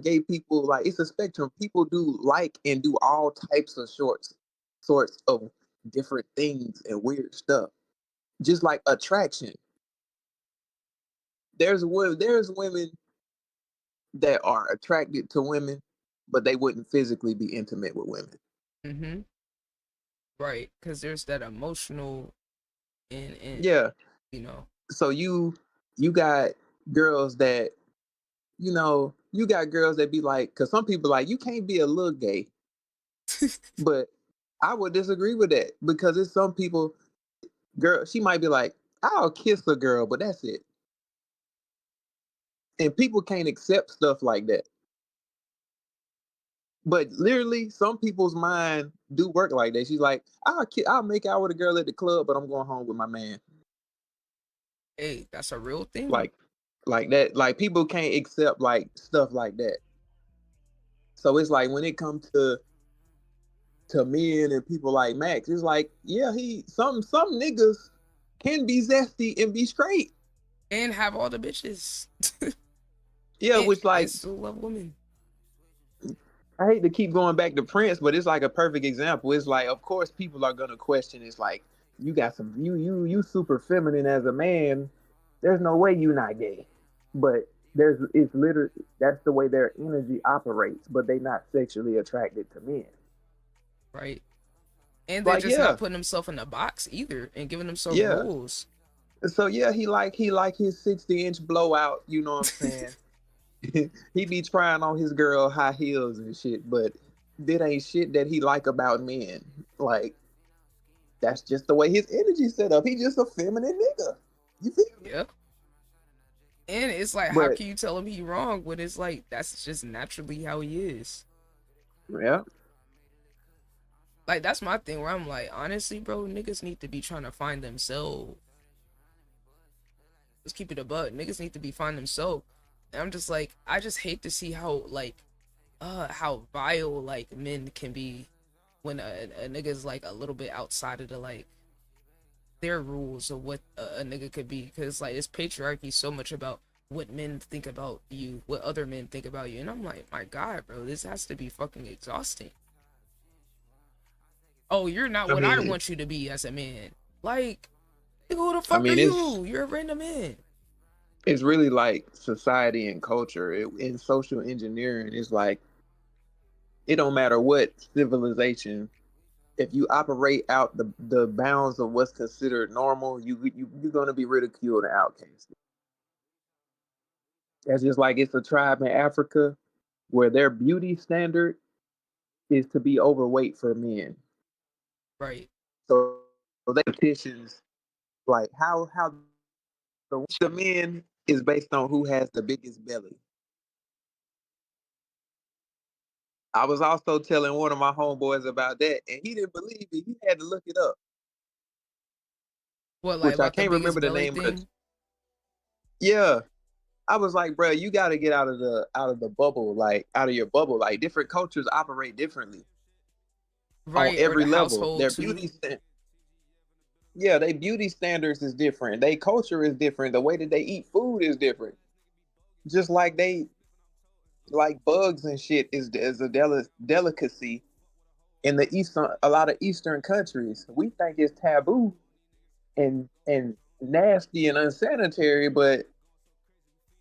gay people, like it's a spectrum. People do like and do all types of sorts of different things and weird stuff. Just like attraction. There's women that are attracted to women, but they wouldn't physically be intimate with women. Mm-hmm. Right, because there's that emotional and Yeah. you know. So you got girls that you got girls that be like, because some people like you can't be a little gay, but I would disagree with that because it's some people, girl, she might be like, I'll kiss a girl, but that's it. And people can't accept stuff like that. But literally, some people's mind do work like that. She's like, I'll make out with a girl at the club, but I'm going home with my man. Hey, that's a real thing. Like that. Like people can't accept like stuff like that. So it's like when it comes to men and people like Max, it's like, yeah, some niggas can be zesty and be straight. And have all the bitches. Yeah, which I like still love women. I hate to keep going back to Prince, but it's like a perfect example. It's like, of course, people are gonna question. It's like you got some you super feminine as a man. There's no way you not gay, but it's literally that's the way their energy operates. But they not sexually attracted to men, right? And they're like, just yeah, not putting themselves in a box either and giving themselves yeah. rules. So yeah, he like his 60-inch blowout. You know what I'm saying? He be trying on his girl high heels and shit, but that ain't shit that he like about men. Like that's just the way his energy set up. He just a feminine nigga. You feel me? Yeah. And it's like, how But can you tell him he wrong when it's like that's just naturally how he is? yeah, like that's my thing where I'm like, honestly, bro, niggas need to be trying to find themselves. Let's keep it a buck. Niggas need to be find themselves. And I'm just like, I just hate to see how how vile like men can be when a nigga's like a little bit outside of the like their rules of what a nigga could be, because like it's patriarchy so much about what men think about you, what other men think about you, and I'm like, my god, bro, this has to be fucking exhausting. Oh, you're not what I want you to be as a man. Like, who the fuck are you? You're a random man. It's really like society and culture. In social engineering, it's like it don't matter what civilization. If you operate out the bounds of what's considered normal, you're gonna be ridiculed and outcast. That's just like it's a tribe in Africa where their beauty standard is to be overweight for men. Right. So they petitions like how the men is based on who has the biggest belly. I was also telling one of my homeboys about that, and he didn't believe it. He had to look it up. What, like Which I about the can't biggest remember the belly name of it. thing? Yeah. I was like, bro, you got to get out of the bubble, like out of your bubble. Like different cultures operate differently on Right, or every the level. household Their too. their beauty standards is different. Their culture is different. The way that they eat food is different. Just like they like bugs and shit is a delicacy in the eastern a lot of eastern countries. We think it's taboo and nasty and unsanitary, but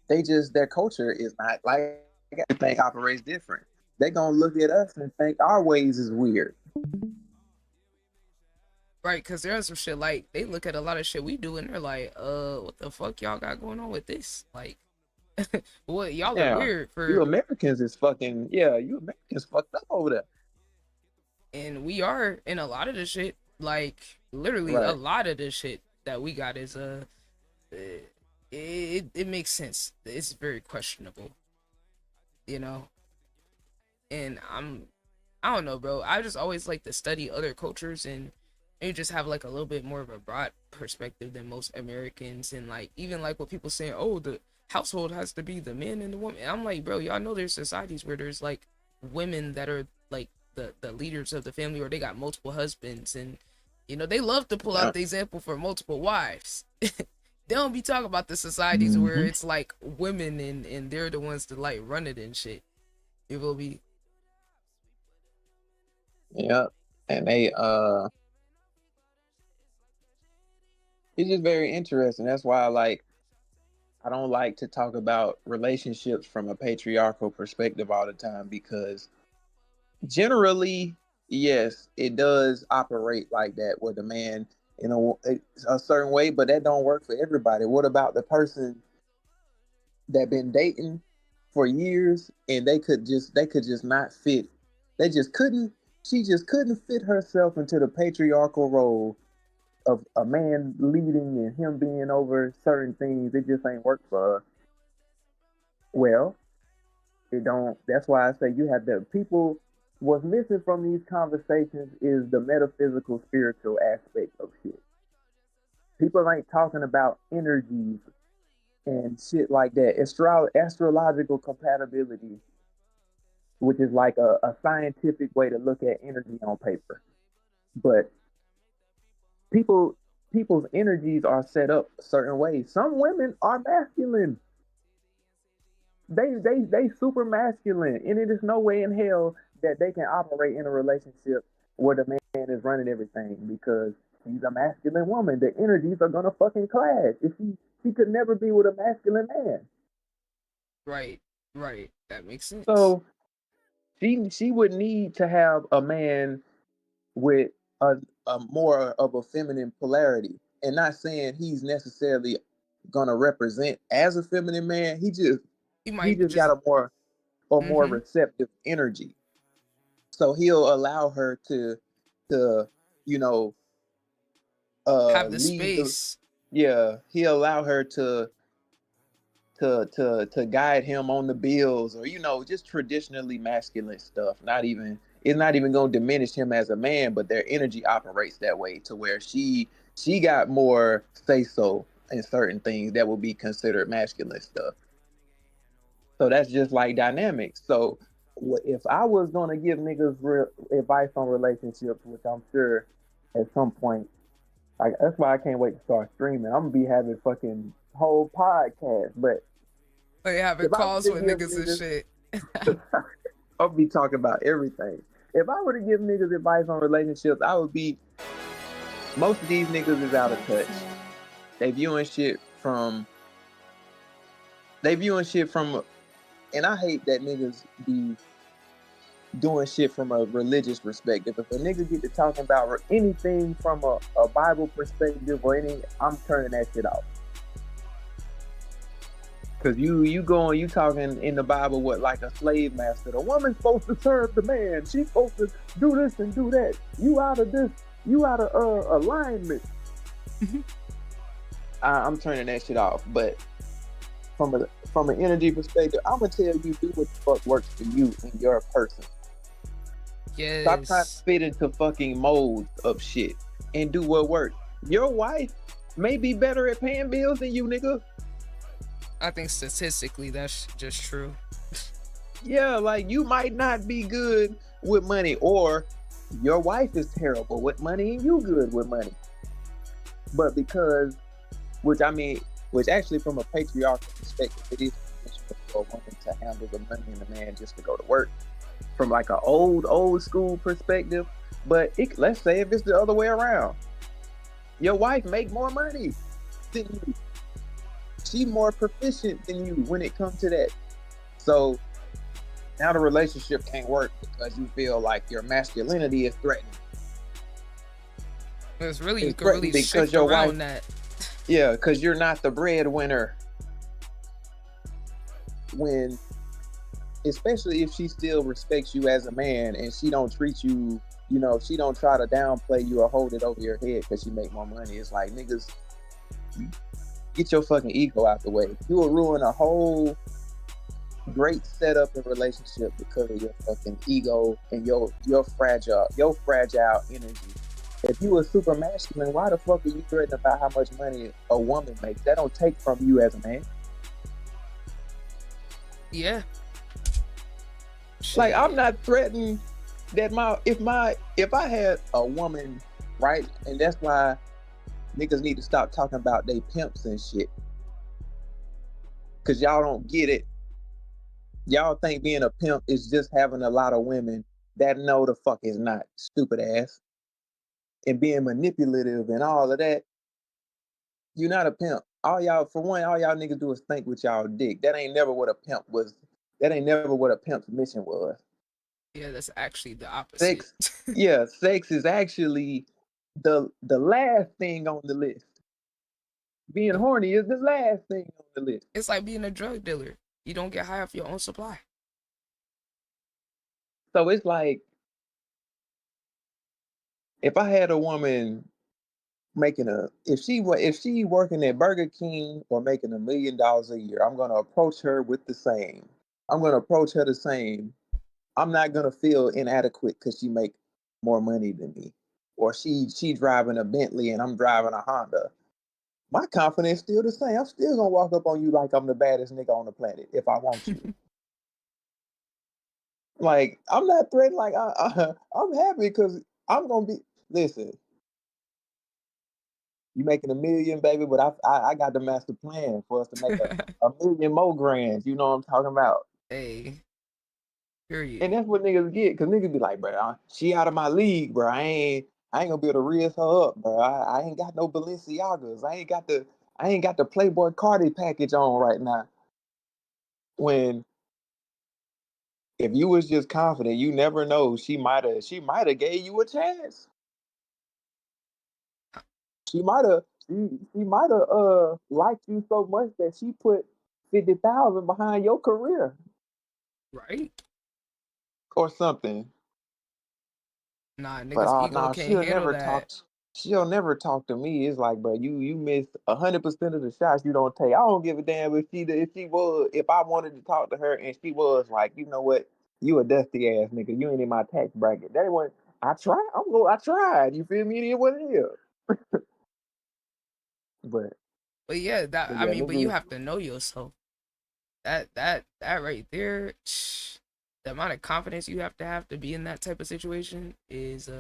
their culture is not like everything operates different. They gonna look at us and think our ways is weird. Right, because there's some shit like they look at a lot of shit we do and they're like, what the fuck y'all got going on with this? Like, what y'all are Yeah, weird you for, Americans is fucking you Americans fucked up over there. and we are in a lot of the shit. Like, literally, a Right. lot of the shit that we got is it makes sense. It's very questionable, you know. And I don't know, bro. I just always like to study other cultures and maybe just have like a little bit more of a broad perspective than most Americans. And like even like what people saying, oh, the household has to be the man and the woman. And I'm like, bro, y'all know there's societies where there's like women that are like the leaders of the family, or they got multiple husbands, and you know they love to pull Yeah. out the example for multiple wives. They don't be talking about the societies where Mhm. it's like women and they're the ones that like run it and shit. It will be. Yeah. And they it's just very interesting. That's why I don't like to talk about relationships from a patriarchal perspective all the time, because generally, yes, it does operate like that with a man in a certain way, but that don't work for everybody. What about the person that been dating for years and they could just not fit? They just couldn't. She just couldn't fit herself into the patriarchal role of a man leading and him being over certain things. It just ain't work for her. Well, it don't. That's why I say you have the people. What's missing from these conversations is the metaphysical, spiritual aspect of shit. People ain't talking about energies and shit like that. Astrological compatibility, which is like a scientific way to look at energy on paper. But people people's energies are set up certain ways. Some women are masculine. They super masculine, and it is no way in hell that they can operate in a relationship where the man is running everything, because she's a masculine woman. The energies are gonna fucking clash. If she could never be with a masculine man. Right, right. That makes sense. So she would need to have a man with a more of a feminine polarity. And not saying he's necessarily gonna represent as a feminine man. He just got a more receptive energy. So he'll allow her to you know have the lead the space. yeah, he'll allow her to guide him on the bills, or just traditionally masculine stuff. It's not even going to diminish him as a man, but their energy operates that way, to where she got more say so in certain things that will be considered masculine stuff. So that's just like dynamics. So if I was going to give niggas real advice on relationships, which I'm sure at some point, that's why I can't wait to start streaming. I'm gonna be having fucking whole podcast, but They having if I calls were to with give niggas and shit. I'll be talking about everything. If I were to give niggas advice on relationships, I would be, most of these niggas is out of touch. They viewing shit from, and I hate that niggas be doing shit from a religious perspective. If a nigga get to talking about anything from a Bible perspective or I'm turning that shit off. Cause you talking in the Bible with like a slave master. The woman's supposed to serve the man. She's supposed to do this and do that. You out of this. You out of alignment. I'm turning that shit off. But from an energy perspective, I'm gonna tell you, do what the fuck works for you and your person. Yes. Stop trying to fit into fucking molds of shit and do what works. Your wife may be better at paying bills than you, nigga. I think statistically that's just true. Yeah, like you might not be good with money, or your wife is terrible with money and you good with money. But which actually from a patriarchal perspective, it is traditional for a woman to handle the money and the man just to go to work. From like an old school perspective, but let's say if it's the other way around, your wife make more money than you. She more proficient than you when it comes to that. So now the relationship can't work because you feel like your masculinity is threatened. It's really, you It's can really threatened because shift your wife, around that. yeah, because you're not the breadwinner. When, especially if she still respects you as a man and she don't treat you, you know, she don't try to downplay you or hold it over your head because she make more money. It's like, niggas, get your fucking ego out the way. You will ruin a whole great setup and relationship because of your fucking ego and your fragile energy. If you were super masculine, why the fuck are you threatening about how much money a woman makes? That don't take from you as a man. Yeah. Like, I'm not threatening that if I had a woman, right? And that's why niggas need to stop talking about they pimps and shit. Cause y'all don't get it. Y'all think being a pimp is just having a lot of women. That no the fuck is not, stupid ass. And being manipulative and all of that. You're not a pimp. All y'all niggas do is think with y'all dick. That ain't never what a pimp was. That ain't never what a pimp's mission was. Yeah, that's actually the opposite. Sex is actually the last thing on the list. Being horny is the last thing on the list. It's like being a drug dealer. You don't get high off your own supply. So it's like, if I had a woman if she working at Burger King or making $1 million a year, I'm gonna approach her with the same. I'm gonna approach her the same. I'm not gonna feel inadequate because she make more money than me, or she driving a Bentley and I'm driving a Honda. My confidence still the same. I'm still gonna walk up on you like I'm the baddest nigga on the planet if I want you. Like, I'm not threatened. Like, I'm happy because I'm gonna be. Listen, you making $1 million, baby, but I got the master plan for us to make a million more grands. You know what I'm talking about? Hey. Period. And that's what niggas get, because niggas be like, bro, she out of my league, bro. I ain't gonna be able to raise her up, bro. I ain't got no Balenciagas. I ain't got the Playboy Cardi package on right now. When if you was just confident, you never know. She might have gave you a chance. She might have liked you so much that she put 50,000 behind your career. Right. Or something. Nah, But niggas ego can't handle that. She'll never talk to me. It's like, bro, you missed 100% of the shots you don't take. I don't give a damn if I wanted to talk to her and she was like, you know what, you a dusty ass nigga. You ain't in my tax bracket. That one, I tried. You feel me? It is what it is. But yeah, yeah, but you niggas, have to know yourself. That right there, the amount of confidence you have to be in that type of situation is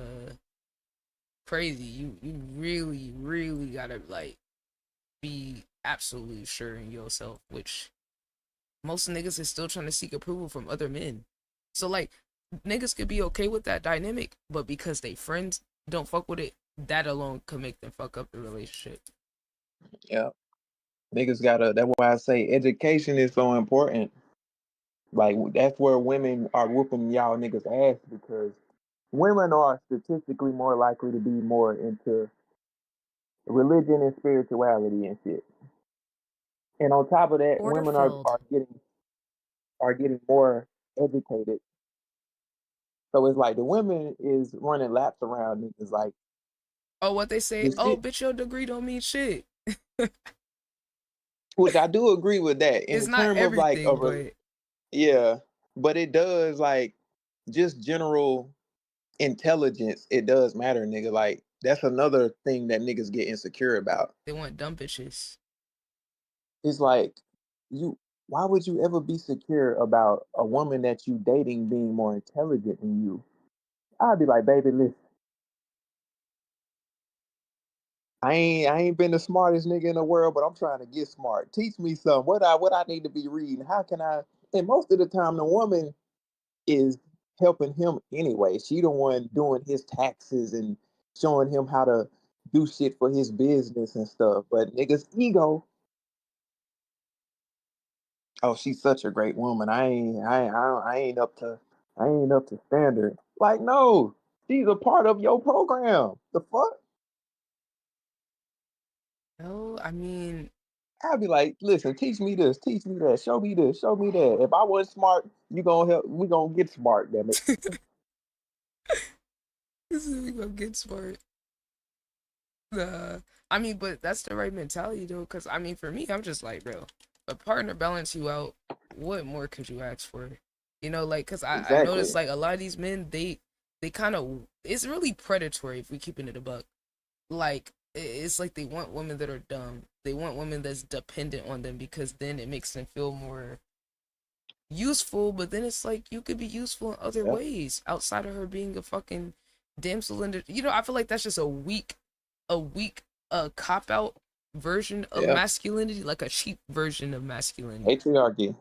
crazy. You really, really gotta like be absolutely sure in yourself, which most niggas is still trying to seek approval from other men. So like niggas could be okay with that dynamic, but because they friends don't fuck with it, that alone could make them fuck up the relationship. yeah, niggas gotta. That's why I say education is so important. Like, that's where women are whooping y'all niggas ass, because women are statistically more likely to be more into religion and spirituality and shit. And on top of that, Order women filled. are getting more educated. So it's like the women is running laps around niggas. Like, Oh, what they say? the Oh, shit, bitch, your degree don't mean shit. which I do agree with that in It's the not term of like everything, but yeah, but it does, like, just general intelligence. It does matter, nigga. Like, that's another thing that niggas get insecure about. they want dumb bitches. It's like, why would you ever be secure about a woman that you dating being more intelligent than you? I'd be like, baby, listen, I ain't been the smartest nigga in the world, but I'm trying to get smart. Teach me something. What I need to be reading. How can I? And most of the time, the woman is helping him anyway. She the one doing his taxes and showing him how to do shit for his business and stuff. But niggas ego, oh, she's such a great woman. I ain't up to standard. Like, no, she's a part of your program. The fuck? No, I mean, I'd be like, listen, teach me this, teach me that, show me this, show me that. If I wasn't smart, you gonna help. We gonna get smart, damn it. this is gonna get smart. I mean, but that's the right mentality though, because I mean, for me, I'm just like, bro, a partner balance you out. What more could you ask for? You know, like, cause I Exactly. noticed like a lot of these men, they kind of, it's really predatory if we keeping it a buck. Like, it's like they want women that are dumb. They want women that's dependent on them because then it makes them feel more useful. But then it's like you could be useful in other Yep. ways outside of her being a fucking damsel in the. You know, I feel like that's just a weak cop out version of Yeah. masculinity, like a cheap version of masculinity. Patriarchy.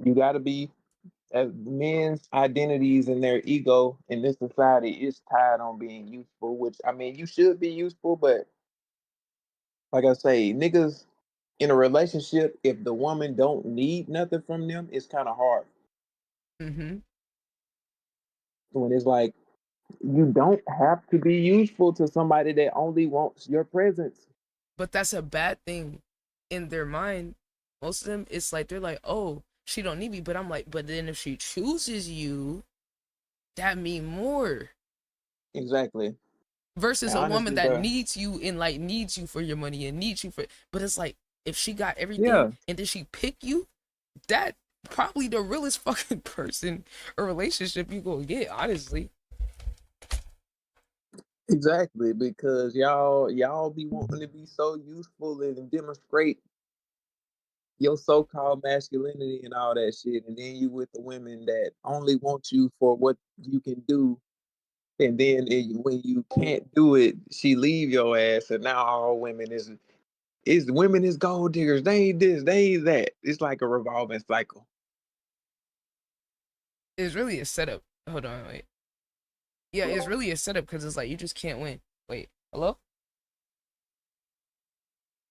You gotta be as men's identities and their ego in this society is tied on being useful, which I mean you should be useful, but like I say, niggas in a relationship, if the woman don't need nothing from them, it's kind of hard. Mm-hmm. When it's like you don't have to be useful to somebody that only wants your presence. But that's a bad thing in their mind. Most of them, it's like they're like, oh, she don't need me. But I'm like, but then if she chooses you, that mean more. Exactly. Versus And a woman honestly, that bro. needs you and like needs you for your money and needs you for. But it's like if she got everything Yeah, and then she pick you, that probably the realest fucking person or relationship you gonna get. Honestly, exactly. Because y'all be wanting to be so useful and demonstrate your so-called masculinity and all that shit, and then you with the women that only want you for what you can do, and then when you can't do it, she leave your ass, and now all women is women is gold diggers. They ain't this, they ain't that. It's like a revolving cycle. it's really a setup. Hold on, wait. Yeah, it's really a setup because it's like you just can't win. Wait, hello,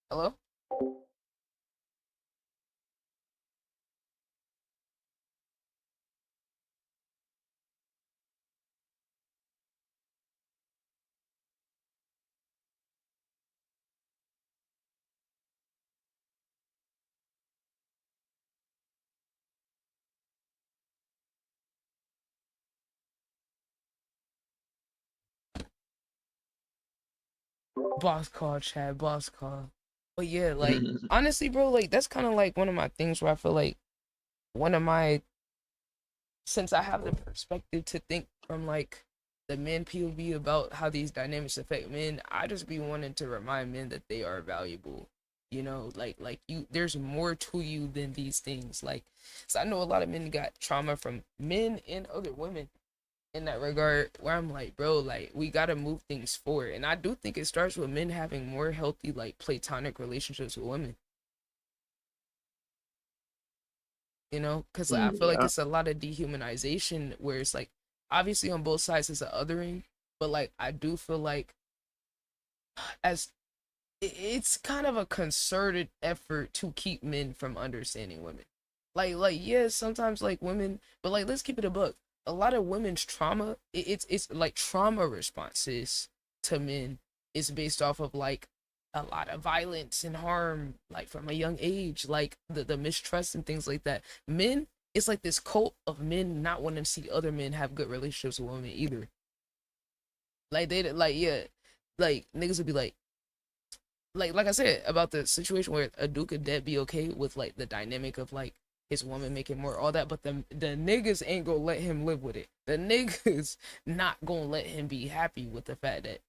hello. Boss call, Chad. Boss call. But yeah, like honestly, bro, like that's kind of like one of my things where I feel like one of my since I have the perspective to think from like the men POV about how these dynamics affect men, I just be wanting to remind men that they are valuable. You know, like you, there's more to you than these things. Like, so I know a lot of men got trauma from men and other women in that regard. Where I'm like, bro, like we gotta move things forward, and I do think it starts with men having more healthy like platonic relationships with women. You know, because like, I feel like Yeah, it's a lot of dehumanization where it's like obviously on both sides it's a othering, but like I do feel like as it's kind of a concerted effort to keep men from understanding women. Like yeah, sometimes like women, but like let's keep it a buck. A lot of women's trauma, it's like trauma responses to men is based off of like a lot of violence and harm, like from a young age, like the mistrust and things like that. Men, it's like this cult of men not wanting to see other men have good relationships with women either. Like they like yeah, like niggas would be like I said about the situation where a dude could dead be okay with like the dynamic of like his woman making more all that, but the niggas ain't gonna let him live with it. The niggas not gonna let him be happy with the fact that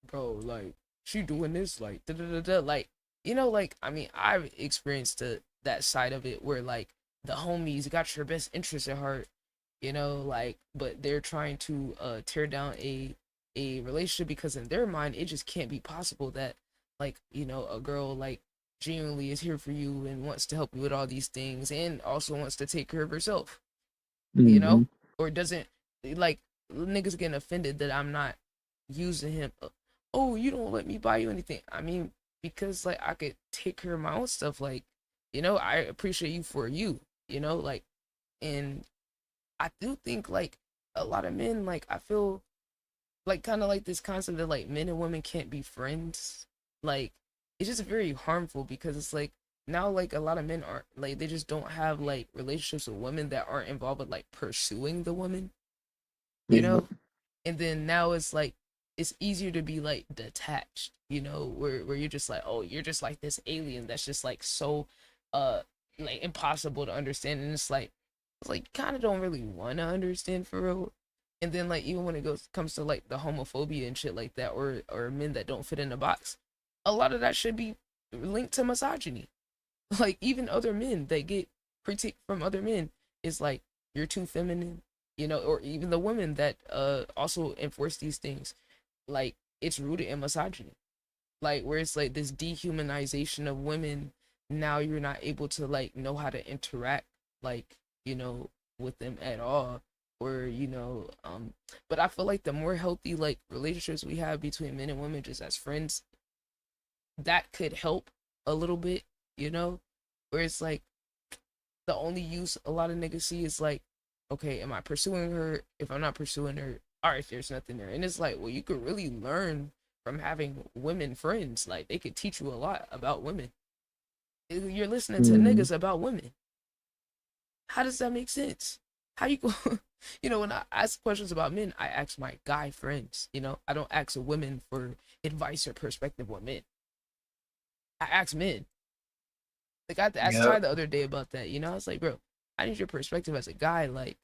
bro, like she doing this, like da da da da, like you know, like I mean, I've experienced that side of it where like the homies got your best interest at heart, you know, like but they're trying to tear down a relationship because in their mind it just can't be possible that like you know a girl like genuinely is here for you and wants to help you with all these things and also wants to take care of herself, you hmm know, or doesn't like niggas getting offended that I'm not using him. Oh, you don't let me buy you anything. I mean, because like I could take care of my own stuff. Like, you know, I appreciate you for you. You know, like, and I do think like a lot of men like I feel like kind of like this concept that like men and women can't be friends. Like, it's just very harmful because it's like now like a lot of men aren't like they just don't have like relationships with women that aren't involved with like pursuing the woman, you Yeah. know? And then now it's like it's easier to be like detached, where you're just like, oh, you're just like this alien that's just like so uh like impossible to understand. And it's like kind of don't really want to understand for real. And then like even when it comes to like the homophobia and shit like that, or men that don't fit in a box, a lot of that should be linked to misogyny. Like even other men that get critique from other men is like, you're too feminine, or even the women that also enforce these things, like it's rooted in misogyny. Like where it's like this dehumanization of women. Now you're not able to like know how to interact, like, with them at all. Or but I feel like the more healthy like relationships we have between men and women just as friends, that could help a little bit, where it's like the only use a lot of niggas see is like, okay, am I pursuing her? If I'm not pursuing her, all right, there's nothing there. And it's like, well, you could really learn from having women friends. Like they could teach you a lot about women. You're listening to Mhm. niggas about women. How does that make sense? How you go? When I ask questions about men, I ask my guy friends. I don't ask women for advice or perspective on men. I ask men. Like I had to ask Ty Yep. the other day about that. I was like, bro, I need your perspective as a guy. Like,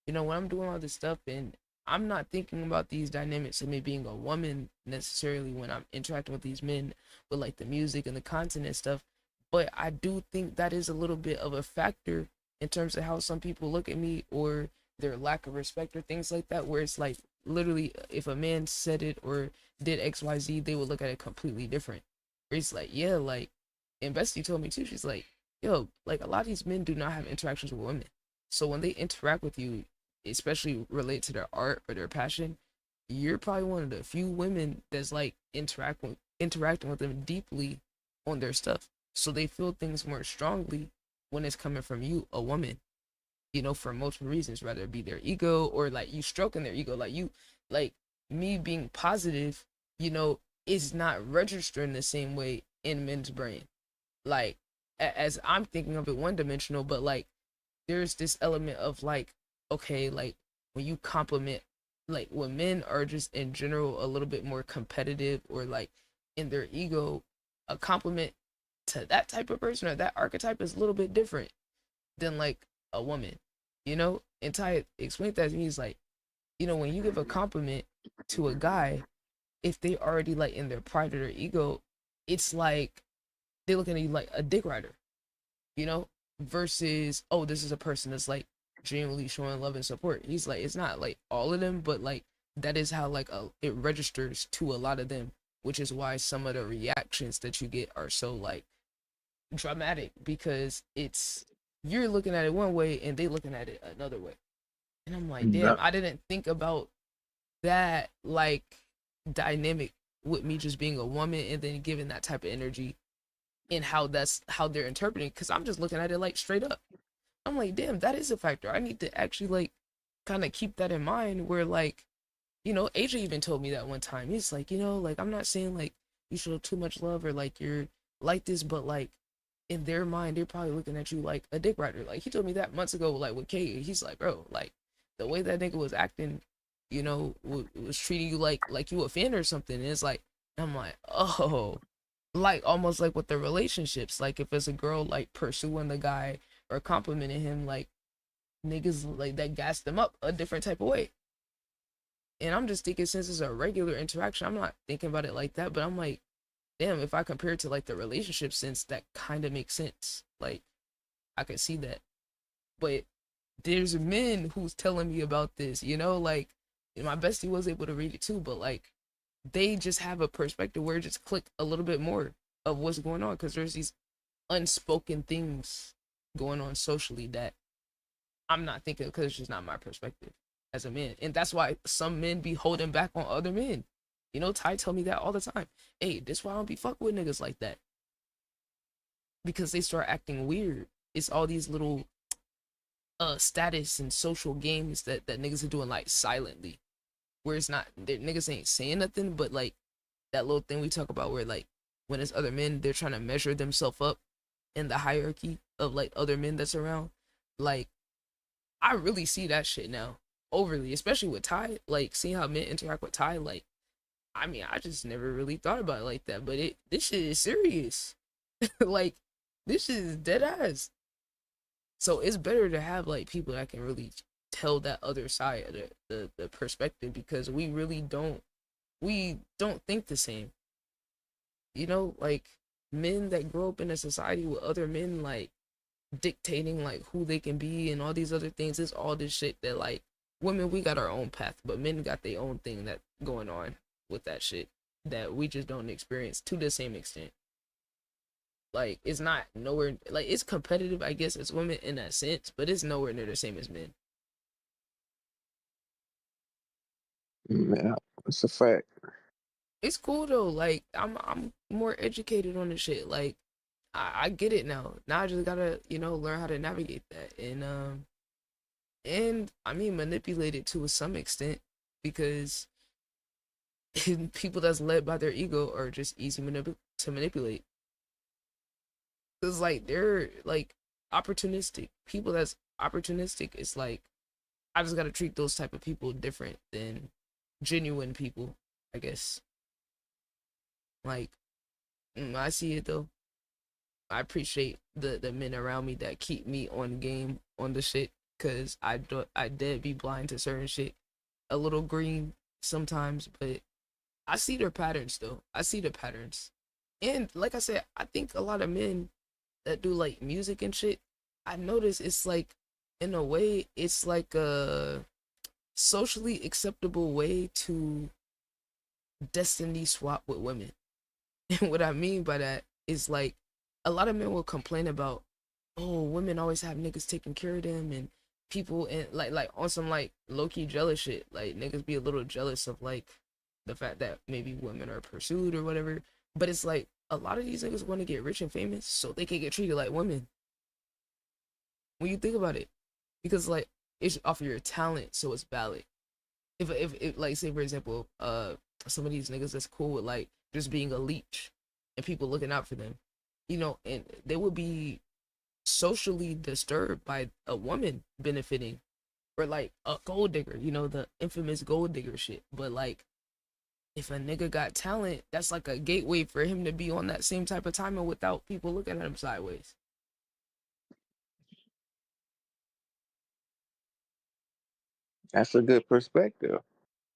when I'm doing all this stuff and I'm not thinking about these dynamics of me being a woman necessarily when I'm interacting with these men, with like the music and the content and stuff. But I do think that is a little bit of a factor in terms of how some people look at me, or their lack of respect or things like that, where it's like literally if a man said it or did XYZ, they would look at it completely different. Where it's like, yeah, like, and Bestie told me too, she's like, yo, like a lot of these men do not have interactions with women. So when they interact with you, especially relate to their art or their passion, you're probably one of the few women that's like interacting with them deeply on their stuff. So they feel things more strongly when it's coming from you, a woman, for multiple reasons, whether it be their ego or like you stroking their ego. Like me being positive, is not registering the same way in men's brain. Like as I'm thinking of it one dimensional, but like there's this element of like, okay, like when you compliment, like when men are just in general a little bit more competitive or like in their ego, a compliment to that type of person or that archetype is a little bit different than like a woman, And Ty explained that to me. He's like, when you give a compliment to a guy, if they already like in their pride or their ego, it's like they look at you like a dick rider, versus, oh, this is a person that's like genuinely showing love and support. He's like, it's not like all of them, but like that is how like it registers to a lot of them, which is why some of the reactions that you get are so like dramatic, because it's you're looking at it one way and they looking at it another way. And I'm like, damn, Yep. I didn't think about that like dynamic with me just being a woman and then giving that type of energy, and how that's how they're interpreting, because I'm just looking at it like straight up. I'm like, damn, that is a factor. I need to actually like kind of keep that in mind, where like, AJ even told me that one time. He's like, like I'm not saying like you show too much love or like you're like this, but like in their mind, they're probably looking at you like a dick rider. Like he told me that months ago, like with Kay. He's like, bro, like the way that nigga was acting, was treating you like you a fan or something. And it's like, I'm like, oh, like almost like with the relationships, like if it's a girl like pursuing the guy or complimenting him, like niggas like that gas them up a different type of way. And I'm just thinking, since it's a regular interaction, I'm not thinking about it like that, but I'm like, damn, if I compare it to like the relationship sense, that kind of makes sense. Like I could see that. But there's men who's telling me about this, like my bestie was able to read it too, but like they just have a perspective where it just click a little bit more of what's going on, because there's these unspoken things going on socially that I'm not thinking, because it's just not my perspective as a man. And that's why some men be holding back on other men. Ty tell me that all the time. Hey, this why I don't be fuck with niggas like that. Because they start acting weird. It's all these little status and social games that niggas are doing like silently. Where it's not, niggas ain't saying nothing, but like that little thing we talk about where like when it's other men, they're trying to measure themselves up in the hierarchy of like other men that's around. Like, I really see that shit now overly, especially with Ty. Like, seeing how men interact with Ty. Like, I mean, I just never really thought about it like that, but this shit is serious. Like, this shit is dead ass. So it's better to have like people that can really tell that other side of the perspective, because we really don't think the same. You know, like men that grow up in a society with other men like dictating like who they can be and all these other things. It's all this shit that like women, we got our own path, but men got their own thing that going on with that shit that we just don't experience to the same extent. Like, it's not nowhere, like, it's competitive, I guess, as women in that sense, but it's nowhere near the same as men. Yeah, it's a fact. It's cool though. Like, I'm more educated on the shit. Like, I get it now. Now I just gotta, learn how to navigate that, and I mean manipulate it to some extent, because people that's led by their ego are just easy to manipulate. Cause like they're like opportunistic. People that's opportunistic is like, I just gotta treat those type of people different than genuine people, I guess. Like, I see it though. I appreciate the men around me that keep me on game on the shit, cause I dead be blind to certain shit, a little green sometimes, but I see their patterns though. I see the patterns, and like I said, I think a lot of men that do like music and shit, I notice it's like, in a way, it's like a socially acceptable way to destiny swap with women. And what I mean by that is like, a lot of men will complain about, oh, women always have niggas taking care of them, and people, and like on some like low-key jealous shit. Like, niggas be a little jealous of like the fact that maybe women are pursued or whatever. But it's like, a lot of these niggas want to get rich and famous so they can get treated like women. When you think about it, because like, it's off of your talent, so it's valid. If like, say for example, some of these niggas that's cool with like just being a leech and people looking out for them, and they would be socially disturbed by a woman benefiting, or like a gold digger, the infamous gold digger shit. But like, if a nigga got talent, that's like a gateway for him to be on that same type of timing without people looking at him sideways. That's a good perspective.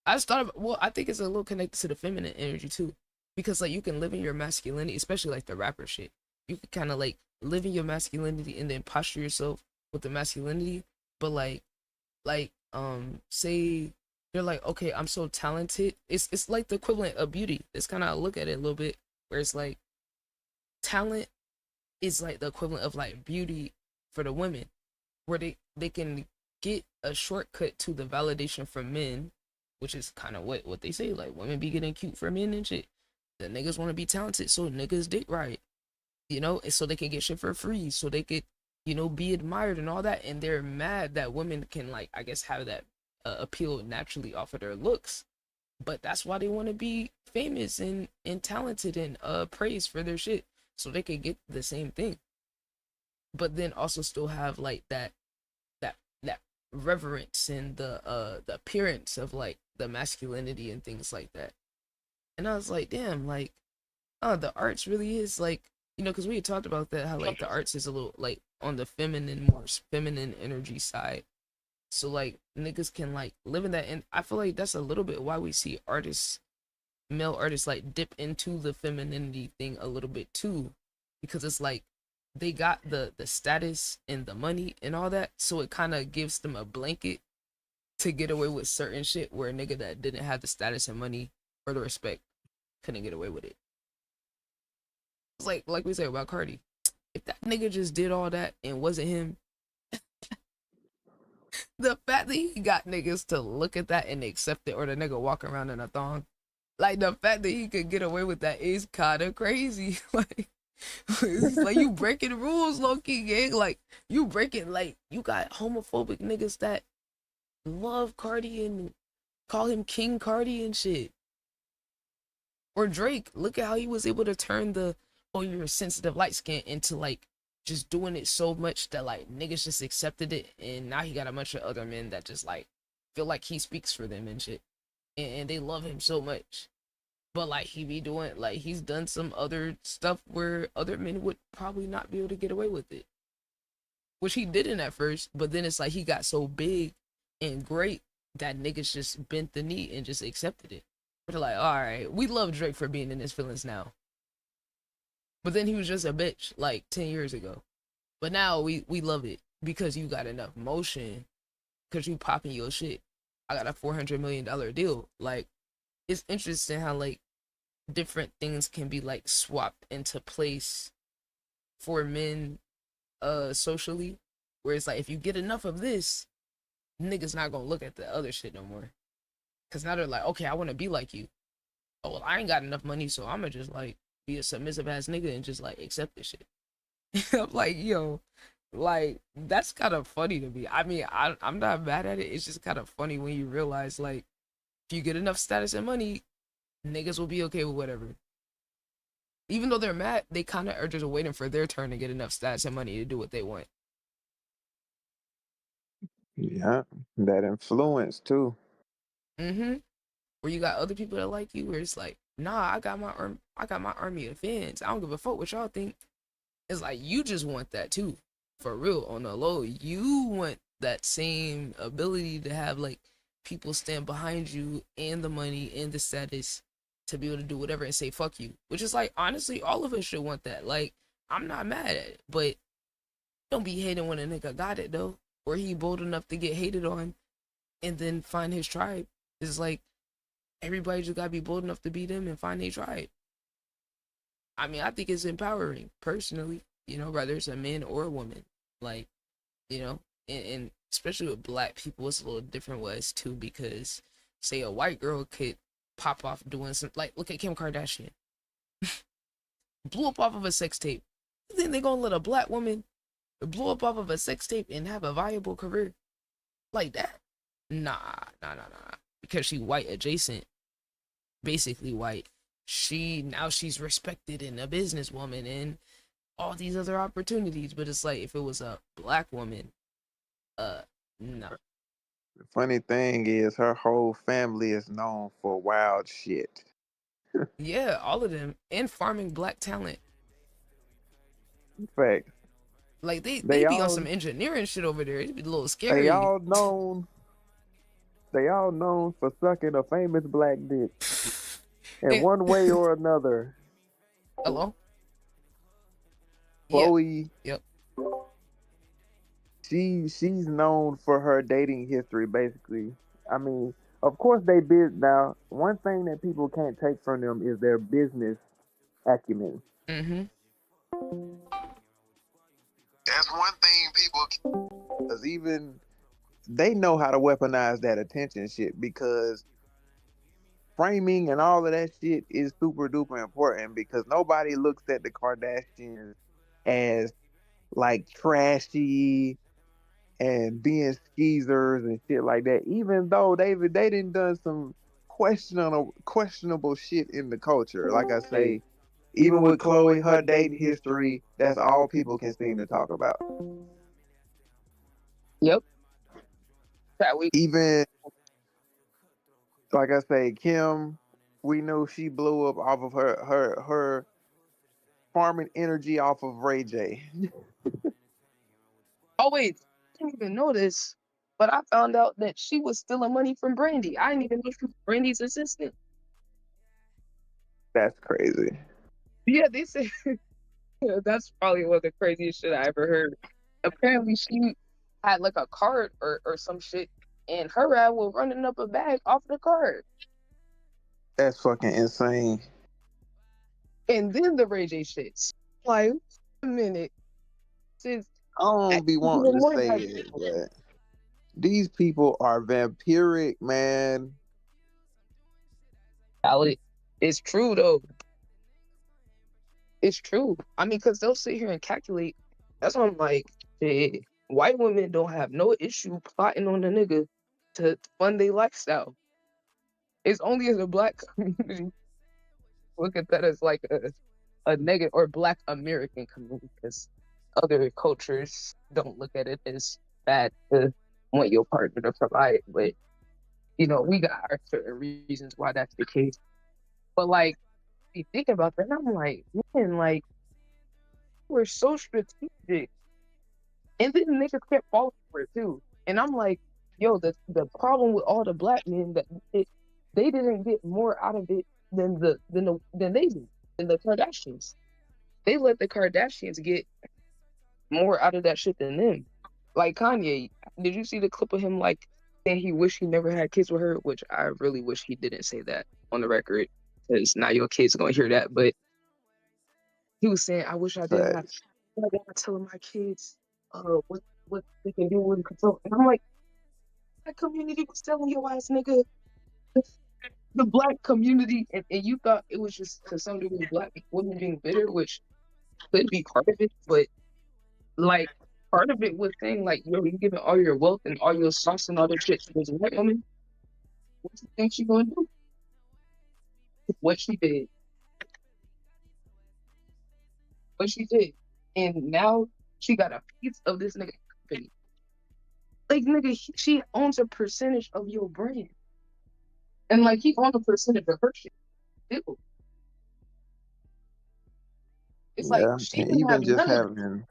I just thought well, I think it's a little connected to the feminine energy too, because like, you can live in your masculinity, especially like the rapper shit. You can kind of like live in your masculinity and then posture yourself with the masculinity, but say you're like, okay, I'm so talented. It's like the equivalent of beauty. It's kind of, look at it a little bit, where it's like, talent is like the equivalent of like beauty for the women, where they can get a shortcut to the validation from men, which is kind of what they say, like, women be getting cute for men and shit. The niggas want to be talented, so niggas dick right, so they can get shit for free, so they could, be admired and all that. And they're mad that women can, like, I guess, have that appeal naturally off of their looks. But that's why they want to be famous and talented and praised for their shit, so they could get the same thing. But then also still have like that reverence and the appearance of like the masculinity and things like that. And I was like, damn, like, oh, the arts really is like, because we had talked about that, how like the arts is a little like on the more feminine energy side. So like, niggas can like live in that, and I feel like that's a little bit why we see male artists like dip into the femininity thing a little bit too, because it's like they got the status and the money and all that, so it kind of gives them a blanket to get away with certain shit, where a nigga that didn't have the status and money or the respect couldn't get away with it. It's like we say about Cardi. If that nigga just did all that and wasn't him, the fact that he got niggas to look at that and accept it, or the nigga walk around in a thong, like, the fact that he could get away with that is kind of crazy. Like, it's like, you breaking rules, low-key, gang. Like, you breaking, like, you got homophobic niggas that love Cardi and call him King Cardi and shit. Or Drake, look at how he was able to turn the oh you're a sensitive light skin into like just doing it so much that like niggas just accepted it, and now he got a bunch of other men that just like feel like he speaks for them and shit, and they love him so much. But like he be doing like he's done some other stuff where other men would probably not be able to get away with it, which he didn't at first. But then it's like he got so big and great that niggas just bent the knee and just accepted it. But they're like, all right, we love Drake for being in his feelings now. But then he was just a bitch like 10 years ago. But now we love it because you got enough motion, because you popping your shit. I got a $400 million deal. Like, it's interesting how like different things can be like swapped into place for men socially, where it's like if you get enough of this, niggas not gonna look at the other shit no more, because now they're like, okay, I want to be like you. Oh well, I ain't got enough money, so I'm gonna just like be a submissive ass nigga and just like accept this shit. I'm like, yo, like that's kind of funny to me. I mean, I'm not mad at it. It's just kind of funny when you realize like if you get enough status and money, niggas will be okay with whatever. Even though they're mad, they kind of are just waiting for their turn to get enough status and money to do what they want. Yeah, that influence too. Mm-hmm. Where you got other people that like you, where it's like, nah, I got my army of fans. I don't give a fuck what y'all think. It's like you just want that too, for real. On the low, you want that same ability to have like people stand behind you and the money and the status to be able to do whatever and say fuck you. Which is like honestly, all of us should want that. Like I'm not mad at it, but don't be hating when a nigga got it though, or he bold enough to get hated on, and then find his tribe. It's like everybody just gotta be bold enough to be them and find their tribe. I mean, I think it's empowering personally, you know, whether it's a man or a woman. Like, you know, and especially with black people, it's a little different with us too, because say a white girl could pop off doing some, like, look at Kim Kardashian. Blew up off of a sex tape. You think they gonna let a black woman blow up off of a sex tape and have a viable career like that? Nah. Because she white adjacent, basically white. She's respected and a businesswoman and all these other opportunities. But it's like if it was a black woman, no. The funny thing is, her whole family is known for wild shit. Yeah, all of them, and farming black talent. Fact. Like they They be on all some engineering shit over there. It'd be a little they scary. all known for sucking a famous black dick in one way or another. Hello? Chloe. Yep. She's known for her dating history, basically. I mean, of course they did. Now, one thing that people can't take from them is their business acumen. Mm-hmm. That's one thing people, because even they know how to weaponize that attention shit, because framing and all of that shit is super duper important, because nobody looks at the Kardashians as like trashy and being skeezers and shit like that, even though they done some questionable shit in the culture. Like I say, even with Chloe, her dating history, that's all people can seem to talk about. Yep. Even like I say, Kim, we know she blew up off of her farming energy off of Ray J. Oh wait, I didn't even know this, but I found out that she was stealing money from Brandy. I didn't even know she was Brandy's assistant. That's crazy. Yeah, they say that's probably one of the craziest shit I ever heard. Apparently, she had like a card or some shit, and her ass was running up a bag off the card. That's fucking insane. And then the Ray J shits. Like, wait a minute. Since I don't be wanting to say it, but these people are vampiric, man. It's true though. It's true. I mean, because they'll sit here and calculate. That's why I'm like, shit, white women don't have no issue plotting on a nigga to fund their lifestyle. It's only in the black community look at that as like a negative or Black American community because other cultures don't look at it as bad to want your partner to provide. But you know, we got our certain reasons why that's the case. But like, you think about that, and I'm like, man, like we're so strategic, and then niggas kept falling for it too. And I'm like, yo, the problem with all the Black men that they didn't get more out of it than they did than the Kardashians. They let the Kardashians get more out of that shit than them. Like Kanye, did you see the clip of him like saying he wished he never had kids with her? Which I really wish he didn't say that on the record, because now your kids are gonna hear that. But he was saying, I wish I didn't have. I want to tell my kids, what they can do with control. And I'm like, that community was telling your ass, nigga, the Black community, and you thought it was just to some degree Black women being bitter, which could be part of it, but like part of it was saying like, yo, you giving all your wealth and all your sauce and all that shit to this white woman. What you think she gonna do? What she did. What she did. And now she got a piece of this nigga company. Like nigga, she owns a percentage of your brand. And like he owns a percentage of her shit. Ew. It's like Yeah, she and didn't have none of it.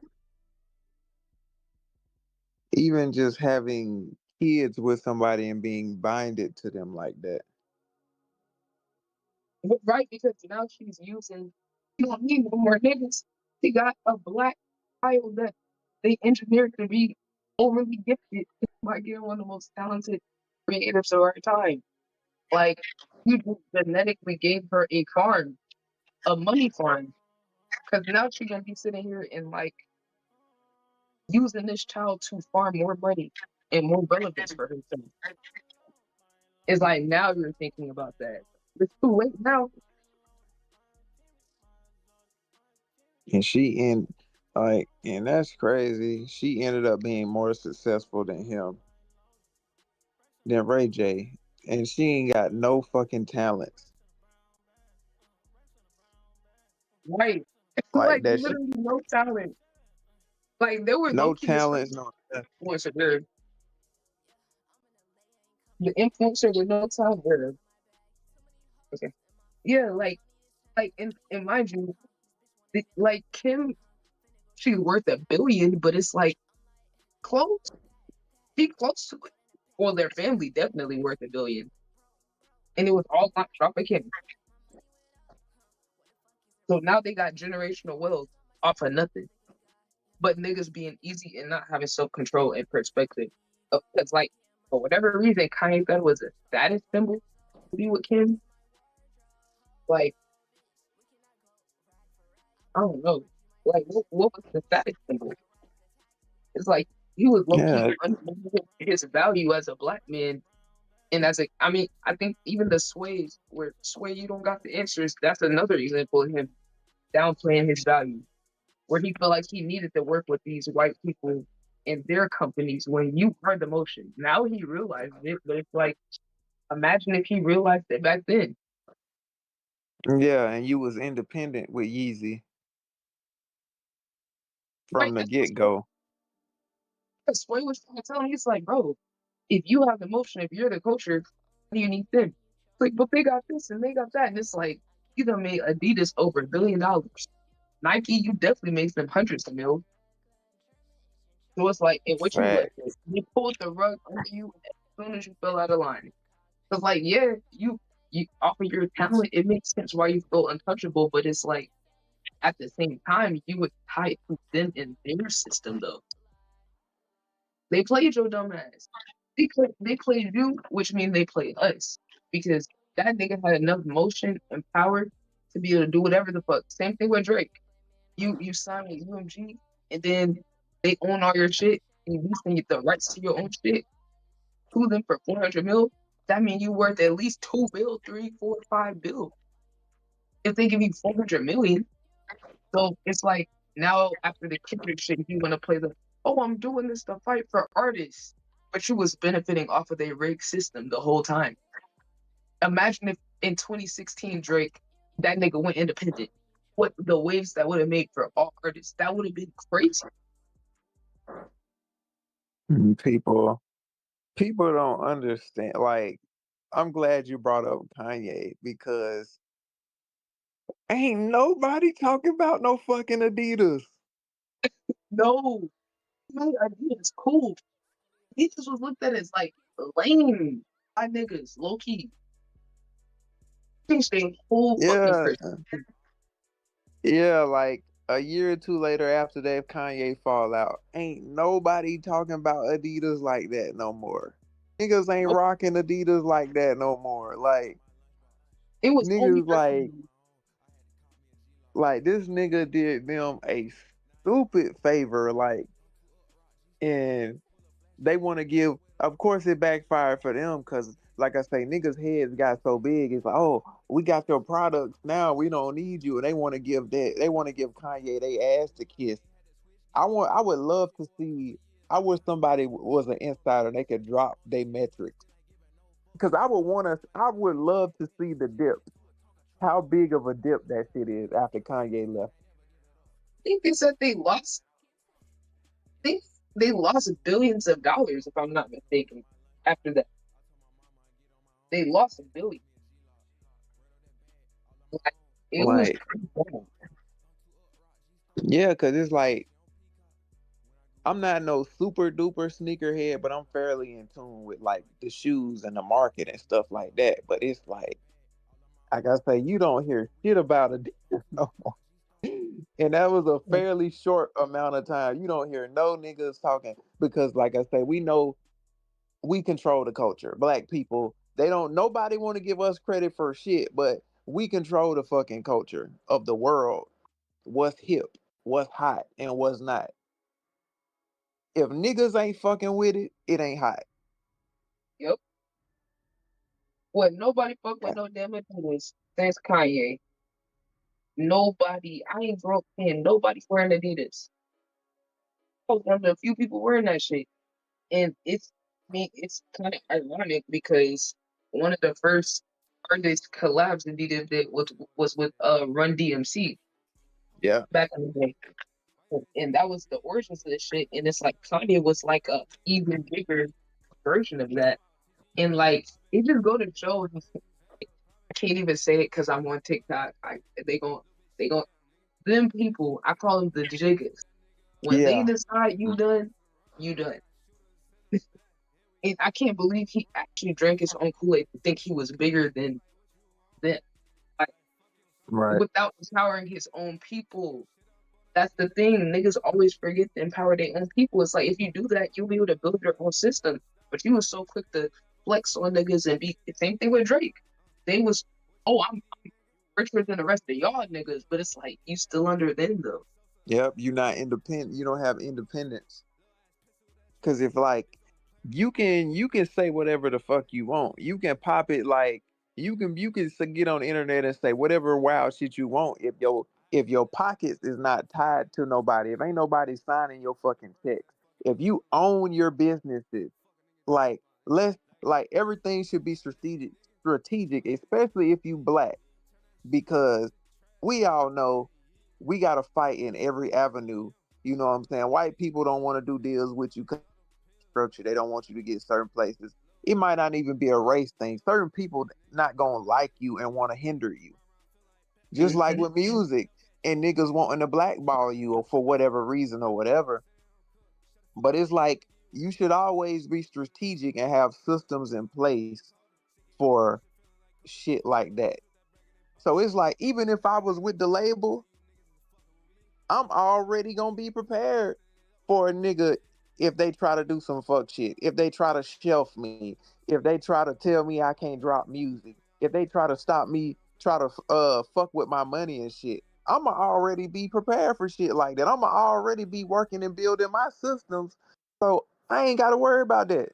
even just having kids with somebody and being binded to them like that. Right, because now she's using, you don't need no more niggas. She got a Black child that they engineered to be overly gifted by getting one of the most talented creatives of our time. Like, you just genetically gave her a farm, a money farm. Because now she's going to be sitting here and, like, using this child to farm more money and more relevance for herself. It's like, now you're thinking about that. It's too late now. And and that's crazy. She ended up being more successful than him, than Ray J. And she ain't got no fucking talents. Right. Like Like, that shit. literally no talent. Like, there were No low-key talent, no influencer there. The influencer with no talent there. Okay. Yeah, like, and mind you, like, Kim, she's worth $1 billion, but it's like, close. She close to it. Well, their family definitely worth $1 billion. And it was all on top of Kim. So now they got generational wealth off of nothing. But niggas being easy and not having self-control and perspective. Because, like, for whatever reason, Kanye thought it was a status symbol to be with Kim. Like, I don't know. Like, what was the status symbol? It's like, he was low-key Yeah. undermining his value as a Black man. And I mean, I think even the sways, where Sway, you don't got the answers, that's another example of him downplaying his value, where he felt like he needed to work with these white people in their companies when you are the motion. Now he realized it, but it's like, imagine if he realized it back then. Yeah, and you was independent with Yeezy from the get-go. Sway was trying to tell him, he's like, bro, if you have the motion, if you're the culture, what do you need them? It's like, but they got this and they got that. And it's like, you done made Adidas over $1 billion. Nike, you definitely made them hundreds of mil. So it's like, and what you let, you pulled the rug under you as soon as you fell out of line. Because, like, yeah, you offer your talent, it makes sense why you feel untouchable, but it's like, at the same time, you would tie it to them in their system, though. They played your dumb ass. They played you, which means they played us. Because that nigga had enough motion and power to be able to do whatever the fuck. Same thing with Drake. You sign with UMG, and then they own all your shit, and you can get the rights to your own shit to them for 400 mil. That means you worth at least 2 bill, 3, 4, 5 bill. If they give you 400 million, so it's like now after the Kendrick shit, you want to play the, oh, I'm doing this to fight for artists, but you was benefiting off of their rigged system the whole time. Imagine if in 2016 Drake that nigga went independent. What the waves that would have made for all artists, that would have been crazy. People don't understand. Like, I'm glad you brought up Kanye because ain't nobody talking about no fucking Adidas. No, my idea is cool. Adidas was looked at as like lame by niggas, low key. Changed their whole fucking Yeah, perspective. yeah. Like a year or two later, after that Kanye fall out, ain't nobody talking about Adidas like that no more. Niggas ain't rocking Adidas like that no more. Like It was only niggas like this nigga did them a stupid favor. Like, and they want to give. Of course, it backfired for them because, like I say, niggas' heads got so big. It's like, oh, we got your products now. We don't need you, and they want to give that. They want to give Kanye they ass to kiss. I would love to see. I wish somebody was an insider. They could drop their metrics because I would want to. I would love to see the dip. How big of a dip that shit is after Kanye left. I think they said they lost. I think they lost billions of dollars, if I'm not mistaken. After that, they lost a billion. Like, it was Like, pretty bad. yeah, because it's like I'm not no super duper sneakerhead, but I'm fairly in tune with like the shoes and the market and stuff like that. But it's like I say, you don't hear shit about it no more. And that was a fairly short amount of time. You don't hear no niggas talking because, like I say, we know we control the culture. Black people, they don't. Nobody want to give us credit for shit, but we control the fucking culture of the world. What's hip, what's hot, and what's not. If niggas ain't fucking with it, it ain't hot. Yep. Well, nobody fuck with no damn Adidas since Kanye. Nobody. I ain't broke in. Nobody's wearing Adidas. I was one of the few people wearing that shit. And it's kind of ironic because one of the first artist collabs Adidas did was with Run DMC Yeah. back in the day. And that was the origins of this shit. And it's like Kanye was like a even bigger version of that. And like it just go to show I can't even say it because I'm on TikTok. They gon' them people, I call them the jiggers. When they Yeah. decide you done, you done. And I can't believe he actually drank his own Kool-Aid to think he was bigger than them. Like, Right. without empowering his own people. That's the thing. Niggas always forget to empower their own people. It's like if you do that, you'll be able to build your own system. But you was so quick to flex on niggas and be the same thing with Drake. They was, oh, I'm richer than the rest of y'all niggas, but it's like you still under them though. Yep. You're not independent. You don't have independence. Cause if like you can say whatever the fuck you want. You can pop it like get on the internet and say whatever wild shit you want if your pockets is not tied to nobody, if ain't nobody signing your fucking checks, if you own your businesses, like let's like everything should be strategic, especially if you black, because we all know we gotta fight in every avenue. You know what I'm saying? White people don't want to do deals with you structure. They don't want you to get certain places. It might not even be a race thing. Certain people not gonna like you and want to hinder you. Just like with music and niggas wanting to blackball you or for whatever reason or whatever. But it's like you should always be strategic and have systems in place for shit like that. So it's like even if I was with the label, I'm already gonna be prepared for a nigga if they try to do some fuck shit, if they try to shelf me, if they try to tell me I can't drop music, if they try to stop me, try to fuck with my money and shit. I'ma already be prepared for shit like that. I'ma already be working and building my systems, so I ain't gotta worry about that.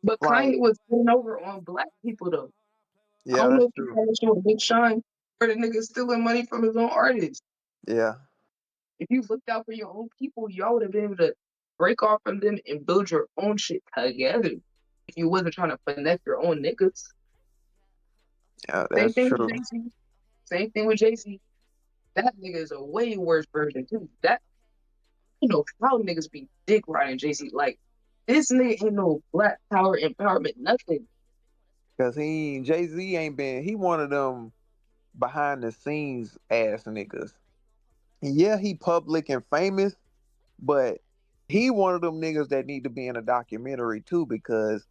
But Like, Kanye was putting over on black people though. I yeah, don't know that's if you true. saw this shit with Big Sean where the nigga stealing money from his own artists. Yeah, If you looked out for your own people, y'all would have been able to break off from them and build your own shit together. If you wasn't trying to finesse your own niggas. Yeah, Same that's thing with true. Jay-Z. Same thing with Jay-Z. That nigga is a way worse version too. That you know how niggas be dick riding Jay-Z. Like this nigga ain't no black power empowerment, nothing. Cause Jay-Z ain't been he one of them behind the scenes ass niggas. And yeah, he public and famous, but he one of them niggas that need to be in a documentary too because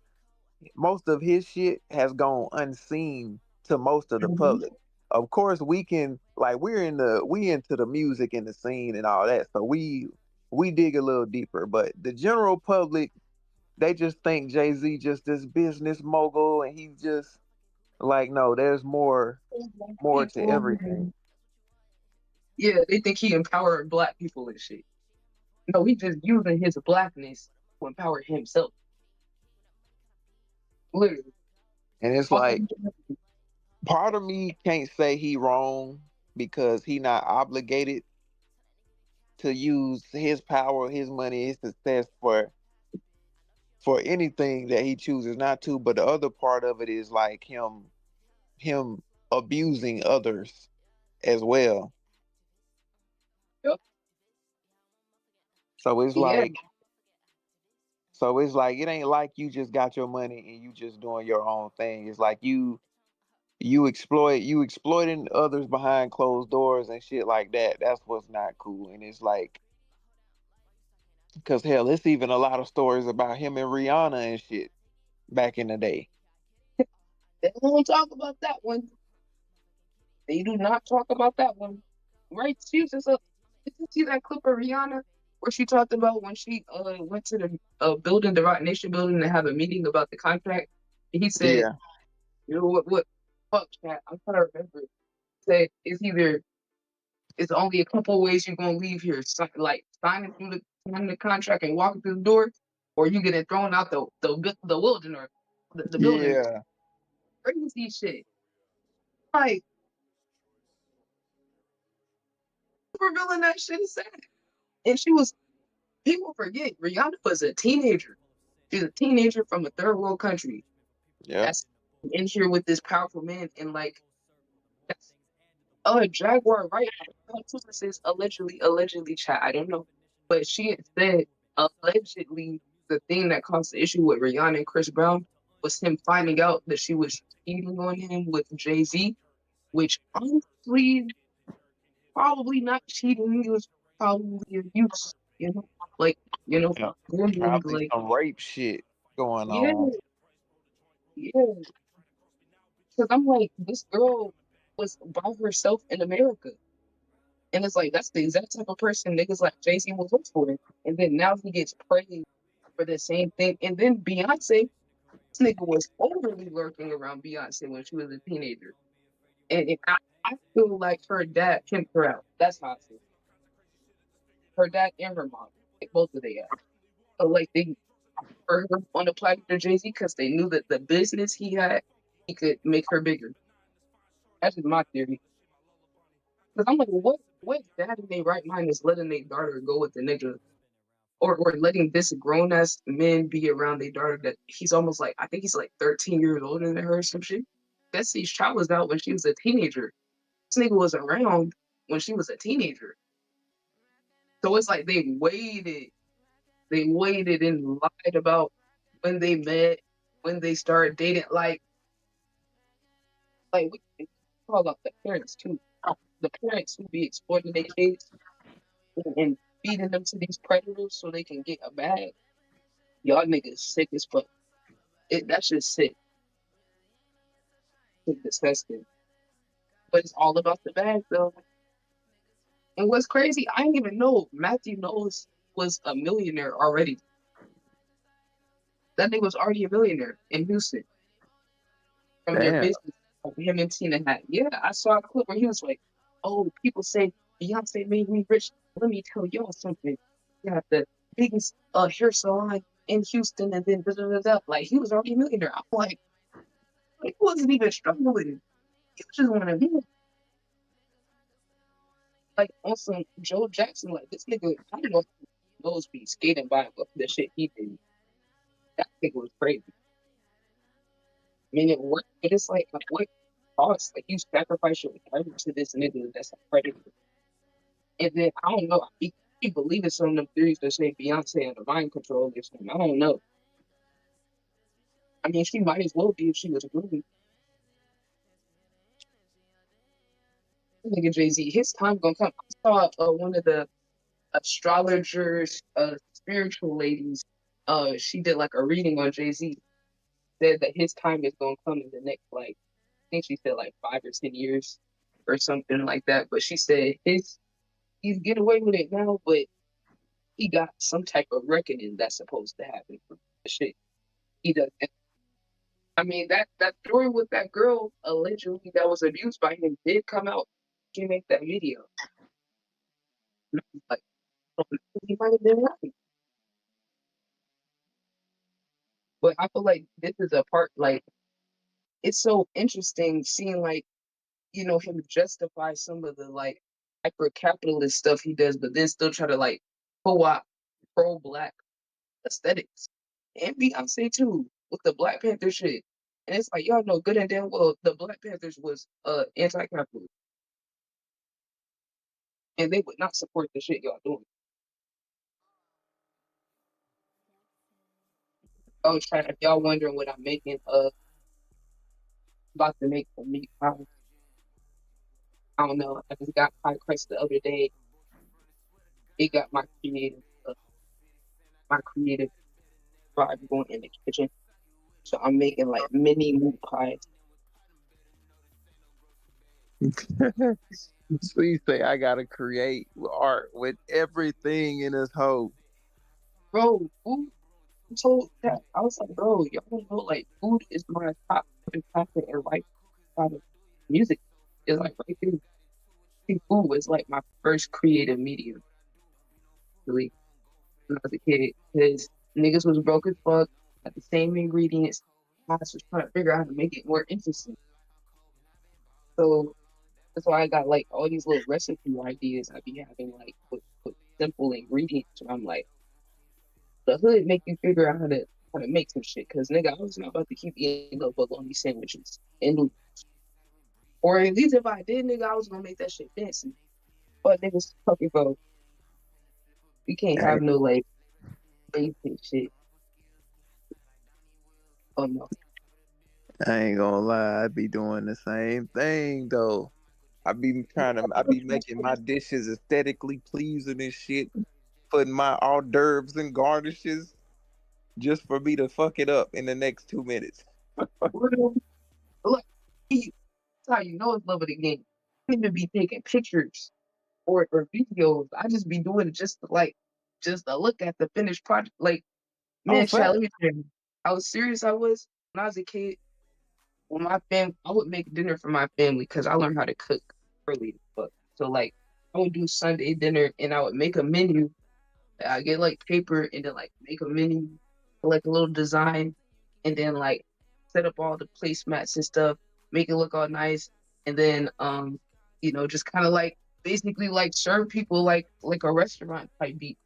most of his shit has gone unseen to most of the public. Of course, we can like we into the music and the scene and all that, so we dig a little deeper. But the general public, they just think Jay-Z just this business mogul, and he's just like no, there's more to everything. Yeah, they think he empowering black people and shit. No, he just using his blackness to empower himself. Literally. And it's like part of me can't say he wrong because he not obligated to use his power, his money, his success for anything that he chooses not to. But the other part of it is like him abusing others as well. Yep. So it's Yeah. like it ain't like you just got your money and you just doing your own thing. It's like you exploiting others behind closed doors and shit like that. That's what's not cool. And it's like because hell, it's even a lot of stories about him and Rihanna and shit back in the day. They don't talk about that one. They do not talk about that one. Right? She was just did you see that clip of Rihanna where she talked about when she went to the building, the Rock Nation building, to have a meeting about the contract? And he said, Yeah. you know what fuck chat, I'm trying to remember. Said it's only a couple ways you're gonna leave here. Like signing the contract and walking through the door, or you getting thrown out the wilderness, the building. Yeah. Crazy shit. Like revealing that shit is sad. And people forget Rihanna was a teenager. She's a teenager from a third world country. Yeah. That's in here with this powerful man, and like that's Jaguar, right? This is allegedly chat. I don't know, but she had said allegedly the thing that caused the issue with Rihanna and Chris Brown was him finding out that she was cheating on him with Jay-Z, which honestly probably not cheating. It was probably abuse, like Yeah. grooming, Probably like some rape shit going yeah, on. yeah. Because I'm like, this girl was by herself in America. And it's like that's the exact type of person niggas like Jay-Z was look for. And then now he gets praised for the same thing. And then Beyonce, this nigga was overly lurking around Beyonce when she was a teenager. And I feel like her dad pimped her out. That's how I feel. Her dad and her mom, like both of their ass. So like they put her on the plaque to Jay-Z because they knew that the business he had, he could make her bigger. That's just my theory. Because I'm like, what dad in their right mind is letting their daughter go with the nigga, or letting this grown ass man be around their daughter that he's almost like, I think he's like 13 years older than her or some shit. Destiny's Child was out when she was a teenager. This nigga was around when she was a teenager. So it's like they waited and lied about when they met, when they started dating. Like we can call out the parents too. The parents who be exploiting their kids and feeding them to these predators so they can get a bag. Y'all niggas sick as fuck. That's just sick. It's disgusting. But it's all about the bag though. And what's crazy, I didn't even know Matthew Knowles was a millionaire already. That nigga was already a millionaire in Houston from their Damn. business. Him and Tina had. Yeah, I saw a clip where he was like, "Oh, people say Beyonce made me rich. Let me tell y'all something. Got the biggest hair salon in Houston, and then da, da, da, da." Like he was already a millionaire. I'm like he wasn't even struggling. He was just one of them. Like on some Joe Jackson, like this nigga, I don't know if he knows be skating by but the shit he did. That nigga was crazy. I mean, it worked, but it's like what thoughts. Like, you sacrifice your life to this nigga that's a predator. And then, I don't know, he believe in some of them theories that say Beyonce under mind control or something. I don't know. I mean, she might as well be if she was a groupie. Nigga Jay-Z, his time gonna come. I saw one of the astrologers, spiritual ladies, she did like a reading on Jay-Z, said that his time is gonna come in the next, like, I think she said like 5 or 10 years or something like that. But she said he's getting away with it now, but he got some type of reckoning that's supposed to happen for the shit he does. I mean, that story with that girl allegedly that was abused by him did come out. She made that video. Like, he might have been right. But I feel like this is a part, like, it's so interesting seeing, like, him justify some of the, like, hyper capitalist stuff he does, but then still try to, like, co-op pro-black aesthetics. And Beyonce too, with the Black Panther shit. And it's like, y'all know good and damn well the Black Panthers was anti-capitalist. And they would not support the shit y'all doing. I was trying, if y'all wondering what I'm making, about to make some meat pies. I don't know. I just got pie crust the other day. It got my creative vibe going in the kitchen. So I'm making like mini meat pies. So you say I gotta create art with everything in this hoe. Bro, food told that I was like, bro, y'all don't know, like, food is my top content in life. Out of music is like right there. I think food was like my first creative medium, really, when I was a kid. Because niggas was broke as fuck, had the same ingredients. I was just trying to figure out how to make it more interesting. So that's why I got like all these little recipe ideas I be having, like, with simple ingredients. And I'm like, the hood make you figure out how to make some shit. Cause nigga, I was not about to keep eating no bologna sandwiches and, or at least if I did, nigga, I was gonna make that shit fancy. But niggas fucking bro, we can't I, have no like basic shit. Oh no. I ain't gonna lie, I be doing the same thing though. I be making my dishes aesthetically pleasing and shit, putting my hors d'oeuvres and garnishes just for me to fuck it up in the next 2 minutes. Look, that's how you know it's love of the game. I don't even be taking pictures or videos. I just be doing it just to look at the finished project. Like, Oh, man, fact. child, let me tell you, how serious I was when I was a kid. When my fam, I would make dinner for my family because I learned how to cook early as fuck. So like, I would do Sunday dinner and I would make a menu. I get like paper and then like make a menu, like a little design, and then like set up all the placemats and stuff, make it look all nice, and then just kind of like basically like serve people like a restaurant type beat.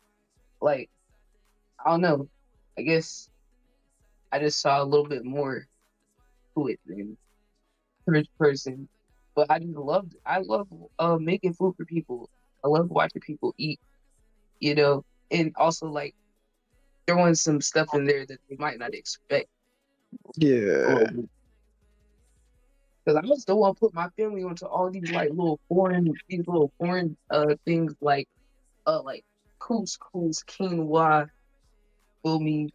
Like, I don't know, I guess I just saw a little bit more to it than rich person. But I love making food for people. I love watching people eat, and also like throwing some stuff in there that they might not expect. Yeah. Because I was the one put my family onto all these like these little foreign things like couscous, quinoa, feel me,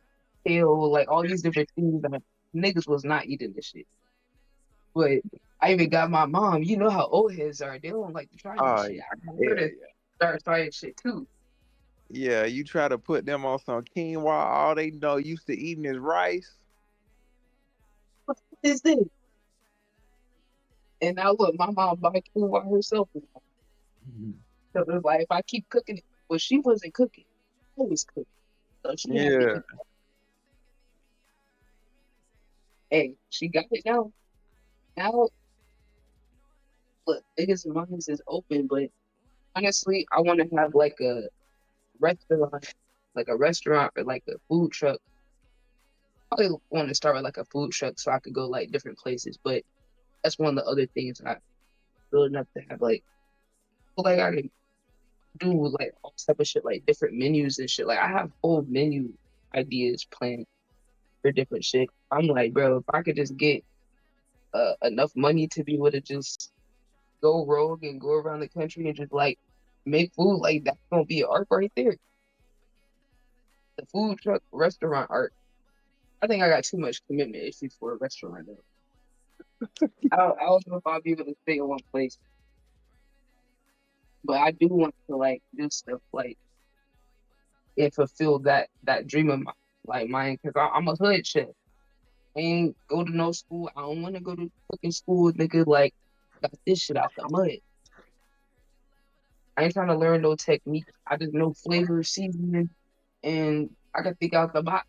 kale, like all these different things that niggas was not eating this shit. But I even got my mom. You know how old heads are. They don't like to try new Oh shit. yeah, I got her yeah, to yeah. start trying shit too. Yeah, you try to put them on some quinoa, all they know used to eating is rice. What is this? And now look, my mom buy quinoa herself. So it's like if I keep cooking it, well, she wasn't cooking. I was cooking. So she had to Yeah. eat. Hey, she got it now. Now, look, niggas' minds is open, but honestly, I want to have restaurant, like a restaurant or like a food truck. Probably want to start with like a food truck so I could go like different places. But that's one of the other things I building up to have like I can do like all type of shit, like different menus and shit. Like I have whole menu ideas planned for different shit. I'm like, bro, if I could just get enough money to be able to just go rogue and go around the country and just like make food, like that's gonna be art right there. The food truck restaurant art. I think I got too much commitment issues for a restaurant though. I don't know if I'll be able to stay in one place, but I do want to like do stuff like and fulfill that dream of mine because I'm a hood chef. I ain't go to no school. I don't want to go to fucking school, nigga. Like got this shit out the mud. I ain't trying to learn no technique. I just know flavor, seasoning, and I can think out the box.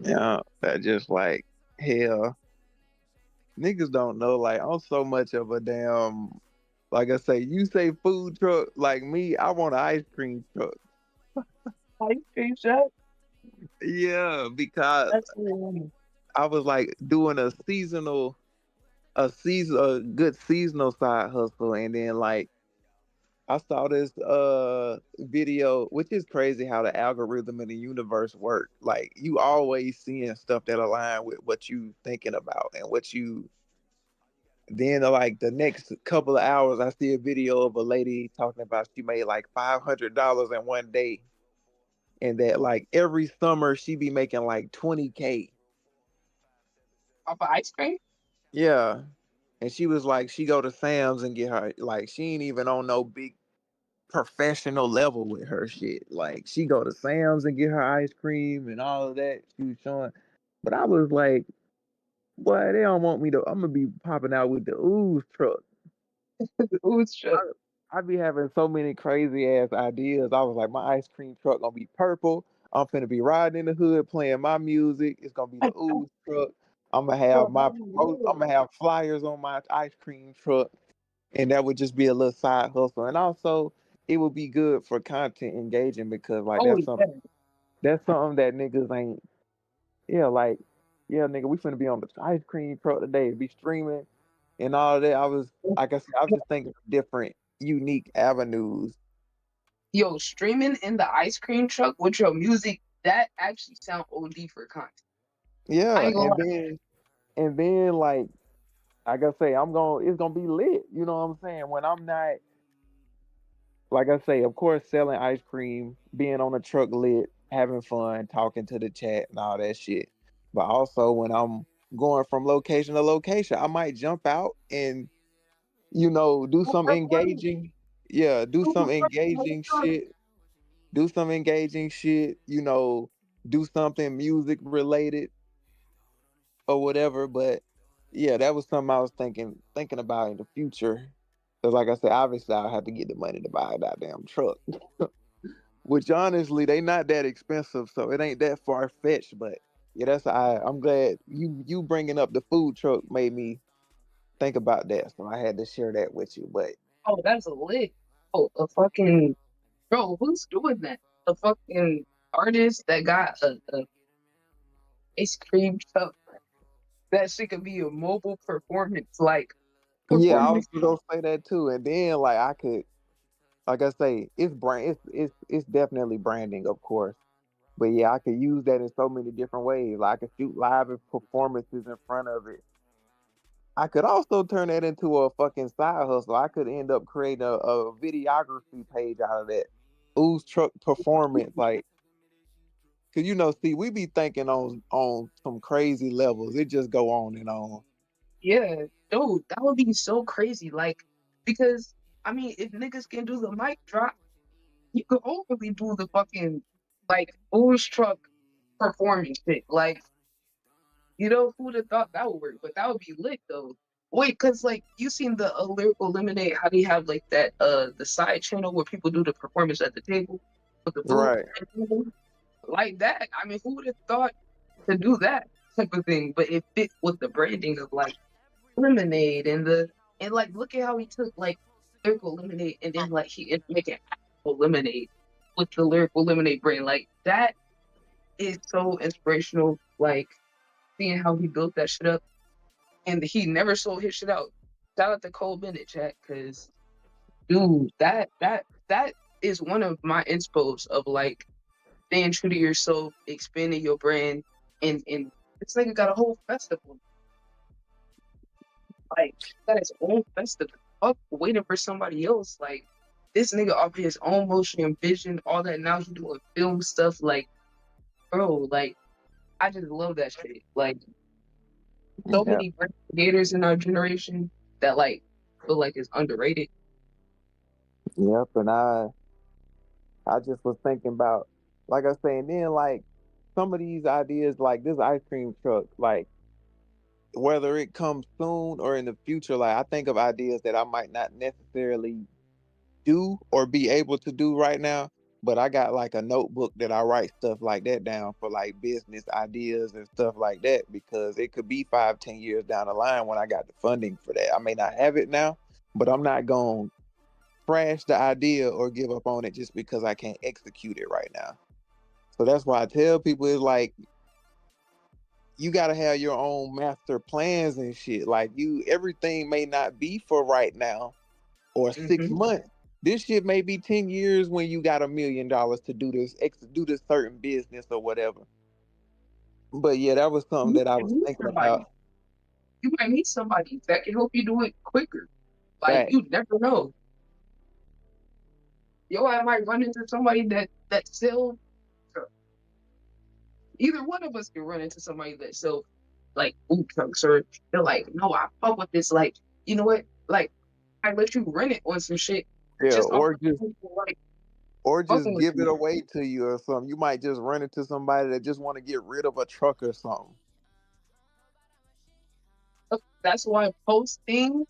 Yeah, that just like hell. Niggas don't know. Like I'm so much of a damn. Like I say, you say food truck. Like me, I want an ice cream truck. Ice cream truck. Yeah, because That's really I was like doing a good seasonal side hustle, and then like I saw this video, which is crazy how the algorithm in the universe work. Like you always seeing stuff that align with what you thinking about and what you. Then like the next couple of hours, I see a video of a lady talking about she made like $500 in one day, and that like every summer she be making like 20K. off of ice cream. Yeah, and she was like, she go to Sam's and get her like she ain't even on no big professional level with her shit. Like she go to Sam's and get her ice cream and all of that. She was showing, but I was like, boy, they don't want me to. I'm gonna be popping out with the ooze truck. The ooze truck. I be having so many crazy ass ideas. I was like, my ice cream truck gonna be purple. I'm finna be riding in the hood playing my music. It's gonna be the ooze truck. I'm gonna have I'm gonna have flyers on my ice cream truck, and that would just be a little side hustle. And also, it would be good for content engaging because like Oh that's something that niggas ain't. Yeah, like yeah, nigga, we finna be on the ice cream truck today. Be streaming and all that. I was like I said, I was just thinking of different unique avenues. yo, streaming in the ice cream truck with your music, that actually sound OD for content. I Yeah, ain't gonna lie. and then like I say, it's gonna be lit. You know what I'm saying? When I'm not like I say, of course, selling ice cream, being on the truck lit, having fun, talking to the chat and all that shit. But also when I'm going from location to location, I might jump out and do some engaging. Yeah, do some engaging shit. Do some engaging shit. Do something music related or whatever. But yeah, that was something I was thinking about in the future. Because like I said, obviously I'll have to get the money to buy a goddamn truck. Which honestly, they not that expensive, so it ain't that far fetched. But yeah, I'm glad you bringing up the food truck made me think about that. So I had to share that with you. But Oh, that's a lit. Oh, a fucking bro, who's doing that? A fucking artist that got a ice cream truck. That shit could be a mobile performance, like yeah, I performance. was gonna say that too. And then like I could, like I say, it's brand, it's definitely branding, of course. But yeah, I could use that in so many different ways. Like I could shoot live performances in front of it. I could also turn that into a fucking side hustle. I could end up creating a videography page out of that. Ooze truck performance, like, cause see, we be thinking on some crazy levels. It just go on and on. Yeah, dude, that would be so crazy. Like, because I mean, if niggas can do the mic drop, you could hopefully do the fucking like Bush truck performing shit. Like, who'd have thought that would work? But that would be lit though. Wait, cause like you seen the lyrical lemonade? How they have like that the side channel where people do the performance at the table with the food, Right. like that. I mean, who would have thought to do that type of thing? But it fit with the branding of like lemonade and like look at how he took like lyrical lemonade and then like he make an actual lemonade with the lyrical lemonade brand. Like that is so inspirational. Like seeing how he built that shit up. and he never sold his shit out. Shout out to Cole Bennett, chat, because dude, that is one of my inspos of like staying true to yourself, expanding your brand, and this nigga got a whole festival. Like, got his own festival. Fuck waiting for somebody else. Like, this nigga off his own motion and vision, all that. Now he doing film stuff. Like, bro, like, I just love that shit. Like, so Yeah. many great creators in our generation that like feel like it's underrated. Yep, and I just was thinking about, like I was saying then, like some of these ideas, like this ice cream truck, like whether it comes soon or in the future, like I think of ideas that I might not necessarily do or be able to do right now, but I got like a notebook that I write stuff like that down for like business ideas and stuff like that, because it could be 5-10 years down the line when I got the funding for that. I may not have it now, but I'm not going to crash the idea or give up on it just because I can't execute it right now. So that's why I tell people, it's like you gotta have your own master plans and shit. Like everything may not be for right now or 6 months. This shit may be 10 years when you got $1 million to do this certain business or whatever. But yeah, that was something that I was thinking about. You might meet somebody that can help you do it quicker. Like, Fact. you never know. Yo, I might run into somebody that sells. Either one of us can run into somebody that sells like food trucks, or they're like, no, I fuck with this. Like, you know what? Like, I let you rent it on some shit. Yeah, Just off or the just like or just fucking with give it you. away to you or something. You might just run into somebody that just want to get rid of a truck or something. That's why posting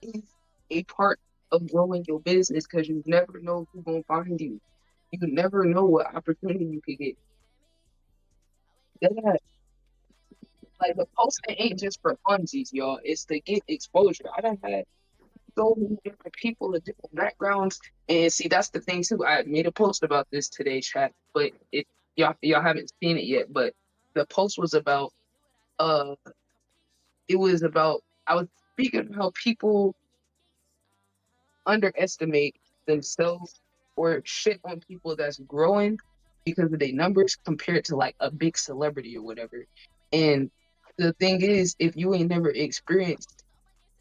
is a part of growing your business, because you never know who's gonna find you. You never know what opportunity you could get. Yeah. Like, the posting ain't just for funsies, y'all. It's to get exposure. I done had so many different people of different backgrounds, and see, that's the thing too. I made a post about this today, chat, but y'all haven't seen it yet. But the post was about uh, I was speaking of how people underestimate themselves or shit on people that's growing because of their numbers compared to like a big celebrity or whatever. And the thing is, if you ain't never experienced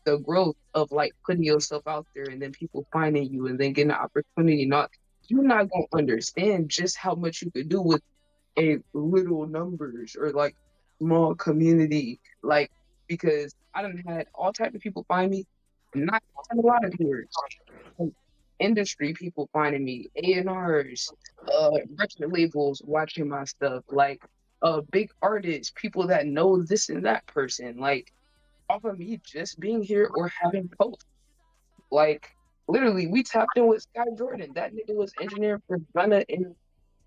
the growth of like putting yourself out there and then people finding you and then getting the opportunity, you're not gonna understand just how much you could do with a little numbers or like small community. Like, because I done had all type of people find me, not a lot of viewers, industry people finding me, A&Rs, record labels watching my stuff, like big artists, people that know this and that person, like off of me just being here or having posts. Like, literally, we tapped in with Sky Jordan. That nigga was engineering for Gunna and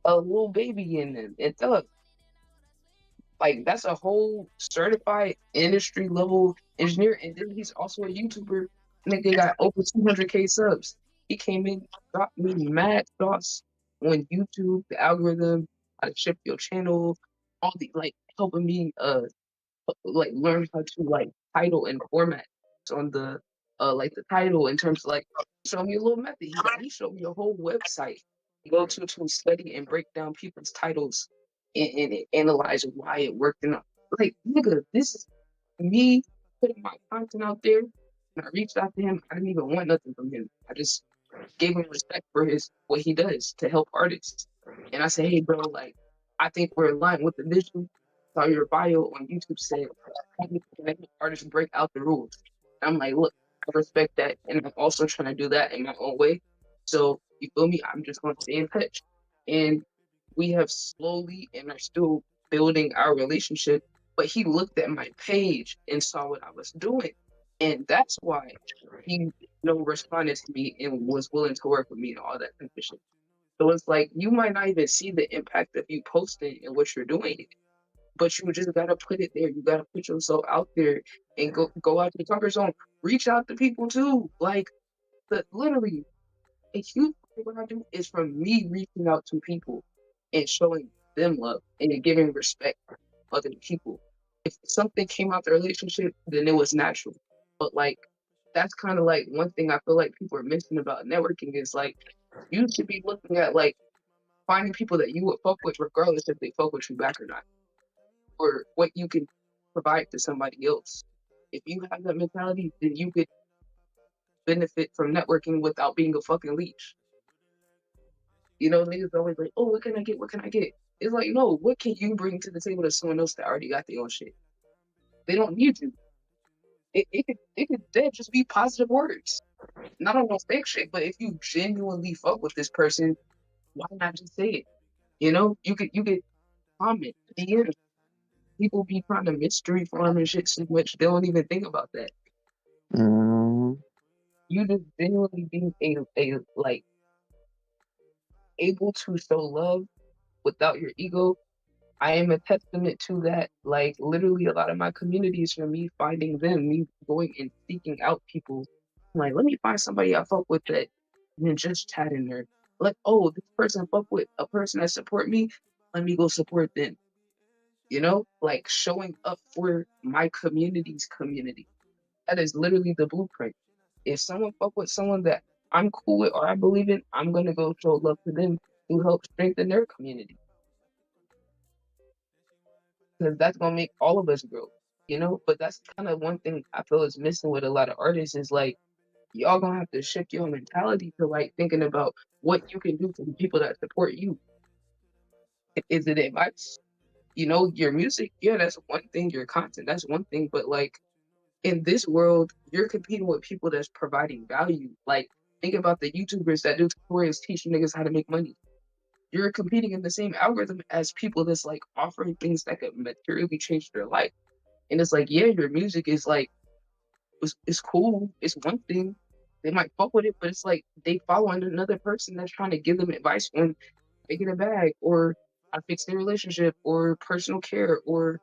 a little baby and Thug. Like, that's a whole certified industry level engineer, and then he's also a YouTuber. Nigga got over 200K subs. He came in, got me mad sauce on YouTube, the algorithm, how to ship your channel, all the like helping me like learn how to like title and format on the like the title in terms of like show me a little method. He showed me a whole website to study and break down people's titles and analyze why it worked. And like, nigga, this is me putting my content out there. And I reached out to him. I didn't even want nothing from him. I just gave him respect for what he does to help artists. And I said, hey, bro, like, I think we're aligned with the vision. Saw your bio on YouTube said, artists break out the rules. And I'm like, look, I respect that. And I'm also trying to do that in my own way. So, you feel me? I'm just going to stay in touch. And we have slowly and are still building our relationship. But he looked at my page and saw what I was doing. And that's why he responded to me and was willing to work with me and all that type of shit. So it's like, you might not even see the impact of you posting and what you're doing, but you just gotta put it there. You gotta put yourself out there and go out to the comfort zone. Reach out to people too. Like, literally, a huge part of what I do is from me reaching out to people and showing them love and giving respect to other people. if something came out the relationship, then it was natural. But like that's kind of like one thing I feel like people are missing about networking is like you should be looking at like finding people that you would fuck with regardless if they fuck with you back or not, or what you can provide to somebody else. If you have that mentality, then you could benefit from networking without being a fucking leech. You know, niggas always like, oh, what can I get? What can I get? It's like, no, what can you bring to the table to someone else that already got their own shit? They don't need you. It could then just be positive words. Not on no fake shit, but if you genuinely fuck with this person, why not just say it? You know, you could comment, DM. People be trying to mystery farm and shit so much they don't even think about that. Mm. You just genuinely being a like able to show love without your ego. I am a testament to that. Like literally a lot of my community is from me finding them, me going and seeking out people. Like, let me find somebody I fuck with that and then just chatting there. Like, oh, this person fuck with a person that support me. Let me go support them. You know, like showing up for my community's community. That is literally the blueprint. If someone fuck with someone that I'm cool with or I believe in, I'm gonna go show love to them to help strengthen their community. Because that's gonna make all of us grow, you know. But that's kind of one thing I feel is missing with a lot of artists is like y'all gonna have to shift your mentality to like thinking about what you can do for the people that support you. Is it advice? You know, your music, yeah, that's one thing. Your content, that's one thing. But like in this world, you're competing with people that's providing value. Like think about the YouTubers that do tutorials teaching niggas how to make money. You're competing in the same algorithm as people that's like offering things that could materially change their life. And it's like, yeah, your music is like, it's cool. It's one thing. They might fuck with it, but it's like they follow another person that's trying to give them advice on making a bag or how to fix their relationship or personal care or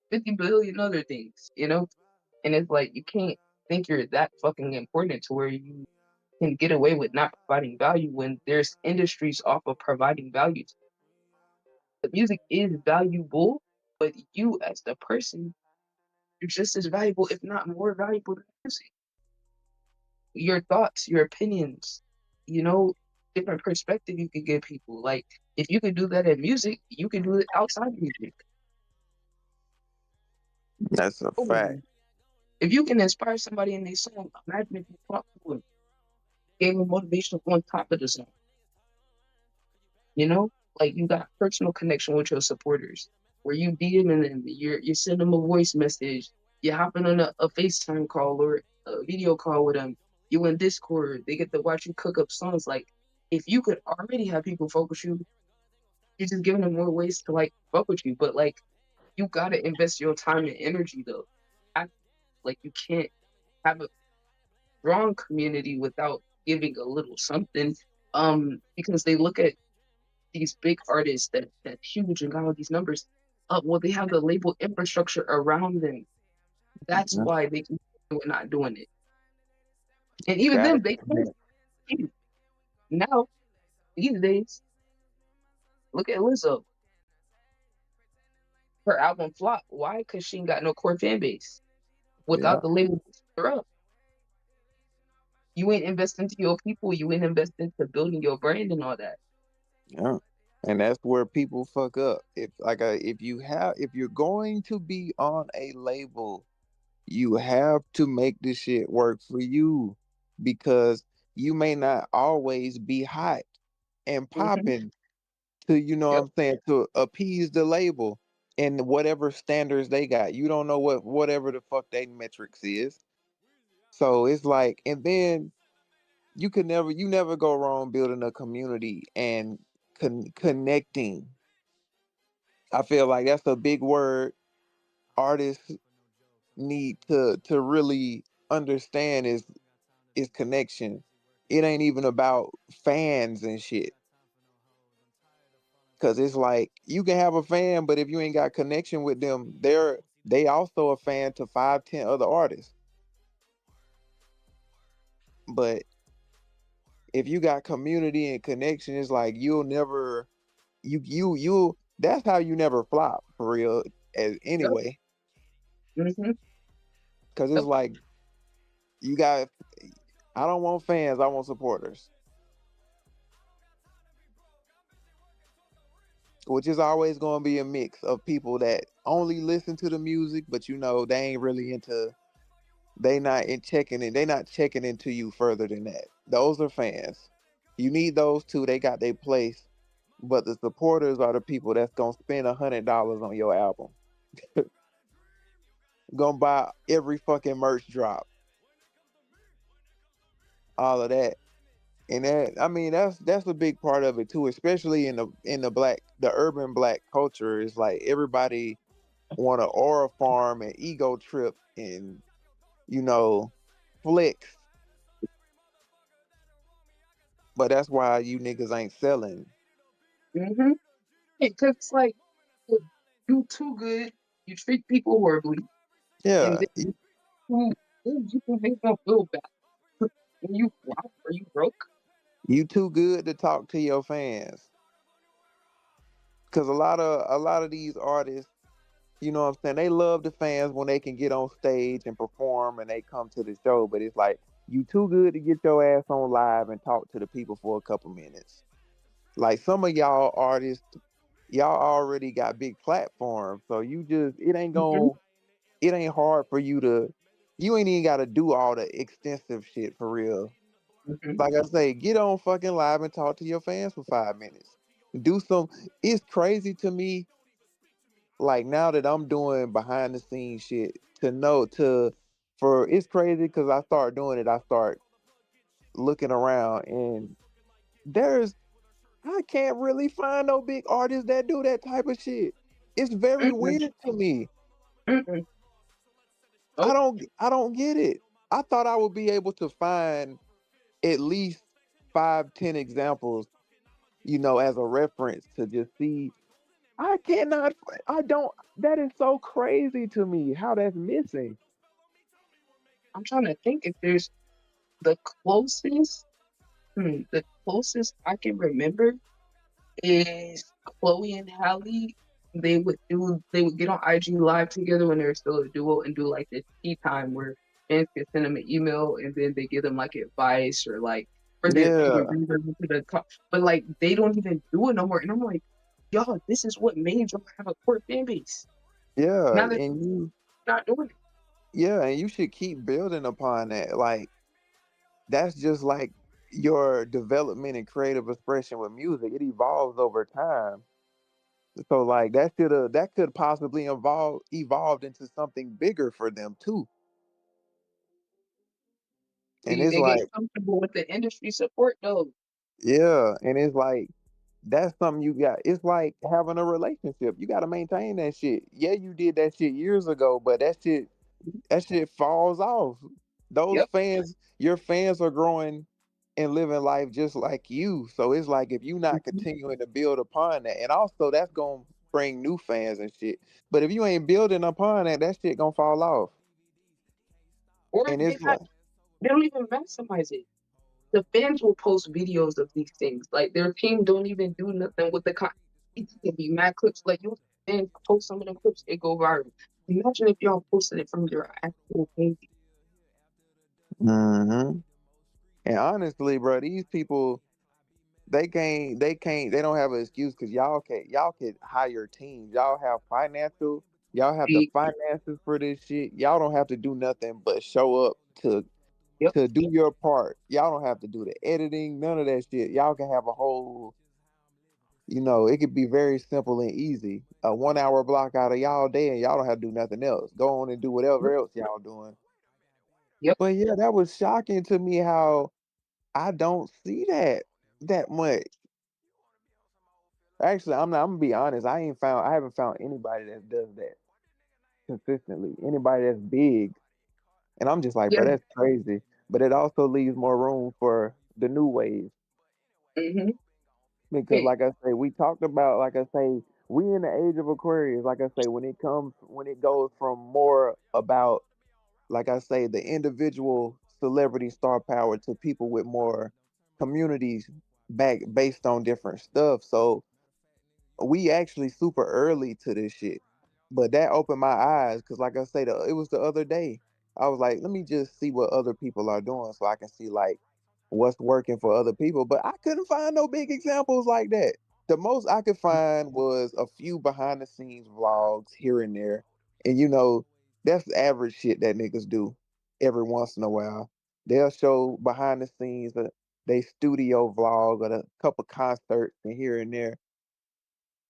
50 billion other things, you know? And it's like, you can't think you're that fucking important to where you can get away with not providing value when there's industries off of providing value. The music is valuable, but you as the person, you're just as valuable, if not more valuable than music. Your thoughts, your opinions, you know, different perspective you can give people. Like if you could do that in music, you can do it outside of music. That's a fact. If you can inspire somebody in their song, imagine if you talked to them, gave them motivation on top of the song. You know, like you got a personal connection with your supporters, where you DMing them, you're sending them a voice message, you're hopping on a FaceTime call or a video call with them. You in Discord, they get to watch you cook up songs. Like if you could already have people focus you, you're just giving them more ways to like fuck with you. But like you gotta invest your time and energy though. Like you can't have a strong community without giving a little something. Because they look at these big artists that huge and got all these numbers. Well, they have the label infrastructure around them. That's why they can not doing it. And even then, they can. Now these days, look at Lizzo. Her album flop. Why? Because she ain't got no core fan base. Without the label, her up. You ain't investing into your people. You ain't investing into building your brand and all that. Yeah. And that's where people fuck up. If you're going to be on a label, you have to make this shit work for you because you may not always be hot and popping to, you know what I'm saying, to appease the label and whatever standards they got. You don't know whatever the fuck they metrics is. So it's like, and then you never go wrong building a community and connecting. I feel like that's a big word artists need to really understand is connection. It ain't even about fans and shit. Cause it's like you can have a fan, but if you ain't got connection with them, they also a fan to 5, 10 other artists. But if you got community and connection, it's like you'll that's how you never flop for real. As anyway. Mm-hmm. Cause it's like you got. I don't want fans. I want supporters. Which is always going to be a mix of people that only listen to the music, but they ain't really into. They not in checking in. They not checking into you further than that. Those are fans. You need those two. They got their place. But the supporters are the people that's gonna spend $100 on your album. Gonna buy every fucking merch drop. All of that. And that's a big part of it too, especially in the urban black culture. Is like everybody want to aura farm and ego trip and you know flex, but that's why you niggas ain't selling. Mm-hmm. Because it's like you too good, you treat people horribly, and Yeah, then you can make them feel bad. When you flop or you broke. you too good to talk to your fans. Because a lot of these artists, you know what I'm saying, they love the fans when they can get on stage and perform and they come to the show. But it's like you too good to get your ass on live and talk to the people for a couple minutes. Like some of y'all artists, y'all already got big platforms, so Mm-hmm. it ain't hard for you ain't even got to do all the extensive shit for real. Mm-hmm. Like I say, get on fucking live and talk to your fans for 5 minutes. Do some. It's crazy to me. Like now that I'm doing behind the scenes shit, to know to for it's crazy because I start doing it. I start looking around and there's I can't really find no big artists that do that type of shit. It's very Mm-mm. weird to me. Mm-mm. I Nope. don't I don't get it. I thought I would be able to find at least 5, 10 examples, as a reference to just see. I cannot. I don't. That is so crazy to me. How that's missing. I'm trying to think if there's the closest. The closest I can remember is Chloe and Halle. They would get on IG live together when they were still a duo and do like this tea time where fans could send them an email and then they give them like advice or like or they would Yeah, bring them into but like they don't even do it no more. And I'm like, y'all, this is what made y'all have a core fan base. yeah, Now that and not doing it. you should keep building upon that. Like that's just like your development and creative expression with music. It evolves over time. So like that could possibly evolved into something bigger for them too. And See, it's they get like, comfortable with the industry support though. yeah, and it's like that's something you got. It's like having a relationship. You got to maintain that shit. Yeah, you did that shit years ago, but that shit falls off. Those Yep. fans, your fans are growing and living life just like you. So it's like if you not Mhm. continuing to build upon that, and also that's gonna bring new fans and shit. But if you ain't building upon that, that shit gonna fall off. Or And it's like, they don't even maximize it. The fans will post videos of these things. Like their team don't even do nothing with the content. It can be mad clips. Like you fans post some of them clips, it go viral. Imagine if y'all posted it from your actual page. hmm and honestly, bro, these people they don't have an excuse because y'all could hire teams. Y'all have the See, finances for this shit. Y'all don't have to do nothing but show up yep. to do your part. Y'all don't have to do the editing, none of that shit. Y'all can have a whole, it could be very simple and easy. A 1 hour block out of y'all day and y'all don't have to do nothing else. Go on and do Yep. whatever else y'all doing. Yep. But yeah, that was shocking to me how I don't see that much. Actually, I'm gonna be honest. I haven't found anybody that does that consistently. Anybody that's big, and I'm just like, Yeah. bro, that's crazy. But it also leaves more room for the new wave Mm-hmm. because, Hey, like I say, we talked about, like I say, we in the age of Aquarius. Like I say, when it goes from more about, like I say, the individual celebrity star power to people with more communities back based on different stuff. So we actually super early to this shit. But that opened my eyes because, like I say, it was the other day. I was like, let me just see what other people are doing so I can see like what's working for other people. But I couldn't find no big examples like that. The most I could find was a few behind the scenes vlogs here and there. And that's average shit that niggas do every once in a while. They'll show behind the scenes they studio vlog or a couple concerts and here and there.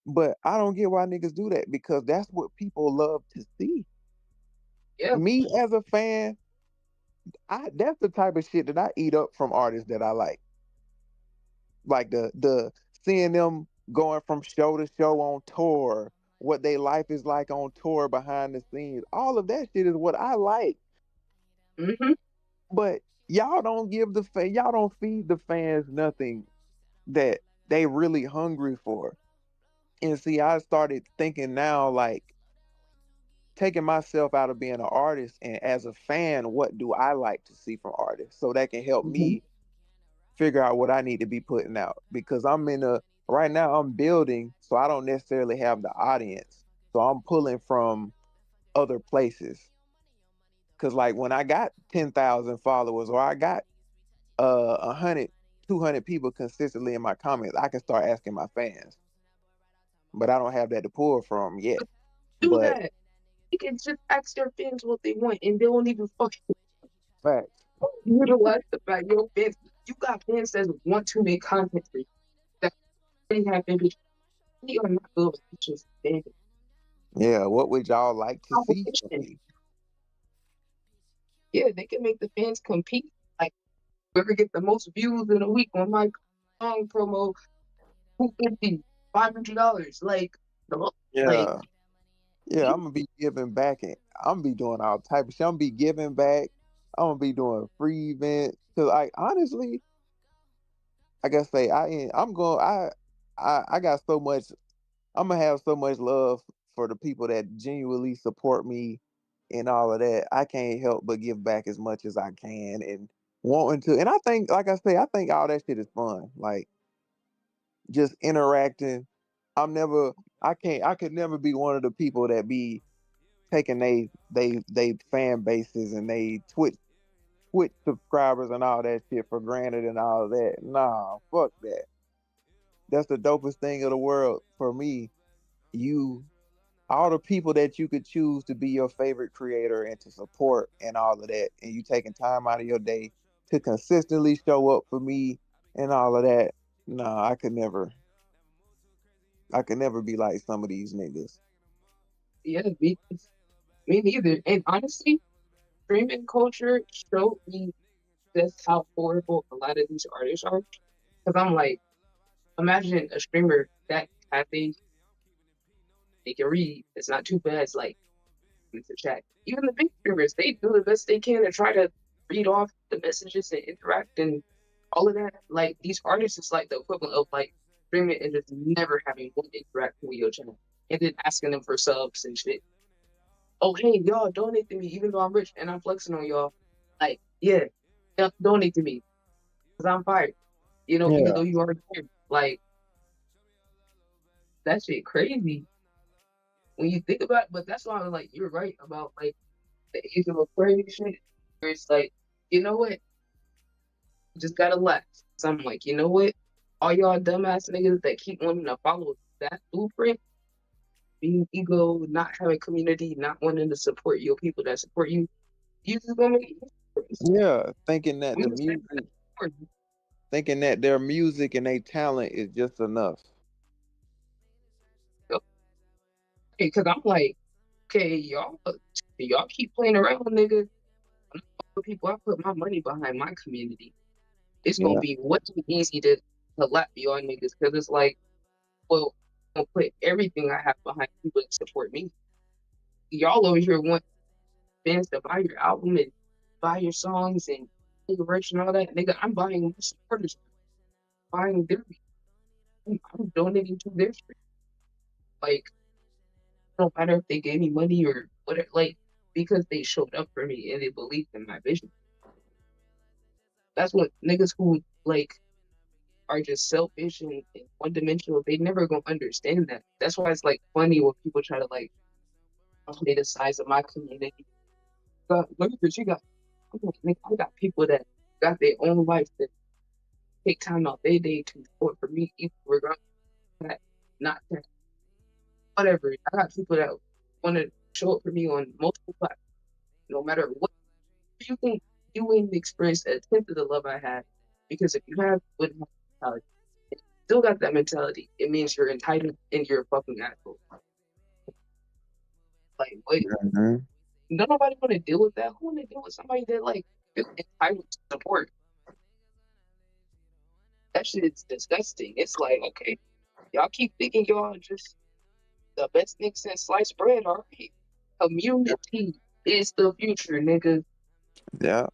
But I don't get why niggas do that because that's what people love to see. Yeah. Me as a fan, that's the type of shit that I eat up from artists that I like. Like the seeing them going from show to show on tour, what their life is like on tour behind the scenes. All of that shit is what I like. Mm-hmm. But y'all don't y'all don't feed the fans nothing that they really hungry for. And see, I started thinking now, like taking myself out of being an artist and as a fan, what do I like to see from artists? So that can help Mm-hmm. me figure out what I need to be putting out. Because right now I'm building, so I don't necessarily have the audience. So I'm pulling from other places. Cause like when I got 10,000 followers or I got 100, 200 people consistently in my comments, I can start asking my fans. But I don't have that to pull from yet. Do But that. You can just ask their fans what they want, and they won't even fucking facts. utilize the fact your fans. You got fans that want to make content for you. That they have been. You are not good with just fans. Yeah, what would y'all like to see from Competition. me? Yeah, they can make the fans compete. Like whoever get the most views in a week on my song promo, $250, $500. Like the like Yeah. Yeah, I'm gonna be giving back and I'm gonna be doing all type of shit. I'm gonna be giving back. I'm gonna be doing free events. Cause I honestly, like I say, I'm going I got so much I'm gonna have so much love for the people that genuinely support me and all of that. I can't help but give back as much as I can and wanting to. And I think, like I say, I think all that shit is fun. Like just interacting. I could never be one of the people that be taking they fan bases and they Twitch subscribers and all that shit for granted and all of that. Nah, fuck that. That's the dopest thing of the world for me. You all the people that you could choose to be your favorite creator and to support and all of that, and you taking time out of your day to consistently show up for me and all of that. Nah, I could never be like some of these niggas. yeah, me neither. And honestly, streaming culture showed me just how horrible a lot of these artists are. Because I'm like, imagine a streamer that they can read. It's not too bad. It's like into chat. Even the big streamers, they do the best they can to try to read off the messages and interact and all of that. Like these artists is like the equivalent of like streaming and just never having one interaction with your channel. And then asking them for subs and shit. Oh hey, y'all donate to me even though I'm rich and I'm flexing on y'all. Like, yeah, donate to me. Because I'm fired. Even Yeah. though you already here. Like that shit crazy when you think about it. But that's why I was like, you're right about like the age of Aquarius shit. Where it's like, you know what? You just gotta laugh. So I'm like, you know what? All y'all dumbass niggas that keep wanting to follow that blueprint, being ego, not having community, not wanting to support your people that support you, you just gonna make it. Yeah, thinking that We the just say music, that. thinking that their music and their talent is just enough. Because I'm like, okay, y'all keep playing around, nigga. For people, I put my money behind my community. It's gonna Yeah. be way too easy to lap y'all niggas because it's like, well, I'm gonna put everything I have behind people that support me. Y'all over here want fans to buy your album and buy your songs and play your merch and all that. Nigga, I'm buying my supporters, buying their, I'm donating to their stream. Like, it don't matter if they gave me money or whatever, like, because they showed up for me and they believed in my vision. That's what niggas who like are just selfish and one dimensional, they never gonna understand that. That's why it's like funny when people try to like play the size of my community. But look at this, you got, I got people that got their own life that take time out their day to support for me, even regardless of that, not that, whatever. I got people that want to show up for me on multiple platforms, no matter what you think. You wouldn't experience a tenth of the love I had because if you wouldn't have mentality, if you still got that mentality, it means you're entitled and you're a fucking asshole. Like, wait, Mhm. don't nobody want to deal with that. Who want to deal with somebody that like feels entitled to support? That shit is disgusting. It's like, okay, y'all keep thinking y'all just the best thing since sliced bread. All right, community is the future, nigga. Yeah.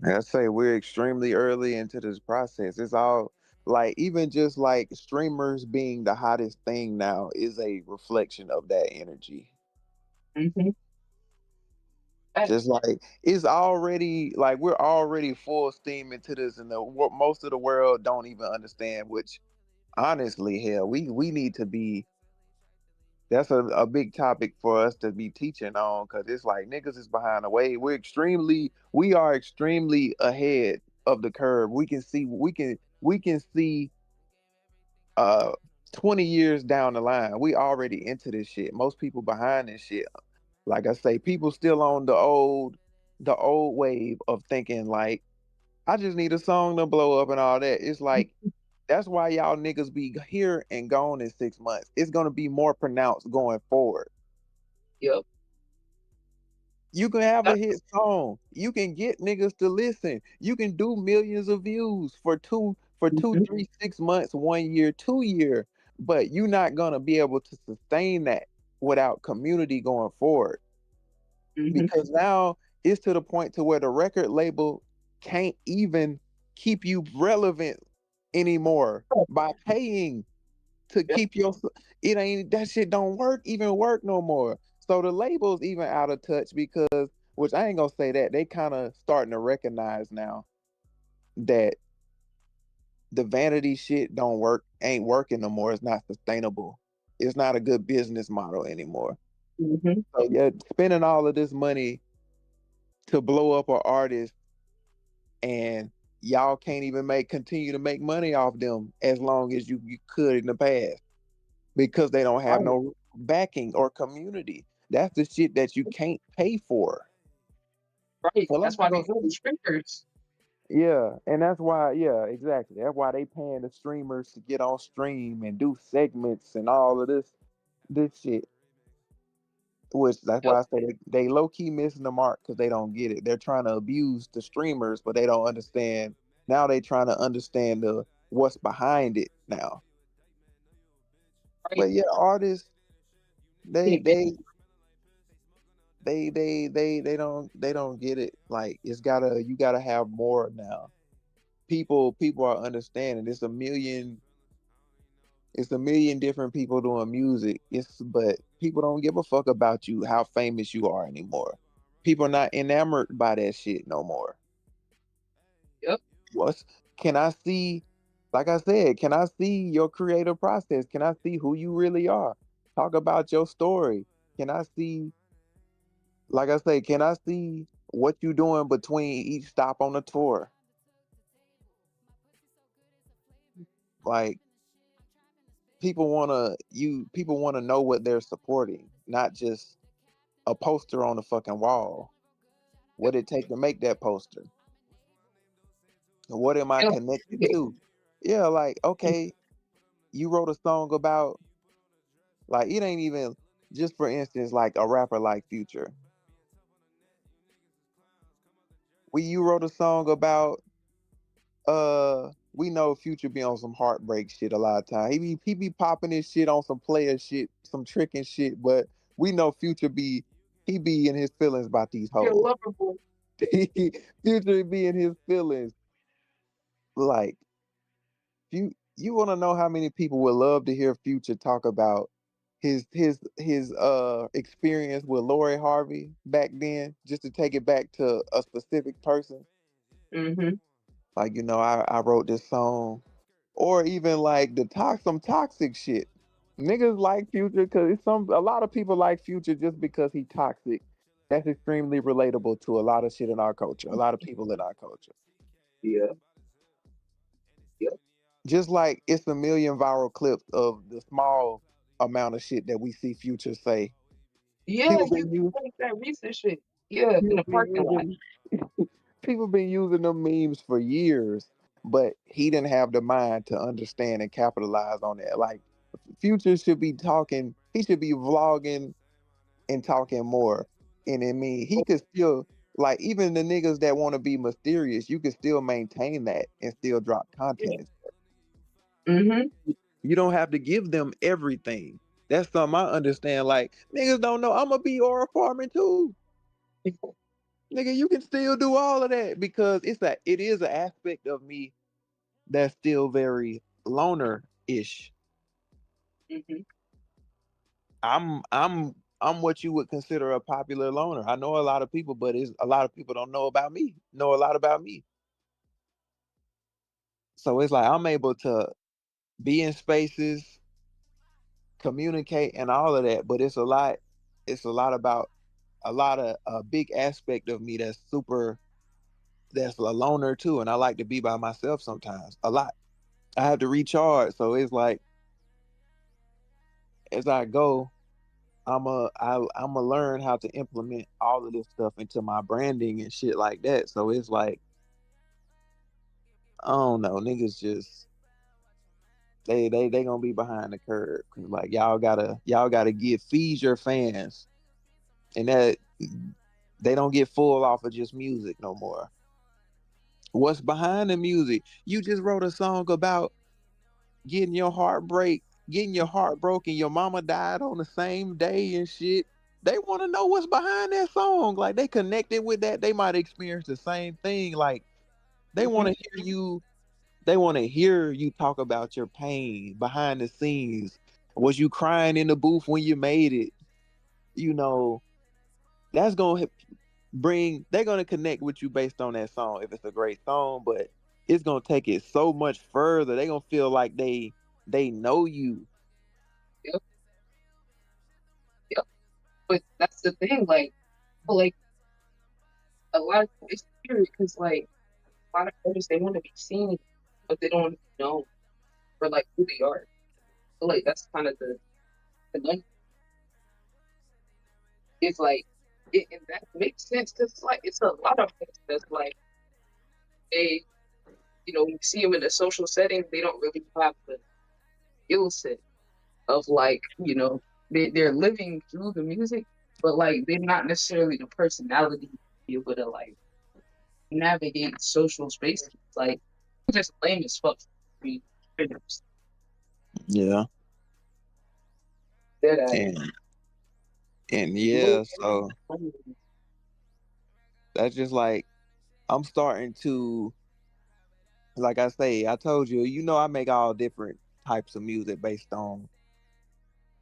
Like I say we're extremely early into this process. It's all like even just like streamers being the hottest thing now is a reflection of that energy. Mm-hmm. Just like it's already like we're already full steam into this, and most of the world don't even understand. Which honestly, hell, we need to be. That's a big topic for us to be teaching on because it's like niggas is behind the wave. We are extremely ahead of the curve. We can see uh 20 years down the line. We already into this shit. Most people behind this shit. Like I say, people still on the old wave of thinking like I just need a song to blow up and all that. It's like that's why y'all niggas be here and gone in 6 months. It's gonna be more pronounced going forward. Yep. You can have a hit song. You can get niggas to listen. You can do millions of views for two, 3, 6 months, 1 year, 2 year. But you're not gonna be able to sustain that without community going forward. Mm-hmm. Because now it's to the point to where the record label can't even keep you relevant anymore by paying to keep your it ain't that shit don't work no more. So the label's even out of touch because which I ain't gonna say that they kind of starting to recognize now that the vanity shit don't work ain't working no more. It's not sustainable. It's not a good business model anymore. Mm-hmm. So yeah, spending all of this money to blow up an artist and y'all can't even continue to make money off them as long as you could in the past because they don't have Right. no backing or community. That's the shit that you can't pay for. Right. Well, I'm That's why not they gonna. do the streamers. Yeah, and that's why. Yeah, exactly. That's why they paying the streamers to get on stream and do segments and all of this shit. Which that's Yep. why I say they low key missing the mark because they don't get it. They're trying to abuse the streamers, but they don't understand. Now they trying to understand the what's behind it now. Right. But yeah, artists they Can't get they they don't get it. Like you gotta have more now. People are understanding. It's a million different people doing music. But people don't give a fuck about you how famous you are anymore. People are not enamored by that shit no more. Yep. What's can I see? Like I said, can I see your creative process? Can I see who you really are? Talk about your story. Can I see Like I say, can I see what you doing between each stop on the tour? Like people wanna know what they're supporting, not just a poster on the fucking wall. What it take to make that poster? What am I Yeah. connected to? Yeah, like okay, you wrote a song about like it ain't even just for instance like a rapper like Future. You wrote a song about we know Future be on some heartbreak shit a lot of time. He be popping his shit on some player shit, some tricking shit, but we know Future he be in his feelings about these You're hoes. lovable. Future be in his feelings. Like you want to know how many people would love to hear Future talk about his experience with Lori Harvey back then, just to take it back to a specific person. Mm-hmm. Like I wrote this song, or even like some toxic shit. Niggas like Future because a lot of people like Future just because he toxic. That's extremely relatable to a lot of shit in our culture. A lot of people in our culture. Yeah. Yeah. Just like it's a million viral clips of the small amount of shit that we see Future say. Yeah, People you been using like that recent shit. Yeah, in people the been parking lot. using people been using them memes for years, but he didn't have the mind to understand and capitalize on that. Like Future should be talking, he should be vlogging and talking more. And I mean, he could still like even the niggas that want to be mysterious, you can still maintain that and still drop Yeah. content. Mm-hmm. You don't have to give them everything. That's something I understand. Like niggas don't know I'm gonna be aura farming too. Nigga, you can still do all of that because it is an aspect of me that's still very loner-ish. Mm-hmm. I'm what you would consider a popular loner. I know a lot of people, but it's a lot of people don't know about me, know a lot about me. So it's like I'm able to be in spaces, communicate and all of that, but it's a lot about a lot of a big aspect of me that's a loner too. And I like to be by myself sometimes. A lot. I have to recharge. So it's like as I go, I'm a learn how to implement all of this stuff into my branding and shit like that. So it's like I don't know, niggas just they gonna be behind the curve because like y'all gotta feed your fans, and that they don't get full off of just music no more. What's behind the music? You just wrote a song about getting your getting your heart broken. Your mama died on the same day and shit. They want to know what's behind that song. Like they connected with that. They might experience the same thing. Like they want Mm-hmm. to hear you. They want to hear you talk about your pain behind the scenes. Was you crying in the booth when you made it? You know, that's gonna they're gonna connect with you based on that song if it's a great song, but it's gonna take it so much further. They gonna feel like they know you. Yep. Yep. But that's the thing, like a lot of it's weird because like a lot of artists they want to be seen, but they don't know for like who they are. So like that's kind of the one. It's like and that makes sense because like it's a lot of things that's like they you see them in a social setting they don't really have the skill set of like they're living through the music, but like they're not necessarily the personality to be able to like navigate social spaces. Like just lame as fuck. I mean, Yeah. Dead ass. And yeah, so that's just like I'm starting to like I say, I told you, I make all different types of music based on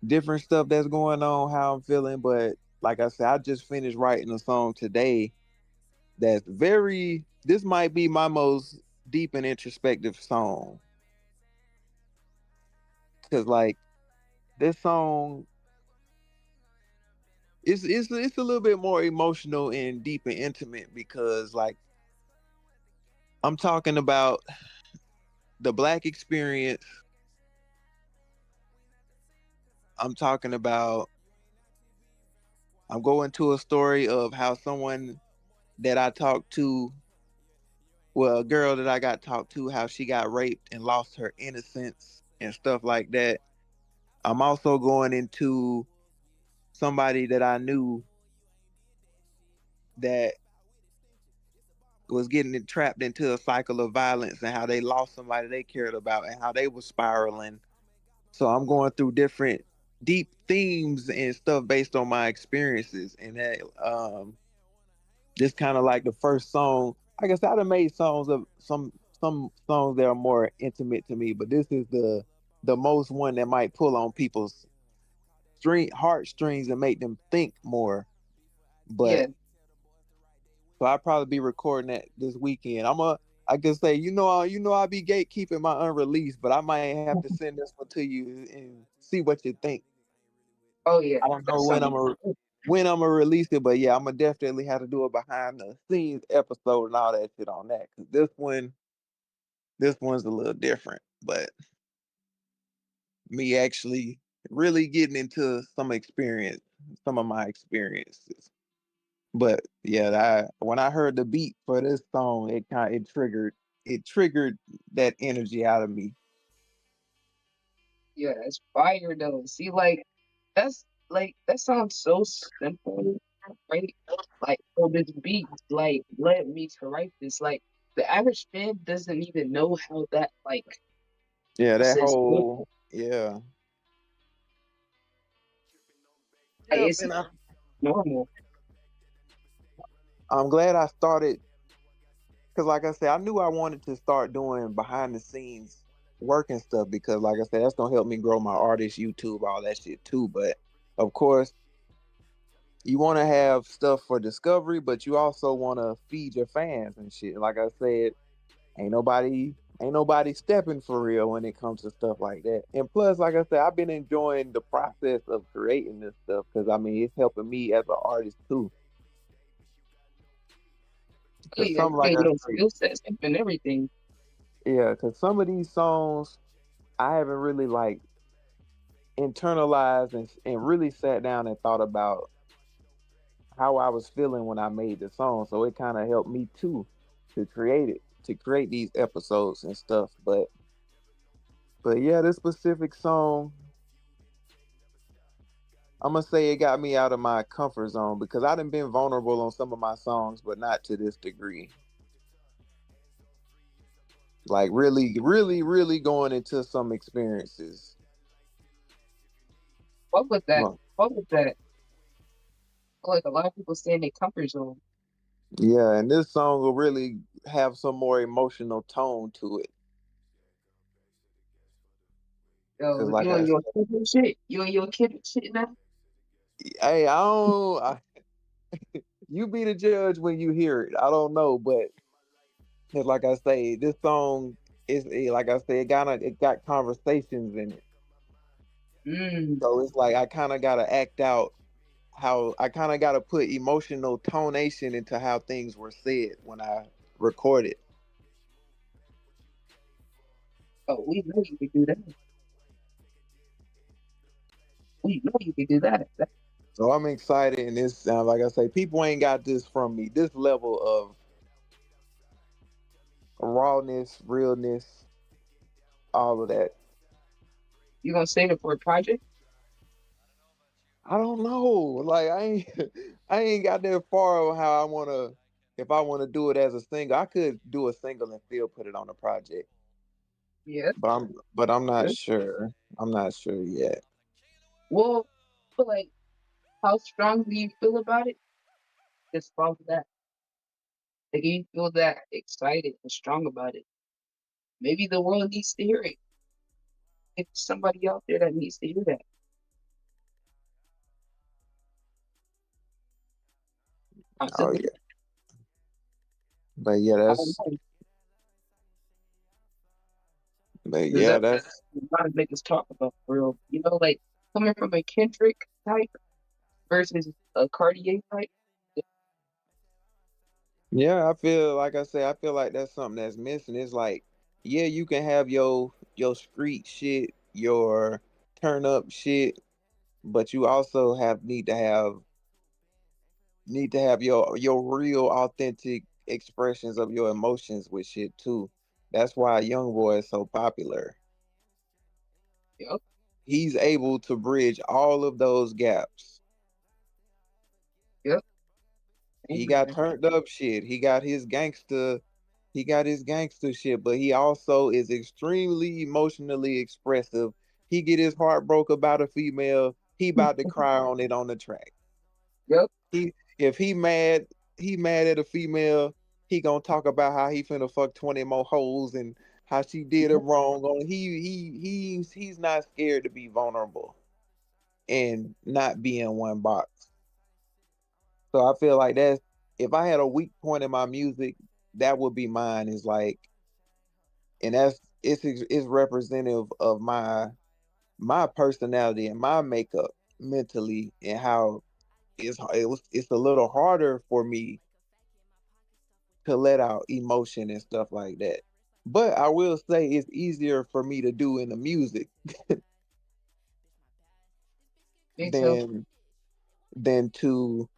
different stuff that's going on, how I'm feeling. But like I said, I just finished writing a song today this might be my most deep and introspective song. Cause like this song it's a little bit more emotional and deep and intimate because like I'm talking about the black experience. I'm talking about I'm going to a story of how someone that I talked to, well, a girl that I got talked to, how she got raped and lost her innocence and stuff like that. I'm also going into somebody that I knew that was getting trapped into a cycle of violence and how they lost somebody they cared about and how they were spiraling. So I'm going through different deep themes and stuff based on my experiences. And that just kind of like the first song. I guess I'd have made songs of some songs that are more intimate to me, but this is the most one that might pull on people's heartstrings and make them think more. Yeah. But so I'll probably be recording that this weekend. I can say, I be gatekeeping my unreleased, but I might have to send this one to you and see what you think. Oh yeah, I don't know that's something. when I'm gonna release it, but yeah, I'm gonna definitely have to do a behind the scenes episode and all that shit on that. 'Cause this one's a little different, but me actually really getting into some of my experiences. But yeah, when I heard the beat for this song, it triggered that energy out of me. Yeah, it's fire though. See, that sounds so simple, right? Like, oh, this beat like led me to write this. Like, the average fan doesn't even know how that like Yeah, that process works. whole yeah. Like, Yep, it's and normal. I'm glad I started because, like I said, I knew I wanted to start doing behind the scenes work and stuff because, like I said, that's gonna help me grow my artist, YouTube, all that shit too. But of course, you want to have stuff for discovery, but you also want to feed your fans and shit. Like I said, ain't nobody ain't nobody stepping for real when it comes to stuff like that. And plus, like I said, I've been enjoying the process of creating this stuff because I mean it's helping me as an artist too. Cause Yeah, some, you like get I your say, skill sets and everything. yeah, cause some of these songs I haven't really like internalized and really sat down and thought about how I was feeling when I made the song. So it kind of helped me too to create these episodes and stuff. But yeah, this specific song, I'm gonna say it got me out of my comfort zone because I done been vulnerable on some of my songs, but not to this degree. Like really, really, really going into some experiences. What was that? Well, What was that? Like a lot of people stay in their comfort zone. yeah, and this song will really have some more emotional tone to it. Cause Yo, like you I and said, your kid and shit. You and your kid and shit now. hey, you be the judge when you hear it. I don't know, but it's like I say, this song like I say, it got conversations in it. Mm. So it's like I kind of gotta act out how I kind of gotta put emotional tonation into how things were said when I record it. Oh, we know you can do that. We know you can do that. So I'm excited, and this like I say, people ain't got this from me. This level of rawness, realness, all of that. You gonna save it for a project? I don't know. Like I ain't got that far of how I wanna if I wanna do it as a single. I could do a single and still put it on a project. Yeah. But I'm not Yeah. sure. I'm not sure yet. Well, but like, how strong do you feel about it? Just follow that. Like, you feel that excited and strong about it. Maybe the world needs to hear it. If somebody out there that needs to hear that, Oh possibly. yeah. But yeah, I don't that's know. but Because yeah, that's that's a lot of niggas talk about for real. You know, like coming from a Kendrick type versus a Cartier type. yeah, I feel like I say, I feel like that's something that's missing. It's like, yeah, you can have your street shit, your turn up shit, but you also need to have your real authentic expressions of your emotions with shit too. That's why Young Boy is so popular. Yep. He's able to bridge all of those gaps. Yep. He got Amen. turned up shit. He got his gangster shit, but he also is extremely emotionally expressive. He get his heart broke about a female, he about to cry on it on the track. Yep. He if he mad at a female, he gonna talk about how he finna fuck 20 more hoes and how she did him wrong. He's not scared to be vulnerable and not be in one box. So I feel like that's if I had a weak point in my music, that would be mine. Is like, and it's representative of my personality and my makeup mentally, and how it's a little harder for me to let out emotion and stuff like that. But I will say it's easier for me to do in the music Me too. than to,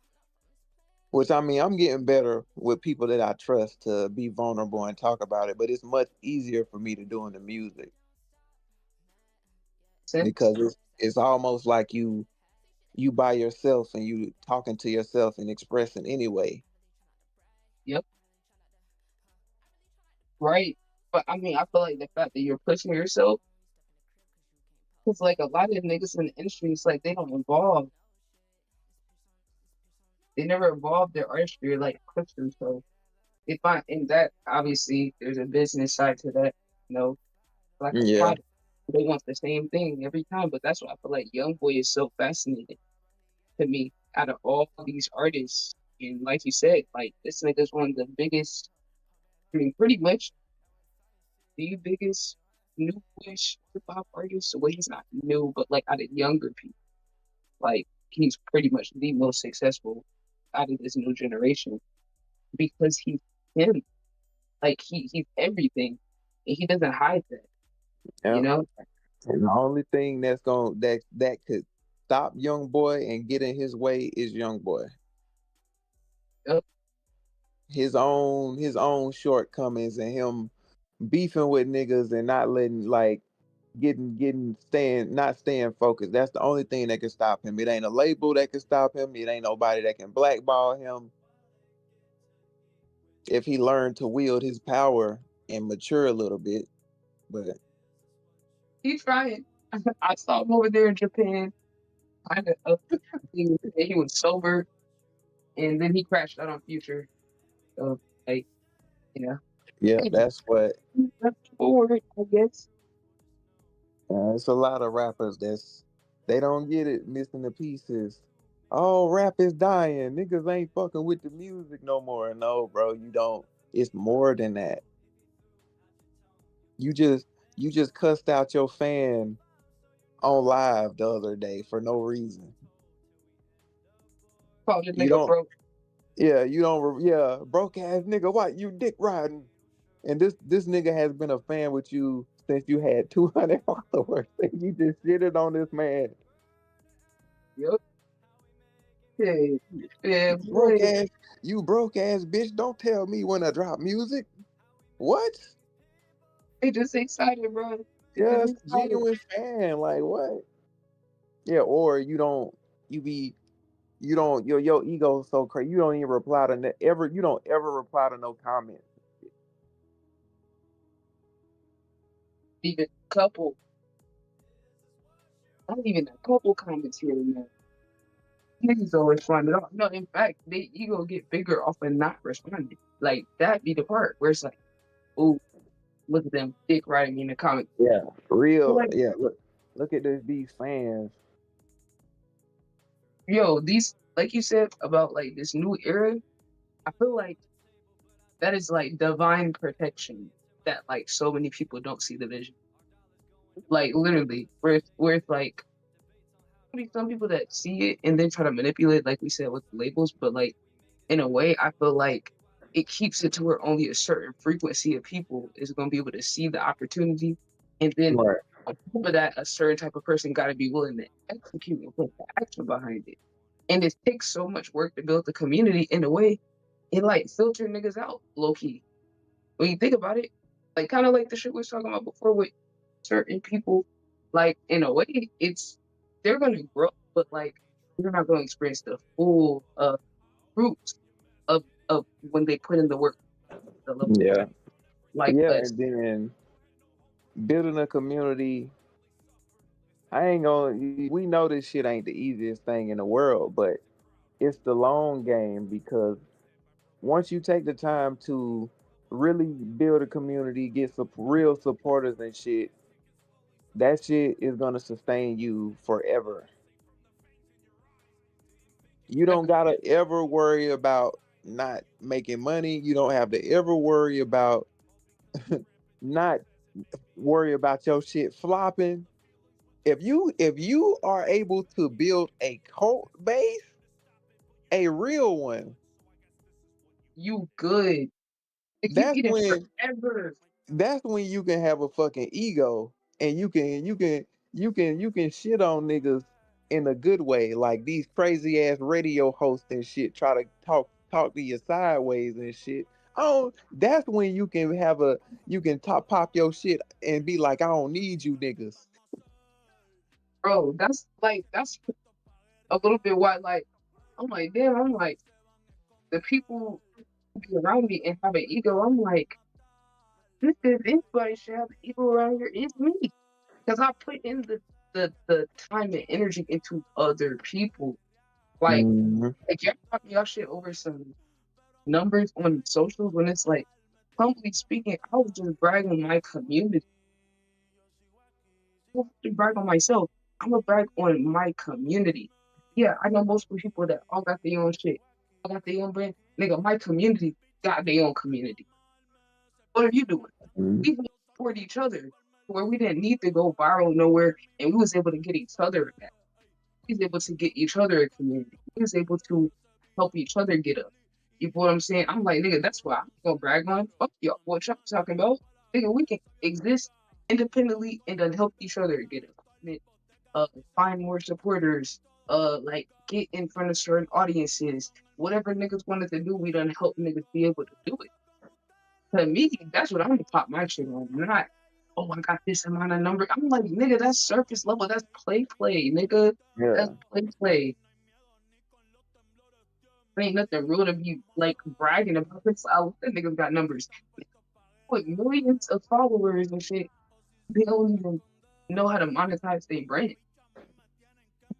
which I mean, I'm getting better with people that I trust to be vulnerable and talk about it, but it's much easier for me to do in the music Sense. because it's almost like you by yourself and you talking to yourself and expressing anyway. Yep. Right. But I mean, I feel like the fact that you're pushing yourself, because like a lot of niggas in the industry, it's like they don't evolve. They never evolve their artistry or like push themselves. They find in that obviously there's a business side to that, you know, like a Yeah. product. They want the same thing every time, but that's why I feel like Young Boy is so fascinating to me out of all these artists. And like you said, like this nigga's one of the biggest, I mean, pretty much the biggest new-ish hip hop artist. Well, he's not new, but like out of younger people, like he's pretty much the most successful out of this new generation because he's him. Like he's everything, and he doesn't hide that. You Yeah. know, And the only thing that could stop Young Boy and get in his way is Young Boy. Yep. His own shortcomings and him beefing with niggas and not letting like getting staying not staying focused. That's the only thing that can stop him. It ain't a label that can stop him. It ain't nobody that can blackball him. If he learned to wield his power and mature a little bit. But he's trying. I saw him over there in Japan. Kind of, he was sober, and then he crashed out on Future. So, like, you know, yeah, that's what that's forward, I guess. it's a lot of rappers they don't get it, missing the pieces. Oh, rap is dying. Niggas ain't fucking with the music no more. No, bro, you don't. It's more than that. You just you just cussed out your fan on live the other day for no reason. Called this You nigga don't. broke. Yeah, you don't. Yeah, broke ass nigga. What you dick riding? And this nigga has been a fan with you since you had 200 followers. And you just shitted on this man. Yep. Hey, yeah, Broke boy. ass, you broke ass bitch. Don't tell me when I drop music. What? They just excited, bro. They just Yes, excited. genuine fan. Like what? Yeah, or you don't. You be. You don't. Your ego so crazy. You don't even reply to ever. You don't ever reply to no comments. Even a couple, not even a couple comments here and there. Niggas don't respond at all. No, in fact, they ego get bigger off of not responding. Like that be the part where it's like, oh, look at them dick riding me in the comments. Yeah, real. Like, Yeah, look at these fans. yo, these like you said about like this new era, I feel like that is like divine protection that like so many people don't see the vision. Like literally, where it's like be some people that see it and then try to manipulate, like we said with the labels, but like in a way, I feel like it keeps it to where only a certain frequency of people is going to be able to see the opportunity, and then Right. on top of that, a certain type of person got to be willing to execute and put the action behind it. And it takes so much work to build the community in a way, it like filter niggas out low key. When you think about it, like kind of like the shit we was talking about before with certain people, like in a way, it's they're gonna grow, but like they're not gonna experience the full fruits of when they put in the work, the level of Yeah. like Yeah, us. and then building a community. I ain't gonna. We know this shit ain't the easiest thing in the world, but it's the long game because once you take the time to really build a community, get some real supporters and shit, that shit is gonna sustain you forever. You don't gotta ever worry about not making money. You don't have to ever worry about not worry about your shit flopping. If you are able to build a cult base, a real one, You good. Like, you that's get it when forever. that's when you can have a fucking ego and you can shit on niggas in a good way, like these crazy ass radio hosts and shit try to talk to you sideways and shit. Oh, that's when you can pop your shit and be like, I don't need you niggas. Bro, that's a little bit why, like, I'm like, damn, I'm like, the people who be around me and have an ego, I'm like, this is anybody should have an ego around here, it's me. Because I put in the time and energy into other people. Mhm. Like y'all talking y'all shit over some numbers on socials when it's like, humbly speaking, I was just bragging on my community. I don't have to brag on myself. I'm gonna brag on my community. Yeah, I know multiple people that all got their own shit. I got their own brand. Nigga, my community got their own community. What are you doing? Mhm. We support each other where we didn't need to go viral nowhere and we was able to get each other back. We was able to get each other a community. We was able to help each other get up. You know what I'm saying? I'm like, nigga, that's why I'm gonna brag on. Fuck y'all. What y'all talking about? Nigga, we can exist independently and then help each other get up. Find more supporters, like get in front of certain audiences. Whatever niggas wanted to do, we done help niggas be able to do it. To me, that's what I'm gonna pop my shit on. Not, oh, I got this amount of number. I'm like, nigga, that's surface level. That's play, nigga. That's Yeah. play. Ain't nothing real to be like bragging about this. That niggas got numbers with millions of followers and shit. They don't even know how to monetize their brand.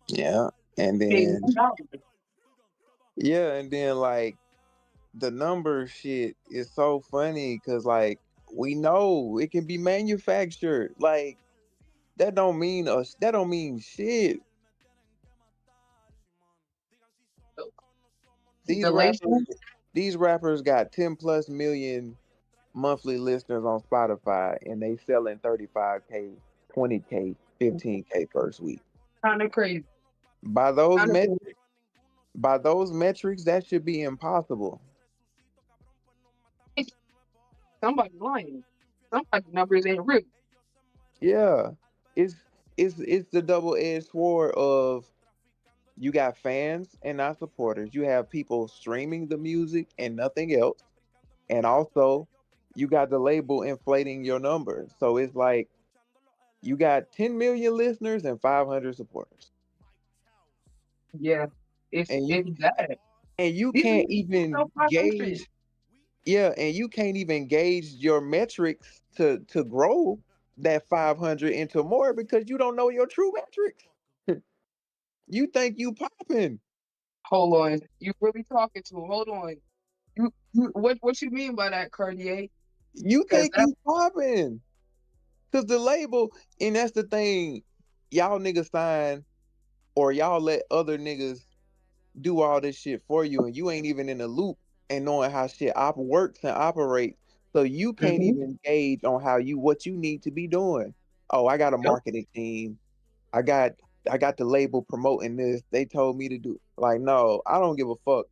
Yeah. And They then $1. yeah, and then like the number shit is so funny because like we know it can be manufactured. Like that don't mean shit. These rappers Galatians. these rappers got 10 plus million monthly listeners on Spotify and they selling 35K, 20K, 15K first week. Kind of crazy. By those Kind of crazy. metrics, by those metrics, that should be impossible. Somebody lying. Somebody numbers ain't real. Yeah. It's it's the double-edged sword of you got fans and not supporters. You have people streaming the music and nothing else. And also you got the label inflating your numbers. So it's like you got 10 million listeners and 500 supporters. Yeah, And it's you bad. and you These can't niggas even sell 500. gauge yeah, and you can't even gauge your metrics to grow that 500 into more because you don't know your true metrics. You think you popping. Hold on. You really talking to him. Hold on. What you mean by that, Cartier? You Because think that's you popping. Cause the label, and that's the thing, y'all niggas sign or y'all let other niggas do all this shit for you, and you ain't even in the loop and knowing how shit works and operates. So you can't mm-hmm. even gauge on what you need to be doing. Oh, I got a Yep. marketing team. I got I got the label promoting this. They told me to do like no, I don't give a fuck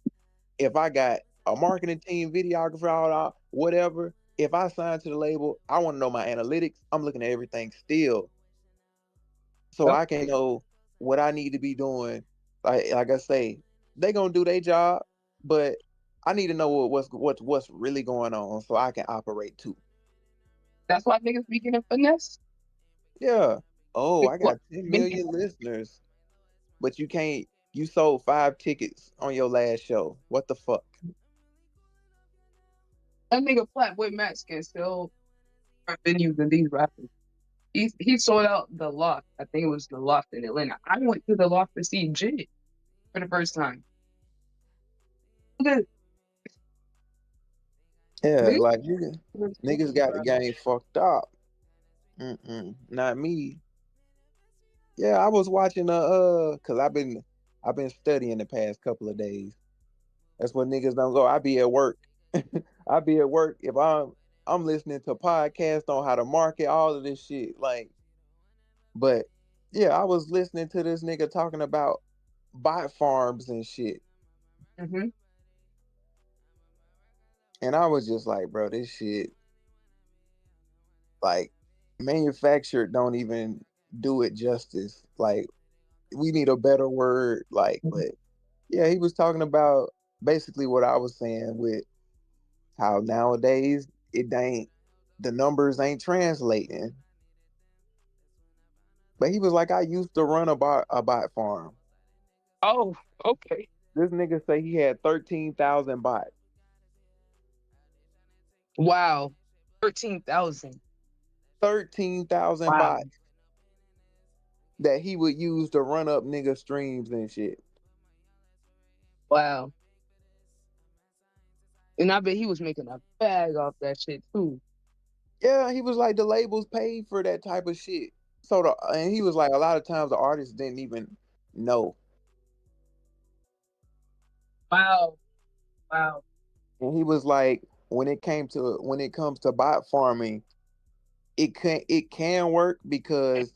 if I got a marketing team, videographer, all that, whatever. If I sign to the label, I want to know my analytics. I'm looking at everything still, so Yep. I can know what I need to be doing. Like I say, they gonna do their job, but I need to know what's really going on so I can operate too. That's why niggas be getting finesse. Yeah. Oh, I What? got 10 million listeners, but you can't. You sold 5 tickets on your last show. What the fuck? That nigga Flatboy Max can still venues than these rappers. He sold out the Loft. I think it was the Loft in Atlanta. I went to the Loft to see Jid for the first time. Nigga, Yeah, nigga, like niggas got the game fucked up. Not me. Yeah, I was watching cause I've been studying the past couple of days. That's what niggas don't go. I be at work. I be at work if I'm listening to podcasts on how to market all of this shit. Like, but yeah, I was listening to this nigga talking about bot farms and shit. Mm-hmm. And I was just like, bro, this shit, like, manufactured don't even do it justice. Like, we need a better word. Like, but yeah, he was talking about basically what I was saying with how nowadays the numbers ain't translating. But he was like, I used to run a bot farm. Oh, okay. This nigga say he had 13,000 bots. Wow. 13,000. 13,000 Wow. bots that he would use to run up nigga streams and shit. Wow. And I bet he was making a bag off that shit too. Yeah, he was like the labels paid for that type of shit. And he was like a lot of times the artists didn't even know. Wow. Wow. And he was like when it comes to bot farming, it can work because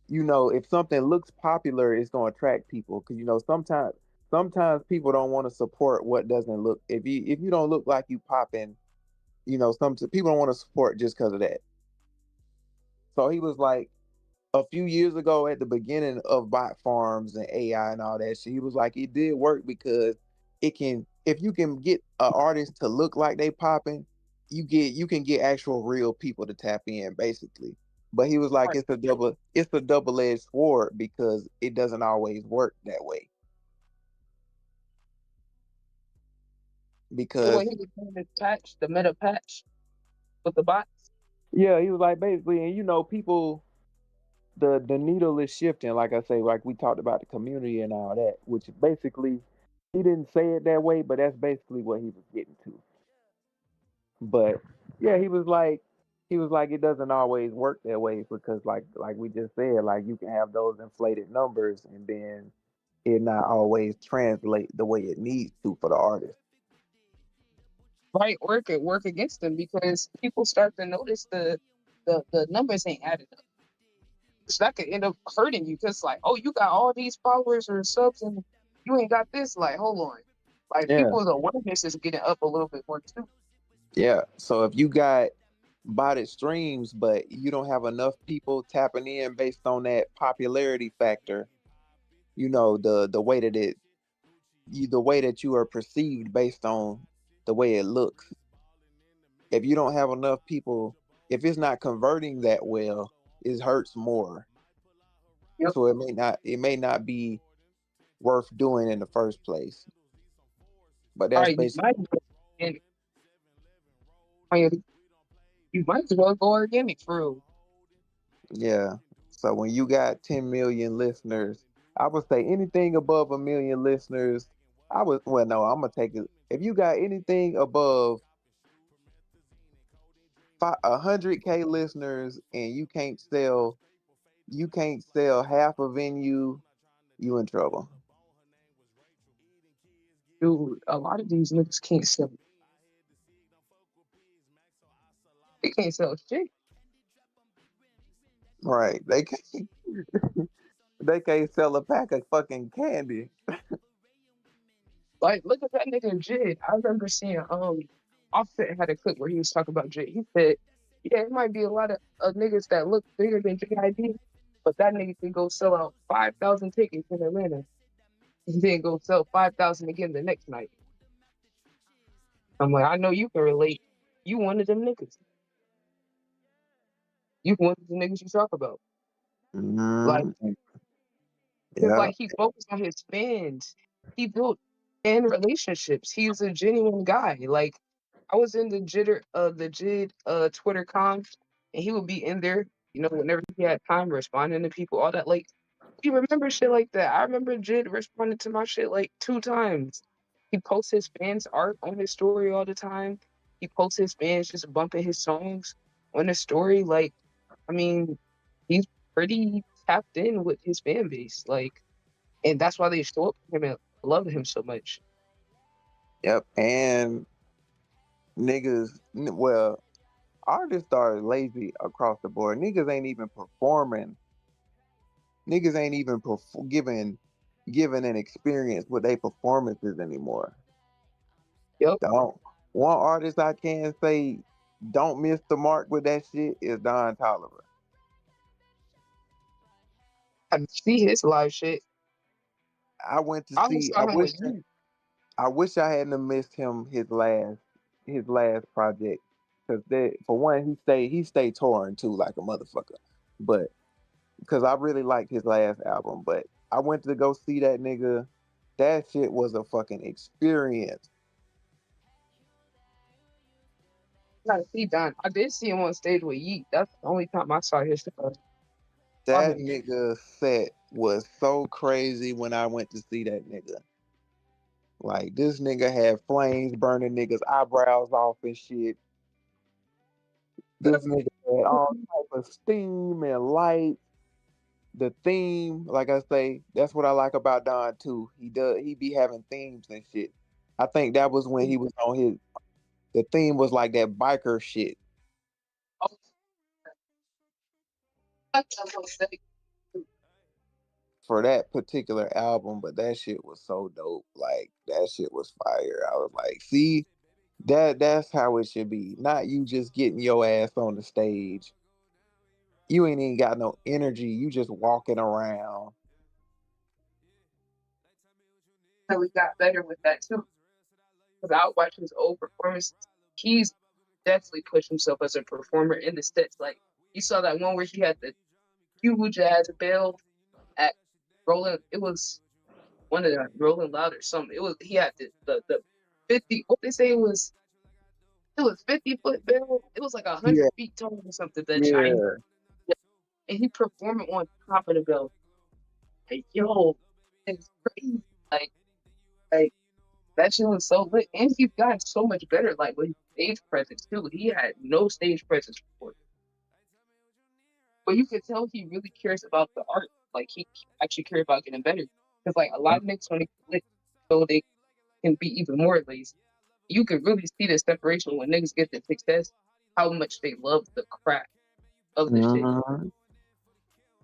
if something looks popular, it's gonna attract people. Because sometimes people don't want to support what doesn't look. If you don't look like you popping, some people don't want to support just because of that. So he was like, a few years ago at the beginning of bot farms and AI and all that shit, he was like, it did work because if you can get an artist to look like they popping, you can get actual real people to tap in basically. But he was like, Right. it's a double-edged sword because it doesn't always work that way. So when Because he was doing this patch, the meta patch with the bots. yeah, he was like basically, and people, the needle is shifting, like I say, like we talked about the community and all that, which basically he didn't say it that way, but that's basically what he was getting to. But yeah, he was like it doesn't always work that way because like we just said, like you can have those inflated numbers and then it not always translate the way it needs to for the artist. Right, or it could work against them because people start to notice the numbers ain't adding up. So that could end up hurting you because like, oh, you got all these followers or subs and you ain't got this. Like, hold on. Like Yeah. people's awareness is getting up a little bit more too. Yeah. So if you got botted streams, but you don't have enough people tapping in based on that popularity factor, the way that the way that you are perceived based on the way it looks. If you don't have enough people, if it's not converting that well, it hurts more. Yep. So it may not be worth doing in the first place. But All that's right, basically you might as well go organic for real. yeah. So when you got 10 million listeners, I would say anything above a million listeners, no, I'm gonna take it. If you got anything above 100K listeners and you can't sell half a venue, you in trouble. Dude, a lot of these niggas can't sell. They can't sell shit. Right. They can't sell a pack of fucking candy. Like, look at that nigga Jid. I remember seeing Offset had a clip where he was talking about Jid. He said, yeah, it might be a lot of niggas that look bigger than JID, but that nigga can go sell out 5,000 tickets in Atlanta. And then go sell 5,000 again the next night. I'm like, I know you can relate. You one of them niggas. You one of the niggas you talk about. Like, Mhm. because Yeah. like he focused on his fans. He built fan relationships. He's a genuine guy. Like I was in the Jid Twitter com and he would be in there, whenever he had time responding to people, all that. Like he remembers shit like that. I remember Jid responding to my shit like 2 times. He posts his fans art on his story all the time. He posts his fans just bumping his songs on his story. Like, I mean, he's pretty tapped in with his fan base. Like, and that's why they show up for him and love him so much. Yep, and well, artists are lazy across the board. Niggas ain't even performing. Niggas ain't even giving an experience with their performances anymore. Yep. Don't one artist I can say don't miss the mark with that shit is Don Tolliver. I see his live shit. I went to I almost see. saw him with you. I wish I hadn't have missed him his last project because for one he stayed touring too like a motherfucker, but because I really liked his last album, but I went to go see that nigga. That shit was a fucking experience. Gotta see Don. I did see him on stage with Yeet. That's the only time I saw his stuff. That nigga set was so crazy when I went to see that nigga. Like this nigga had flames burning niggas' eyebrows off and shit. This nigga had all type of steam and light. The theme, like I say, that's what I like about Don too. He be having themes and shit. I think that was when he was on the theme was like that biker shit for that particular album, but that shit was so dope. Like that shit was fire. I was like, see, that's how it should be. Not you just getting your ass on the stage. You ain't even got no energy. You just walking around. So we got better with that too. Because I watch his old performances. He's definitely pushed himself as a performer in the sets. Like you saw that one where he had the huge ass bell at Rolling. It was one of the Rolling Loud or something. It was he had the 50. What they say it was 50-foot bell. It was like 100 Yeah, feet tall or something. That giant, yeah, and he performed on top of the bell. Like yo, it's crazy. Like that shit was so lit, and he's gotten so much better. Like with his stage presence too. He had no stage presence before, but you could tell he really cares about the art. Like he actually cares about getting better. Because like a lot of niggas when they lit, so they can be even more lazy. You can really see the separation when niggas get the success, how much they love the craft of the shit. Mhm.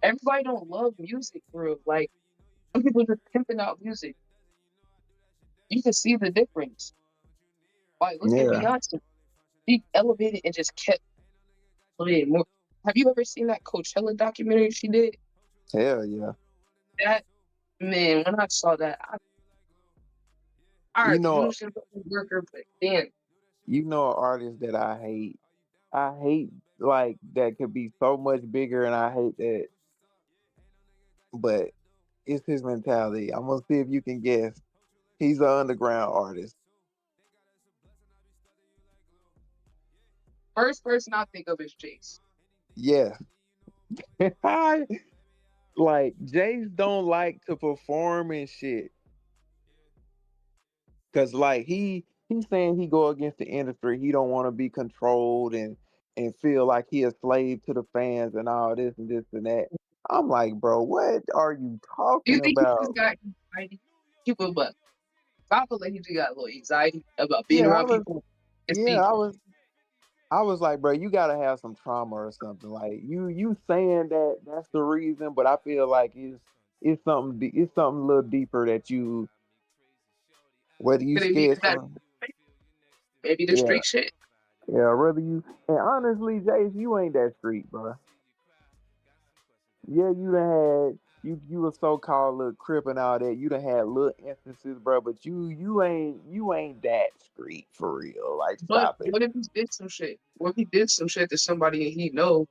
Everybody don't love music for real. Like some people just pimping out music. You can see the difference. Like look at Yeah. Beyonce. She elevated and just kept playing more. Have you ever seen that Coachella documentary she did? Hell yeah. That man, when I saw that, I You know, usually work her, but damn, an artist that I hate. I hate like that could be so much bigger, and I hate that. But it's his mentality. I'm gonna see if you can guess. He's an underground artist. first person I think of is Jace. Yeah. Like Jace don't like to perform and shit. Cause like he's saying he go against the industry. He don't want to be controlled and feel like he a slave to the fans and all this and this and that. I'm like, bro, what are you Do you talking think he just about? got anxiety? People, but I feel like he just got a little anxiety about being Yeah, I around was people. It's yeah, people. I was like, bro, you gotta have some trauma or something. Like you saying that's the reason, but I feel like it's something it's something a little deeper that you whether you Could it be scared that some maybe the yeah street shit? yeah whether you and honestly, Jace, you ain't that street, bro. Yeah, you done had you a so called little crip and all that. You done had little instances, bro, but you ain't that street for real. Like But stop it. what if he did some shit? What if he did some shit to somebody and he know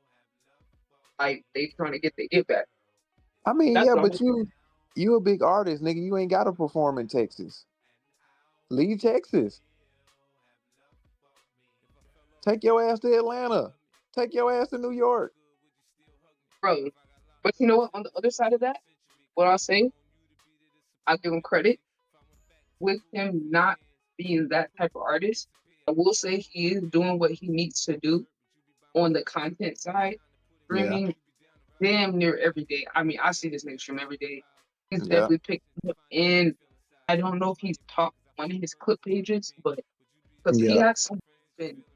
like they trying to get the get back? I mean, That's yeah, what I'm but looking you a big artist, nigga. You ain't gotta perform in Texas. Leave Texas. Take your ass to Atlanta. Take your ass to New York. bro. But you know what? On the other side of that, what I'll say, I'll give him credit with him not being that type of artist. I will say he is doing what he needs to do on the content side, Yeah. streaming damn near every day. I mean, I see this nigga stream every day. He's Yeah. definitely picking up, and I don't know if he's talked one of his clip pages, but because he Yeah. had some,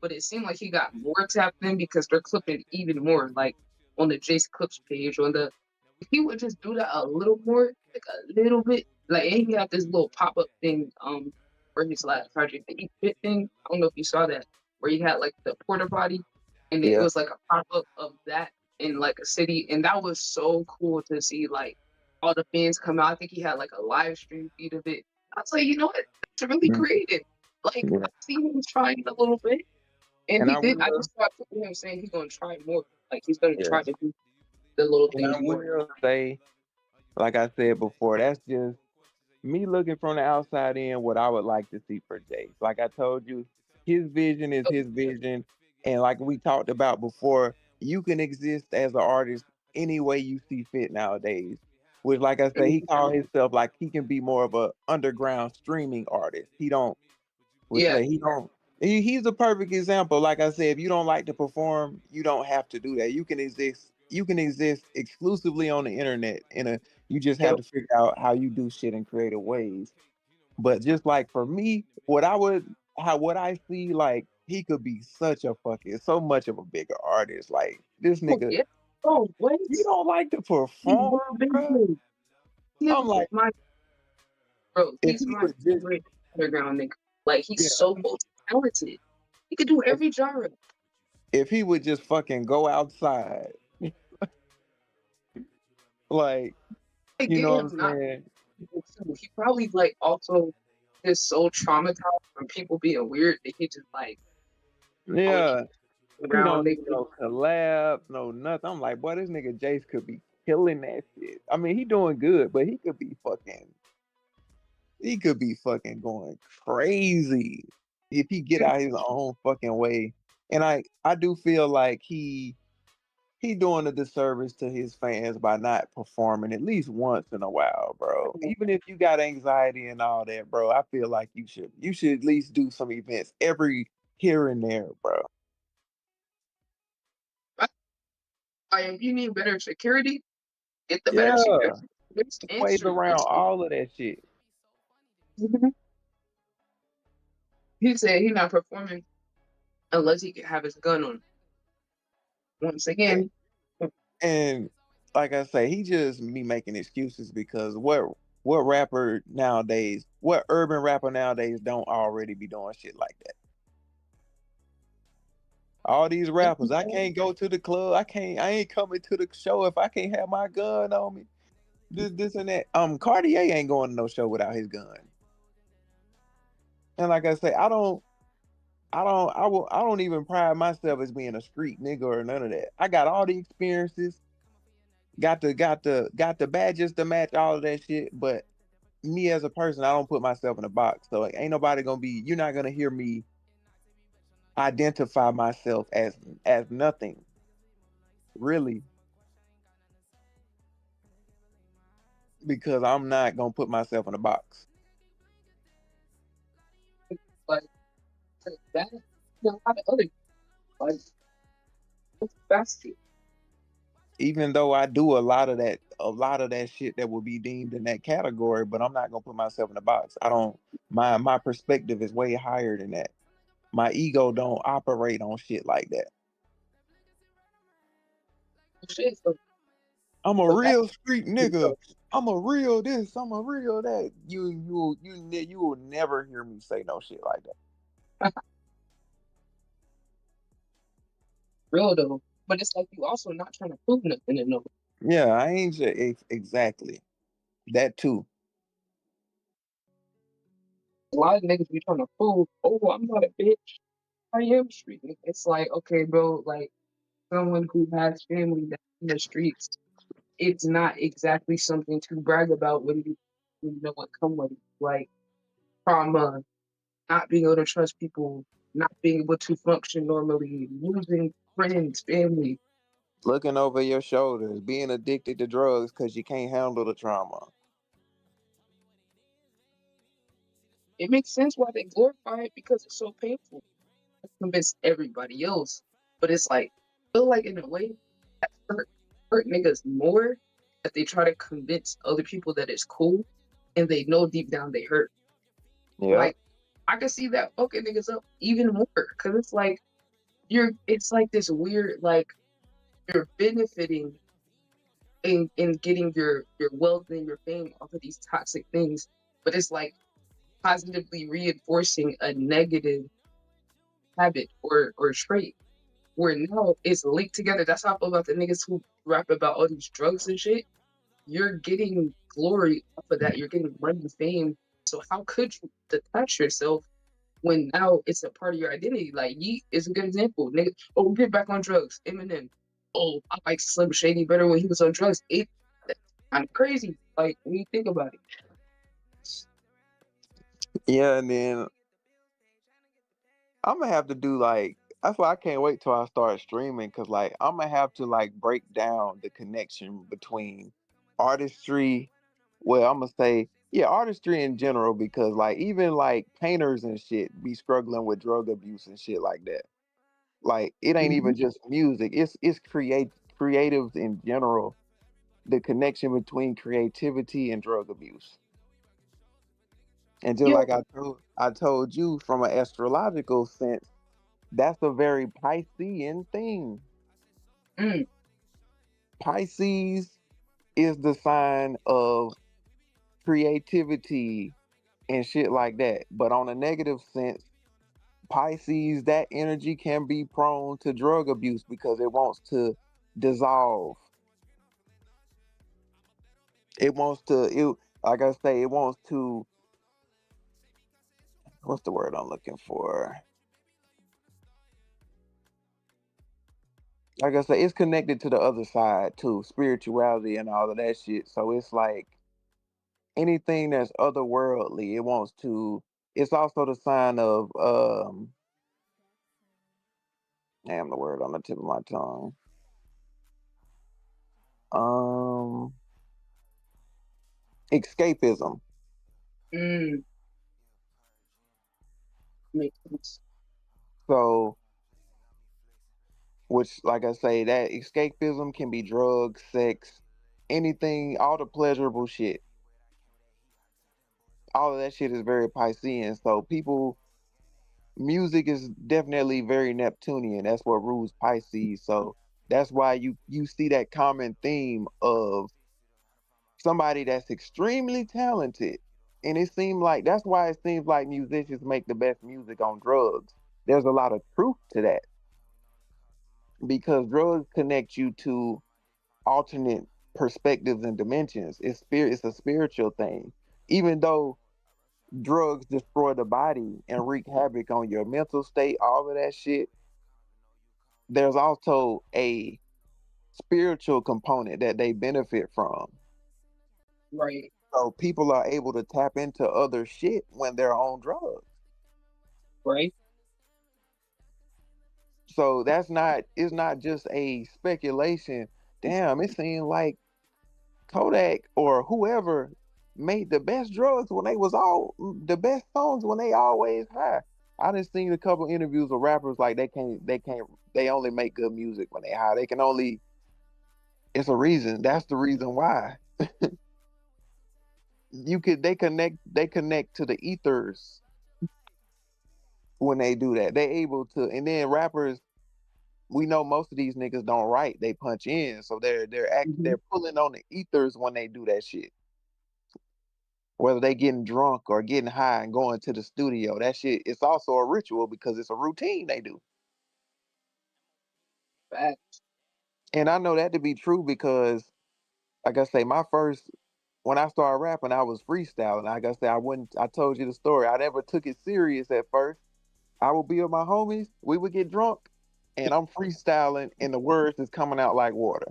but it seemed like he got more tapped in because they're clipping even more. Like on the Jace Clips page, if he would just do that a little more, like a little bit, like and he had this little pop up thing, for his last project, the Eat Fit thing. I don't know if you saw that, where he had like the porta potty, and it Yeah. was like a pop up of that in like a city, and that was so cool to see. Like all the fans come out. I think he had like a live stream feed of it. I was like, you know what? That's really Mm. creative. Like Yeah. I see him trying a little bit, and And he I did. I will. just saw him saying he's gonna try more. Like he's gonna Yeah. try to do the little And things I more. will say, like I said before, that's just me looking from the outside in what I would like to see for Jace. Like I told you, his vision is his vision. And like we talked about before, you can exist as an artist any way you see fit nowadays. Which, like I say, he called himself like he can be more of a underground streaming artist. He don't would Yeah. say he don't he's a perfect example. Like I said, if you don't like to perform, you don't have to do that. You can exist exclusively on the internet you just have Yep. to figure out how you do shit in creative ways. But just like for me, what I see, like he could be so much of a bigger artist. Like this Oh, nigga, yeah. Oh, what? you don't like to He's perform, my bro. favorite. He I'm like, my bro. if He's he my would just favorite underground nigga. Like he's yeah, so talented. He could do if, every genre. if he would just fucking go outside, like I you get know what I'm him not saying? people too. He probably like also is so traumatized from people being weird that he just like only Yeah, he around don't do niggas. no collabs, no nothing. I'm like, boy, this nigga Jace could be killing that shit. I mean, he doing good, but he could be fucking going crazy if he get out his own fucking way. And I do feel like he doing a disservice to his fans by not performing at least once in a while, bro. Even if you got anxiety and all that, bro, I feel like you should at least do some events every here and there, bro. If you need better security, get the better Yeah, security. There's ways around instruments. all of that shit. Mhm. He said he's not performing unless he can have his gun on him. Once again, And like I say, he just me making excuses because what urban rapper nowadays don't already be doing shit like that. All these rappers, I can't go to the club. I ain't coming to the show if I can't have my gun on me. This and that. Cartier ain't going to no show without his gun. And like I say, I don't even pride myself as being a street nigga or none of that. I got all the experiences, got the badges to match all of that shit. But me as a person, I don't put myself in a box. So like, ain't nobody gonna be. You're not gonna hear me identify myself as nothing really, because I'm not gonna put myself in a box. like that, a lot of other like that's it. Even though I do a lot of that shit that will be deemed in that category, but I'm not gonna put myself in a box. I don't. My perspective is way higher than that. My ego don't operate on shit like that. Shit, so, I'm a but real street nigga. I'm a real this. I'm a real that. You will never hear me say no shit like that. real though. But it's like you also not trying to prove nothing to nobody. Yeah, I ain't exactly that too. A lot of niggas be trying to prove, oh, I'm not a bitch. I am street nigga. It's like, okay, bro, like someone who has family that's in the streets, it's not exactly something to brag about when you know what come with it. Like trauma, not being able to trust people, not being able to function normally, losing friends, family. Looking over your shoulders, being addicted to drugs because you can't handle the trauma. It makes sense why they glorify it because it's so painful. It convince everybody else. But it's like, feel like in a way that hurt niggas more that they try to convince other people that it's cool and they know deep down they hurt. Yeah. Like I can see that fucking niggas up even more because it's like it's like this weird like you're benefiting in getting your wealth and your fame off of these toxic things, but it's like positively reinforcing a negative habit or trait where now it's linked together. That's how I feel about the niggas who rap about all these drugs and shit. You're getting glory off of that. You're getting money, fame. So how could you detach yourself when now it's a part of your identity? Like Yeet is a good example. Nigga, oh, get back on drugs. Eminem. Oh, I like Slim Shady better when he was on drugs. That's kind of crazy. Like when you think about it. Yeah, and then I'm gonna have to do like that's why I can't wait till I start streaming because like I'm gonna have to like break down the connection between artistry. Well, I'm gonna say yeah, artistry in general because like even like painters and shit be struggling with drug abuse and shit like that. Like it ain't Mm-hmm. even just music; it's creatives in general. The connection between creativity and drug abuse. And just Yo, like I told you from an astrological sense, that's a very Piscean thing. mm, Pisces is the sign of creativity and shit like that. But on a negative sense, Pisces, that energy can be prone to drug abuse because it wants to dissolve. It wants to, like I say, it wants to, what's the word I'm looking for? Like I say, it's connected to the other side too, spirituality and all of that shit. So it's like anything that's otherworldly, it wants to. It's also the sign of damn the word on the tip of my tongue. Um, escapism. mm, makes sense. So, which, like I say, that escapism can be drugs, sex, anything, all the pleasurable shit. All of that shit is very Piscean. So people music is definitely very Neptunian. That's what rules Pisces. So that's why you see that common theme of somebody that's extremely talented. And it seems like that's why it seems like musicians make the best music on drugs. There's a lot of truth to that because drugs connect you to alternate perspectives and dimensions. It's a spiritual thing. Even though drugs destroy the body and wreak havoc on your mental state, all of that shit, there's also a spiritual component that they benefit from. Right, So people are able to tap into other shit when they're on drugs. right. So it's not just a speculation. Damn, it seemed like Kodak or whoever made the best drugs when they was all the best songs when they always high. I done seen a couple interviews of rappers like they only make good music when they high. They can only it's a reason. That's the reason why. They connect to the ethers when they do that. They able to and then rappers we know most of these niggas don't write, they punch in. So Mm-hmm. they're pulling on the ethers when they do that shit. Whether they getting drunk or getting high and going to the studio, that shit it's also a ritual because it's a routine they do. Facts. And I know that to be true because like I say, my first when I started rapping, I was freestyling. Like I said, I told you the story. I never took it serious at first. I would be with my homies, we would get drunk, and I'm freestyling, and the words is coming out like water.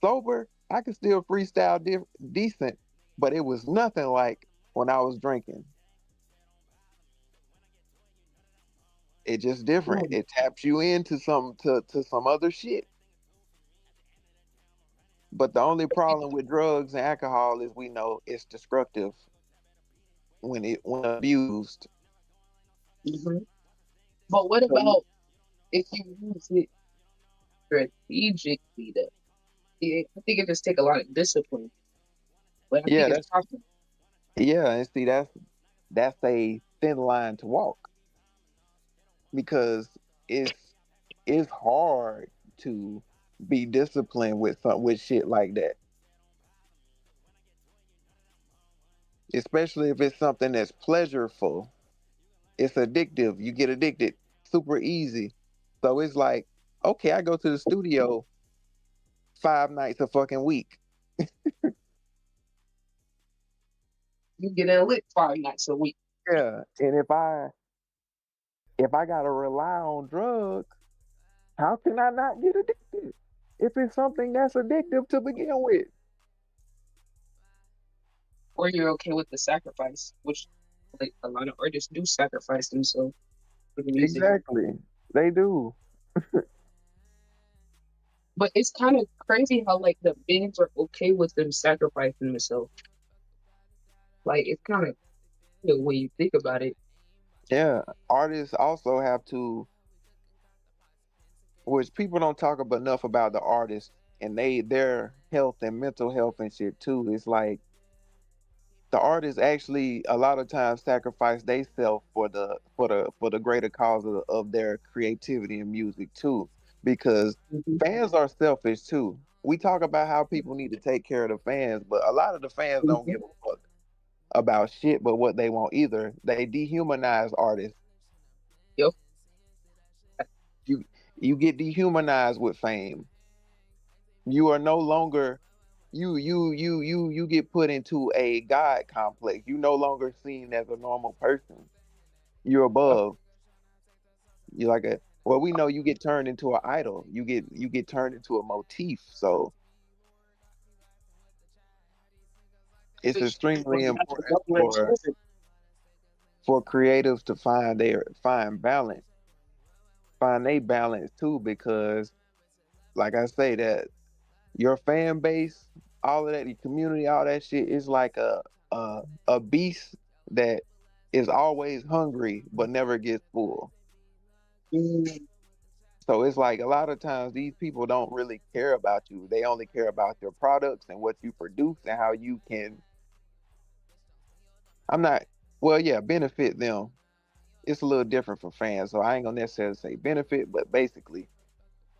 Sober, I could still freestyle decent, but it was nothing like when I was drinking. It just different. Mm, It taps you into to some other shit. But the only problem with drugs and alcohol is we know it's destructive when abused. mm-hmm. But what So about if you use it strategically though? Yeah, I think it just take a lot of discipline. But I think yeah, it's that's possible. yeah, and see that's a thin line to walk because it's hard to be disciplined with shit like that, especially if it's something that's pleasureful. It's addictive. You get addicted super easy. So it's like, okay, I go to the studio 5 nights a fucking week. You get in lit 5 nights a week. Yeah, and if I gotta rely on drugs, how can I not get addicted? If it's something that's addictive to begin with. Or you're okay with the sacrifice, which like a lot of artists do sacrifice themselves for the music. Exactly. They do. But it's kind of crazy how like the bands are okay with them sacrificing themselves. Like it's kind of when you think about it. Yeah. Artists also have to, which people don't talk enough about the artists and their health and mental health and shit too. It's like the artists actually a lot of times sacrifice themselves for the greater cause of their creativity and music too, because fans are selfish too. We talk about how people need to take care of the fans, but a lot of the fans don't give a fuck about shit but what they want either. They dehumanize artists. Yep. You get dehumanized with fame. You are no longer you get put into a god complex. You no longer seen as a normal person. You're above. You're like a well, we know you get turned into an idol. You get turned into a motif. So it's extremely important for creatives to find balance. Find a balance too, because like I say, that your fan base, all of that, the community, all that shit is like a beast that is always hungry but never gets full. So it's like a lot of times these people don't really care about you. They only care about your products and what you produce and how you can I'm not well, yeah, benefit them. It's a little different for fans, so I ain't gonna necessarily say benefit, but basically,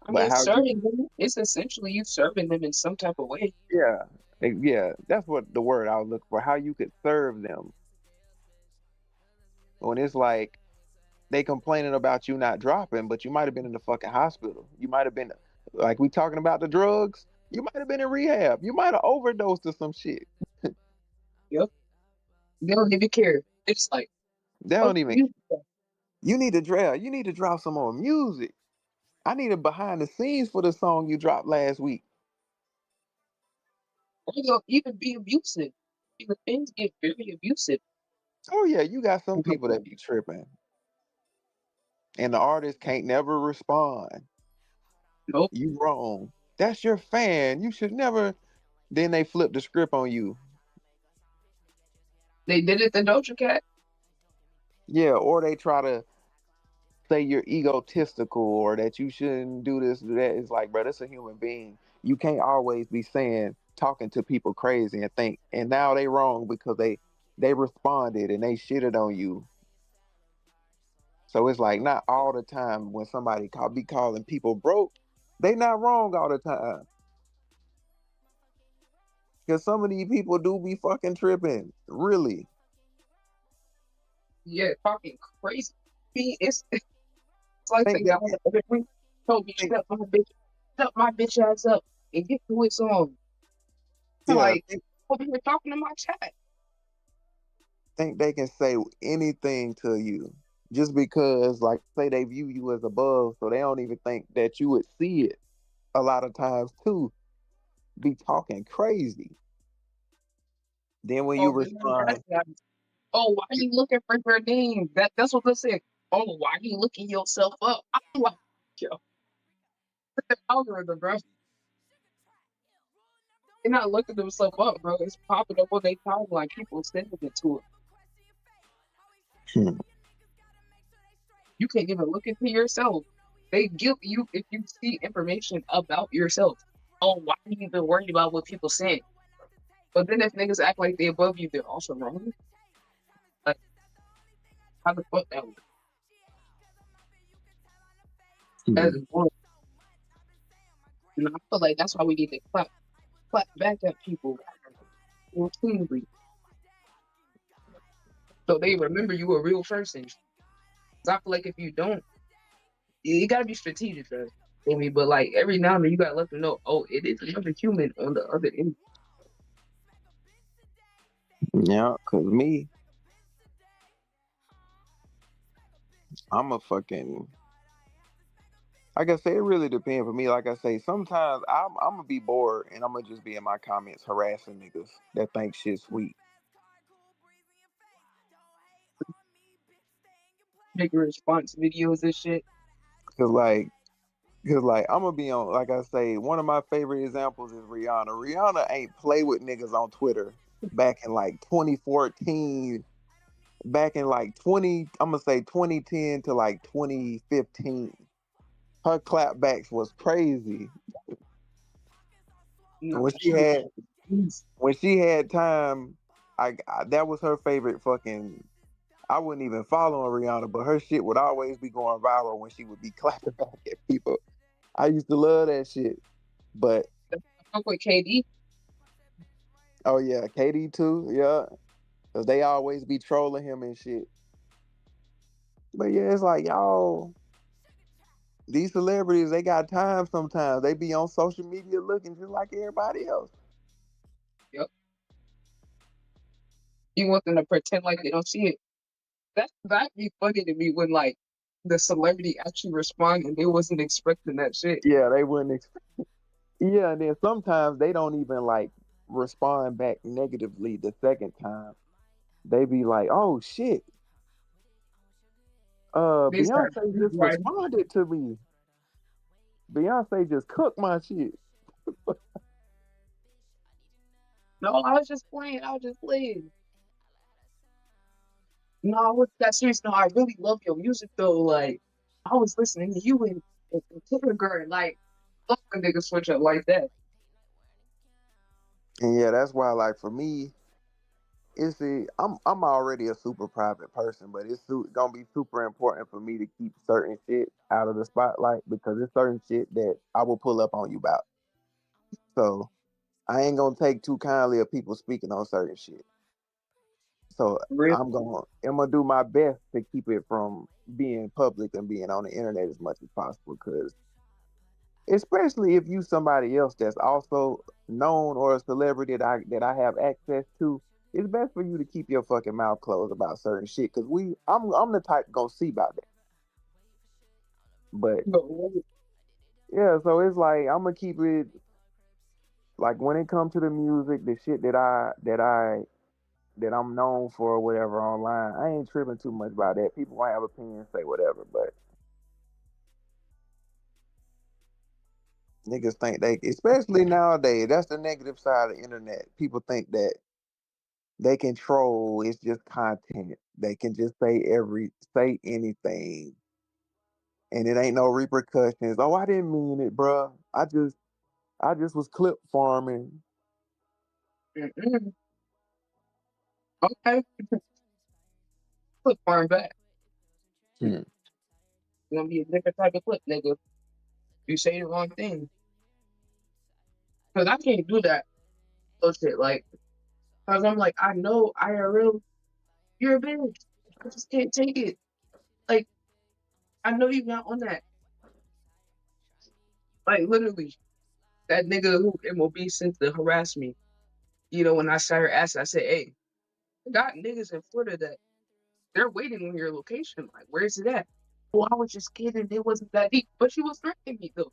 I but mean, how you serving them, it's essentially you serving them in some type of way. yeah, yeah, that's what the word I was looking for. How you could serve them when it's like they complaining about you not dropping, but you might have been in the fucking hospital. You might have been like we talking about the drugs. You might have been in rehab. You might have overdosed or some shit. Yep. They don't even care. It's like, They don't even. You need to drop. You need to drop some more music. I need a behind the scenes for the song you dropped last week. They'll even be abusive. The things get very abusive. Oh yeah, you got some people that be tripping, and the artist can't never respond. Nope. You wrong. That's your fan. You should never. Then they flip the script on you. They did it to Doja Cat. Yeah, or they try to say you're egotistical or that you shouldn't do this, do that. It's like, bro, that's a human being. You can't always be talking to people crazy and think, and now they wrong because they responded and they shitted on you. So it's like not all the time when somebody be calling people broke, they not wrong all the time. Because some of these people do be fucking tripping, really. Yeah, fucking crazy. It's like the guy on the other week told me, shut my bitch ass up and get to it song. Yeah, like, what you were talking to my chat. Think they can say anything to you just because, like, say they view you as above, so they don't even think that you would see it. A lot of times, too, be talking crazy. Then when you respond, oh, why are you looking for her name? That's what they said. Oh, why are you looking yourself up? I'm like, yo, the algorithm, bro. They're not looking themselves up, bro. It's popping up on their timeline. People sending it to it. You can't even look into yourself. They guilt you if you see information about yourself. Oh, why are you even worried about what people say? But then if niggas act like they above you, they're also wrong. Like, How the fuck that was? That's bullshit. And I feel like that's why we need to clap back at people routinely, so they remember you a real person. 'Cause I feel like if you don't, you gotta be strategic, though. I mean, but like every now and then you gotta let them know, oh, it is another human on the other end. Yeah, cause me, I'm a fucking. Like I say, it really depends for me. Like I say, sometimes I'm gonna be bored and I'm gonna just be in my comments harassing niggas that think shit sweet. Make response videos and shit. Cause like I'm gonna be on. Like I say, one of my favorite examples is Rihanna. Rihanna ain't play with niggas on Twitter back in like 2014. Back in like 20, I'm gonna say 2010 to like 2015. Her clapbacks was crazy. No, When she had time, I that was her favorite fucking. I wouldn't even follow Rihanna, but her shit would always be going viral when she would be clapping back at people. I used to love that shit. But fuck with KD. oh yeah, KD too, yeah. Cause they always be trolling him and shit. But yeah, it's like y'all, these celebrities, they got time sometimes. They be on social media looking just like everybody else. Yep. You want them to pretend like they don't see it. That'd be funny to me when like the celebrity actually respond and they wasn't expecting that shit. Yeah, they wouldn't expect. Yeah, and then sometimes they don't even like respond back negatively the second time. They be like, "Oh shit, They start Beyonce just right. responded to me. Beyonce just cooked my shit." No, I was just playing. I was just playing. No, I was that serious. No, I really love your music though. Like, I was listening to you in kindergarten. Like, fuck a nigga switch up like that. And yeah, that's why, like for me, I'm already a super private person, but it's gonna be super important for me to keep certain shit out of the spotlight because it's certain shit that I will pull up on you about. So I ain't gonna take too kindly of people speaking on certain shit. So Really? I'm gonna do my best to keep it from being public and being on the internet as much as possible. Because especially if you somebody else that's also known or a celebrity that I have access to, it's best for you to keep your fucking mouth closed about certain shit. Because I'm the type gonna see about that. But No, yeah, so it's like I'm gonna keep it like when it comes to the music, the shit that I'm known for or whatever online. I ain't tripping too much about that. People might have opinions, say whatever, but niggas think they, especially nowadays, that's the negative side of the internet. People think that they can troll. It's just content. They can just say anything, and it ain't no repercussions. Oh, I didn't mean it, bruh. I just was clip farming. mm-mm. Okay, flip farm back. Hmm. It's gonna be a different type of clip, nigga. You say the wrong thing. Cause I can't do that bullshit. Like, cause I'm like, I know IRL, you're a bitch. I just can't take it. Like, I know you're not on that. Like, literally, that nigga who MOB sent to harass me. You know, when I saw her ass, I said, hey, I got niggas in Florida that they're waiting on your location. Like, where's it at? Well, I was just kidding. It wasn't that deep. But she was threatening me though.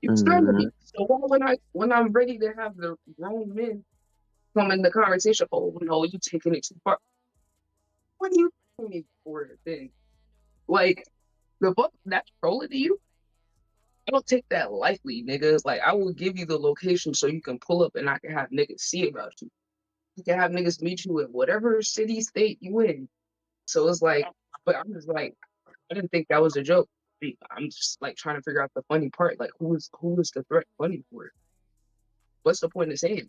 You was threatening Mm-hmm. me. So why when I'm ready to have the grown men come in the conversation, oh no, you taking it too far. What are you taking me for then? Like the book that's trolling to you, I don't take that lightly, niggas. Like I will give you the location so you can pull up and I can have niggas see about you. You can have niggas meet you in whatever city, state you in. So it's like, but I'm just like, I didn't think that was a joke. I'm just like trying to figure out the funny part. Like, who is the threat funny for? What's the point of saying it?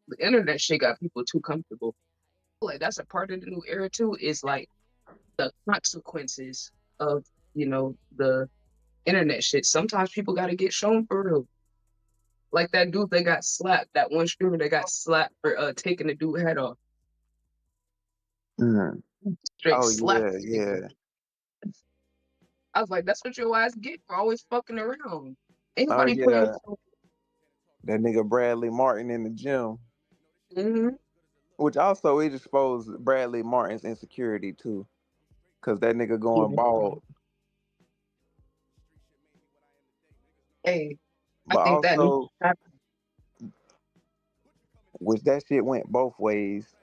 The internet shit got people too comfortable. Like, that's a part of the new era too. Is like the consequences of, you know, the internet shit. Sometimes people gotta get shown for real. Like that dude that got slapped, that one streamer that got slapped for taking the dude head off. Mm. Straight Oh slapped. yeah, yeah. I was like, that's what your ass get for always fucking around. Ain't Oh nobody playing yeah. with That nigga Bradley Martin in the gym. you. Which also it exposed Bradley Martin's insecurity too. Cause that nigga going Mhm. bald. Hey, I But think that needs also, to happen. which that shit went both ways.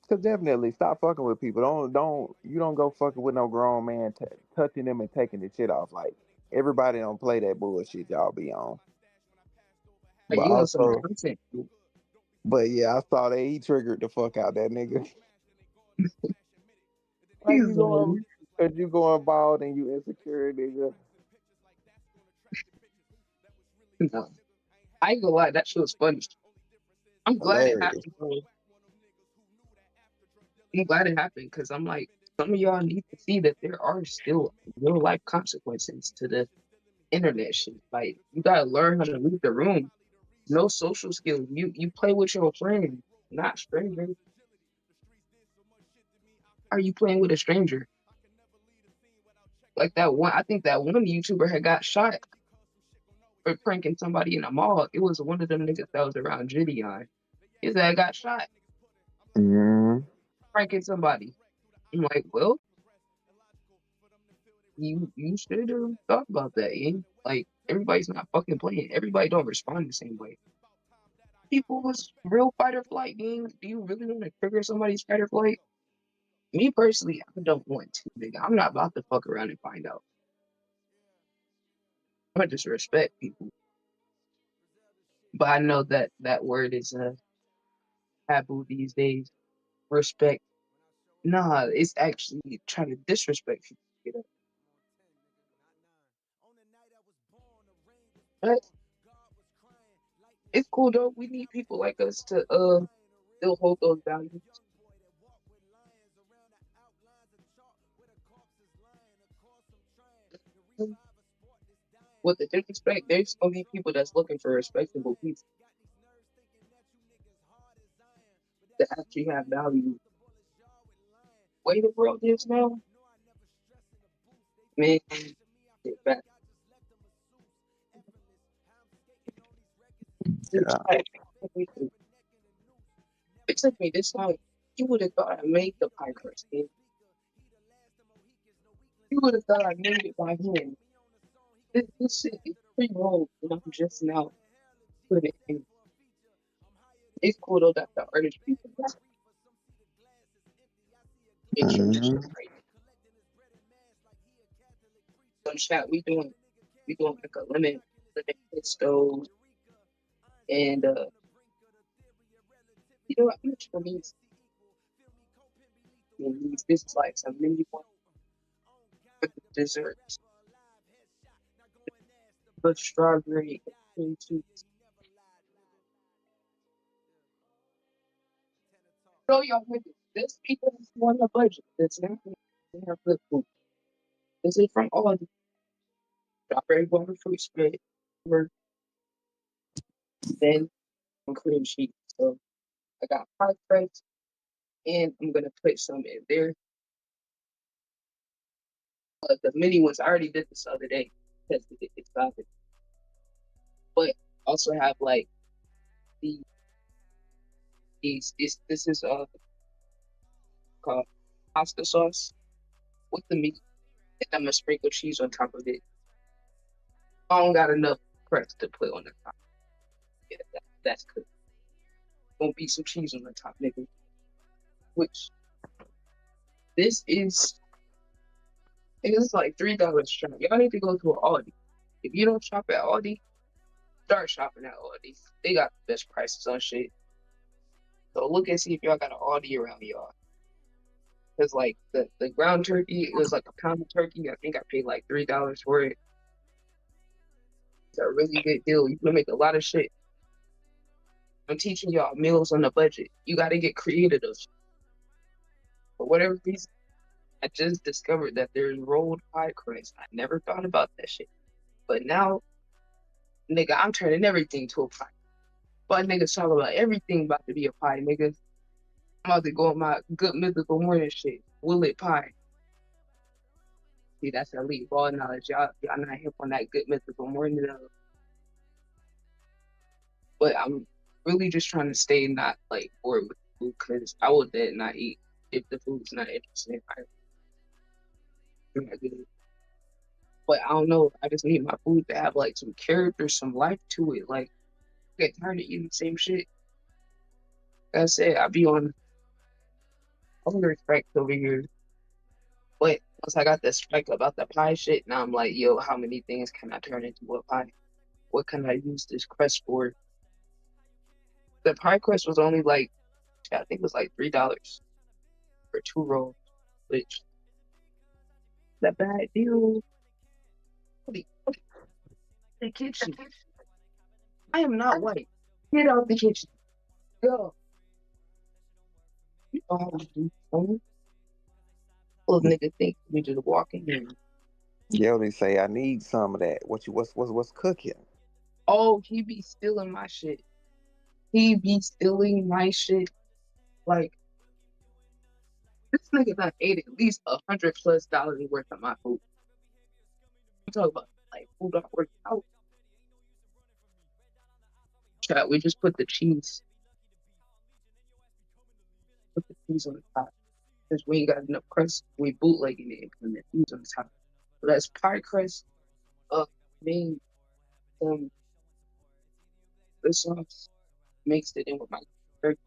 So definitely stop fucking with people. Don't go fucking with no grown man touching them and taking the shit off. Like everybody don't play that bullshit y'all be on. Like, But you want some also, content. but yeah, I saw that he triggered the fuck out that nigga. Why you He's going? Cause you going bald and you insecure, nigga. no. I ain't gonna lie, that shit was funny. I'm glad it Hilarious. happened, bro. I'm glad it happened because I'm like, some of y'all need to see that there are still real life consequences to the internet shit. Like, you gotta learn how to leave the room. No social skills. You play with your friends, not strangers. Are you playing with a stranger? Like that one, I think that one YouTuber had got shot for pranking somebody in a mall. It was one of them niggas that was around Gideon. His ass got shot Mm-hmm. pranking somebody. I'm like, well, you should have thought about that, yeah? Like, everybody's not fucking playing. Everybody don't respond the same way. People was real fight or flight games. Do you really want to trigger somebody's fight or flight? Me personally, I don't want to, nigga. I'm not about to fuck around and find out. I just respect people. But I know that that word is taboo these days. Respect. Nah, it's actually trying to disrespect people. You know? But it's cool though. We need people like us to still hold those values. With the disrespect, there's gonna be people that's looking for respectable people that actually have value. Way the world is now, man. Get back. Yeah. It took me this long. You would have thought I made the pie crust, man. You would have thought I made it by hand. This shit is pre-rolled, and I'm just now putting it in. It's cool though that the artist people make sure this shit Mm-hmm. right. So chat, we doing like a limit pistols, and you know what? I'm just gonna use this is like some mini one with the desserts, but strawberry and cream cheese. Show y'all niggas. This people on a budget. That's not they have good food. This is from all the strawberry water fruit spread, or then cream cheese. So I got pie crust, and I'm gonna put some in there. But the mini ones, I already did this the other day because it's solid. But also have like the this is called pasta sauce with the meat, and I'm gonna sprinkle cheese on top of it. I don't got enough crust to put on the top. Yeah, that's good. Gonna be some cheese on the top, nigga. Which this is, nigga, this is like $3 shop. Y'all need to go to an Aldi. If you don't shop at Aldi, start shopping at Aldi. They got the best prices on shit. So look and see if y'all got an Aldi around y'all. Cause like the ground turkey, it was like a pound of turkey. I think I paid like $3 for it. It's a really good deal. You can make a lot of shit. I'm teaching y'all meals on a budget. You got to get creative. For whatever reason, I just discovered that there's rolled pie crust. I never thought about that shit. But now, nigga, I'm turning everything to a pie. But niggas talk about everything about to be a pie, nigga. I'm about to go on my good mythical morning shit. Will it pie? See, that's elite ball knowledge. Y'all not hip on that good mythical morning though. But I'm really just trying to stay not like bored with food because I will dead not eat if the food's not interesting. I'm not good. But I don't know. I just need my food to have like some character, some life to it. Like I get tired of eating the same shit. Like I said, I be on hunger strikes over here. But once I got the strike about the pie shit, now I'm like, yo, how many things can I turn into a pie? What can I use this crust for? The pie crust was only like, I think it was like $3 for 2 rolls, which is a bad deal. The kitchen. I am not white. Get out the kitchen. Go. You know how to do something. Little nigga think we just walking in. Yo, they say I need some of that. What's cooking? Oh, he be stealing my shit. He be stealing my shit. Like this nigga done ate at least $100+ worth of my food. I'm talking about like food I worked out. Chat, we just put the cheese. Put the cheese on the top. Because we ain't got enough crust, we bootlegging it and putting the cheese on the top. So that's pie crust. Made some the sauce, mixed it in with my turkey.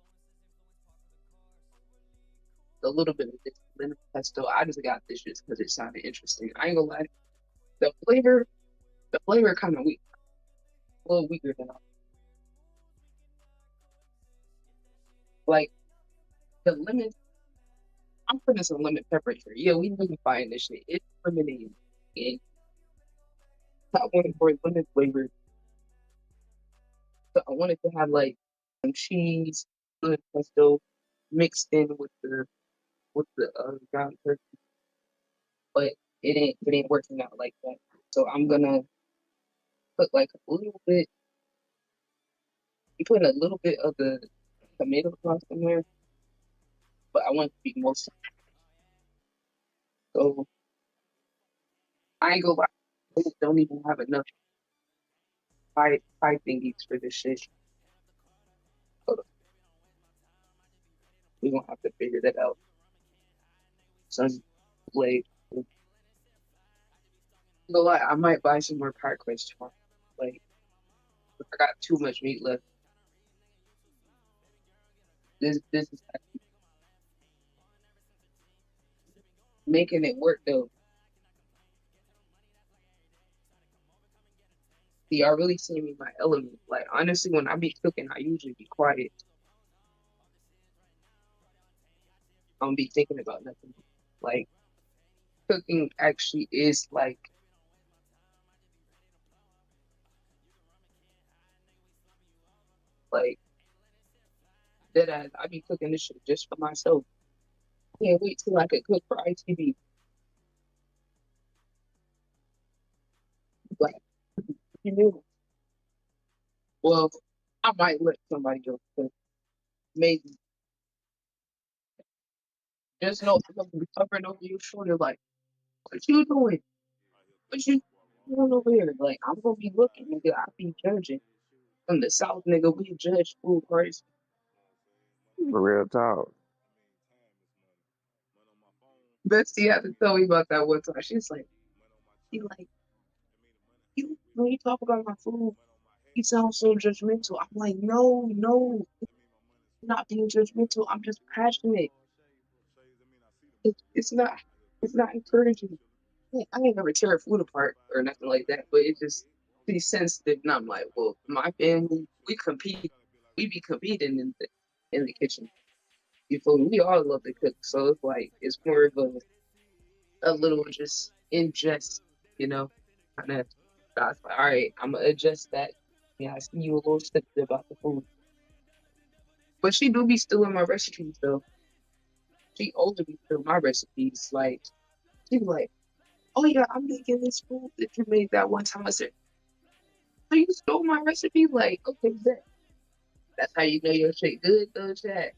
A little bit of this lemon pesto. I just got this just because it sounded interesting. I ain't gonna lie. The flavor kind of weak. A little weaker than I like. The lemon, I'm putting some lemon pepper here. Yeah, we really find this shit. It's lemonade. And I wanted for lemon flavor. So I wanted to have like some cheese, lemon pesto mixed in with the ground turkey. But it ain't working out like that. So I'm gonna put like a little bit. I'm putting a little bit of the tomato sauce in there, but I want it to be most. So I ain't gonna lie, I don't even have enough pie thingies for this shit. Hold on. We gonna have to figure that out. Some blade. No lie, I might buy some more pie crust tomorrow. Like I got too much meat left. This is actually making it work though. See, I really see me in my element. Like honestly, when I be cooking, I usually be quiet. I don't be thinking about nothing. Like cooking actually is like that. I be cooking this shit just for myself. Can't wait till I could cook for ITB. Like you know, well, I might let somebody else cook. Maybe just know I'm gonna be covering over your shoulder. Like, what you doing? What you doing over here? Like, I'm gonna be looking, nigga. I be judging. From the South, nigga, we judge food first. For real talk. Betsy had to tell me about that one time. She's like, you when you talk about my food, you sound so judgmental. I'm like, no, not being judgmental. I'm just passionate. It's not it's not encouraging. I ain't never tear food apart or nothing like that, but it just be sensitive. And I'm like, well, my family, we be competing in the kitchen. You feel me? We all love to cook, so it's like it's more of a little just ingest, you know, kind of. So I was like, all right, I'm gonna adjust that. Yeah, I see you a little sensitive about the food, but she do be stealing my recipes though. she overly through my recipes. Like she was like, "Oh yeah, I'm making this food that you made that one time." I said, "So you stole my recipe?" Like, okay, that's how you know your shit good, though, Chad.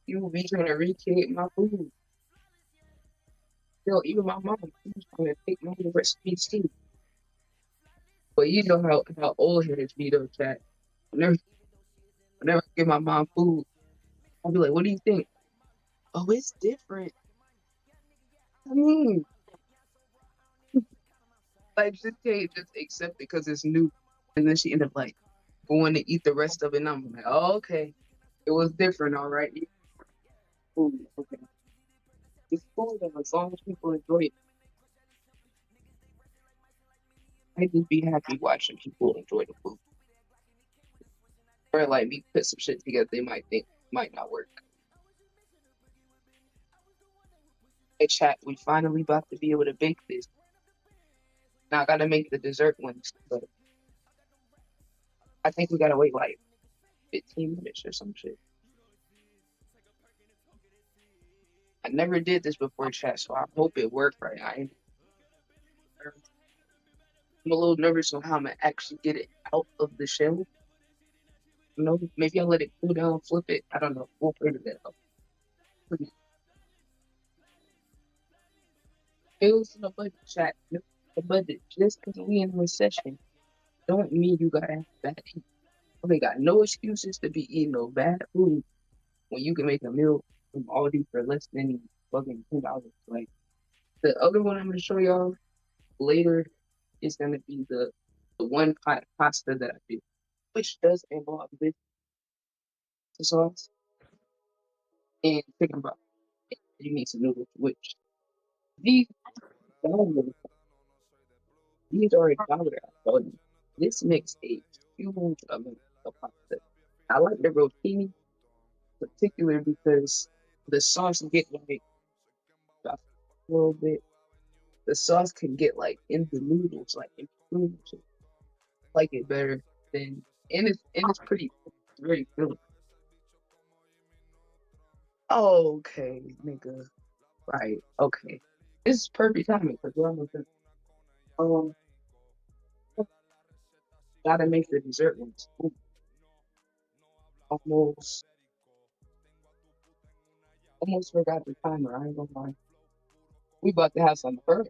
You will be trying to recreate my food. Yo, even my mom, she was trying to take my recipes too. But you know how old headed be though, Chad. Whenever whenever I give my mom food, I'll be like, "What do you think?" Oh, it's different. I mean, like just can't just accept it because it's new. And then she ended up like going to eat the rest of it. And I'm like, oh, okay, it was different, all right. Food, okay. It's cool though, as long as people enjoy it. I just be happy watching people enjoy the food. Or like me put some shit together they might think might not work. Hey chat, we finally about to be able to bake this. Now I gotta make the dessert ones, but I think we gotta wait like 15 minutes or some shit. I never did this before, chat, so I hope it worked right. I'm a little nervous on how I'm gonna actually get it out of the shell. You know, maybe I'll let it cool down, flip it. I don't know. We'll figure that out. Bills in the budget, chat. The budget. Just because we in a recession, don't mean you gotta have bad eat. They got no excuses to be eating no bad food when you can make a meal from Aldi for less than fucking $10. Like the other one I'm gonna show y'all later is gonna be the one pot pasta that I do, which does involve this sauce and chicken broth. You need some noodles, which these dollars, these are $1. I tell you, this makes a huge amount of pasta. I like the rotini particular because the sauce get like a little bit. The sauce can get like in the noodles, like in the noodles. I like it better than, and it's pretty, it's very filling. Okay, nigga. Right. Okay. This is perfect timing because we're almost done. Um, gotta make the dessert ones. Ooh, almost, almost forgot the timer. I ain't gonna lie. We about to have some burnt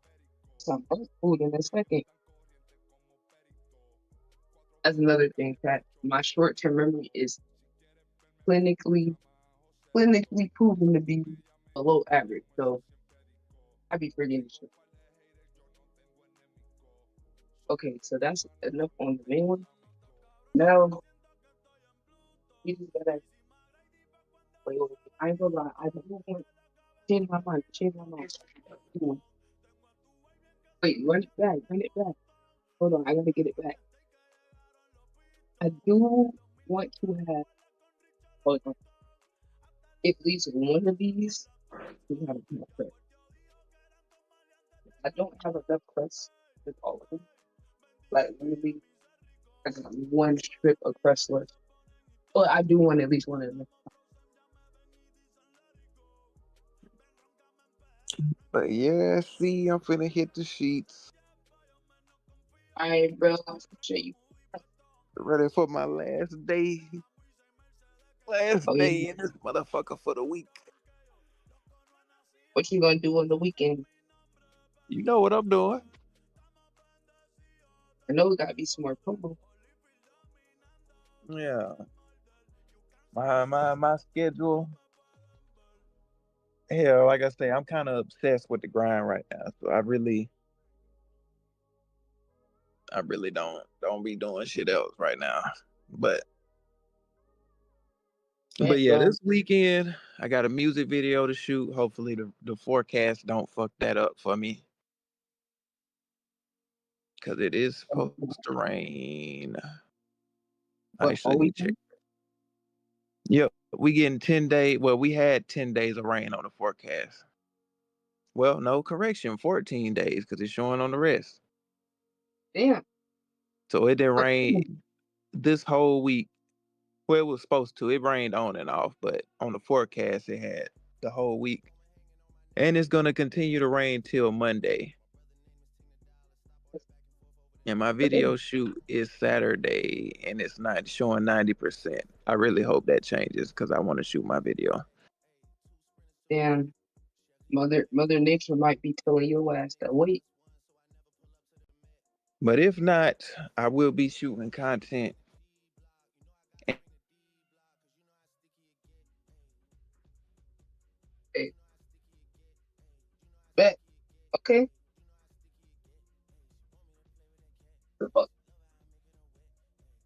food in a second. That's another thing that my short-term memory is clinically, clinically proven to be below average. So I be forgetting shit. Okay, so that's enough on the main one. Now we just gotta wait. I ain't gonna lie. I don't want to change my mind. Change my mind. Come on. Wait, run it back. Run it back. Hold on. I gotta get it back. I do want to have, hold on, at least one of these. We have enough crust. I don't have enough crust with all of them. Like literally, I got one strip of crust left. But I do want at least one of them. But yeah, see, I'm finna hit the sheets. All right, bro. I appreciate you. Ready for my last day. Last Oh, day yeah. in this motherfucker for the week. What you gonna do on the weekend? You know what I'm doing. I know it gotta be some more promo. Yeah. My schedule. Hell, like I say, I'm kind of obsessed with the grind right now. So I really don't be doing shit else right now. But Yeah, yeah, bro. this weekend I got a music video to shoot. Hopefully the forecast don't fuck that up for me. Cause it is supposed to rain. I What, actually all need to check. weekend? Yep, we getting 10 days. Well, we had 10 days of rain on the forecast. Well, no correction, 14 days because it's showing on the rest. Damn. So it didn't What, rain this whole week. Well, it was supposed to. It rained on and off, but on the forecast it had the whole week. And it's gonna continue to rain till Monday. And my video shoot is Saturday and it's not showing 90%. I really hope that changes because I want to shoot my video. Damn, Mother Nature might be telling your ass to wait. But if not, I will be shooting content. Hey, bet. Okay. The fuck?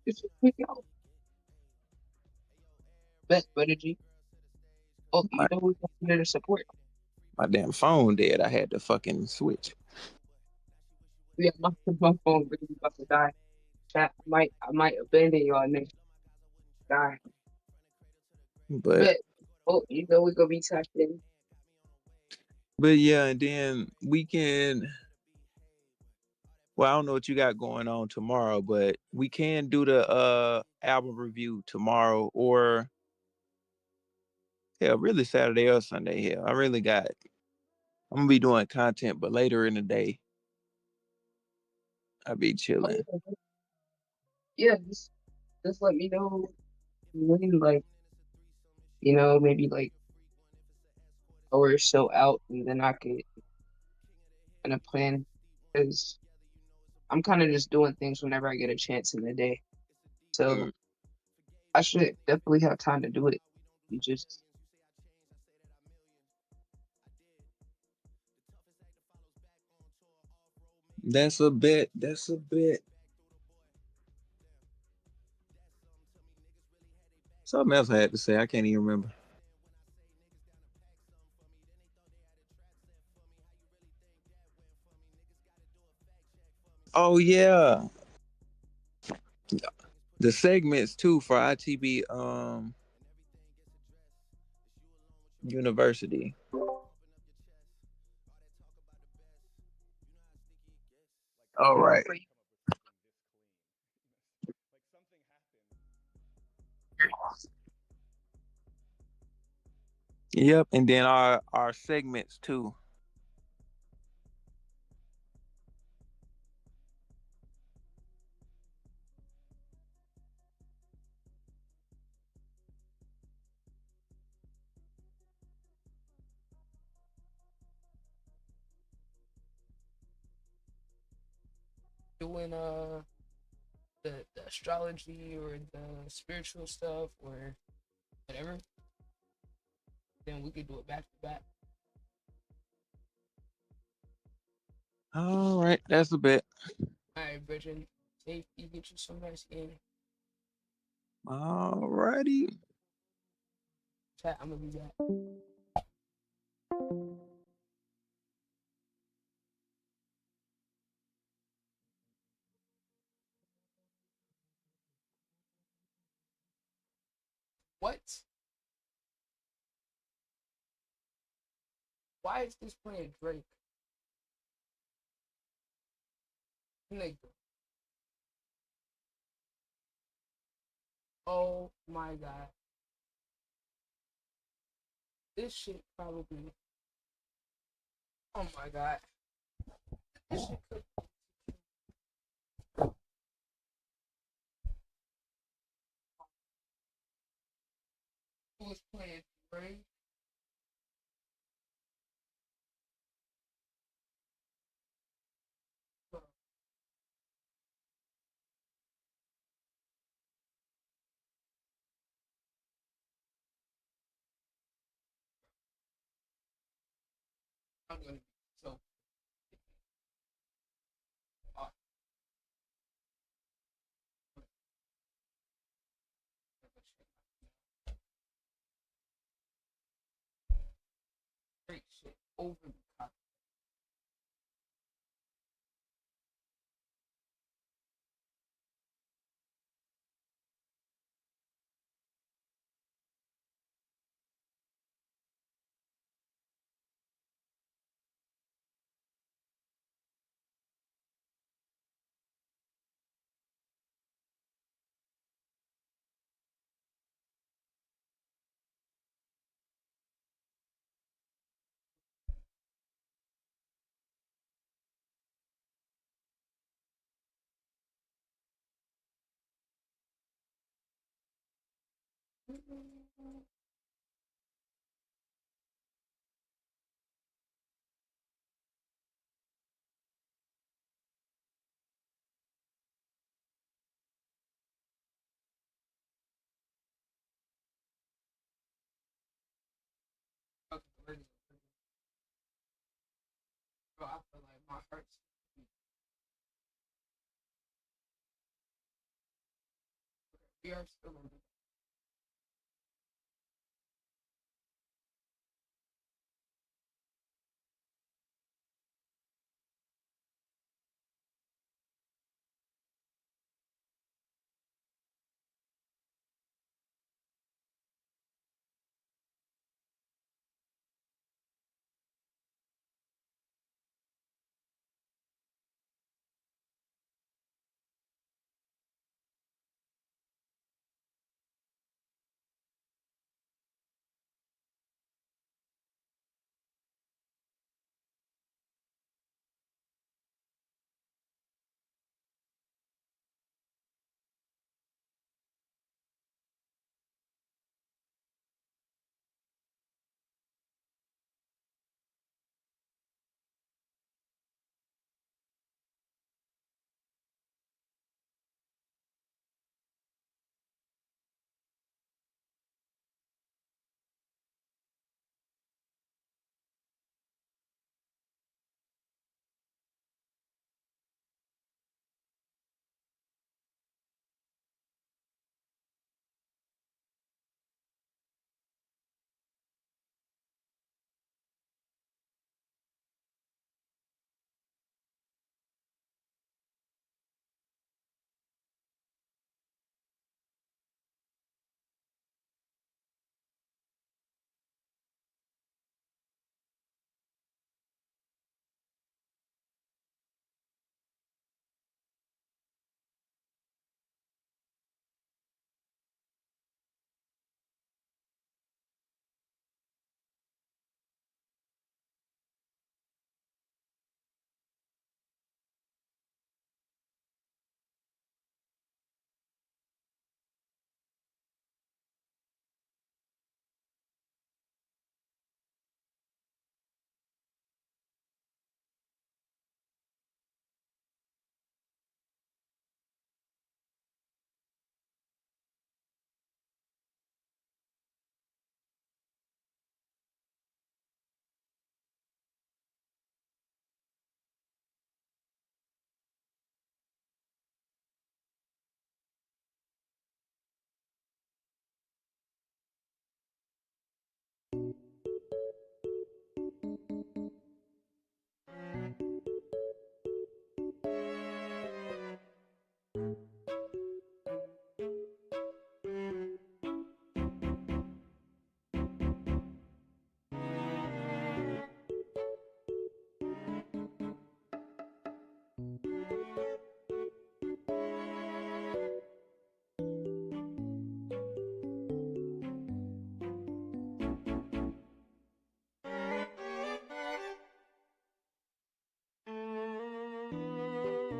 It's a quick out. Bet, Brother G. Oh, you My, know who's there to support? my damn phone dead. I had to fucking switch. Yeah, my phone really about to die. Chat, I might abandon y'all next die. But Bet. Oh, you know we're gonna be tapped in. yeah, and then we can, well, I don't know what you got going on tomorrow, but we can do the album review tomorrow or hell, really Saturday or Sunday. Hell, I'm gonna be doing content, but later in the day, I'll be Oh, chilling. yeah, just let me know when, like, maybe like hour or so out, and then I could kind of plan because I'm kind of just doing things whenever I get a chance in the day. So I should definitely have time to do it. You just That's a bet. That's a bet. Something else I had to say. I can't even remember. Oh yeah, the segments too for ITB University. All right. Yep, and then our segments too. Doing the astrology or the spiritual stuff or whatever, then we could do it back to back. All right, that's a bet. All right, Bridget, safe. You get you some nice game. All righty. Chat, I'm gonna be back. What? Why is this playing Drake? Nigga. Oh my god. This shit probably. Oh my god. This shit could. Who was playing Drake? I'm gonna be so. Drake shit over the top. Bro, I feel like my heart's. We are still on the.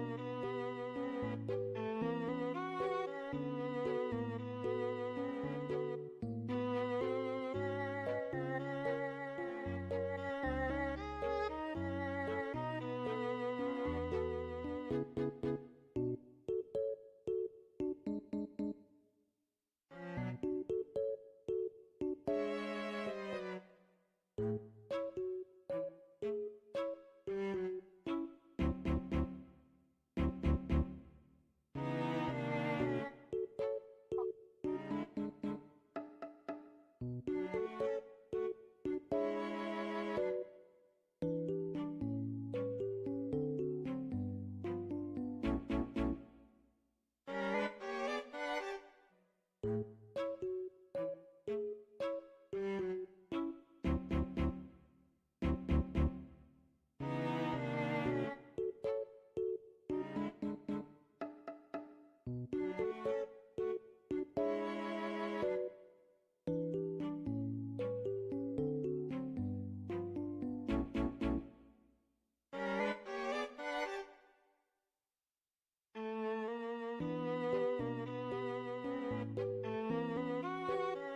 Thank you.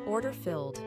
Order filled.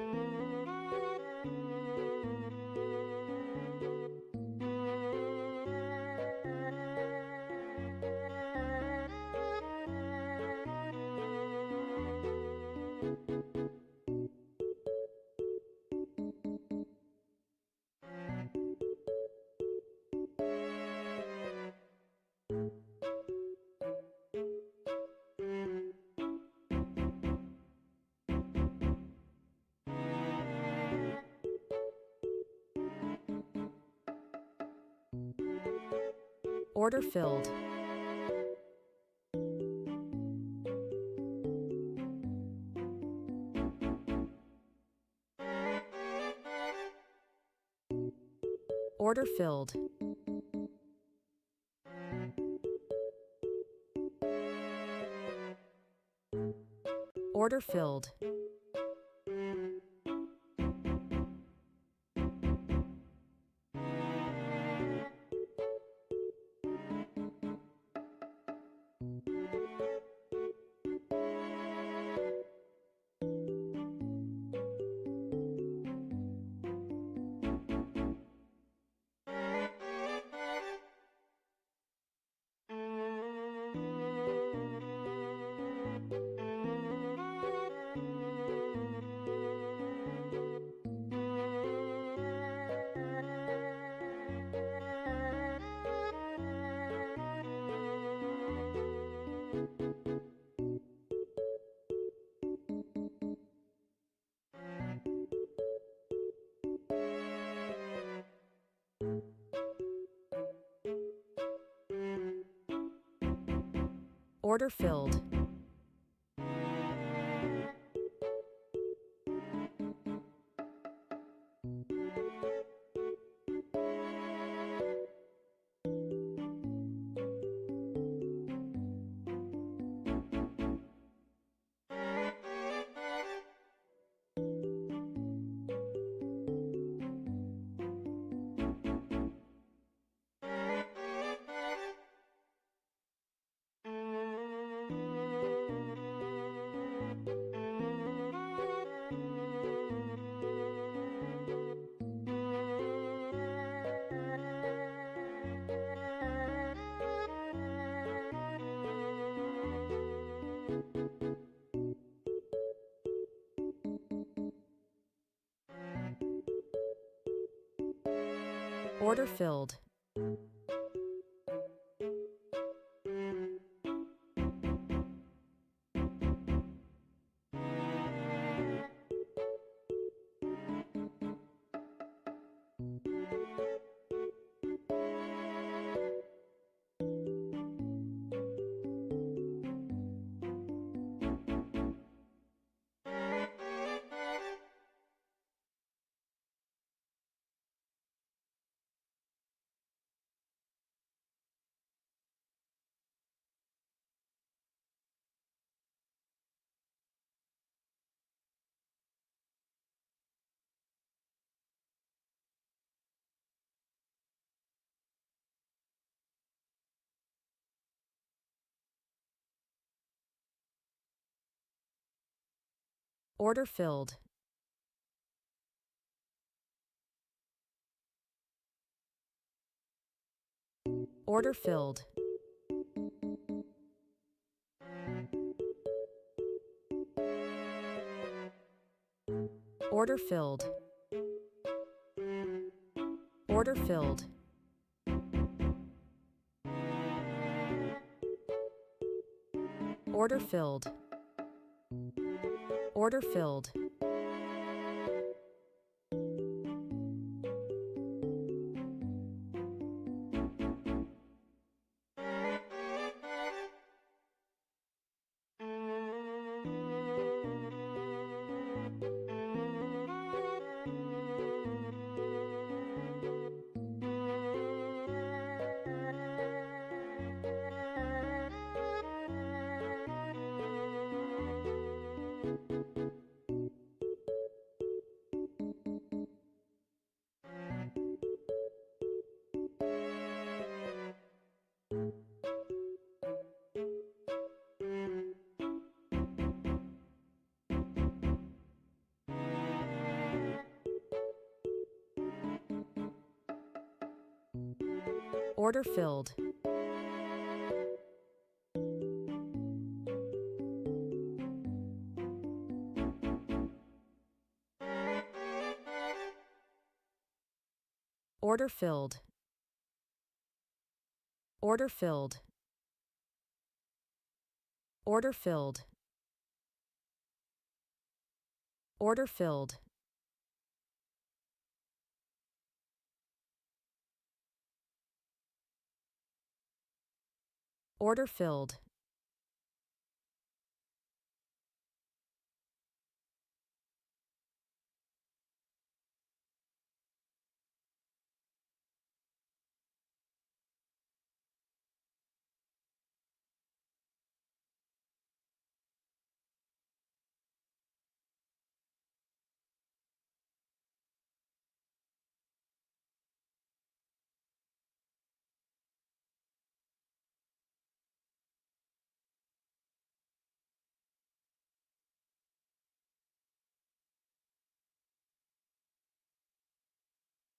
Order filled. Order filled. Order filled. Order filled. Order filled. Order filled. Order filled. Order filled. Order filled. Order filled. Order filled. Order filled. Order filled. Order filled. Order filled. Order filled. Order filled.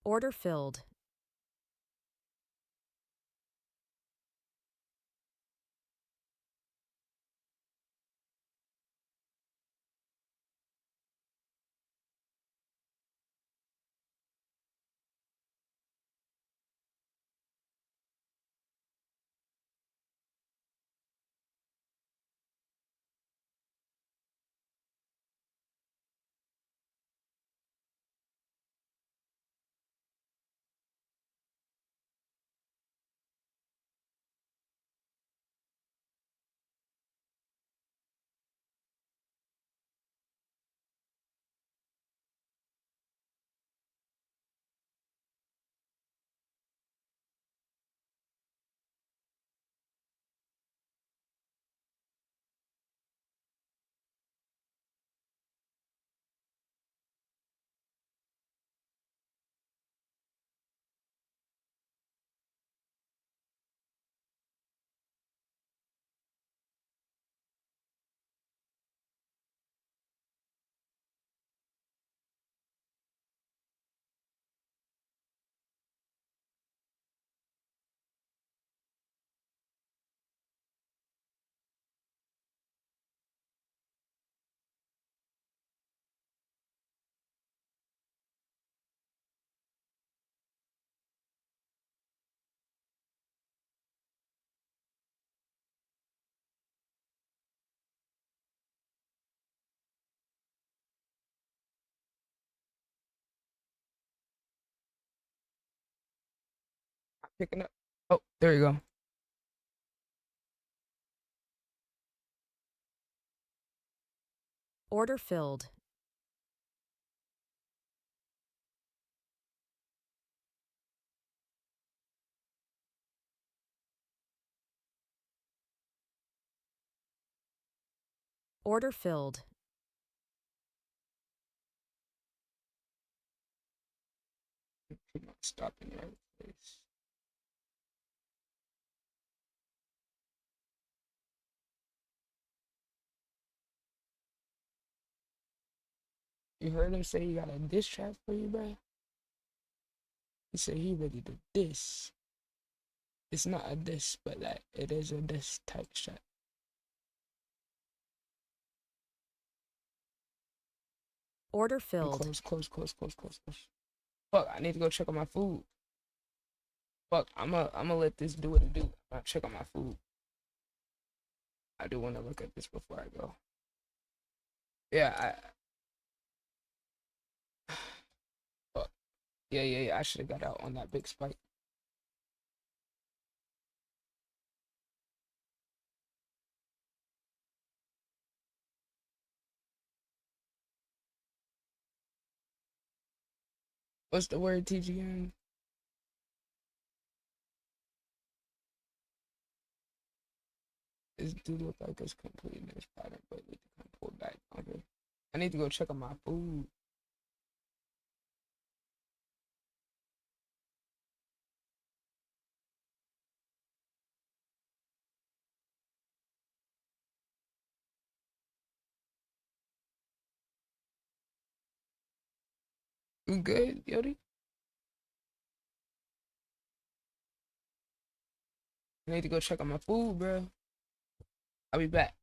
Order filled. Picking up. Oh, there you go. Order filled. Order filled. Stop in the right place. You heard him say he got a diss track for you, bro? He said he ready to diss. It's not a diss, but like it is a diss type shot. Order filled. Close. Fuck, I need to go check on my food. Fuck, I'ma let this do what it do. I'll check on my food. I do want to look at this before I go. Yeah, fuck. Yeah. I should have got out on that big spike. What's the word, TGM? This do look like it's completing this pattern, but we can pull back on here. I need to go check on my food. You good, Yodi? I need to go check on my food, bro. I'll be back.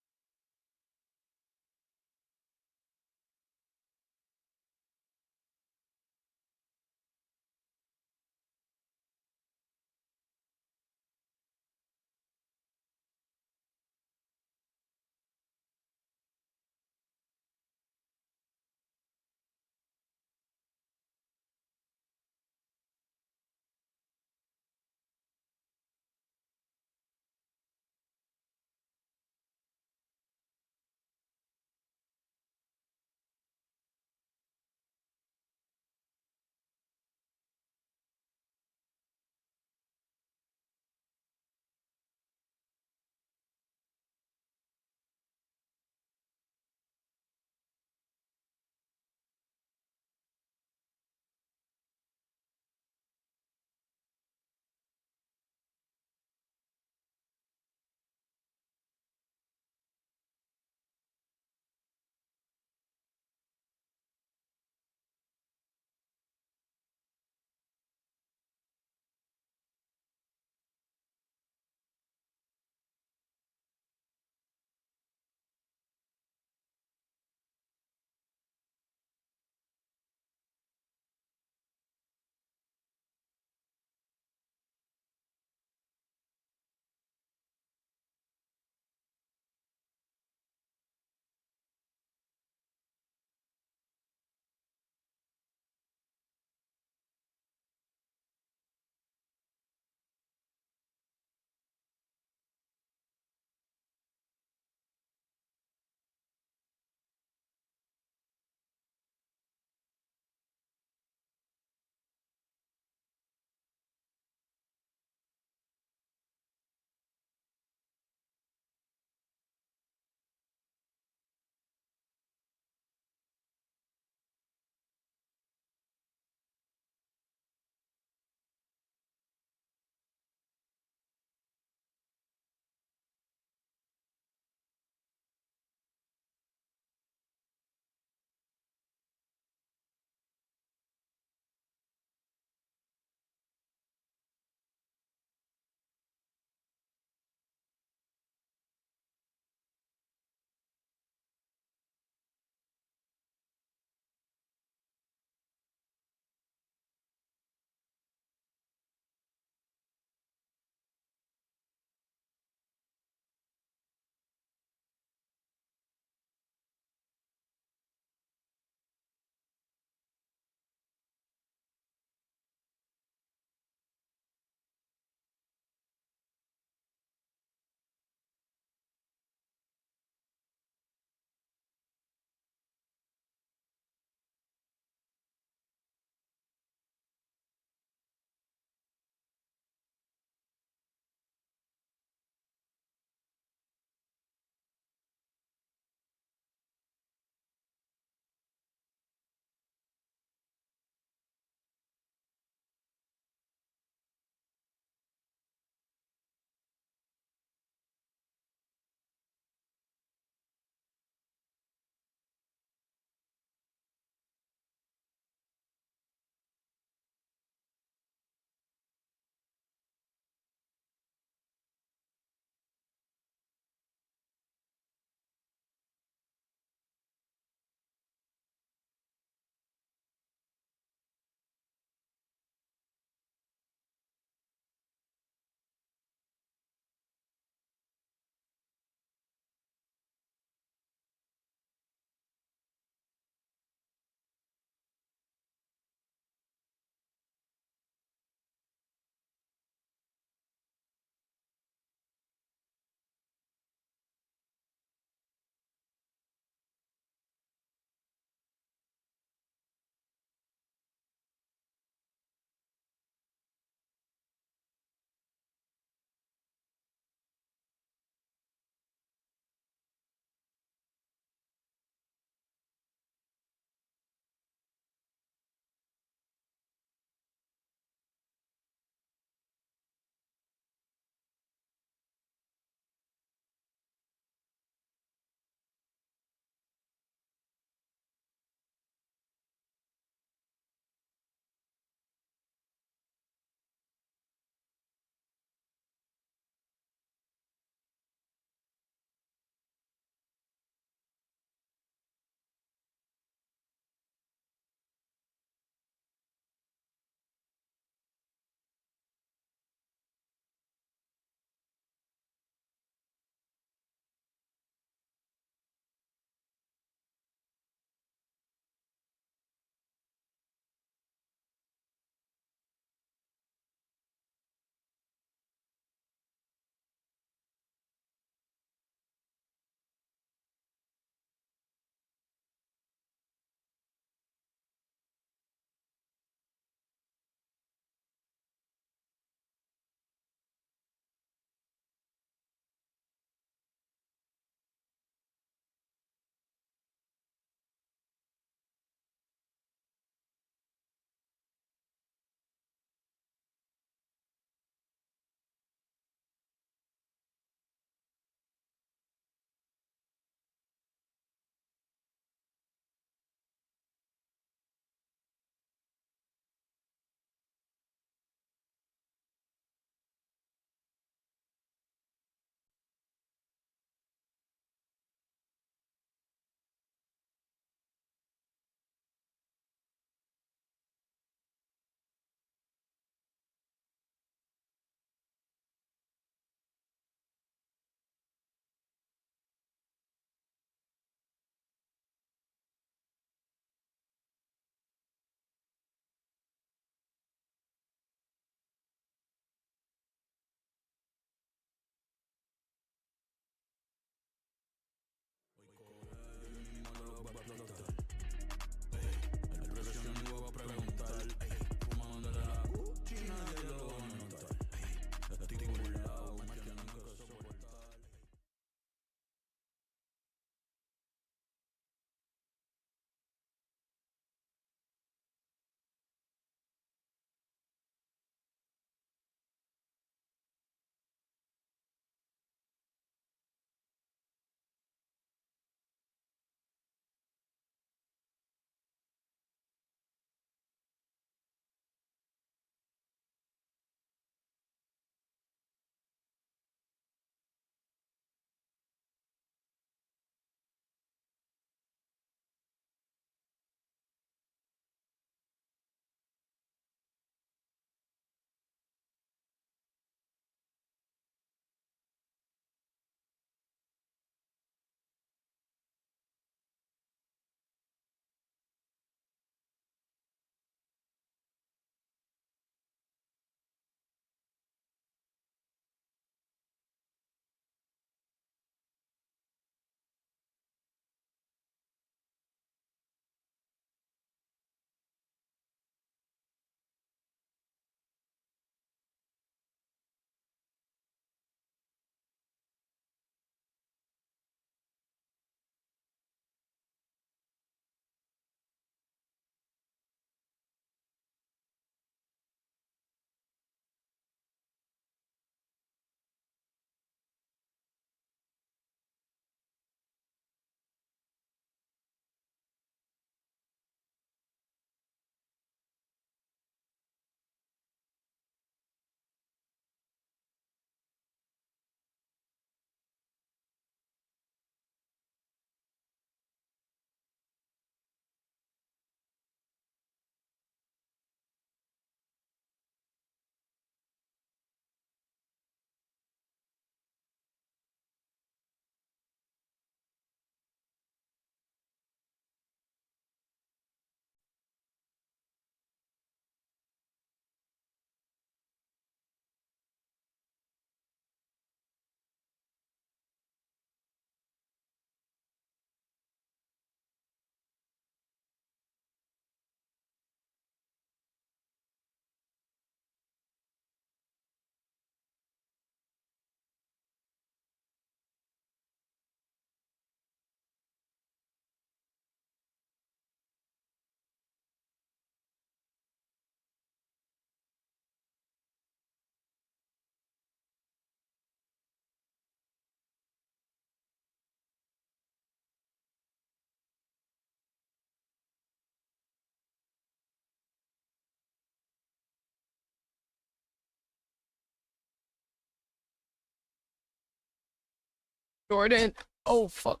Jordan. Oh fuck.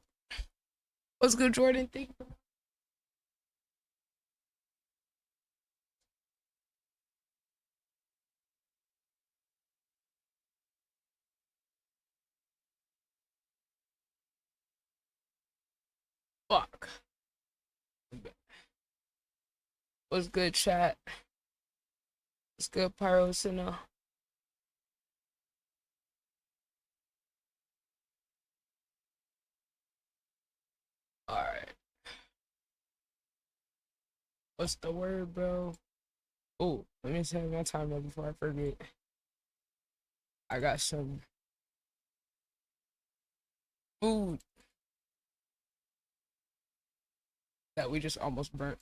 What's good, Jordan? Thank you. Fuck. What's good, chat? What's good, Pyro Sinner? Alright. What's the word, bro? Oh, let me say my timer before I forget. I got some food that we just almost burnt.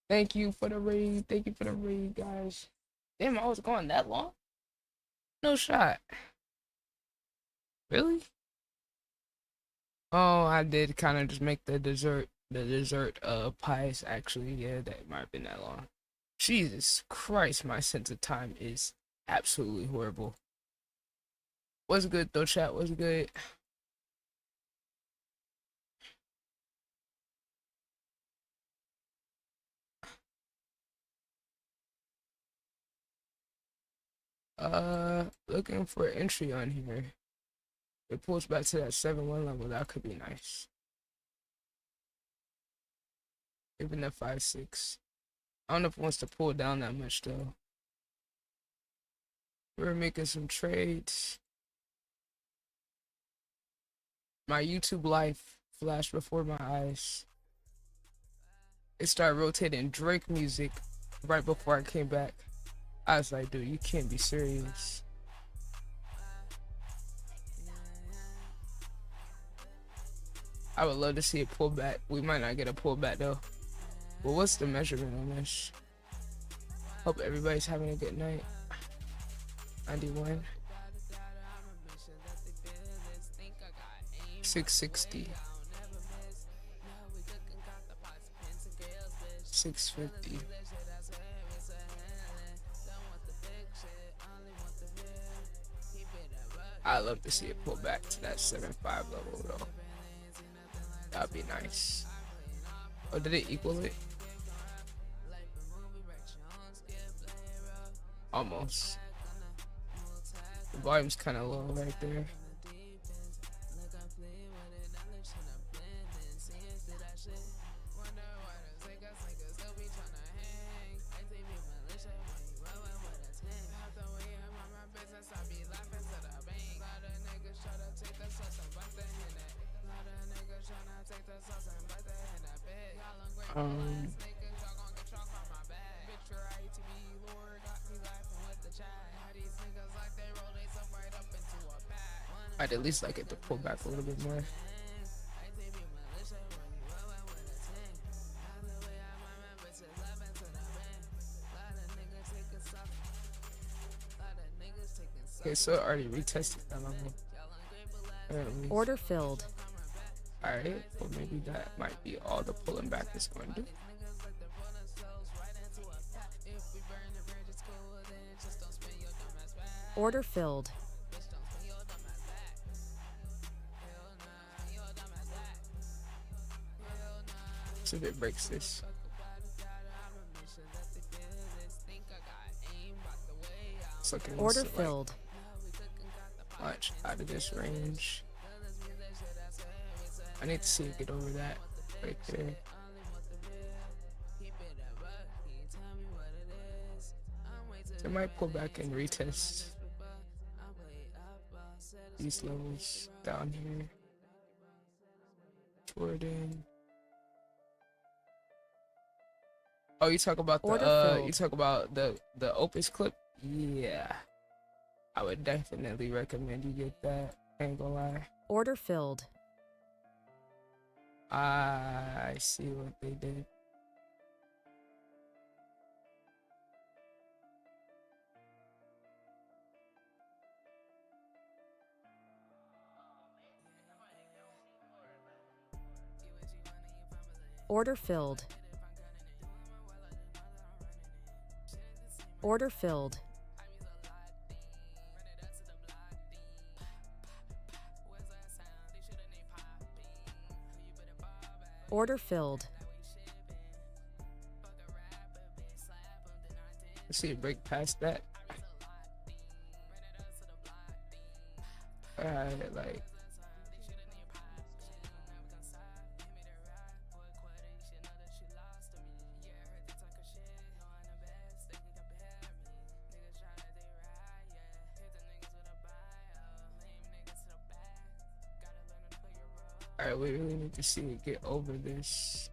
Thank you for the raid. Thank you for the raid, guys. Damn, I was going that long? No shot. Really? Oh, I did kind of just make the dessert pies actually. Yeah, that might have been that long. Jesus Christ, my sense of time is absolutely horrible. What's good though, chat? What's good? Looking for entry on here. It pulls back to that 7-1 level. That could be nice. Even at 5-6. I don't know if it wants to pull down that much though. We're making some trades. My YouTube life flashed before my eyes. It started rotating Drake music right before I came back. I was like, dude, you can't be serious. I would love to see it pull back. We might not get a pullback though. But what's the measurement on this? Hope everybody's having a good night. 91. 660. 650. I love to see it pull back to that 7.5 level though. That'd be nice. Oh, did it equal it? Almost. The volume's kind of low right there. I'd at least like it to pull back a little bit more. Okay, so it already retested that level. Order filled. Alright, well maybe that might be all the pulling back is going to do. Order filled. See if it breaks this. It's looking Order filled. Much out of this range. I need to see it get over that right there. So it might pull back and retest these levels down here. Jordan. Oh, you talk about the Opus clip? Yeah. I would definitely recommend you get that. Ain't gonna lie. Order filled. I see what they did. Order filled. Order filled. Order filled. Let's see it break past that. Alright, like. Alright, we really need to see it get over this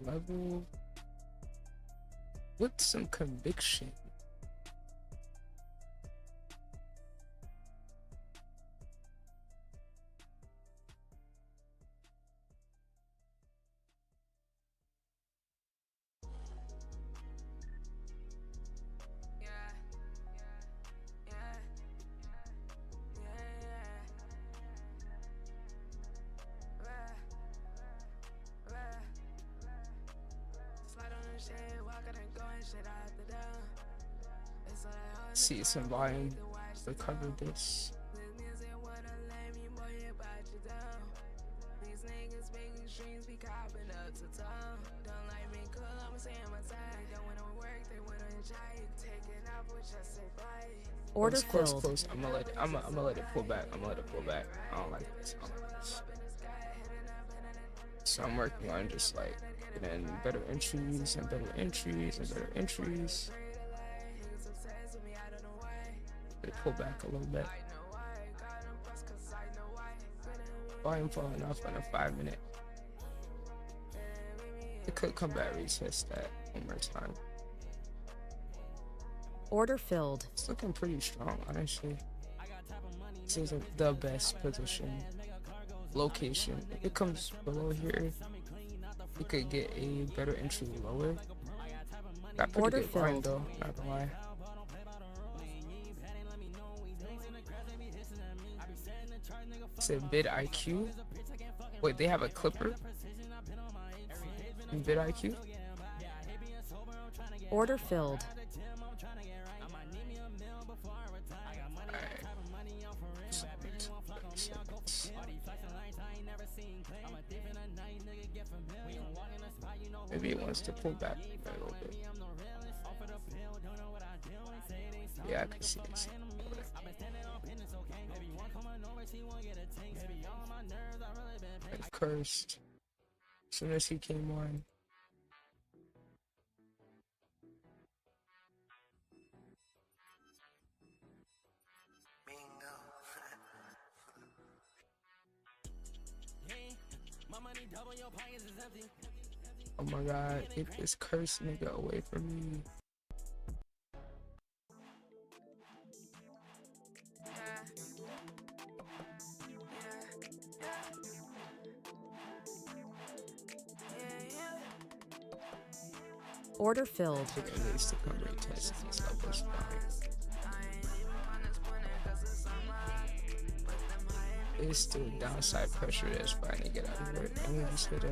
level with some conviction. See some volume to cover this. These niggas making streams be copping up to tongue. Don't like me cool, I'ma stay on my side. Don't wanna work, they wanna jive. Taking off with just say bye. Order close, filled. close. I'm gonna let it pull back. I'm gonna let it pull back. I don't like this. I don't like this. So I'm working on just like getting better entries and better entries and better entries. Let it pull back a little bit. Volume falling off on a 5-minute. It could come back, retest that one more time. Order filled. It's looking pretty strong, honestly. This isn't the best position. Location. If it comes below here, you could get a better entry lower. Got pretty Order good volume filled. though, not gonna lie. It's a bid IQ. Wait, they have a clipper in bid IQ? Order filled. Maybe it wants to pull back a little bit. Yeah, I can see it. And cursed. As soon as he came on. Oh my god, get this cursed nigga away from me. Order filled. It's still downside pressure that's trying to get out of work. I'm gonna just hit a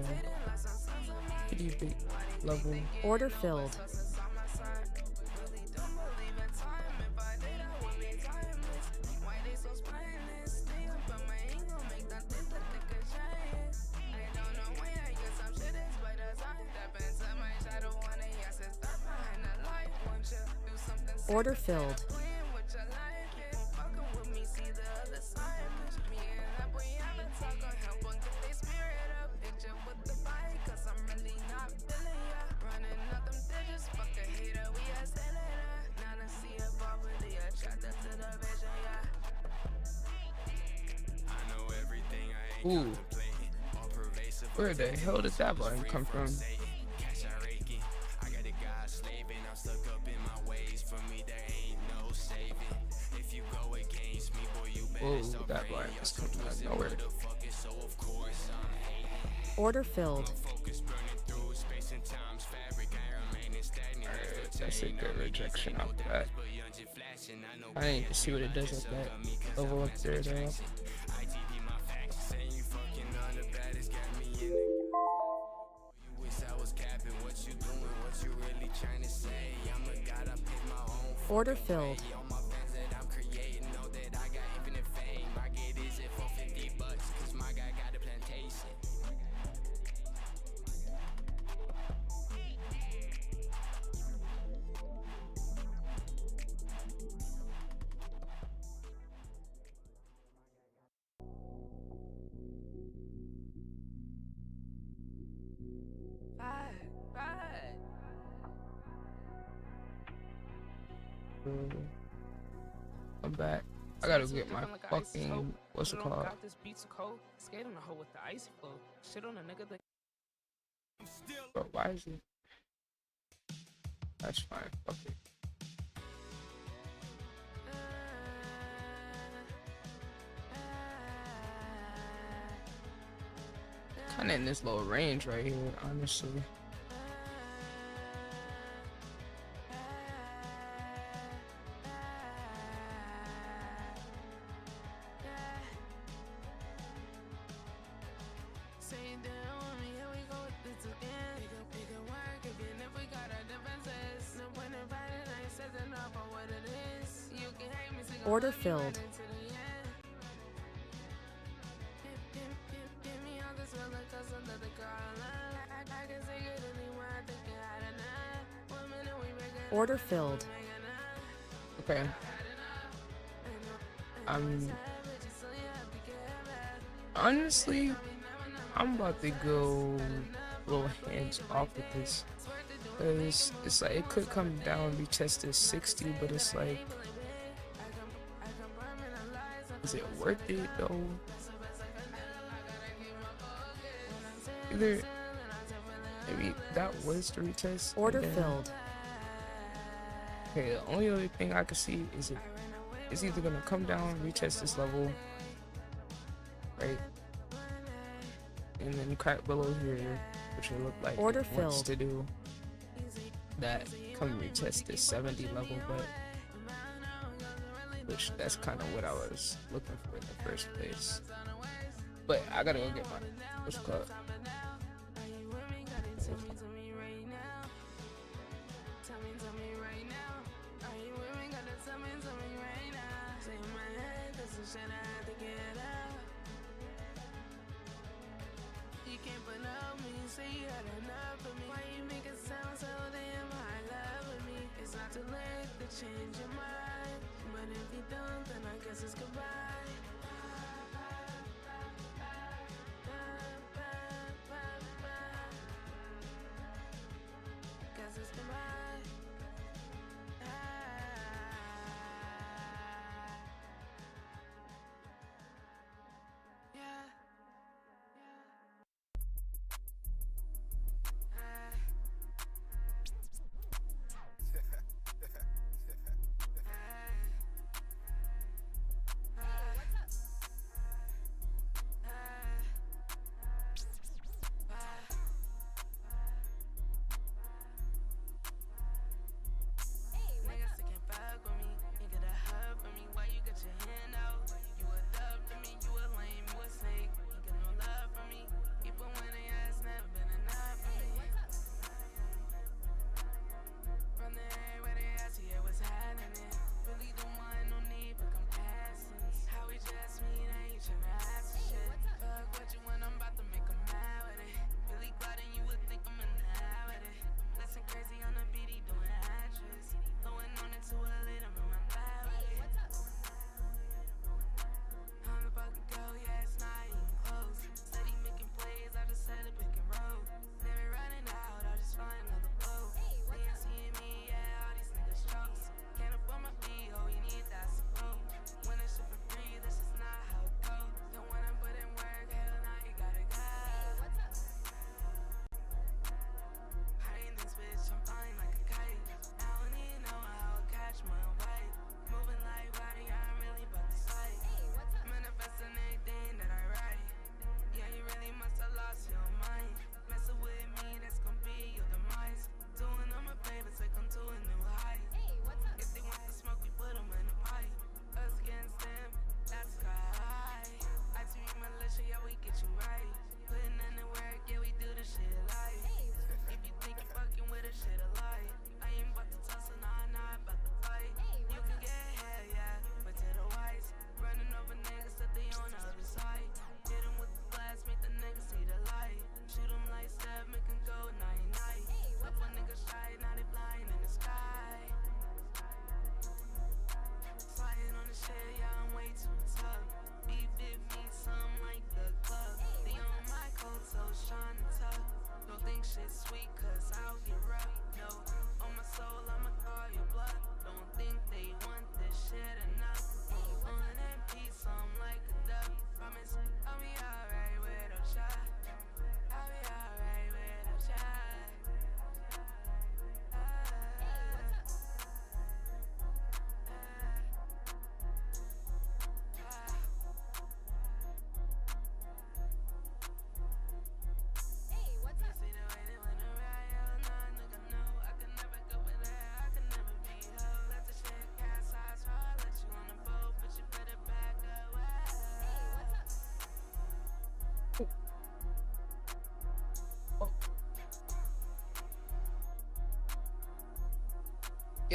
pretty big level. Order filled. Order filled. Ooh. Where the hell did that volume come from? Oh, that volume is coming out of nowhere. Order filled. Alright, that's a good rejection off that. I need to see what it does with that level up there though. Order filled. I'm back. I gotta get my fucking, what's it called? This beats so cold. Skate on the hoe with the icy flow. Shit on a nigga that. Bro, why is it? That's fine. Fuck it. Kinda in this low range right here, honestly. Order filled. Order filled. Okay. Honestly, I'm about to go a little hands off with this. Cause it's like it could come down and be tested 60, but it's like, is it worth it though? Either maybe that was the retest. Order filled. Okay, the only other thing I could see is it's either gonna come down, retest this level, right? And then crack below here, which will look like Order it wants filled. to do. That come retest this 70 level, but which that's kind of what I was looking for in the first place. But I gotta go get my what's it called? You can't put up me, say you had enough of me. Why you make it sound so damn high love with me? It's not too late to change your mind, but if you don't, then I guess it's goodbye. Guess it's goodbye. Yeah.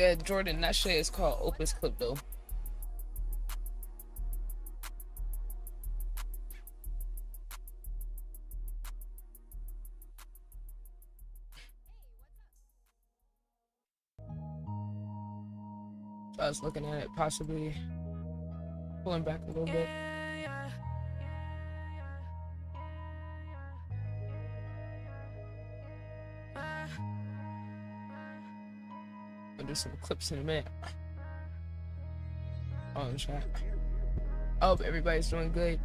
Yeah, Jordan, that shit is called Opus Clip though. I was looking at it, possibly pulling back a little bit. I'll do some clips in a minute. On the track. I hope everybody's doing good.